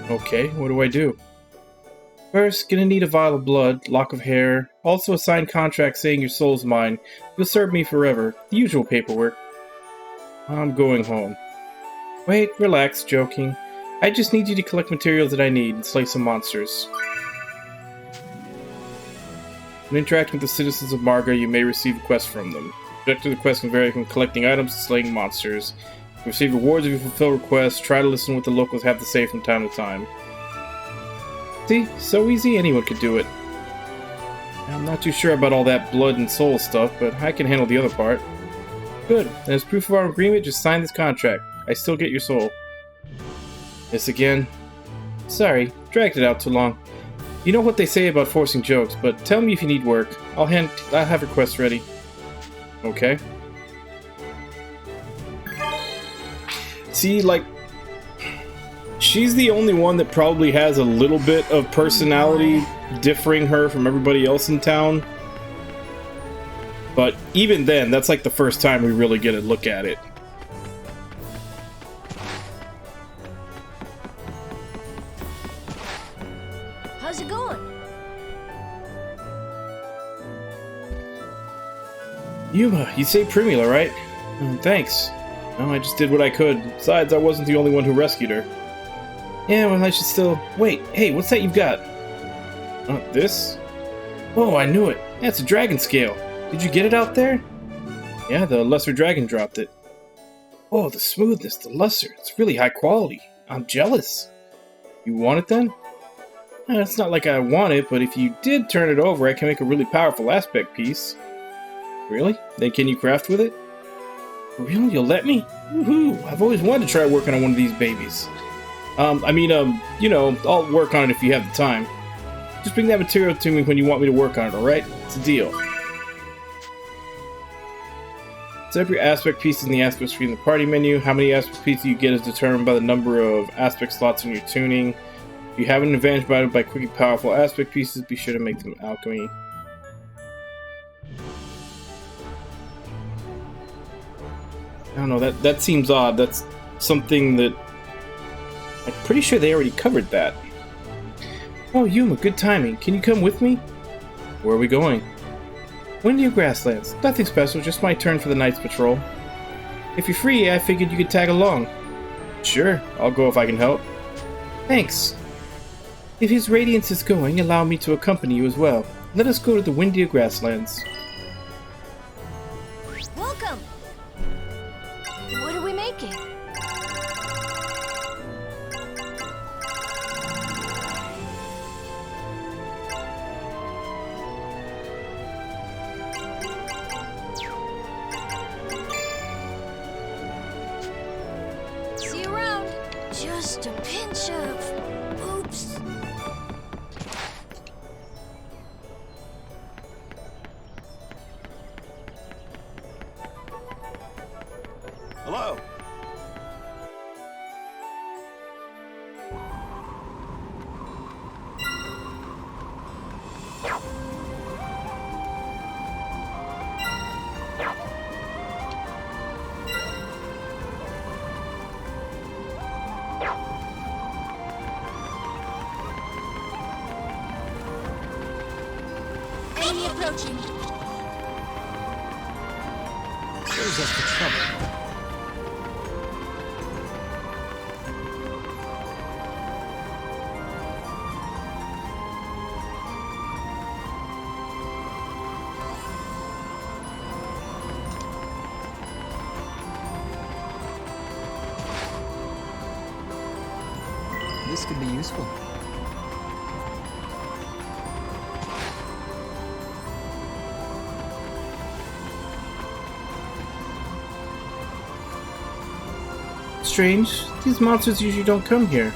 Okay, what do I do? First, gonna need a vial of blood, lock of hair, also a signed contract saying your soul's mine. You'll serve me forever. The usual paperwork. I'm going home. Wait, relax, joking. I just need you to collect materials that I need and slay some monsters. When interacting with the citizens of Marga, you may receive a quest from them. The objective of the quest can vary from collecting items to slaying monsters. You receive rewards if you fulfill requests. Try to listen to what the locals have to say from time to time. See? So easy, anyone could do it. I'm not too sure about all that blood and soul stuff, but I can handle the other part. Good. And as proof of our agreement, just sign this contract. I still get your soul. This again? Sorry, dragged it out too long. You know what they say about forcing jokes, but tell me if you need work. I'll have requests ready. Okay. See, like, she's the only one that probably has a little bit of personality differing her from everybody else in town. But even then, that's like the first time we really get a look at it. How's it going? Yuma, you say Primula, right? Thanks. No, I just did what I could. Besides, I wasn't the only one who rescued her. Yeah, well, I should still... Wait, hey, what's that you've got? This? Oh, I knew it. That's a dragon scale. Did you get it out there? Yeah, the lesser dragon dropped it. Oh, the smoothness, the luster. It's really high quality. I'm jealous. You want it then? It's not like I want it, but if you did turn it over, I can make a really powerful aspect piece. Really? Then can you craft with it? Really? You'll let me? Woohoo! I've always wanted to try working on one of these babies. You know, I'll work on it if you have the time. Just bring that material to me when you want me to work on it, alright? It's a deal. Set up your aspect pieces in the aspect screen in the party menu. How many aspect pieces you get is determined by the number of aspect slots in your tuning. If you have an advantage by equipping powerful aspect pieces, be sure to make them alchemy. I don't know, that seems odd. That's something that... I'm pretty sure they already covered that. Oh, Yuma, good timing. Can you come with me? Where are we going? Windy Grasslands. Nothing special, just my turn for the night's patrol. If you're free, I figured you could tag along. Sure, I'll go if I can help. Thanks. If his radiance is going, allow me to accompany you as well. Let us go to the Windy Grasslands. Welcome! What are we making? See you around. Just a pinch of... oops. Hello. Enemy approaching. Saves us the trouble. This could be useful. Strange. These monsters usually don't come here.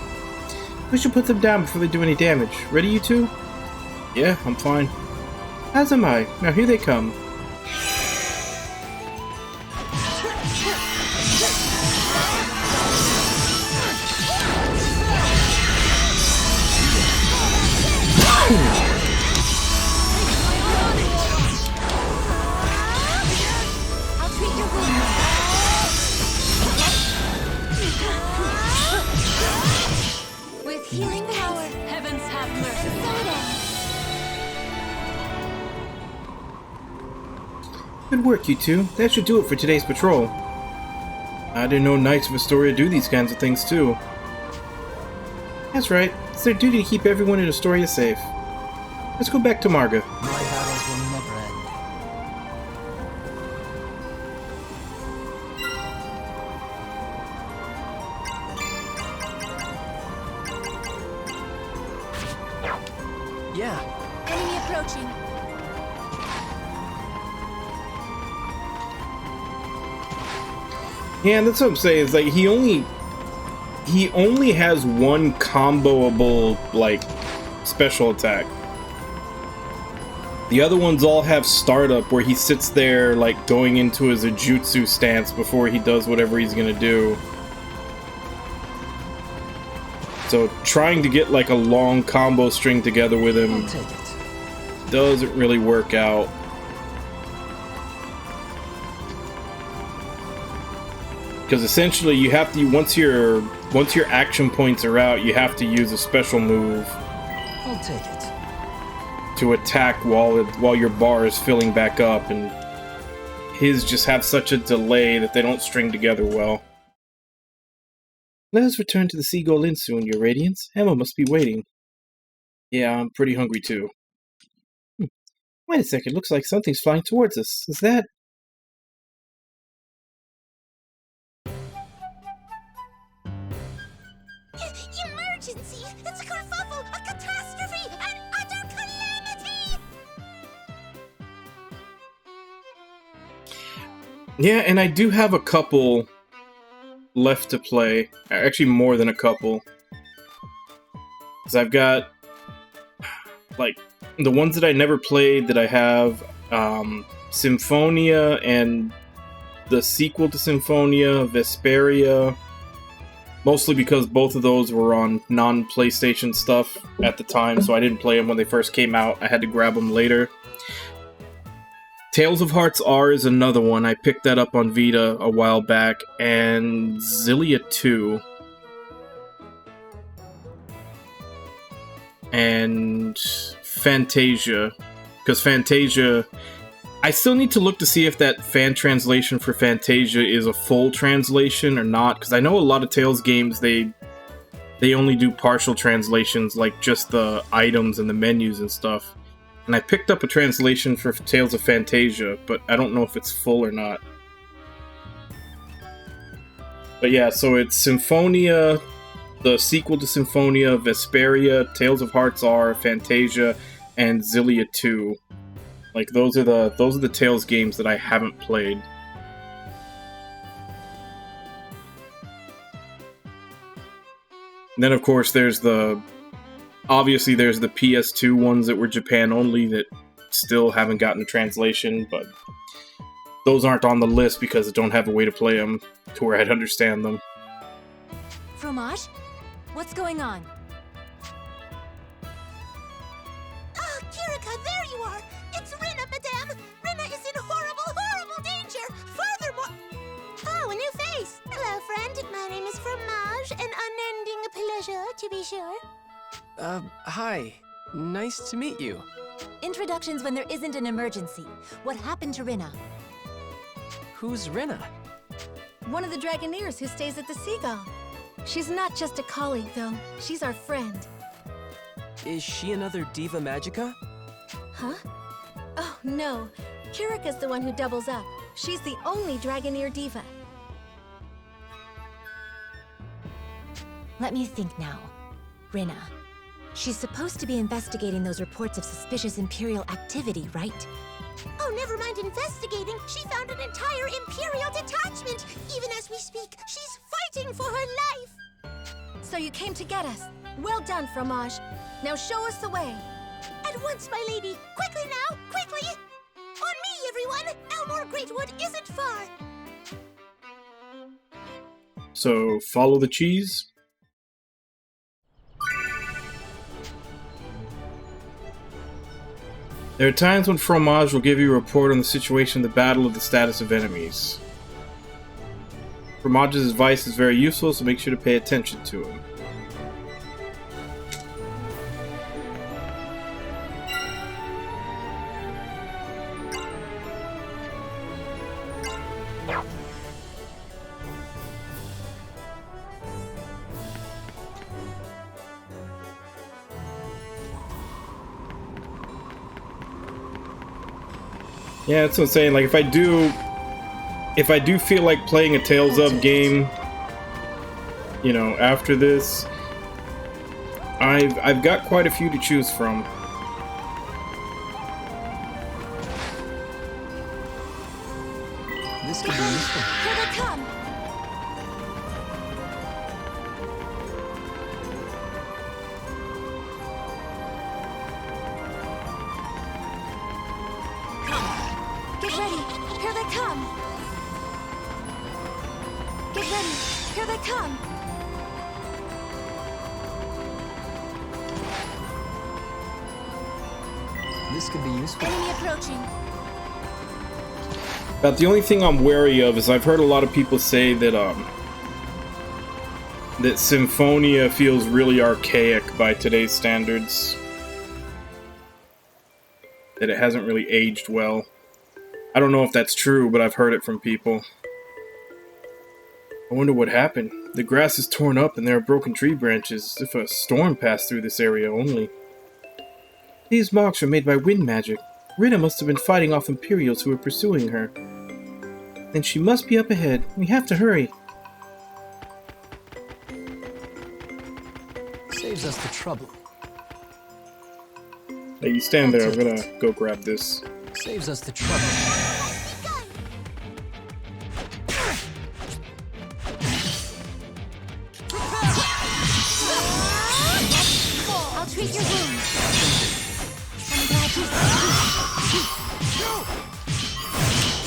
We should put them down before they do any damage. Ready, you two? Yeah, I'm fine. As am I. Now here they come. Good work, you two. That should do it for today's patrol. I didn't know Knights of Astoria do these kinds of things too. That's right. It's their duty to keep everyone in Astoria safe. Let's go back to Marga. My battles will never end. Yeah. Enemy approaching. Yeah, that's what I'm saying. Is like he only has one comboable like special attack. The other ones all have startup where he sits there like going into his jutsu stance before he does whatever he's gonna do. So trying to get like a long combo string together with him doesn't really work out. Because essentially you have to, once your action points are out, you have to use a special move I'll take it. to attack while your bar is filling back up, and his just have such a delay that they don't string together well. Let us return to the Seagull Inn soon, Your Radiance. Emma must be waiting. Yeah, I'm pretty hungry too. Wait a second, looks like something's flying towards us. Is that... Emergency! It's a kerfuffle! A catastrophe! An utter calamity! Yeah, and I do have a couple left to play. Actually, more than a couple. Because I've got, like, the ones that I never played that I have, Symphonia and the sequel to Symphonia, Vesperia. Mostly because both of those were on non-PlayStation stuff at the time, so I didn't play them when they first came out. I had to grab them later. Tales of Hearts R is another one. I picked that up on Vita a while back, and Xillia 2. And Fantasia. Because Fantasia... I still need to look to see if that fan translation for Fantasia is a full translation or not, because I know a lot of Tales games, they only do partial translations, like just the items and the menus and stuff. And I picked up a translation for Tales of Fantasia, but I don't know if it's full or not. But yeah, so it's Symphonia, the sequel to Symphonia, Vesperia, Tales of Hearts R, Fantasia, and Xillia 2. Like those are the Tales games that I haven't played. And then of course there's the PS2 ones that were Japan only that still haven't gotten a translation, but those aren't on the list because I don't have a way to play them to where I'd understand them. Fromage? What's going on? Ah, Kirika, there you are! It's Rina, madame! Rina is in horrible, horrible danger! Furthermore... Oh, a new face! Hello, friend. My name is Fromage, an unending pleasure, to be sure. Hi. Nice to meet you. Introductions when there isn't an emergency. What happened to Rina? Who's Rina? One of the Dragoneers who stays at the Seagull. She's not just a colleague, though. She's our friend. Is she another Diva Magica? Huh? Oh, no. Kirika's the one who doubles up. She's the only Dragoneer diva. Let me think now. Rina. She's supposed to be investigating those reports of suspicious Imperial activity, right? Oh, never mind investigating. She found an entire Imperial detachment. Even as we speak, she's fighting for her life. So you came to get us. Well done, Fromage. Now show us the way. At once, my lady. Quickly now, quickly! On me, everyone! Elmore Greatwood isn't far. So, follow the cheese. There are times when Fromage will give you a report on the situation of the battle of the status of enemies. Fromage's advice is very useful, so make sure to pay attention to him. Yeah, that's what I'm saying. Like, if I do feel like playing a Tales of game, you know, after this, I've got quite a few to choose from. This could be useful. Here they come! Get ready! Here they come! Get ready! Here they come! This could be useful. Enemy approaching. But the only thing I'm wary of is I've heard a lot of people say that that Symphonia feels really archaic by today's standards. That it hasn't really aged well. I don't know if that's true, but I've heard it from people. I wonder what happened. The grass is torn up and there are broken tree branches, as if a storm passed through this area only. These marks are made by wind magic. Rita must have been fighting off Imperials who were pursuing her. Then she must be up ahead. We have to hurry. Saves us the trouble. Hey, you stand there. I'm gonna go grab this. Saves us the trouble. I'll treat your wounds. I'm glad you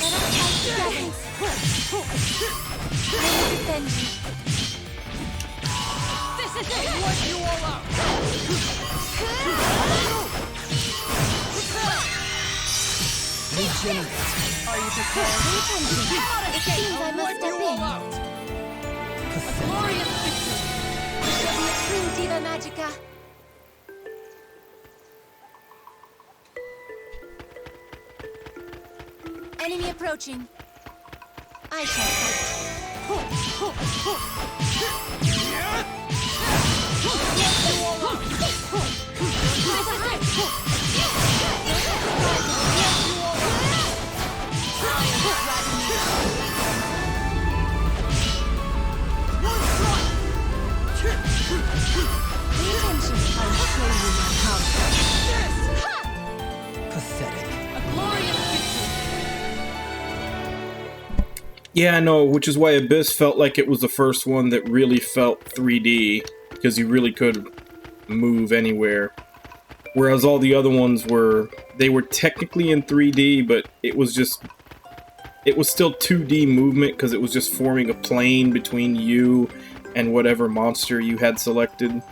let us fight together. I will defend you. This is it! Wipe you all out! Regenerate. Are you prepared? It seems I must step in. A glorious victory! We shall be a true Diva Magica. Enemy approaching. I shall fight. Pathetic. A glorious victory. Yeah, I know, which is why Abyss felt like it was the first one that really felt 3D, because you really could move anywhere. Whereas all the other ones were technically in 3D, but it was still 2D movement, because it was just forming a plane between you and whatever monster you had selected.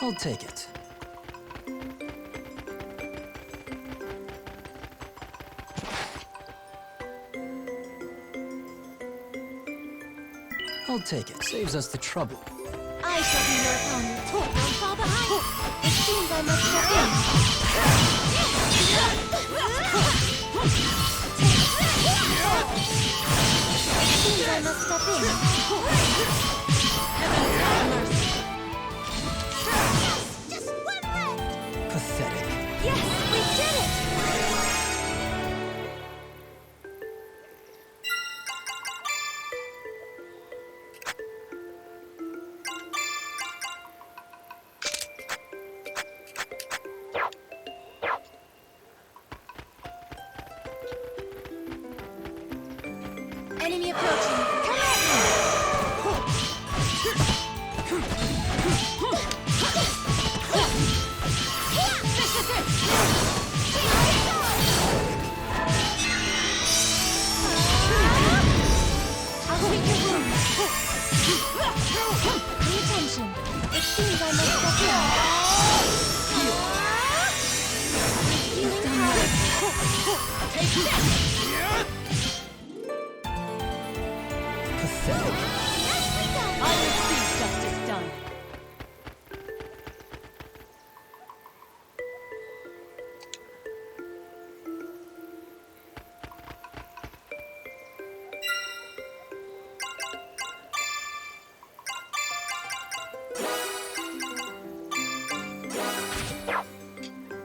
I'll take it. I'll take it. Saves us the trouble. I shall be your opponent. Don't fall behind. It seems I must step in. It seems I must step in. Heaven have mercy. Just one left. Pathetic. Yes, we did it. Enemy approaching. Come at me! This is it! I'll treat your wounds. Pay attention. It seems I must step in. Healing power. Take this! Pathetic. I will see justice done.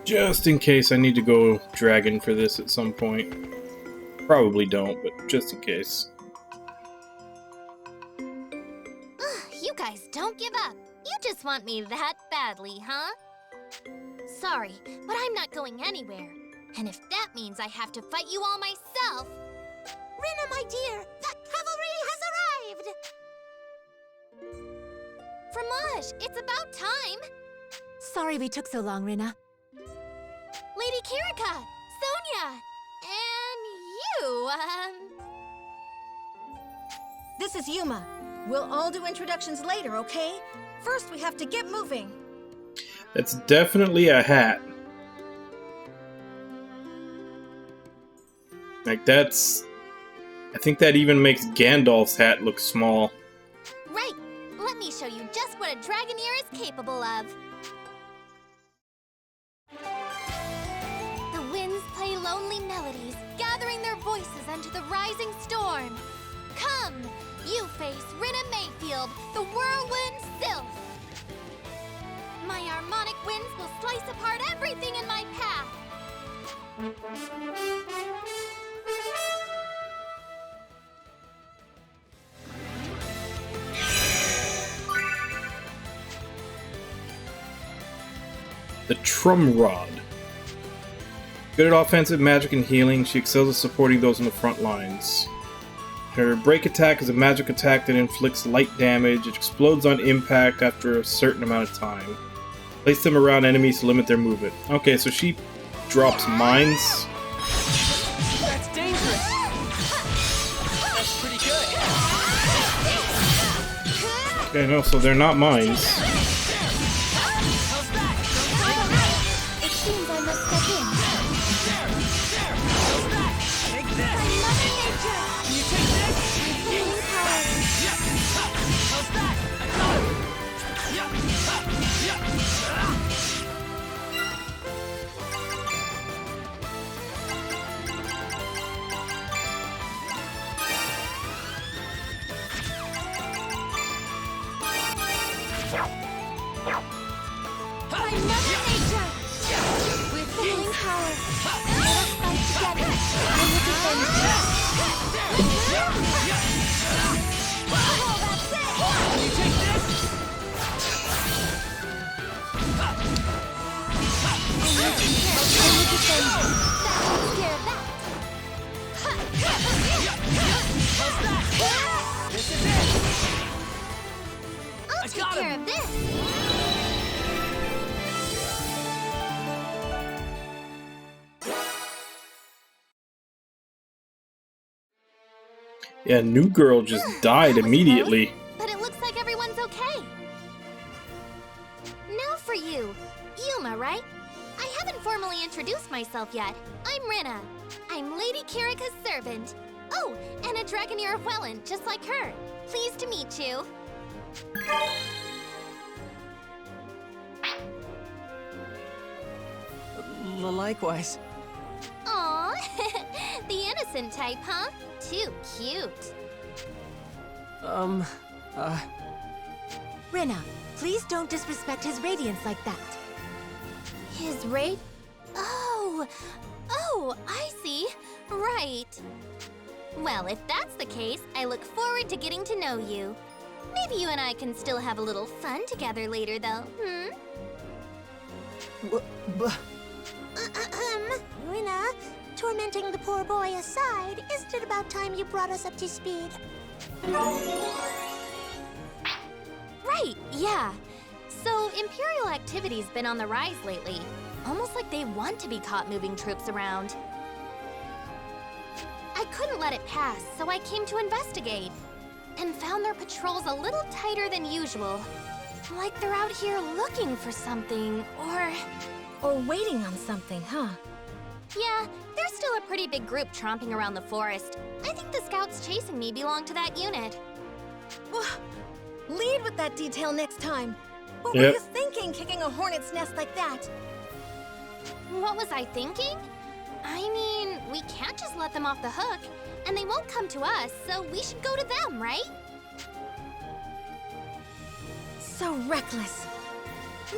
Just in case I need to go dragon for this at some point. Probably don't, but just in case. You guys don't give up. You just want me that badly, huh? Sorry, but I'm not going anywhere. And if that means I have to fight you all myself... Rina, my dear, the cavalry has arrived! Fromage, it's about time! Sorry we took so long, Rina. Lady Kirika, Sonia, and you, This is Yuma. We'll all do introductions later, okay? First, we have to get moving. That's definitely a hat. Like, that's... I think that even makes Gandalf's hat look small. Right! Let me show you just what a Dragoneer is capable of. The winds play lonely melodies, gathering their voices unto the rising storm. Come, you face Rina Mayfield, the whirlwind sylph. My harmonic winds will slice apart everything in my path. The Trum Rod. Good at offensive magic and healing, she excels at supporting those on the front lines. Her break attack is a magic attack that inflicts light damage. It explodes on impact after a certain amount of time. Place them around enemies to limit their movement. Okay, so she drops mines. That's dangerous! That's pretty good! Okay, no, so they're not mines. It seems I must step in. Take this! Mother Nature! You take this! Healing power! How's that? I got him! By Mother Nature! With healing power, let us fight together. I will defend you. Oh, that's it! You take this! I will defend you. That takes care of that. How's that? This is it! I'll take care of this. Yeah, New Girl just died immediately. But it looks like everyone's okay. Now for you. Yuma, right? I haven't formally introduced myself yet. I'm Rina. I'm Lady Kirika's servant. Oh, and a Dragoneer of Welland, just like her. Pleased to meet you. Likewise. Aw, the innocent type, huh? Too cute. Rina, please don't disrespect his radiance like that. His rate? Oh, I see. Right. Well, if that's the case, I look forward to getting to know you. Maybe you and I can still have a little fun together later, though, Rina, tormenting the poor boy aside, isn't it about time you brought us up to speed? Right, yeah. So, Imperial activity's been on the rise lately. Almost like they want to be caught moving troops around. I couldn't let it pass, so I came to investigate. And found their patrols a little tighter than usual. Like they're out here looking for something, Or waiting on something, huh? Yeah, there's still a pretty big group tromping around the forest. I think the scouts chasing me belong to that unit. Well, lead with that detail next time. What were Yep. you thinking, kicking a hornet's nest like that? What was I thinking? I mean, we can't just let them off the hook, and they won't come to us, so we should go to them, right? So reckless.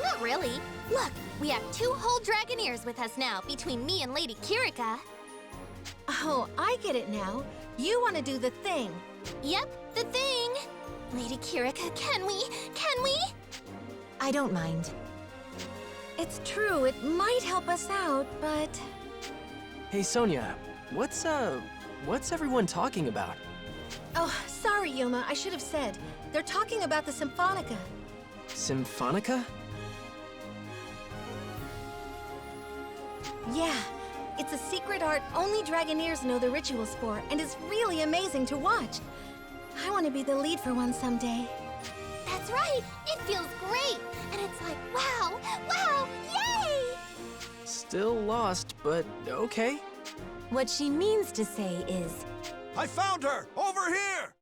Not really. Look, we have 2 whole Dragoneers with us now, between me and Lady Kirika. Oh, I get it now. You want to do the thing. Yep, the thing. Lady Kirika, can we? I don't mind. It's true, it might help us out, but... Hey, Sonia, what's everyone talking about? Oh, sorry, Yuma, I should have said. They're talking about the Symphonica. Symphonica? Yeah, it's a secret art only Dragoneers know the rituals for, and it's really amazing to watch. I want to be the lead for one someday. That's right! It feels great! And it's like, wow! Yay! Still lost, but okay. What she means to say is... I found her! Over here!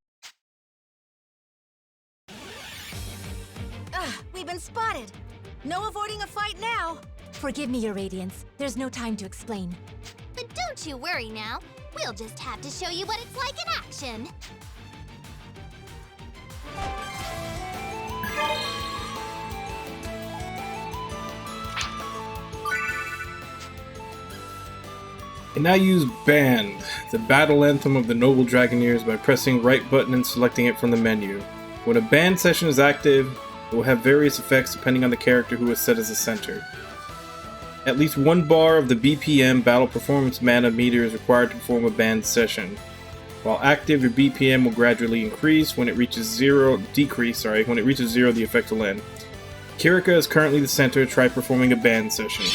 We've been spotted. No avoiding a fight now. Forgive me, Your Radiance. There's no time to explain. But don't you worry now. We'll just have to show you what it's like in action. And now use Band, the battle anthem of the Noble Dragoneers, by pressing right button and selecting it from the menu. When a band session is active, it will have various effects depending on the character who is set as the center. At least 1 bar of the BPM battle performance mana meter is required to perform a band session. While active, your BPM will gradually increase. When it reaches zero, when it reaches 0, the effect will end. Kirika is currently the center. Try performing a band session.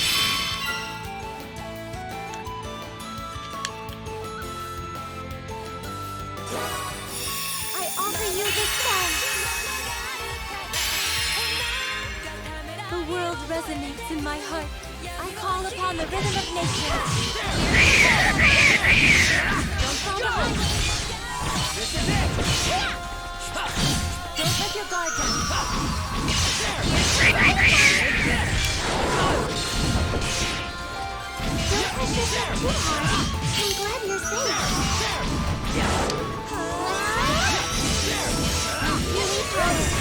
Resonates in my heart. I call upon the rhythm of nature. Don't fall behind. This is it. Don't let your guard down. Don't push yourself too hard. I'm glad you're safe. Really hard.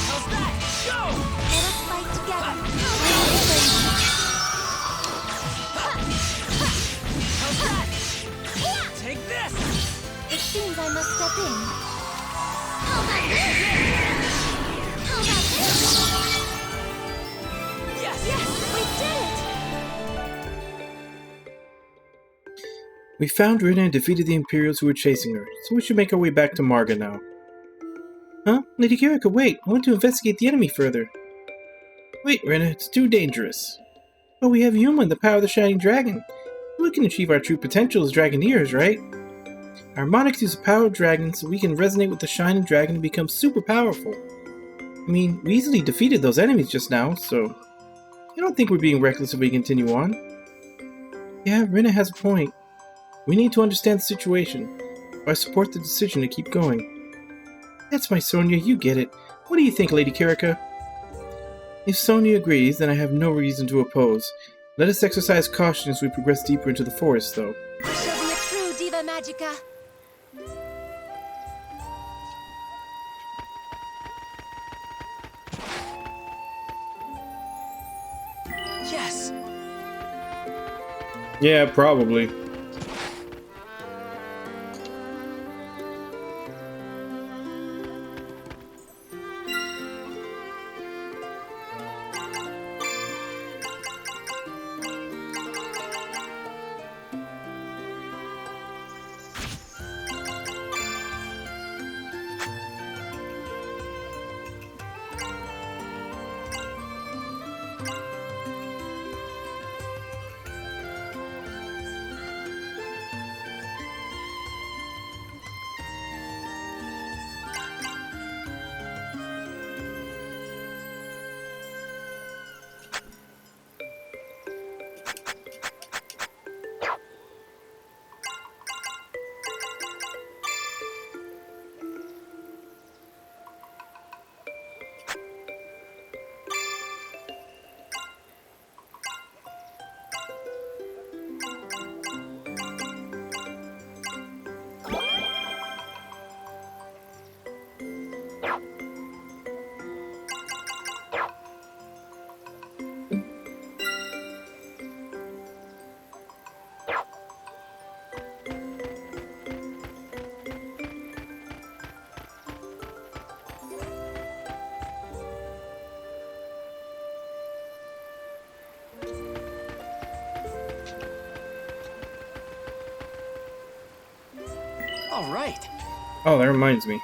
How's that? Go! Let us fight together. How's that? Take this! It seems I must step in. How about this? How about this? Yes! Yes, we did it! We found Rina and defeated the Imperials who were chasing her, so we should make our way back to Marga now. Huh? Lady Kirika, wait! I want to investigate the enemy further. Wait, Rina, it's too dangerous. But we have Yuma and the power of the Shining Dragon. We can achieve our true potential as Dragoneers, right? Our Harmonics use the power of dragons so we can resonate with the Shining Dragon and become super powerful. I mean, we easily defeated those enemies just now, so... I don't think we're being reckless if we continue on. Yeah, Rina has a point. We need to understand the situation, but I support the decision to keep going. That's my Sonia, you get it. What do you think, Lady Kirika? If Sonia agrees, then I have no reason to oppose. Let us exercise caution as we progress deeper into the forest, though. I shall be a true Diva Magica. Yes! Yeah, probably. All right. Oh, that reminds me.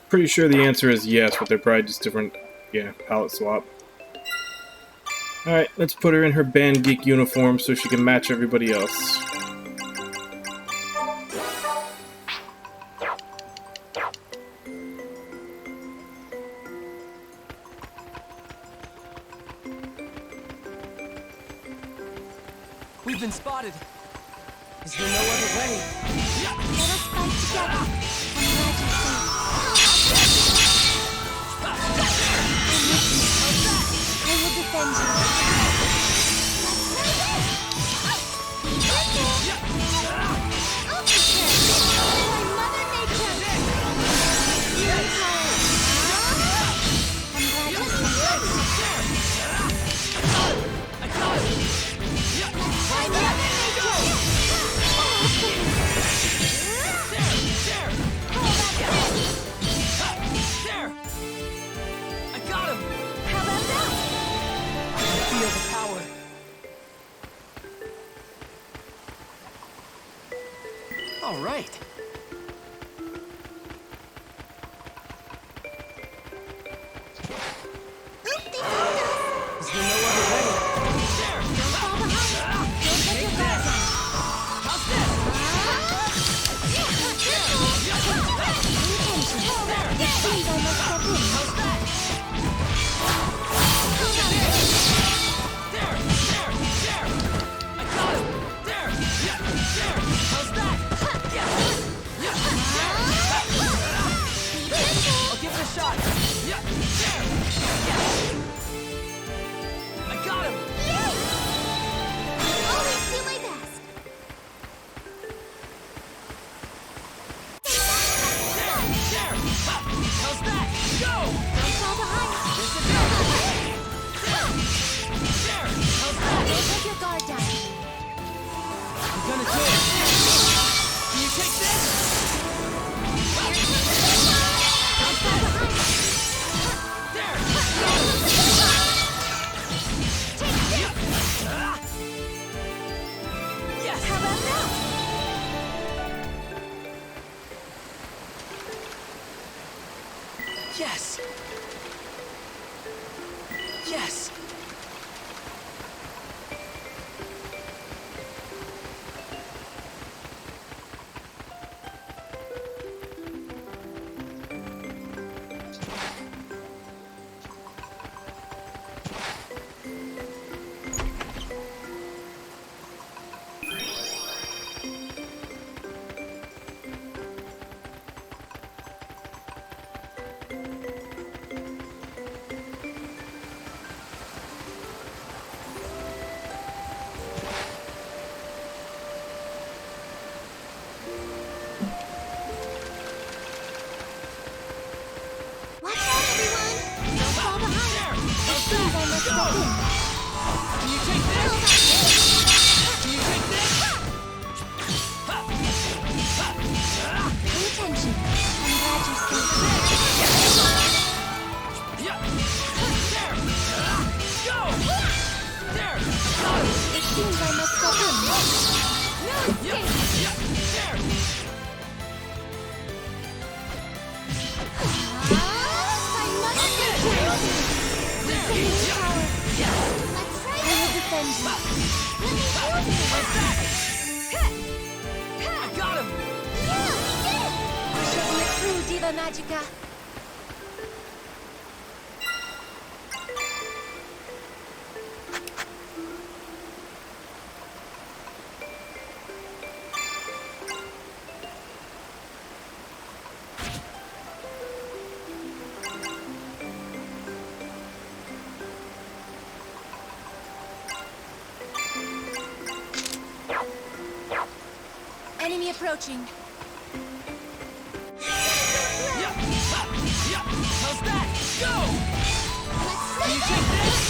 Pretty sure the answer is yes, but they're probably just different, yeah, palette swap. Alright, let's put her in her band geek uniform so she can match everybody else. We've been spotted. Is there no other way? Let us fight together. I'm glad you're safe. I will defend you. Mother Nature. You're tired. I'm glad you're safe. I got it. Let's fight Mother Nature. There. I got him. How about that? I can feel the power. All right. Is there no other way? There. Don't fall behind. Don't let your guard down. How's this? It seems I must step in. How's that? There. I got him. There. How's that? I'll give it a shot. I got him. I'll always do my best. How's that? Go! Don't fall behind. Here's the go! There! How's that? Don't let your guard down. I'm gonna do it! Can you take this? Don't fall behind. There! Yes! How about that? Yes! Yes! Watch out, everyone. Don't fall behind. It seems I must step in. Can you take this? Can you take this? Pay attention. I'm glad you're safe. Yeah! There! Go! There! It seems I must step in. No escape. There! I'm Mother Nature. Reclaiming power. Let's try it. I will defend you. Let me hold you. I got him! Yeah, we did it. Diva Magica. Enemy approaching. How's that? Go! Can you take this?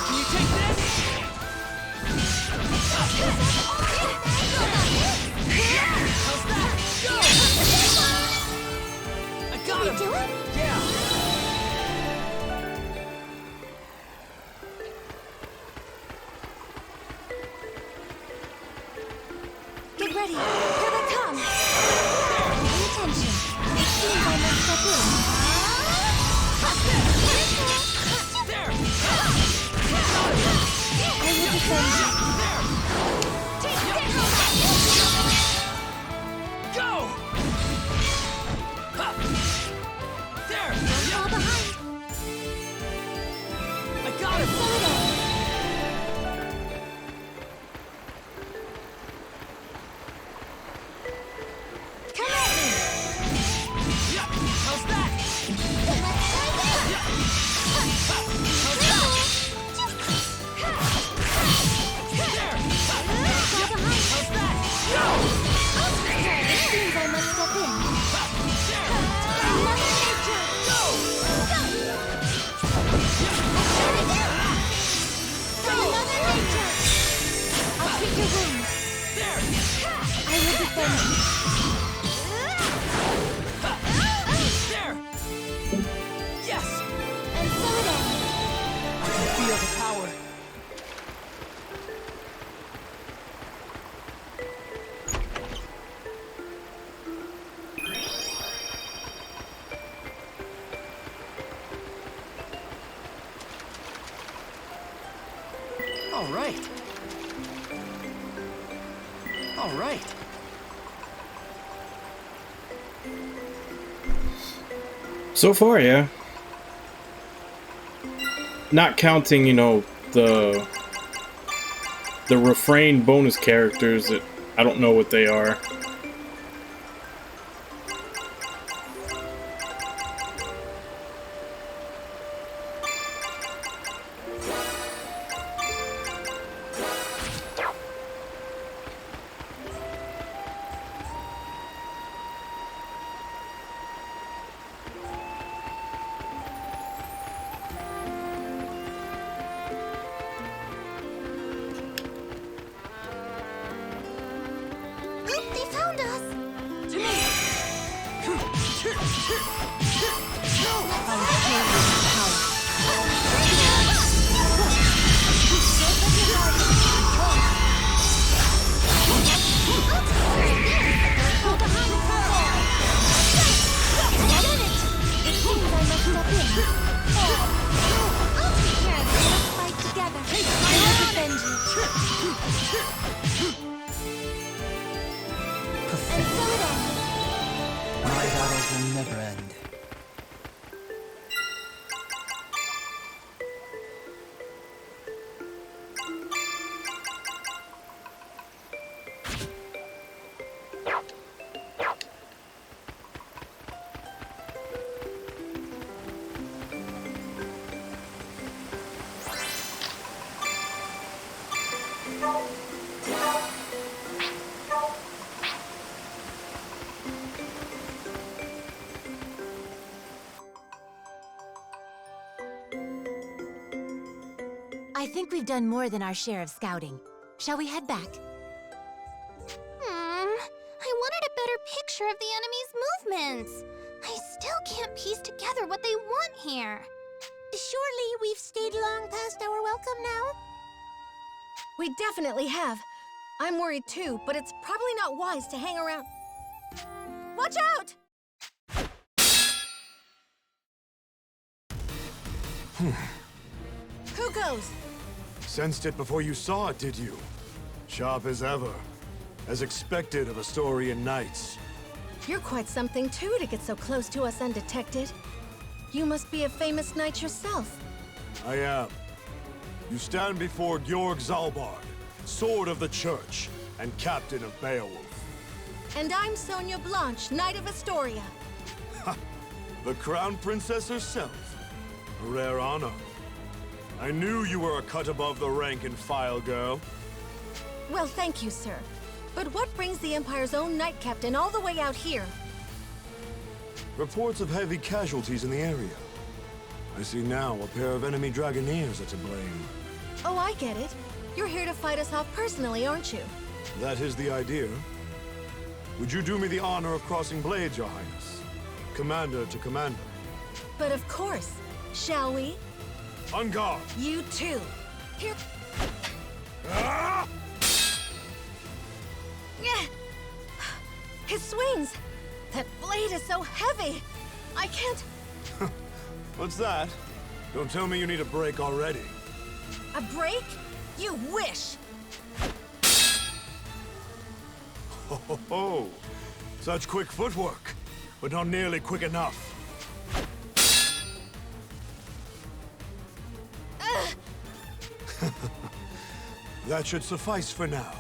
Can you take this? How's that? Go! I got him! Yeah! Get ready. Here they come. Pay attention. It seems I must step in. There! I will defend you. Go! There! Don't fall behind. I got him! Come at me. How's that? How's that? It seems I must step in. Another nature. Another nature. I'll treat your wounds. I will defend you. There! Yes! And so it ends. I can feel the power. All right. All right. So far, yeah. Not counting, you know, the Refrain bonus characters that I don't know what they are. They found us. My battles will never end. I think we've done more than our share of scouting. Shall we head back? I wanted a better picture of the enemy's movements. I still can't piece together what they want here. Surely we've stayed long past our welcome now? We definitely have. I'm worried too, but it's probably not wise to hang around. Watch out! Who goes? Sensed it before you saw it, did you? Sharp as ever. As expected of Astorian knights. You're quite something too to get so close to us undetected. You must be a famous knight yourself. I am. You stand before Georg Zalbard, Sword of the Church, and Captain of Beowulf. And I'm Sonia Blanche, Knight of Astoria. The Crown Princess herself. A rare honor. I knew you were a cut above the rank and file, girl. Well, thank you, sir. But what brings the Empire's own Knight Captain all the way out here? Reports of heavy casualties in the area. I see now a pair of enemy Dragoneers are to blame. Oh, I get it. You're here to fight us off personally, aren't you? That is the idea. Would you do me the honor of crossing blades, Your Highness? Commander to commander. But of course. Shall we? On guard! You too. Here. Ah! His swings! That blade is so heavy! I can't... What's that? Don't tell me you need a break already. A break? You wish! Ho ho ho! Such quick footwork, but not nearly quick enough. That should suffice for now.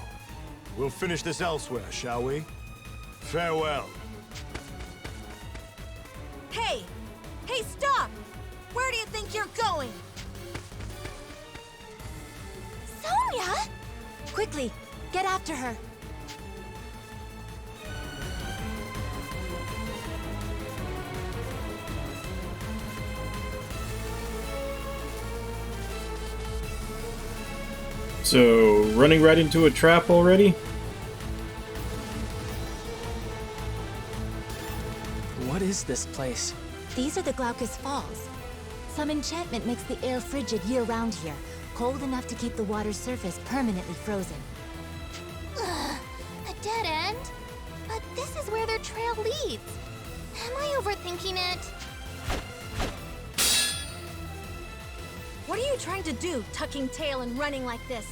We'll finish this elsewhere, shall we? Farewell. Hey! Hey, stop! Where do you think you're going? Sonia! Quickly, get after her. So, running right into a trap already? What is this place? These are the Glaucus Falls. Some enchantment makes the air frigid year-round here, cold enough to keep the water's surface permanently frozen. Ugh, a dead end? But this is where their trail leads. Am I overthinking it? What are you trying to do, tucking tail and running like this?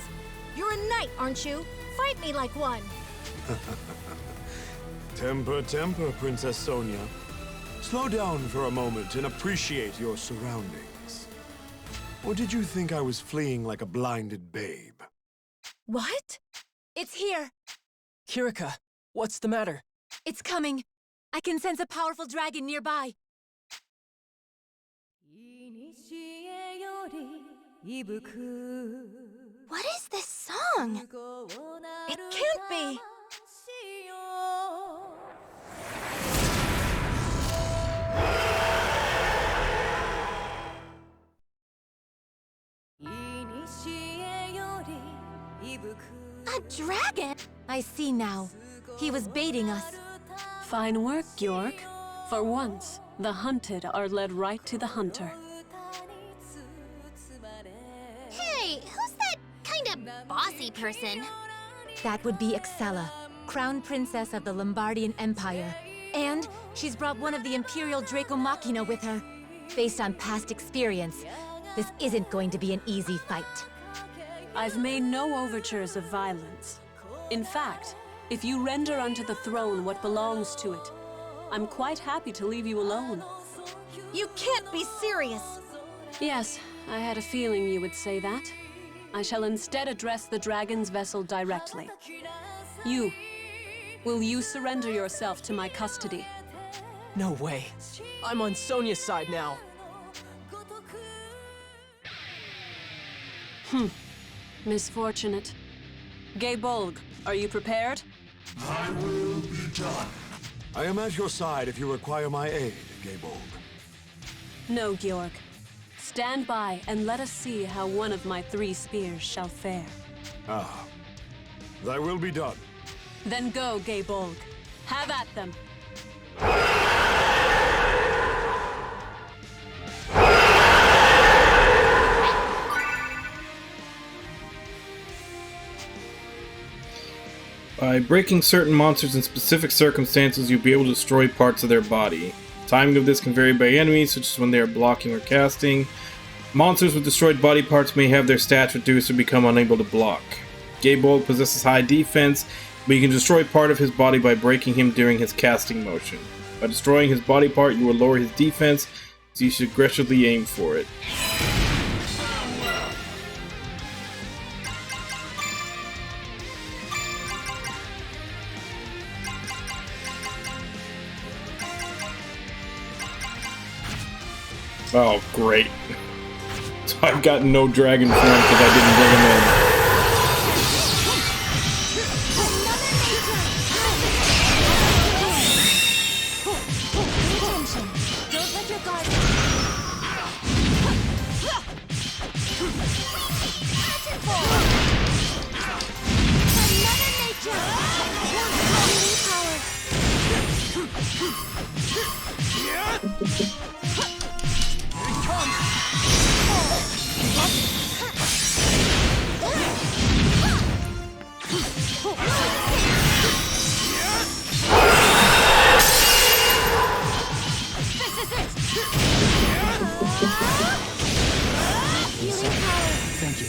You're a knight, aren't you? Fight me like one. Temper, temper, Princess Sonia. Slow down for a moment and appreciate your surroundings. Or did you think I was fleeing like a blinded babe? What? It's here! Kirika, what's the matter? It's coming! I can sense a powerful dragon nearby! What is this song? It can't be! A dragon? I see now. He was baiting us. Fine work, Georg. For once, the hunted are led right to the hunter. Hey, who's that kind of bossy person? That would be Axella, Crown Princess of the Lombardian Empire. And she's brought one of the Imperial Draco Machina with her. Based on past experience, this isn't going to be an easy fight. I've made no overtures of violence. In fact, if you render unto the throne what belongs to it, I'm quite happy to leave you alone. You can't be serious! Yes, I had a feeling you would say that. I shall instead address the dragon's vessel directly. Will you surrender yourself to my custody? No way. I'm on Sonia's side now. Misfortunate. Gaybolg, are you prepared? I will be done. I am at your side if you require my aid, Gaybold. No, Georg. Stand by and let us see how one of my 3 spears shall fare. Ah. Thy will be done. Then go, Gaybolg. Have at them. By breaking certain monsters in specific circumstances, you'll be able to destroy parts of their body. Timing of this can vary by enemies, such as when they are blocking or casting. Monsters with destroyed body parts may have their stats reduced or become unable to block. Gaybold possesses high defense, but you can destroy part of his body by breaking him during his casting motion. By destroying his body part, you will lower his defense, so you should aggressively aim for it. Oh, great. So I've got no dragon form because I didn't bring him in. Thank you.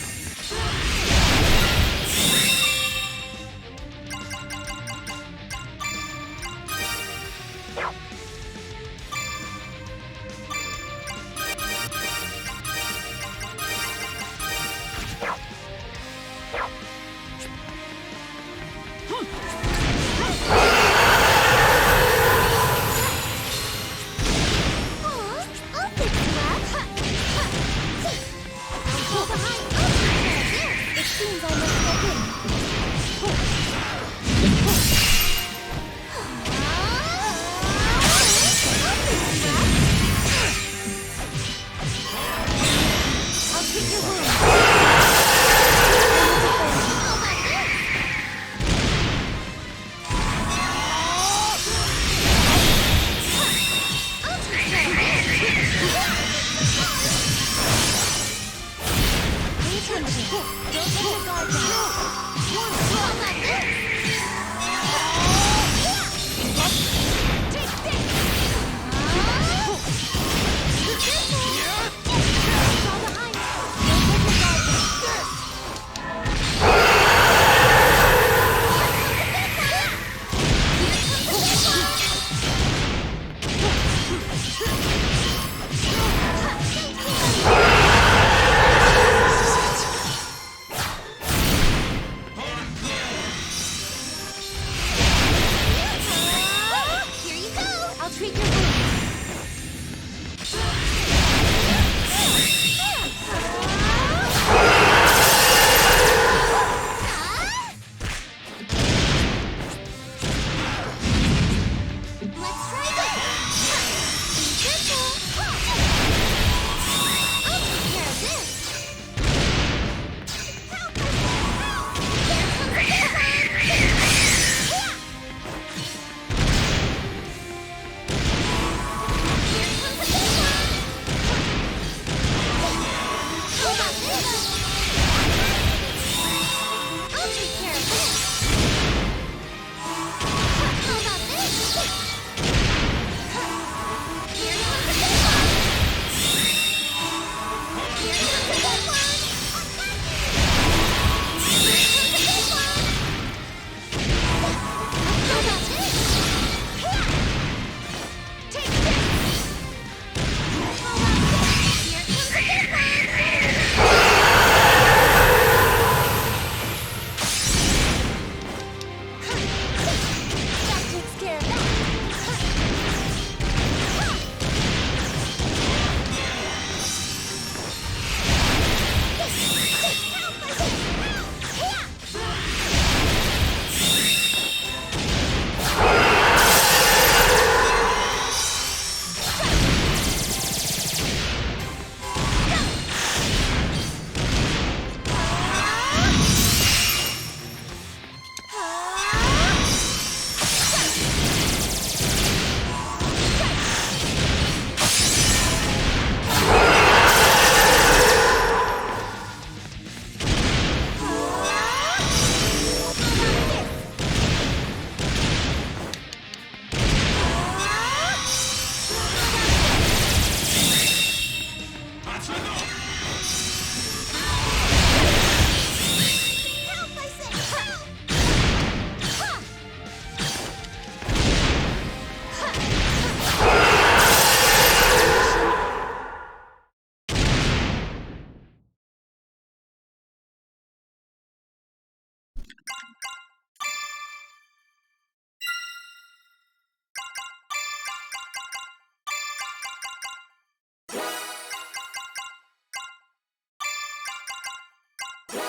Let's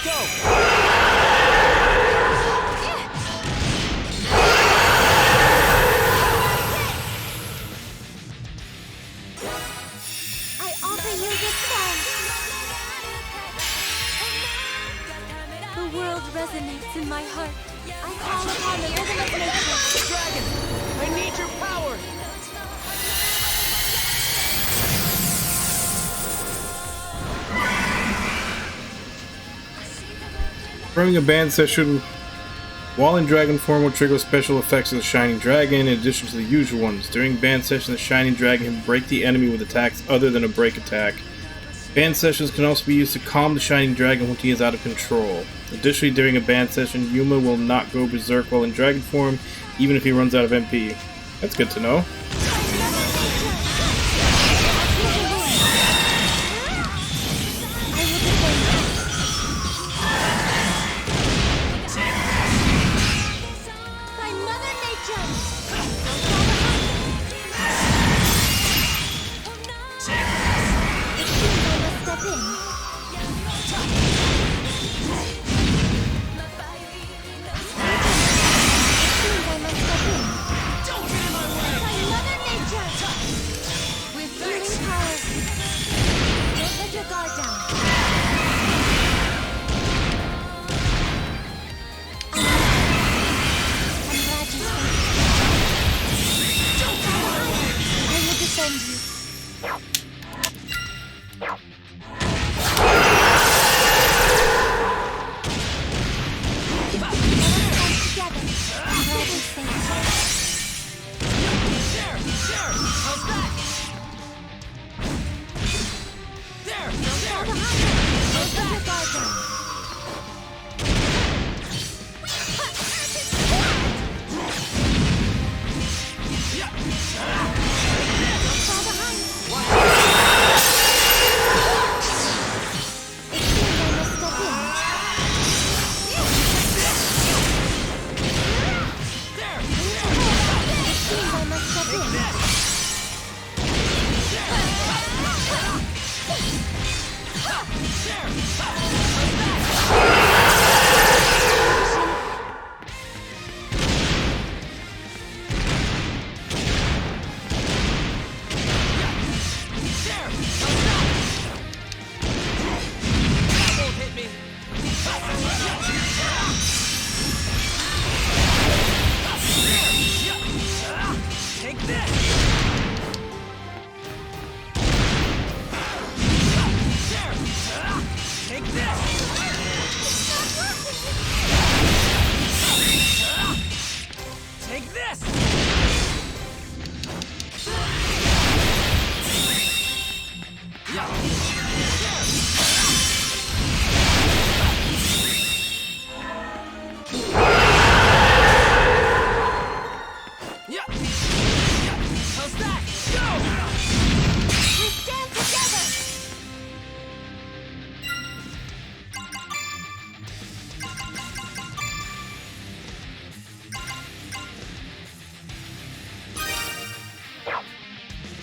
go! I offer you this song. The world resonates in my heart. I call upon the rhythm of nature. Dragon, I need your power! During a band session, while in dragon form will trigger special effects of the Shining Dragon in addition to the usual ones. During band session, the Shining Dragon can break the enemy with attacks other than a break attack. Band sessions can also be used to calm the Shining Dragon when he is out of control. Additionally, during a band session, Yuma will not go berserk while in dragon form, even if he runs out of MP. That's good to know.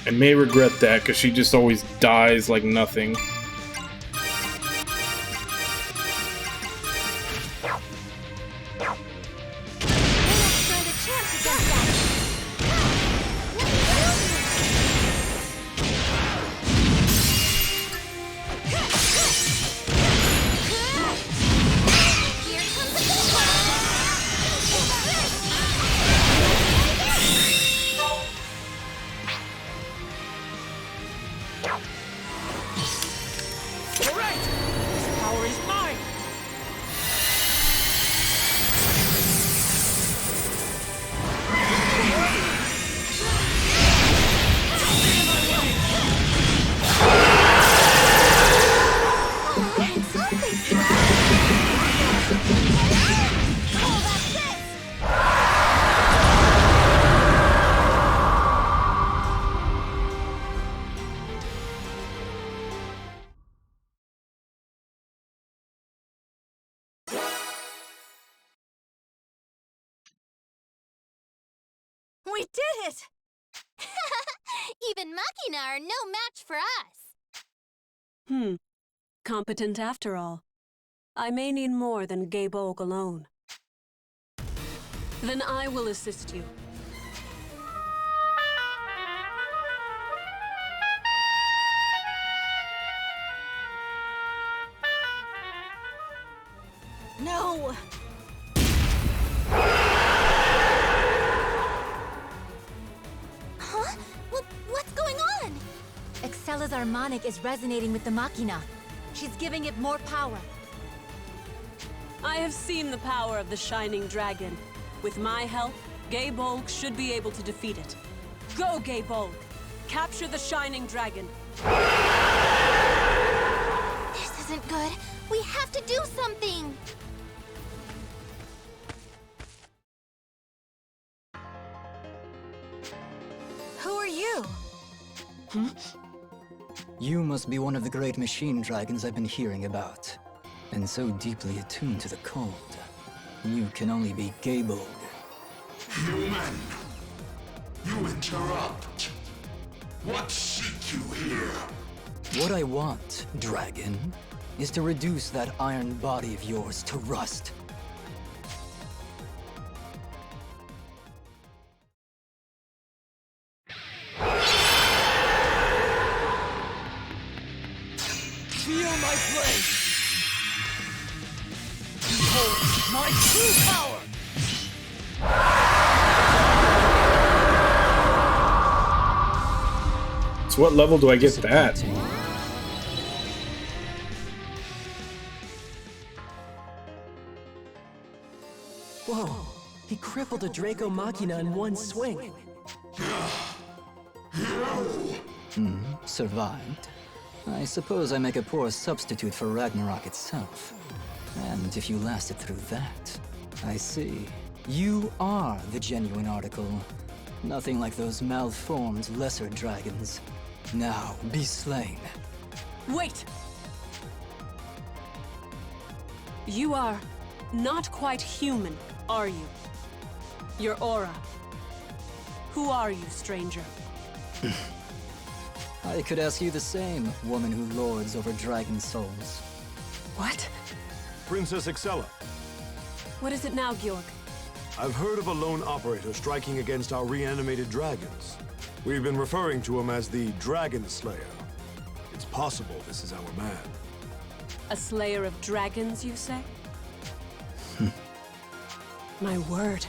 I may regret that, because she just always dies like nothing. We did it! Even Machina are no match for us. Competent after all. I may need more than Gaebolg alone. Then I will assist you. No! Huh? What's going on? Axella's harmonic is resonating with the Machina. She's giving it more power. I have seen the power of the Shining Dragon. With my help, Gaebolg should be able to defeat it. Go, Gaebolg! Capture the Shining Dragon! This isn't good. We have to do something! Who are you? You must be one of the great machine dragons I've been hearing about. And so deeply attuned to the cold. You can only be Gaebolg. Human! You interrupt! What seek you here? What I want, dragon, is to reduce that iron body of yours to rust. Feel my blade! Behold my true power! So what level do I get that? Whoa, he crippled a Draco Machina in one swing. Survived. I suppose I make a poor substitute for Ragnarok itself. And if you lasted through that, I see. You are the genuine article. Nothing like those malformed lesser dragons. Now, be slain. Wait! You are not quite human, are you? Your aura. Who are you, stranger? I could ask you the same, woman who lords over dragon souls. What? Princess Axella. What is it now, Georg? I've heard of a lone operator striking against our reanimated dragons. We've been referring to him as the Dragon Slayer. It's possible this is our man. A slayer of dragons, you say? My word.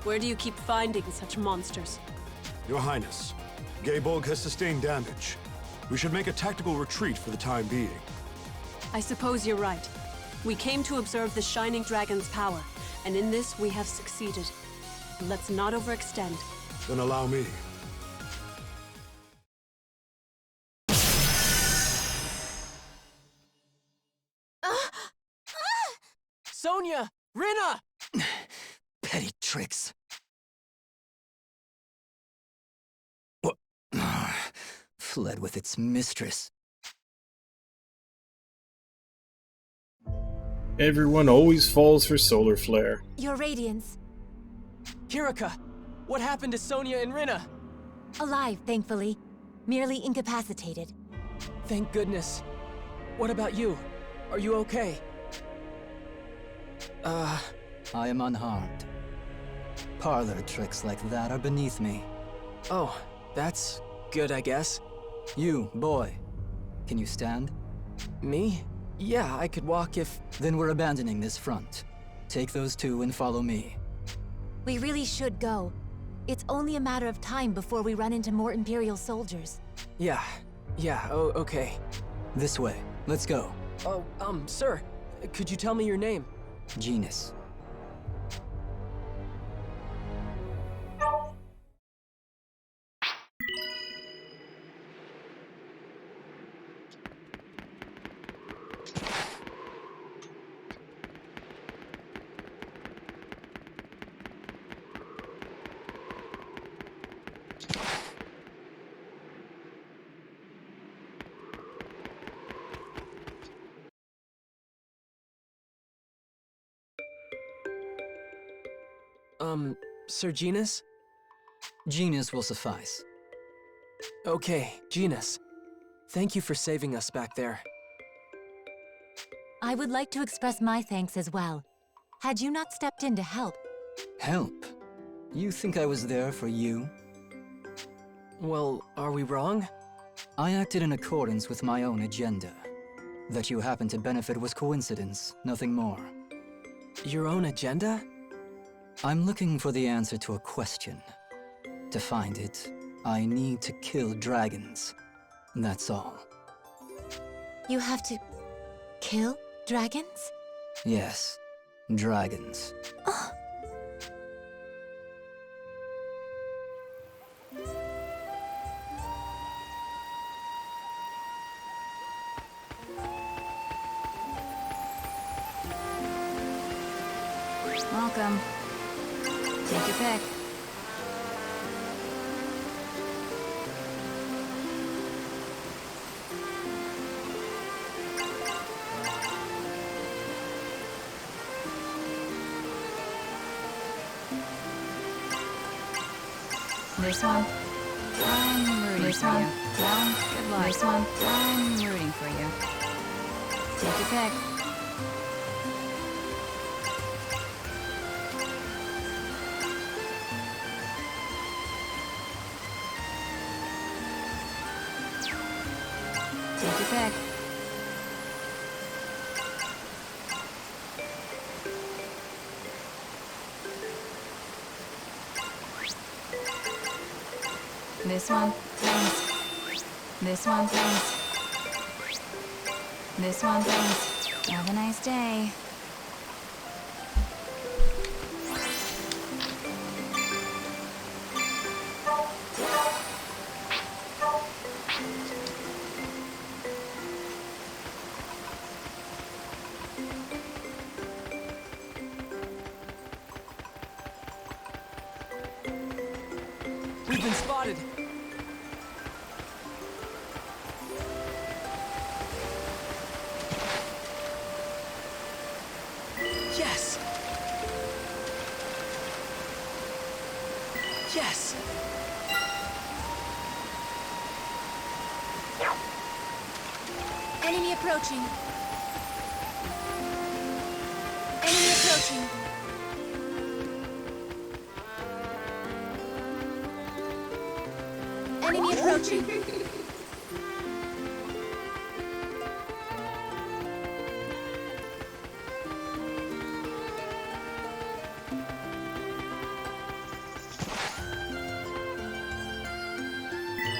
Where do you keep finding such monsters? Your Highness, Gaebolg has sustained damage. We should make a tactical retreat for the time being. I suppose you're right. We came to observe the Shining Dragon's power, and in this we have succeeded. Let's not overextend. Then allow me. Sonya! Rinna! Petty tricks. Fled with its mistress. Everyone always falls for solar flare. Your radiance. Kirika! What happened to Sonya and Rinna? Alive, thankfully. Merely incapacitated. Thank goodness. What about you? Are you okay? I am unharmed. Parlor tricks like that are beneath me. Oh, that's good, I guess. You, boy. Can you stand? Me? Yeah, I could walk if... Then we're abandoning this front. Take those two and follow me. We really should go. It's only a matter of time before we run into more Imperial soldiers. Yeah, oh, okay. This way. Let's go. Oh, sir, could you tell me your name? Genus. Sir Genus? Genus will suffice. Okay, Genus. Thank you for saving us back there. I would like to express my thanks as well. Had you not stepped in to help... Help? You think I was there for you? Well, are we wrong? I acted in accordance with my own agenda. That you happened to benefit was coincidence, nothing more. Your own agenda? I'm looking for the answer to a question. To find it, I need to kill dragons. That's all. You have to... kill dragons? Yes, dragons. Oh. Welcome. Take your pick. This one. I'm rooting for you. Well, good luck. This one. I'm rooting for you. Take your pick. Take your pick. This one, thanks. This one, thanks. This one, thanks. Have a nice day. We've been spotted! Yes! Yes! Enemy approaching. Enemy approaching. Enemy approaching.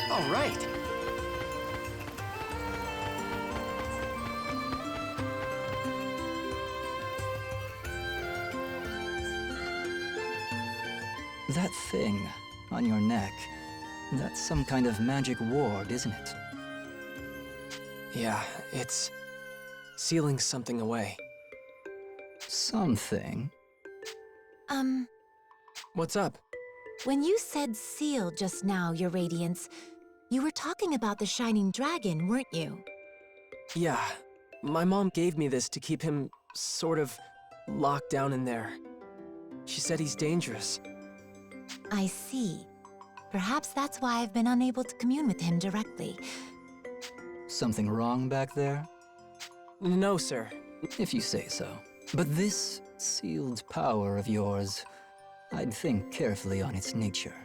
All right. That thing on your neck, that's some kind of magic ward, isn't it? Yeah, it's sealing something away. Something? What's up? When you said seal just now, Your Radiance, you were talking about the Shining Dragon, weren't you? Yeah, my mom gave me this to keep him sort of locked down in there. She said he's dangerous. I see. Perhaps that's why I've been unable to commune with him directly. Something wrong back there? No, sir. If you say so. But this sealed power of yours, I'd think carefully on its nature.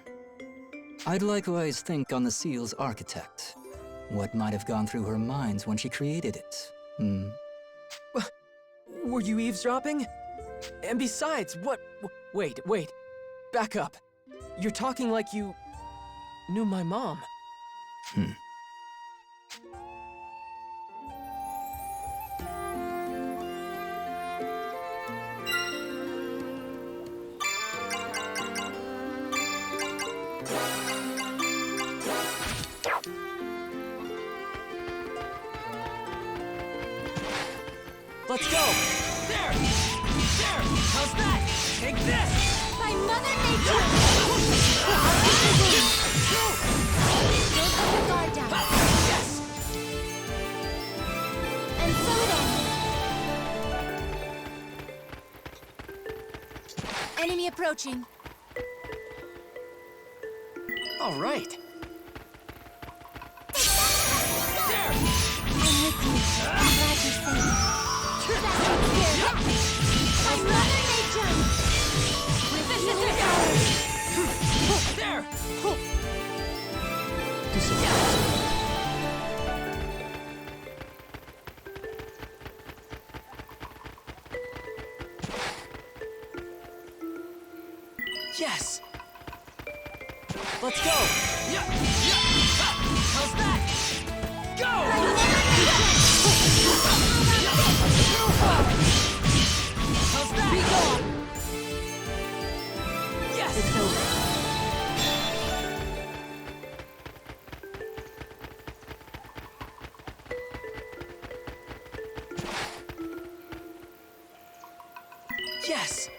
I'd likewise think on the seal's architect. What might have gone through her mind when she created it? Were you eavesdropping? And besides, what? Wait. Back up. You're talking like you knew my mom. Let's go! There! How's that? Take this! By Mother Nature! Don't let your guard down. Yes! And so it ends. Enemy approaching. All right. There! Yes! Let's go! How's that? Go! How's that? Be gone! Yes! It's over. Yes!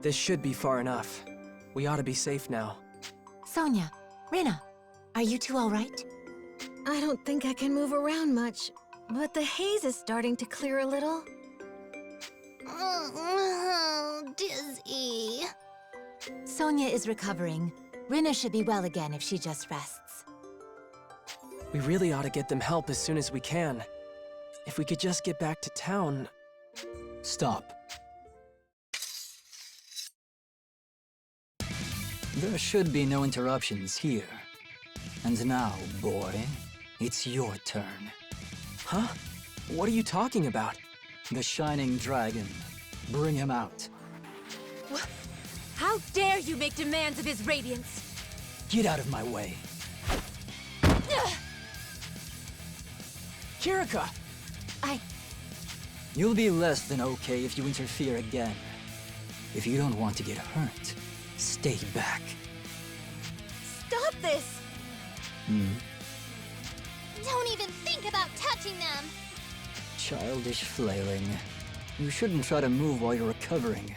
This should be far enough. We ought to be safe now. Sonia, Rina, are you two all right? I don't think I can move around much, but the haze is starting to clear a little. Dizzy. Sonia is recovering. Rina should be well again if she just rests. We really ought to get them help as soon as we can. If we could just get back to town... Stop. There should be no interruptions here. And now, boy, it's your turn. Huh? What are you talking about? The Shining Dragon. Bring him out. How dare you make demands of his radiance? Get out of my way. Kirika! You'll be less than okay if you interfere again. If you don't want to get hurt, stay back. Stop this! Don't even think about touching them! Childish flailing. You shouldn't try to move while you're recovering.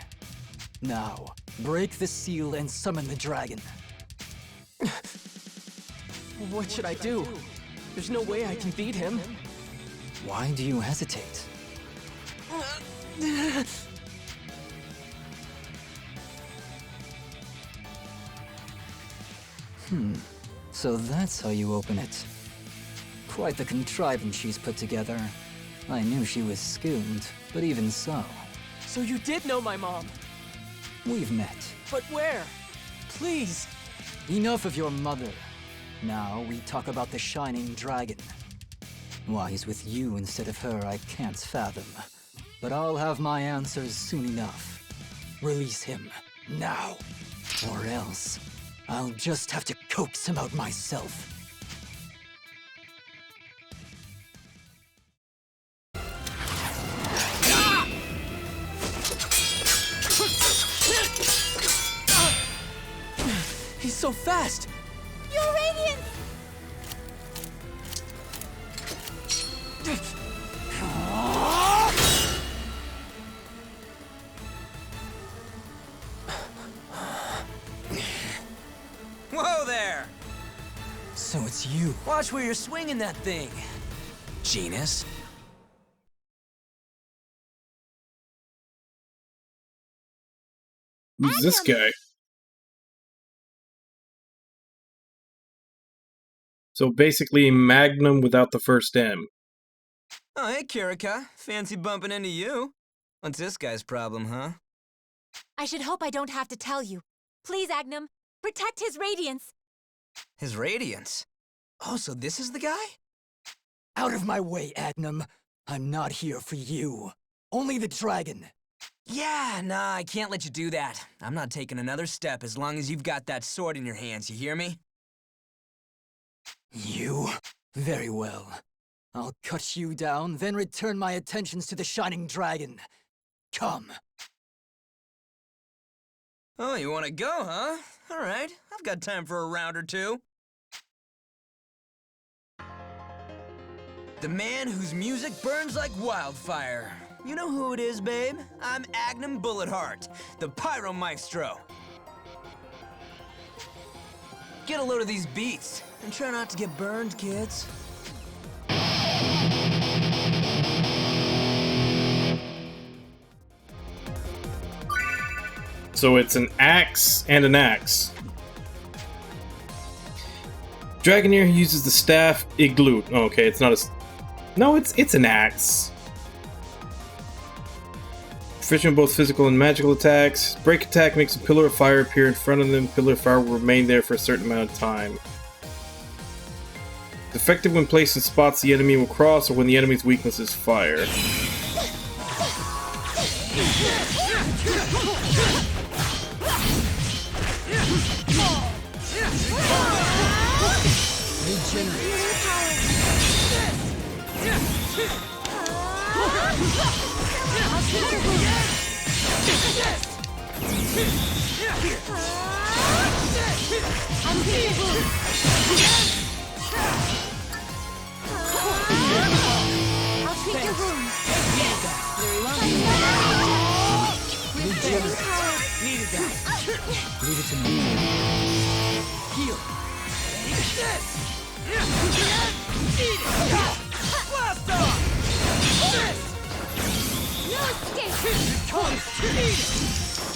Now, break the seal and summon the dragon. What should I do? There's no way I can beat him. Why do you hesitate? So that's how you open it. Quite the contrivance she's put together. I knew she was skilled, but even so. So you did know my mom? We've met. But where? Please! Enough of your mother. Now we talk about the Shining Dragon. Why he's with you instead of her, I can't fathom. But I'll have my answers soon enough. Release him, now. Or else, I'll just have to coax him out myself. He's so fast! Your radiance! Whoa there! So it's you. Watch where you're swinging that thing, Genus. Who's this guy? So basically, Magnum without the first M. Oh, hey, Kirika. Fancy bumping into you. What's this guy's problem, huh? I should hope I don't have to tell you. Please, Agnum, protect his radiance. His radiance? Oh, so this is the guy? Out of my way, Agnum. I'm not here for you. Only the dragon. Yeah, nah, I can't let you do that. I'm not taking another step as long as you've got that sword in your hands, you hear me? You? Very well. I'll cut you down, then return my attentions to the Shining Dragon. Come. Oh, you wanna go, huh? Alright, I've got time for a round or two. The man whose music burns like wildfire. You know who it is, babe? I'm Agnum Bulletheart, the Pyro Maestro. Get a load of these beats, and try not to get burned, kids. So it's an axe and an axe. Dragoneer uses the staff Igloo. Oh, okay, it's not a... No, it's an axe. Proficient in both physical and magical attacks. Break attack makes a pillar of fire appear in front of them. Pillar of fire will remain there for a certain amount of time. It's effective when placed in spots the enemy will cross or when the enemy's weakness is fire. I'll treat your wounds. Needed that. Leave it to me. Heal. Eat this. Eat it. Blast off. This. No escape. Come. Eat it.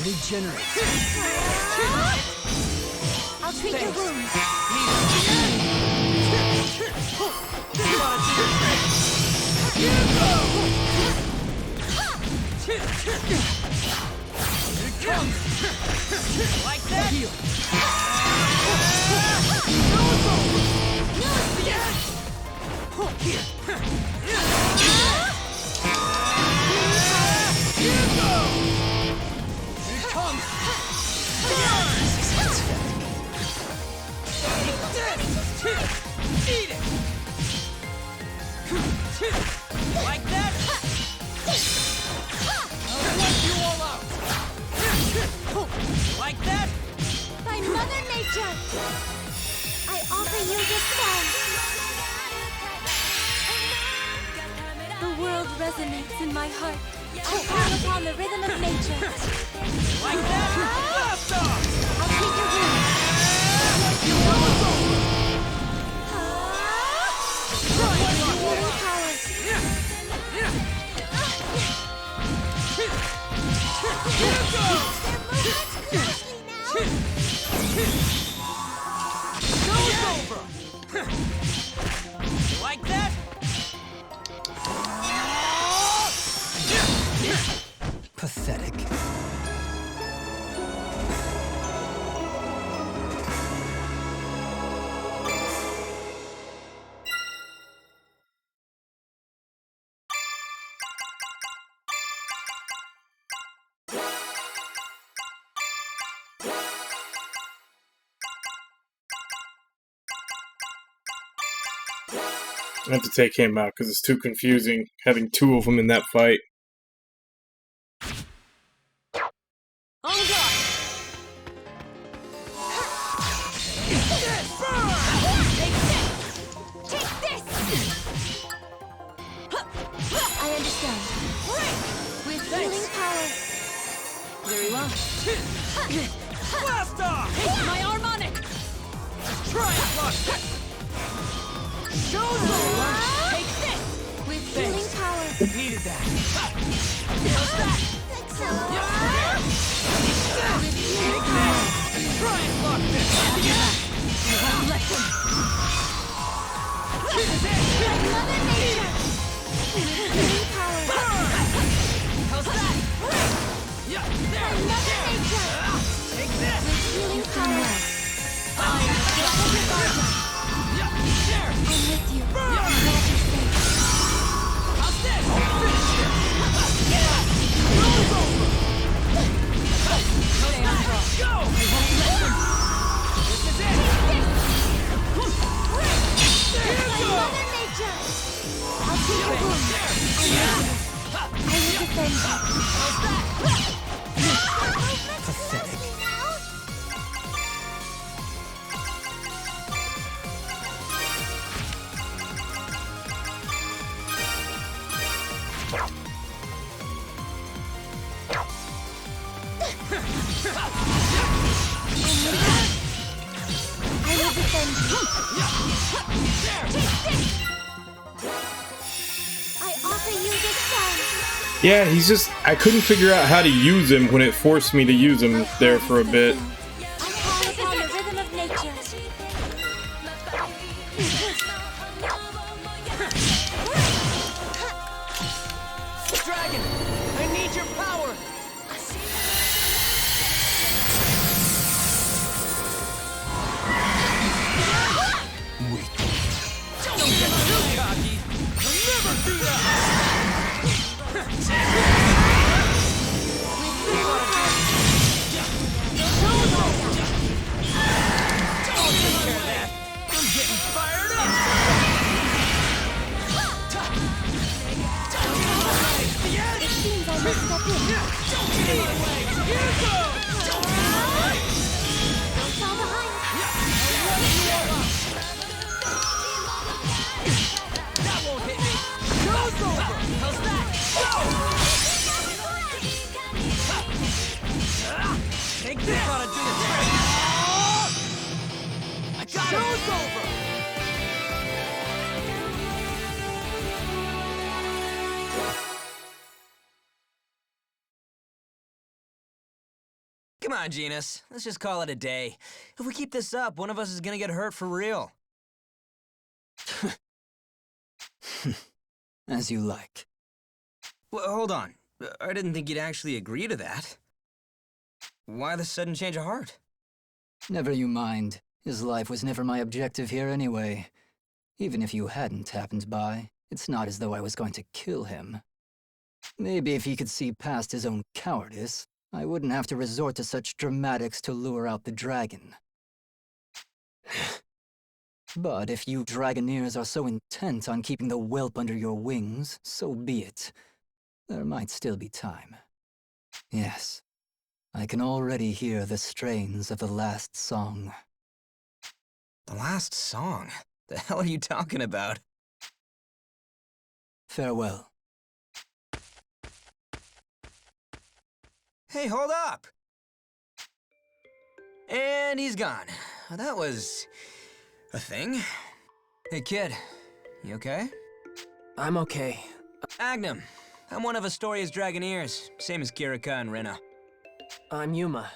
Regenerate. I'll treat your wounds. You go. Come. Like that. Heal. No escape. Here. You go. Come. Eat it. Like that. I'll wipe you all out. Like that. By Mother Nature, I offer you this song. The world resonates in my heart. I call upon the rhythm of nature. Like that. Blast off. I'll treat your wounds. Healing power. Show's over. Like that. Pathetic. I have to take him out because it's too confusing having two of them in that fight. On guard. Take this! I understand. With healing power. Very well. Blast off! My harmonic! Try and block this! Show's over! Take this! With healing power. Needed that. How's that? With healing power. Try and block this! I won't let them. This is it! Mother Nature! With healing power. How's that? Yeah, there! Mother Nature! Take this! With healing power. Yeah, there! I'm with you. Burn! I'm glad you're safe. How's this? Show's over! Stay on top. Go! I won't let them. This is it! Here you go! Mother Nature! I'll take your wounds. I will defend you. Pathetic. I will defend you. I offer you this song. Yeah, he's just... I couldn't figure out how to use him when it forced me to use him there for a bit. I call upon the rhythm of nature. thought I'd do the trick. I got him. Show's over. Come on, Genus. Let's just call it a day. If we keep this up, one of us is gonna get hurt for real. As you like. Well, hold on. I didn't think you'd actually agree to that. Why the sudden change of heart? Never you mind. His life was never my objective here anyway. Even if you hadn't happened by, it's not as though I was going to kill him. Maybe if he could see past his own cowardice, I wouldn't have to resort to such dramatics to lure out the dragon. But if you Dragoneers are so intent on keeping the whelp under your wings, so be it. There might still be time. Yes, I can already hear the strains of the last song. The last song? The hell are you talking about? Farewell. Hey, hold up! And he's gone. That was a thing. Hey, kid. You okay? I'm okay. Agnum. I'm one of Astoria's Dragoneers, same as Kirika and Rena. I'm Yuma.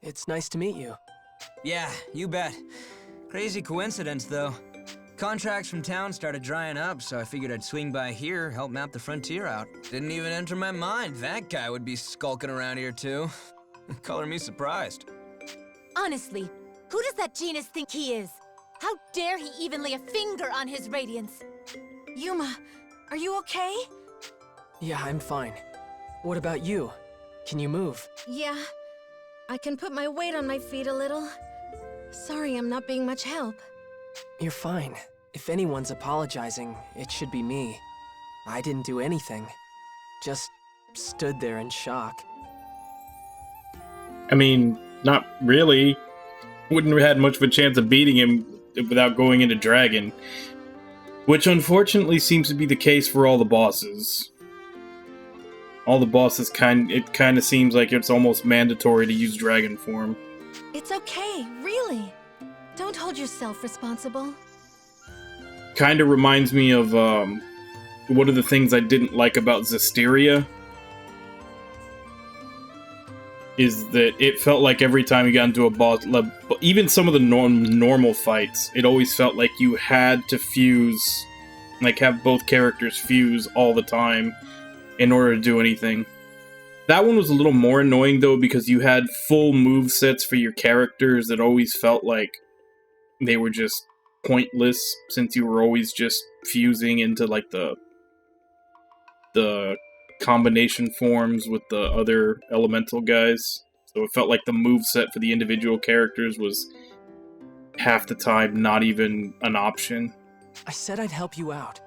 It's nice to meet you. Yeah, you bet. Crazy coincidence, though. Contracts from town started drying up, so I figured I'd swing by here, help map the frontier out. Didn't even enter my mind that guy would be skulking around here, too. Color me surprised. Honestly, who does that Genus think he is? How dare he even lay a finger on his radiance? Yuma, are you okay? Yeah, I'm fine. What about you? Can you move? Yeah, I can put my weight on my feet a little. Sorry I'm not being much help. You're fine. If anyone's apologizing, it should be me. I didn't do anything. Just stood there in shock. I mean, not really. Wouldn't have had much of a chance of beating him without going into Dragon. Which unfortunately seems to be the case for all the bosses. All the bosses it kind of seems like it's almost mandatory to use Dragon form. It's okay, really. Don't hold yourself responsible. Kind of reminds me of one of the things I didn't like about Zestiria is that it felt like every time you got into a boss, even some of the normal fights, it always felt like you had to fuse, like have both characters fuse all the time in order to do anything. That one was a little more annoying though because you had full move sets for your characters that always felt like they were just pointless since you were always just fusing into like the combination forms with the other elemental guys. So it felt like the move set for the individual characters was half the time not even an option. I said I'd help you out,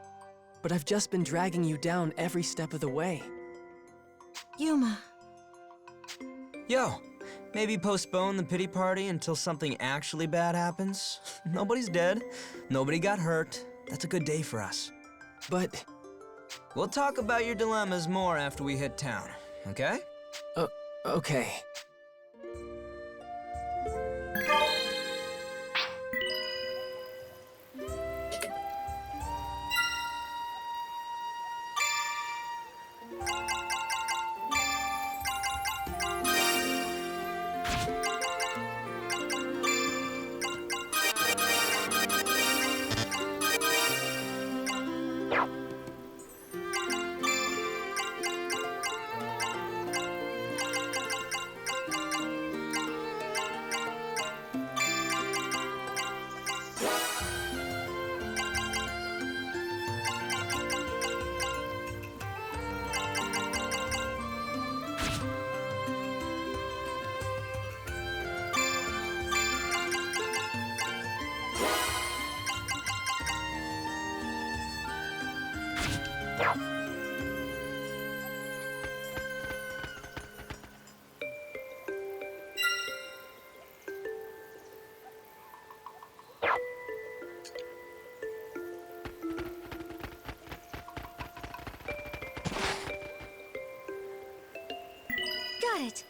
but I've just been dragging you down every step of the way. Yuma. Yo, maybe postpone the pity party until something actually bad happens? Nobody's dead. Nobody got hurt. That's a good day for us. But... We'll talk about your dilemmas more after we hit town, okay? Okay. Got it.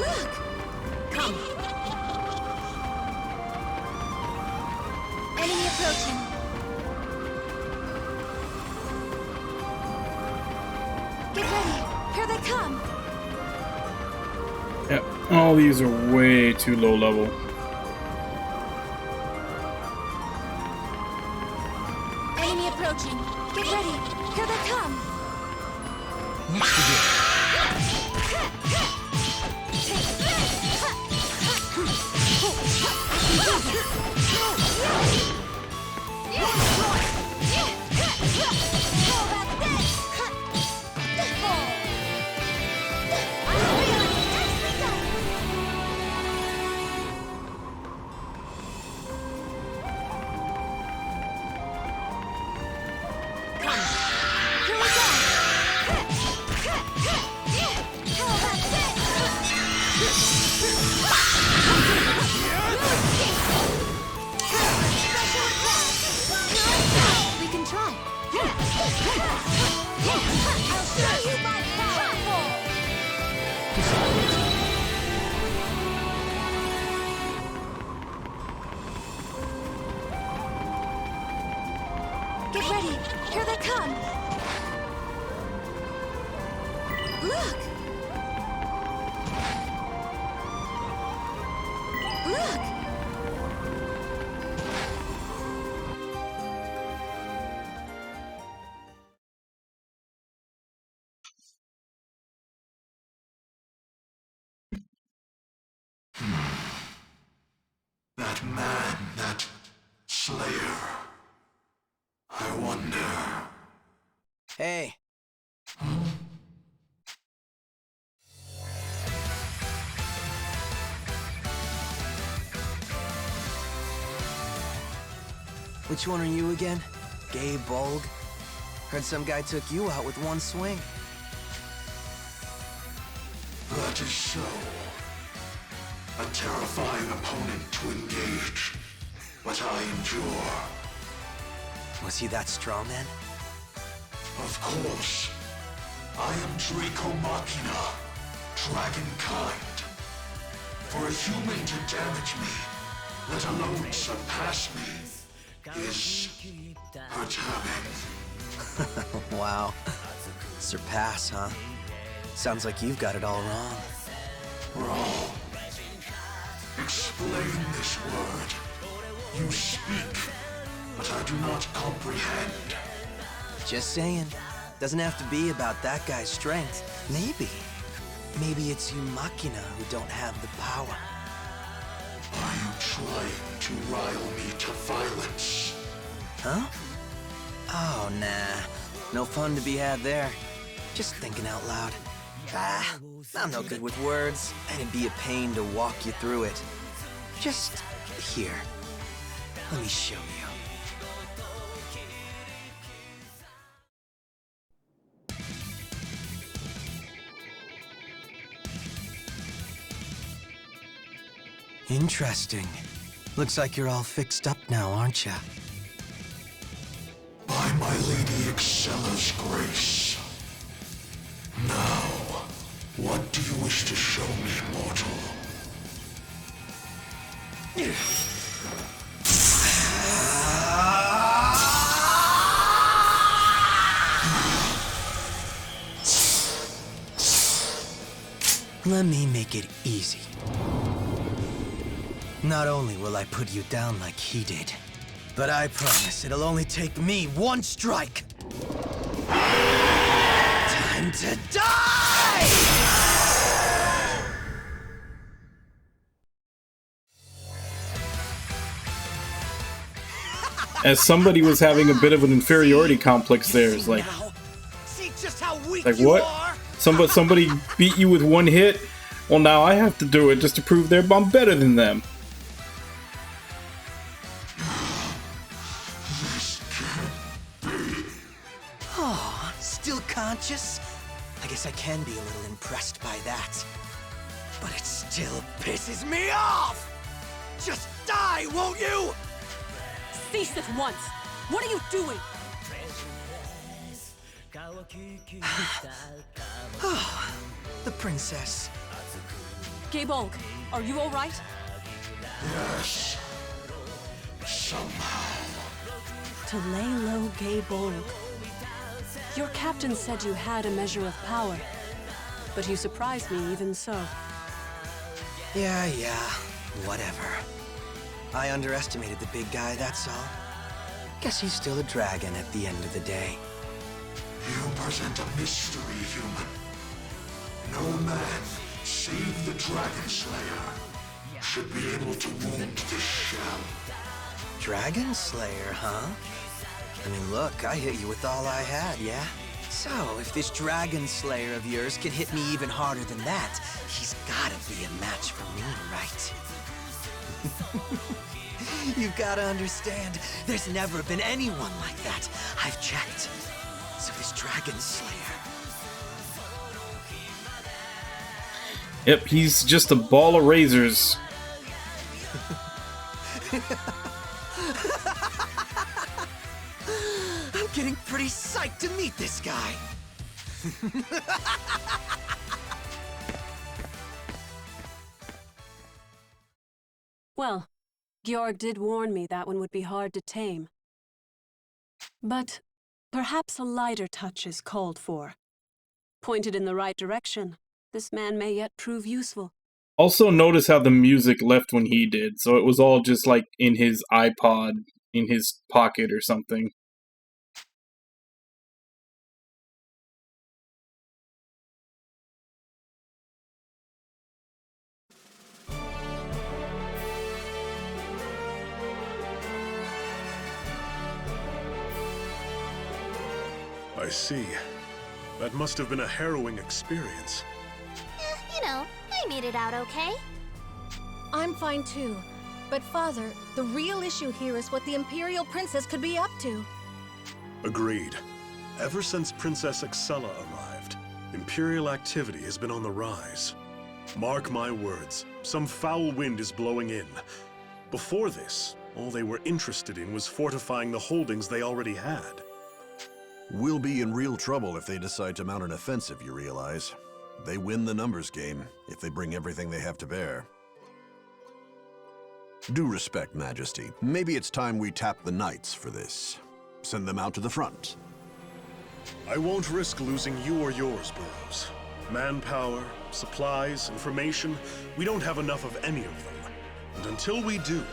Look! Come. Enemy approaching. Get ready. Here they come. Yep, all these are way too low level. Enemy approaching. Get ready. Here they come. Let's begin. We can try. I'll show you my power. Get ready. Here they come. Look. Look. That man, that Slayer. I wonder. Hey. Which one are you again? Gay Bulg? Heard some guy took you out with one swing. That is so. A terrifying opponent to engage, but I endure. Was he that strong then? Of course. I am Draco Machina, Dragonkind. For a human to damage me, let alone surpass me, is perturbing. Wow. Surpass, huh? Sounds like you've got it all wrong. Wrong. Explain this word. You speak, but I do not comprehend. Just saying. Doesn't have to be about that guy's strength. Maybe it's you Machina who don't have the power. Are you trying to rile me to violence? Huh? Oh, nah. No fun to be had there. Just thinking out loud. I'm no good with words, and it'd be a pain to walk you through it. Just here. Let me show you. Interesting. Looks like you're all fixed up now, aren't ya? By my Lady Axella's grace. Now, what do you wish to show me, mortal? Let me make it easy. Not only will I put you down like he did, but I promise it'll only take me one strike. Time to die! As somebody was having a bit of an inferiority complex there, it's like what? Somebody beat you with one hit? Well, now I have to do it just to prove I'm better than them. Oh, still conscious? I guess I can be a little impressed by that. But it still pisses me off! Just die, won't you? Cease at once! What are you doing? Oh, the princess. Gaybolg, are you alright? Yes. Somehow. To lay low, Gaybolg. Your captain said you had a measure of power, but you surprised me even so. Yeah, whatever. I underestimated the big guy, that's all. Guess he's still a dragon at the end of the day. You present a mystery, human. No man, save the Dragon Slayer, should be able to wound this shell. Dragon Slayer, huh? I mean, look, I hit you with all I had, yeah? So, if this Dragon Slayer of yours can hit me even harder than that, he's gotta be a match for me, right? You've gotta understand, there's never been anyone like that. I've checked. So this Dragon Slayer... Yep, he's just a ball of razors. I'm getting pretty psyched to meet this guy. Well, Georg did warn me that one would be hard to tame. But perhaps a lighter touch is called for. Pointed in the right direction, this man may yet prove useful. Also, notice how the music left when he did, so it was all just like in his iPod, in his pocket or something. I see. That must have been a harrowing experience. You know, I made it out okay. I'm fine too. But Father, the real issue here is what the Imperial Princess could be up to. Agreed. Ever since Princess Axella arrived, Imperial activity has been on the rise. Mark my words, some foul wind is blowing in. Before this, all they were interested in was fortifying the holdings they already had. We'll be in real trouble if they decide to mount an offensive, you realize. They win the numbers game if they bring everything they have to bear. Due respect, Majesty. Maybe it's time we tap the knights for this. Send them out to the front. I won't risk losing you or yours, Burroughs. Manpower, supplies, information, we don't have enough of any of them. And until we do,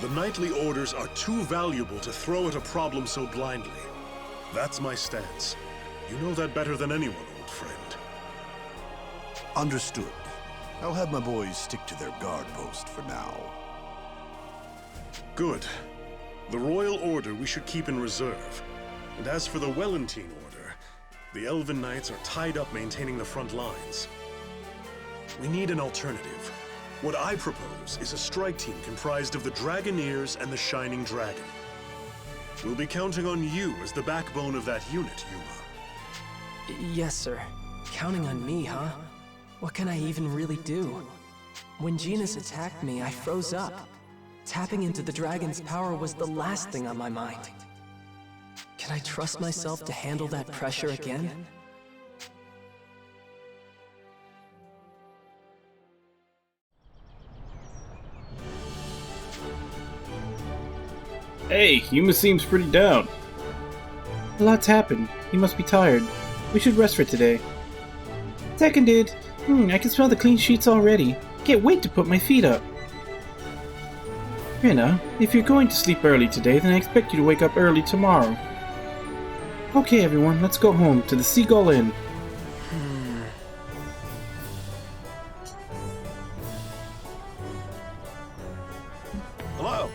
the knightly orders are too valuable to throw at a problem so blindly. That's my stance. You know that better than anyone, old friend. Understood. I'll have my boys stick to their guard post for now. Good. The Royal Order we should keep in reserve. And as for the Wellentine Order, the Elven Knights are tied up maintaining the front lines. We need an alternative. What I propose is a strike team comprised of the Dragoneers and the Shining Dragon. We'll be counting on you as the backbone of that unit, Yuma. Yes, sir. Counting on me, huh? What can I even really do? When Genus attacked me, I froze up. Tapping into the dragon's power was the last thing on my mind. Can I trust myself to handle that pressure again? Hey, Yuma seems pretty down. A lot's happened. You must be tired. We should rest for today. Seconded. I can smell the clean sheets already. Can't wait to put my feet up. Rina, if you're going to sleep early today, then I expect you to wake up early tomorrow. Okay, everyone, let's go home to the Seagull Inn. Hello.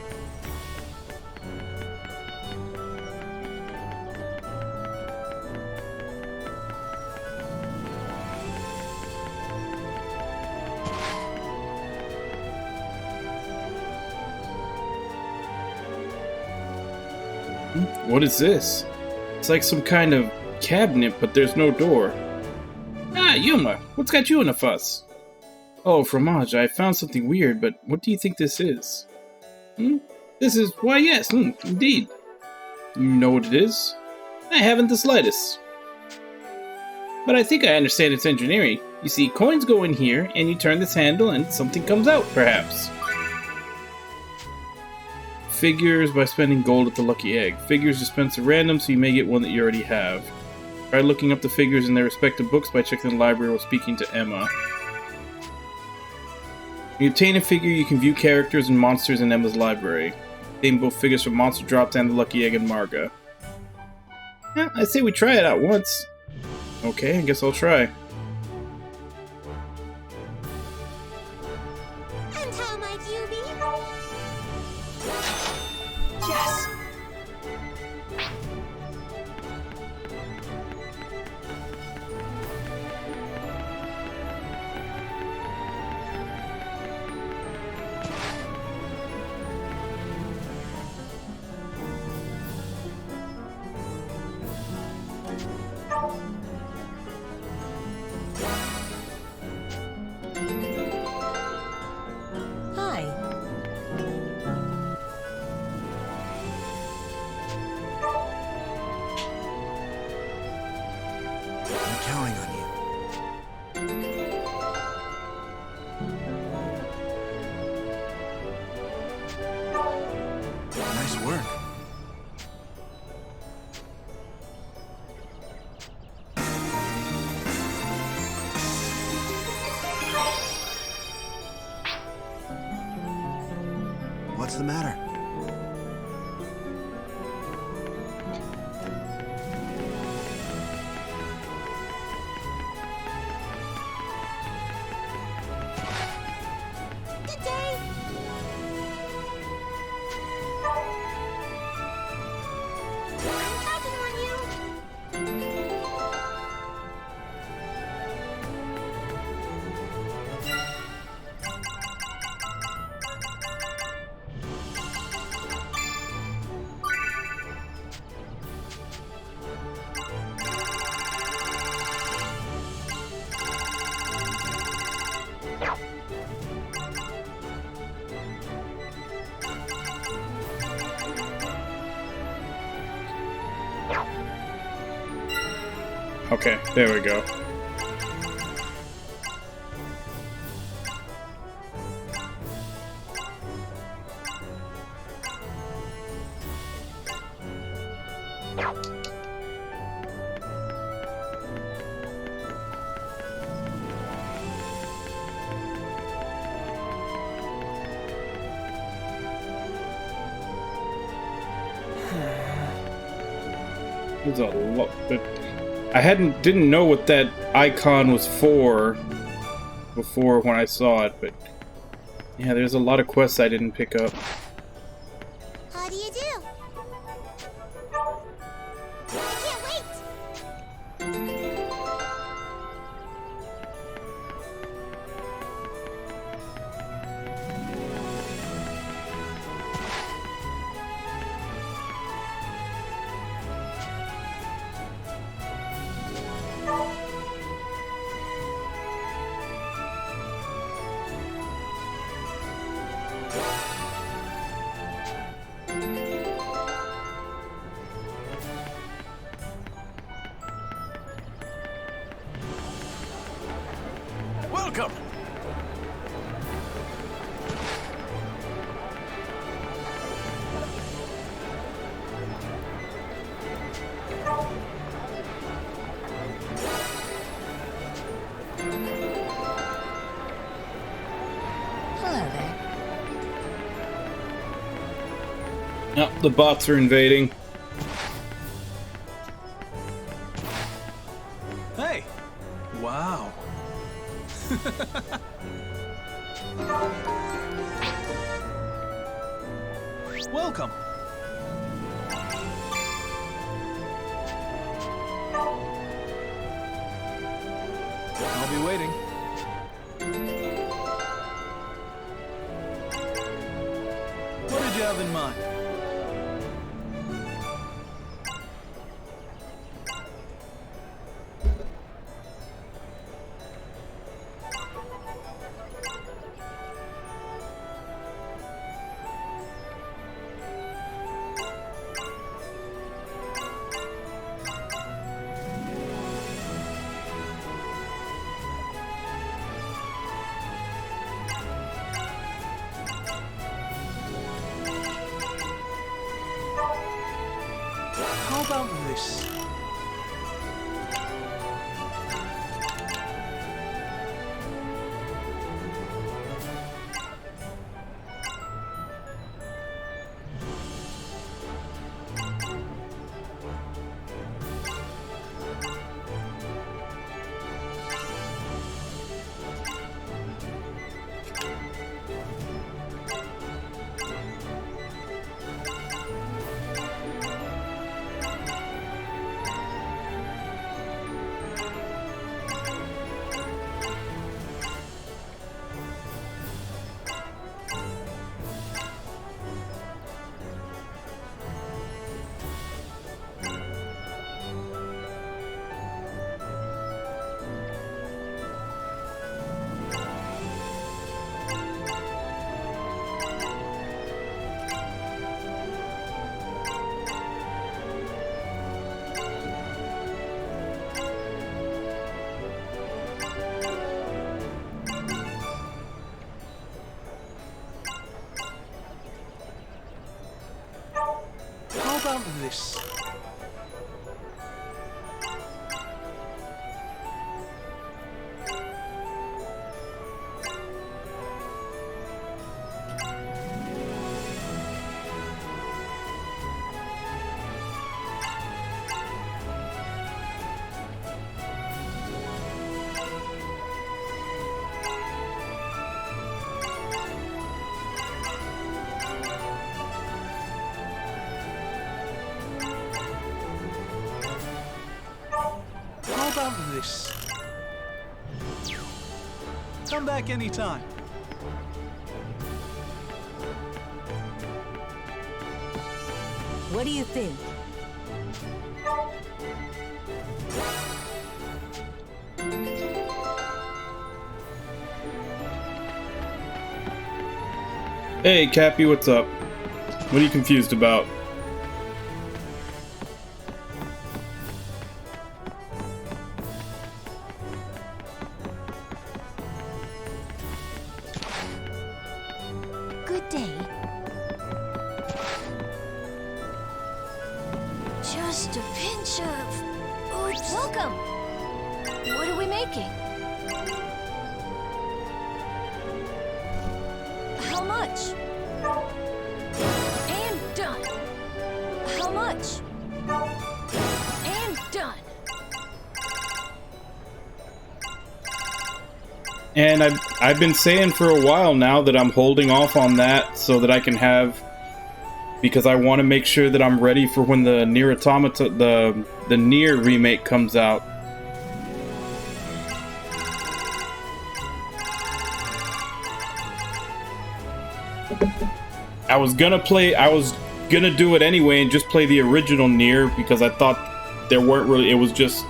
What is this? It's like some kind of cabinet, but there's no door. Ah, Yuma, what's got you in a fuss? Oh, Fromage, I found something weird, but what do you think this is? This is, why yes, indeed. You know what it is? I haven't the slightest. But I think I understand its engineering. You see, coins go in here, and you turn this handle, and something comes out, perhaps. Figures by spending gold at the lucky egg. Figures dispense at random, so you may get one that you already have. Try looking up the figures in their respective books by checking the library or speaking to Emma. When you obtain a figure, you can view characters and monsters in Emma's library. Obtain both figures from Monster Drops and the Lucky Egg and Marga. Yeah, I say we try it out once. Okay, I guess I'll try. And how might you be? Yes! Hi. I'm counting on you. Nice work. What's the matter? Good day. I'm counting on you. Okay, there we go. There's a lot, but I didn't know what that icon was for before when I saw it, but yeah, there's a lot of quests I didn't pick up. How do you do? I can't wait. Welcome! Hello there. Oh, the bots are invading. Hey! Wow. Welcome. I'll be waiting. What did you have in mind? How about this? How about this? How about this? Come back anytime. What do you think? Hey, Cappy, what's up? What are you confused about? Good day. Just a pinch of... Oops. Welcome! What are we making? How much? And done. How much? And done. And I've been saying for a while now that I'm holding off on that so that I can have, because I want to make sure that I'm ready for when the Nier Automata, the Nier remake comes out. I was gonna do it anyway and just play the original Nier because I thought there weren't really, it was just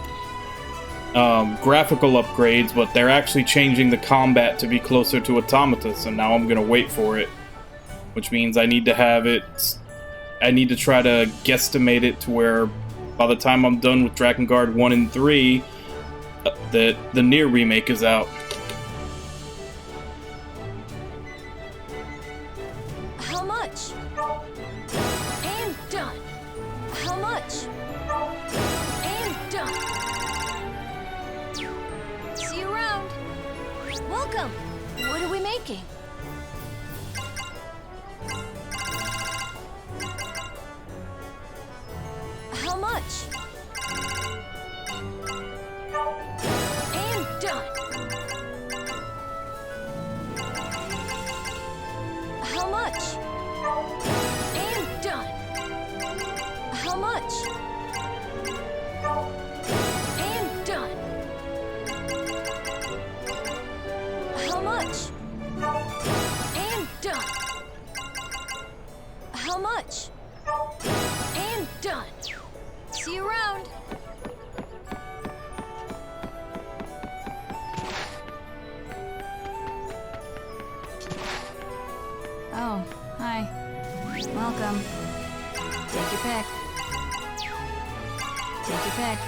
graphical upgrades, but they're actually changing the combat to be closer to Automata, so now I'm gonna wait for it, which means I need to have it, I need to try to guesstimate it to where by the time I'm done with Drakengard 1 and 3, the Nier remake is out. How much? And done. How much? And done. See you around. Welcome. What are we making? How much? And done. How much? And done. How much? And done. How much? And done. How much? And done. See you around. Oh, hi. Welcome. Take your pick. Take your pick.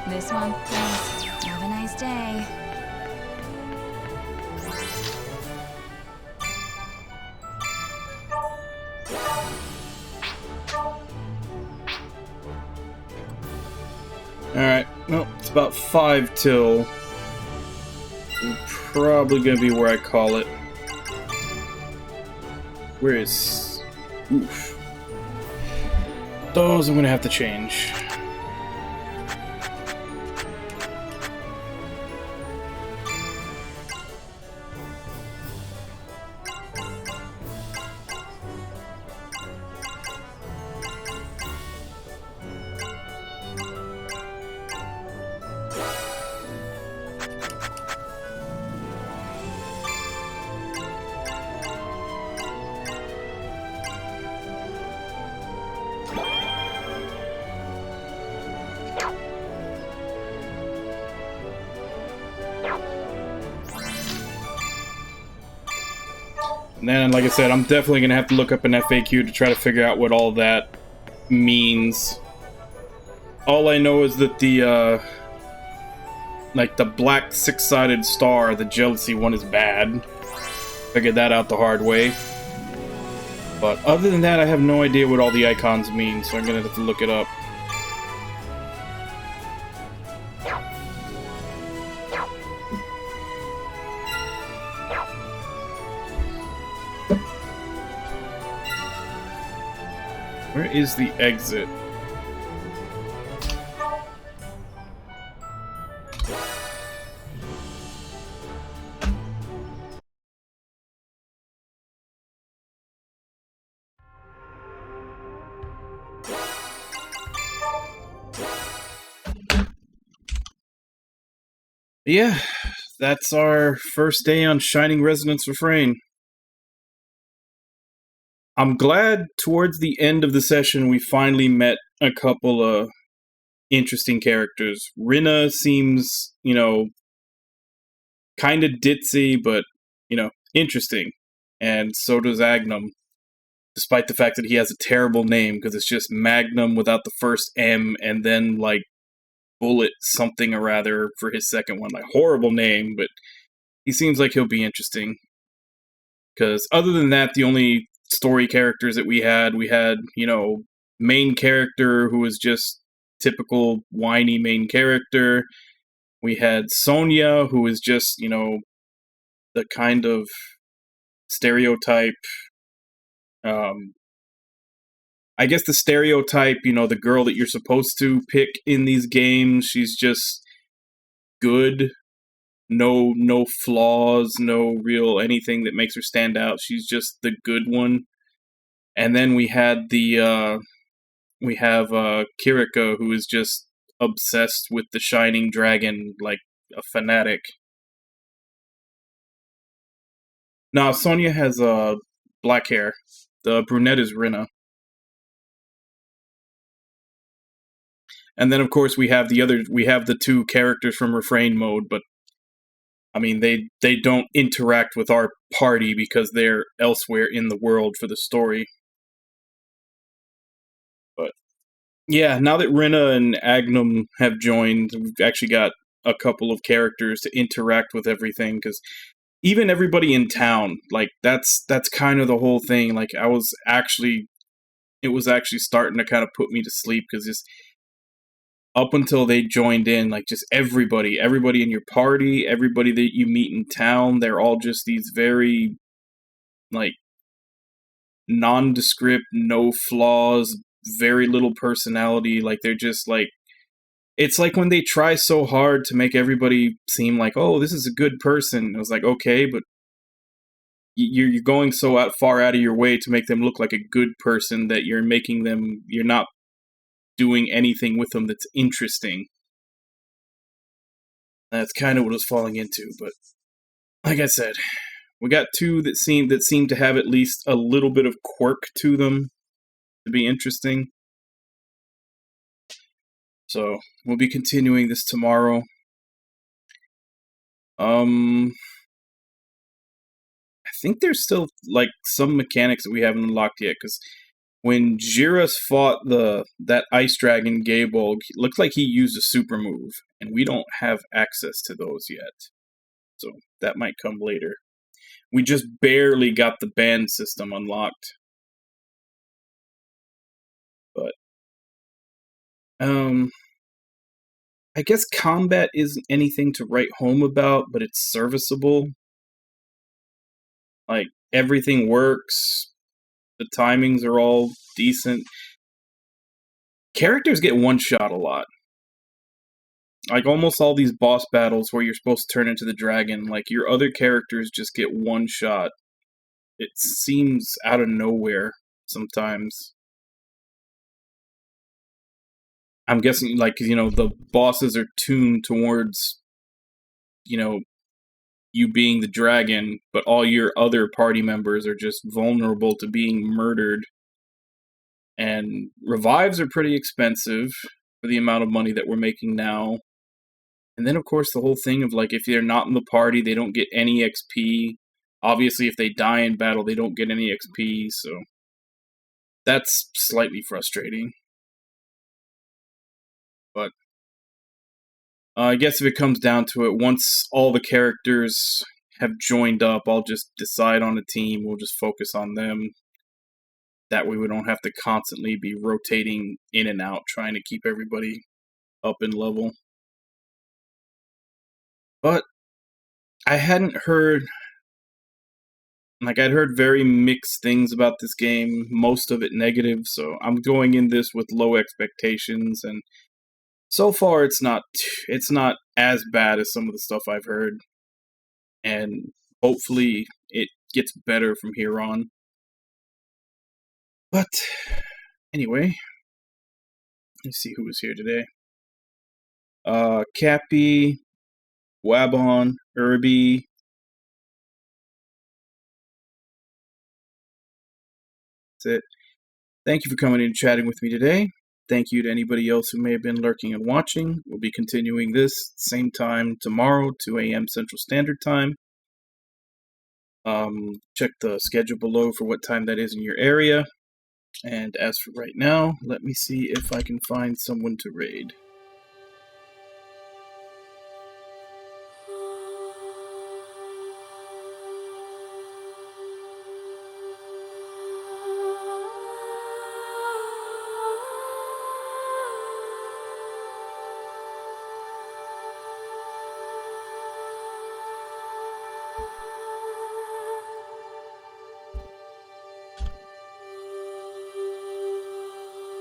This one, thanks. Have a nice day. Alright, well, it's about 5 till. Probably gonna be where I call it. Where is... Oof. Those I'm gonna have to change. And then, like I said, I'm definitely going to have to look up an FAQ to try to figure out what all that means. All I know is that the, like, the black six-sided star, the jealousy one, is bad. Figured that out the hard way. But other than that, I have no idea what all the icons mean, so I'm going to have to look it up. Where is the exit? Yeah, that's our first day on Shining Resonance Refrain. I'm glad towards the end of the session we finally met a couple of interesting characters. Rinna seems, you know, kind of ditzy, but, you know, interesting. And so does Agnum, despite the fact that he has a terrible name, because it's just Magnum without the first M, and then, like, Bullet something or rather for his second one. Like, horrible name, but he seems like he'll be interesting. Because other than that, the only story characters that we had, you know, main character who was just typical whiny main character. We had Sonya, who is just, you know, the kind of stereotype, I guess the stereotype, you know, the girl that you're supposed to pick in these games. She's just good. No flaws, no real anything that makes her stand out. She's just the good one. And then we had the, we have Kirika, who is just obsessed with the Shining Dragon, like a fanatic. Now, Sonya has black hair. The brunette is Rinna. And then, of course, we have the two characters from Refrain mode, but I mean, they don't interact with our party because they're elsewhere in the world for the story. But yeah, now that Rinna and Agnum have joined, we've actually got a couple of characters to interact with everything, because even everybody in town, like, that's kind of the whole thing. Like, it was actually starting to kind of put me to sleep, because just up until they joined in, like, just everybody in your party, everybody that you meet in town, they're all just these very, like, nondescript, no flaws, very little personality. Like, they're just, like, it's like when they try so hard to make everybody seem like, oh, this is a good person. I was like, okay, but you're going so far out of your way to make them look like a good person that you're not doing anything with them that's interesting. That's kind of what I was falling into, but like I said, we got two that seem to have at least a little bit of quirk to them to be interesting. So we'll be continuing this tomorrow. I think there's still, like, some mechanics that we haven't unlocked yet, because when Jiras fought that ice dragon Gabolg, it looked like he used a super move, and we don't have access to those yet. So that might come later. We just barely got the band system unlocked. But I guess combat isn't anything to write home about, but it's serviceable. Like, everything works. The timings are all decent. Characters get one-shot a lot. Like, almost all these boss battles where you're supposed to turn into the dragon, like, your other characters just get one shot. It seems out of nowhere sometimes. I'm guessing, like, you know, the bosses are tuned towards, you know, you being the dragon, but all your other party members are just vulnerable to being murdered. And revives are pretty expensive for the amount of money that we're making now. And then, of course, the whole thing of, like, if they're not in the party, they don't get any XP. Obviously, if they die in battle, they don't get any XP, so that's slightly frustrating. But I guess if it comes down to it, once all the characters have joined up, I'll just decide on a team. We'll just focus on them. That way we don't have to constantly be rotating in and out, trying to keep everybody up in level. But I hadn't heard... Like, I'd heard very mixed things about this game, most of it negative, so I'm going in this with low expectations, and so far it's not as bad as some of the stuff I've heard, and hopefully it gets better from here on. But, anyway, let's see who was here today. Cappy, Wabon, Irby. That's it. Thank you for coming in and chatting with me today. Thank you to anybody else who may have been lurking and watching. We'll be continuing this same time tomorrow, 2 a.m. Central Standard Time. Check the schedule below for what time that is in your area. And as for right now, let me see if I can find someone to raid.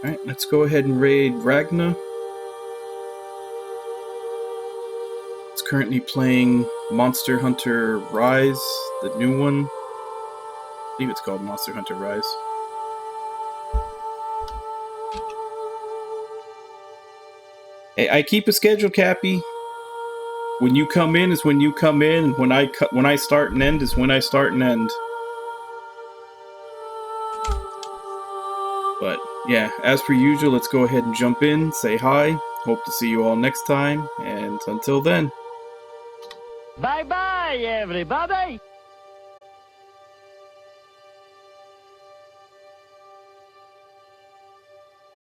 Alright, let's go ahead and raid Ragna. It's currently playing Monster Hunter Rise, the new one. I believe it's called Monster Hunter Rise. Hey, I keep a schedule, Cappy. When you come in is when you come in, and when I start and end is when I start and end. But yeah, as per usual, let's go ahead and jump in, say hi. Hope to see you all next time, and until then. Bye-bye, everybody!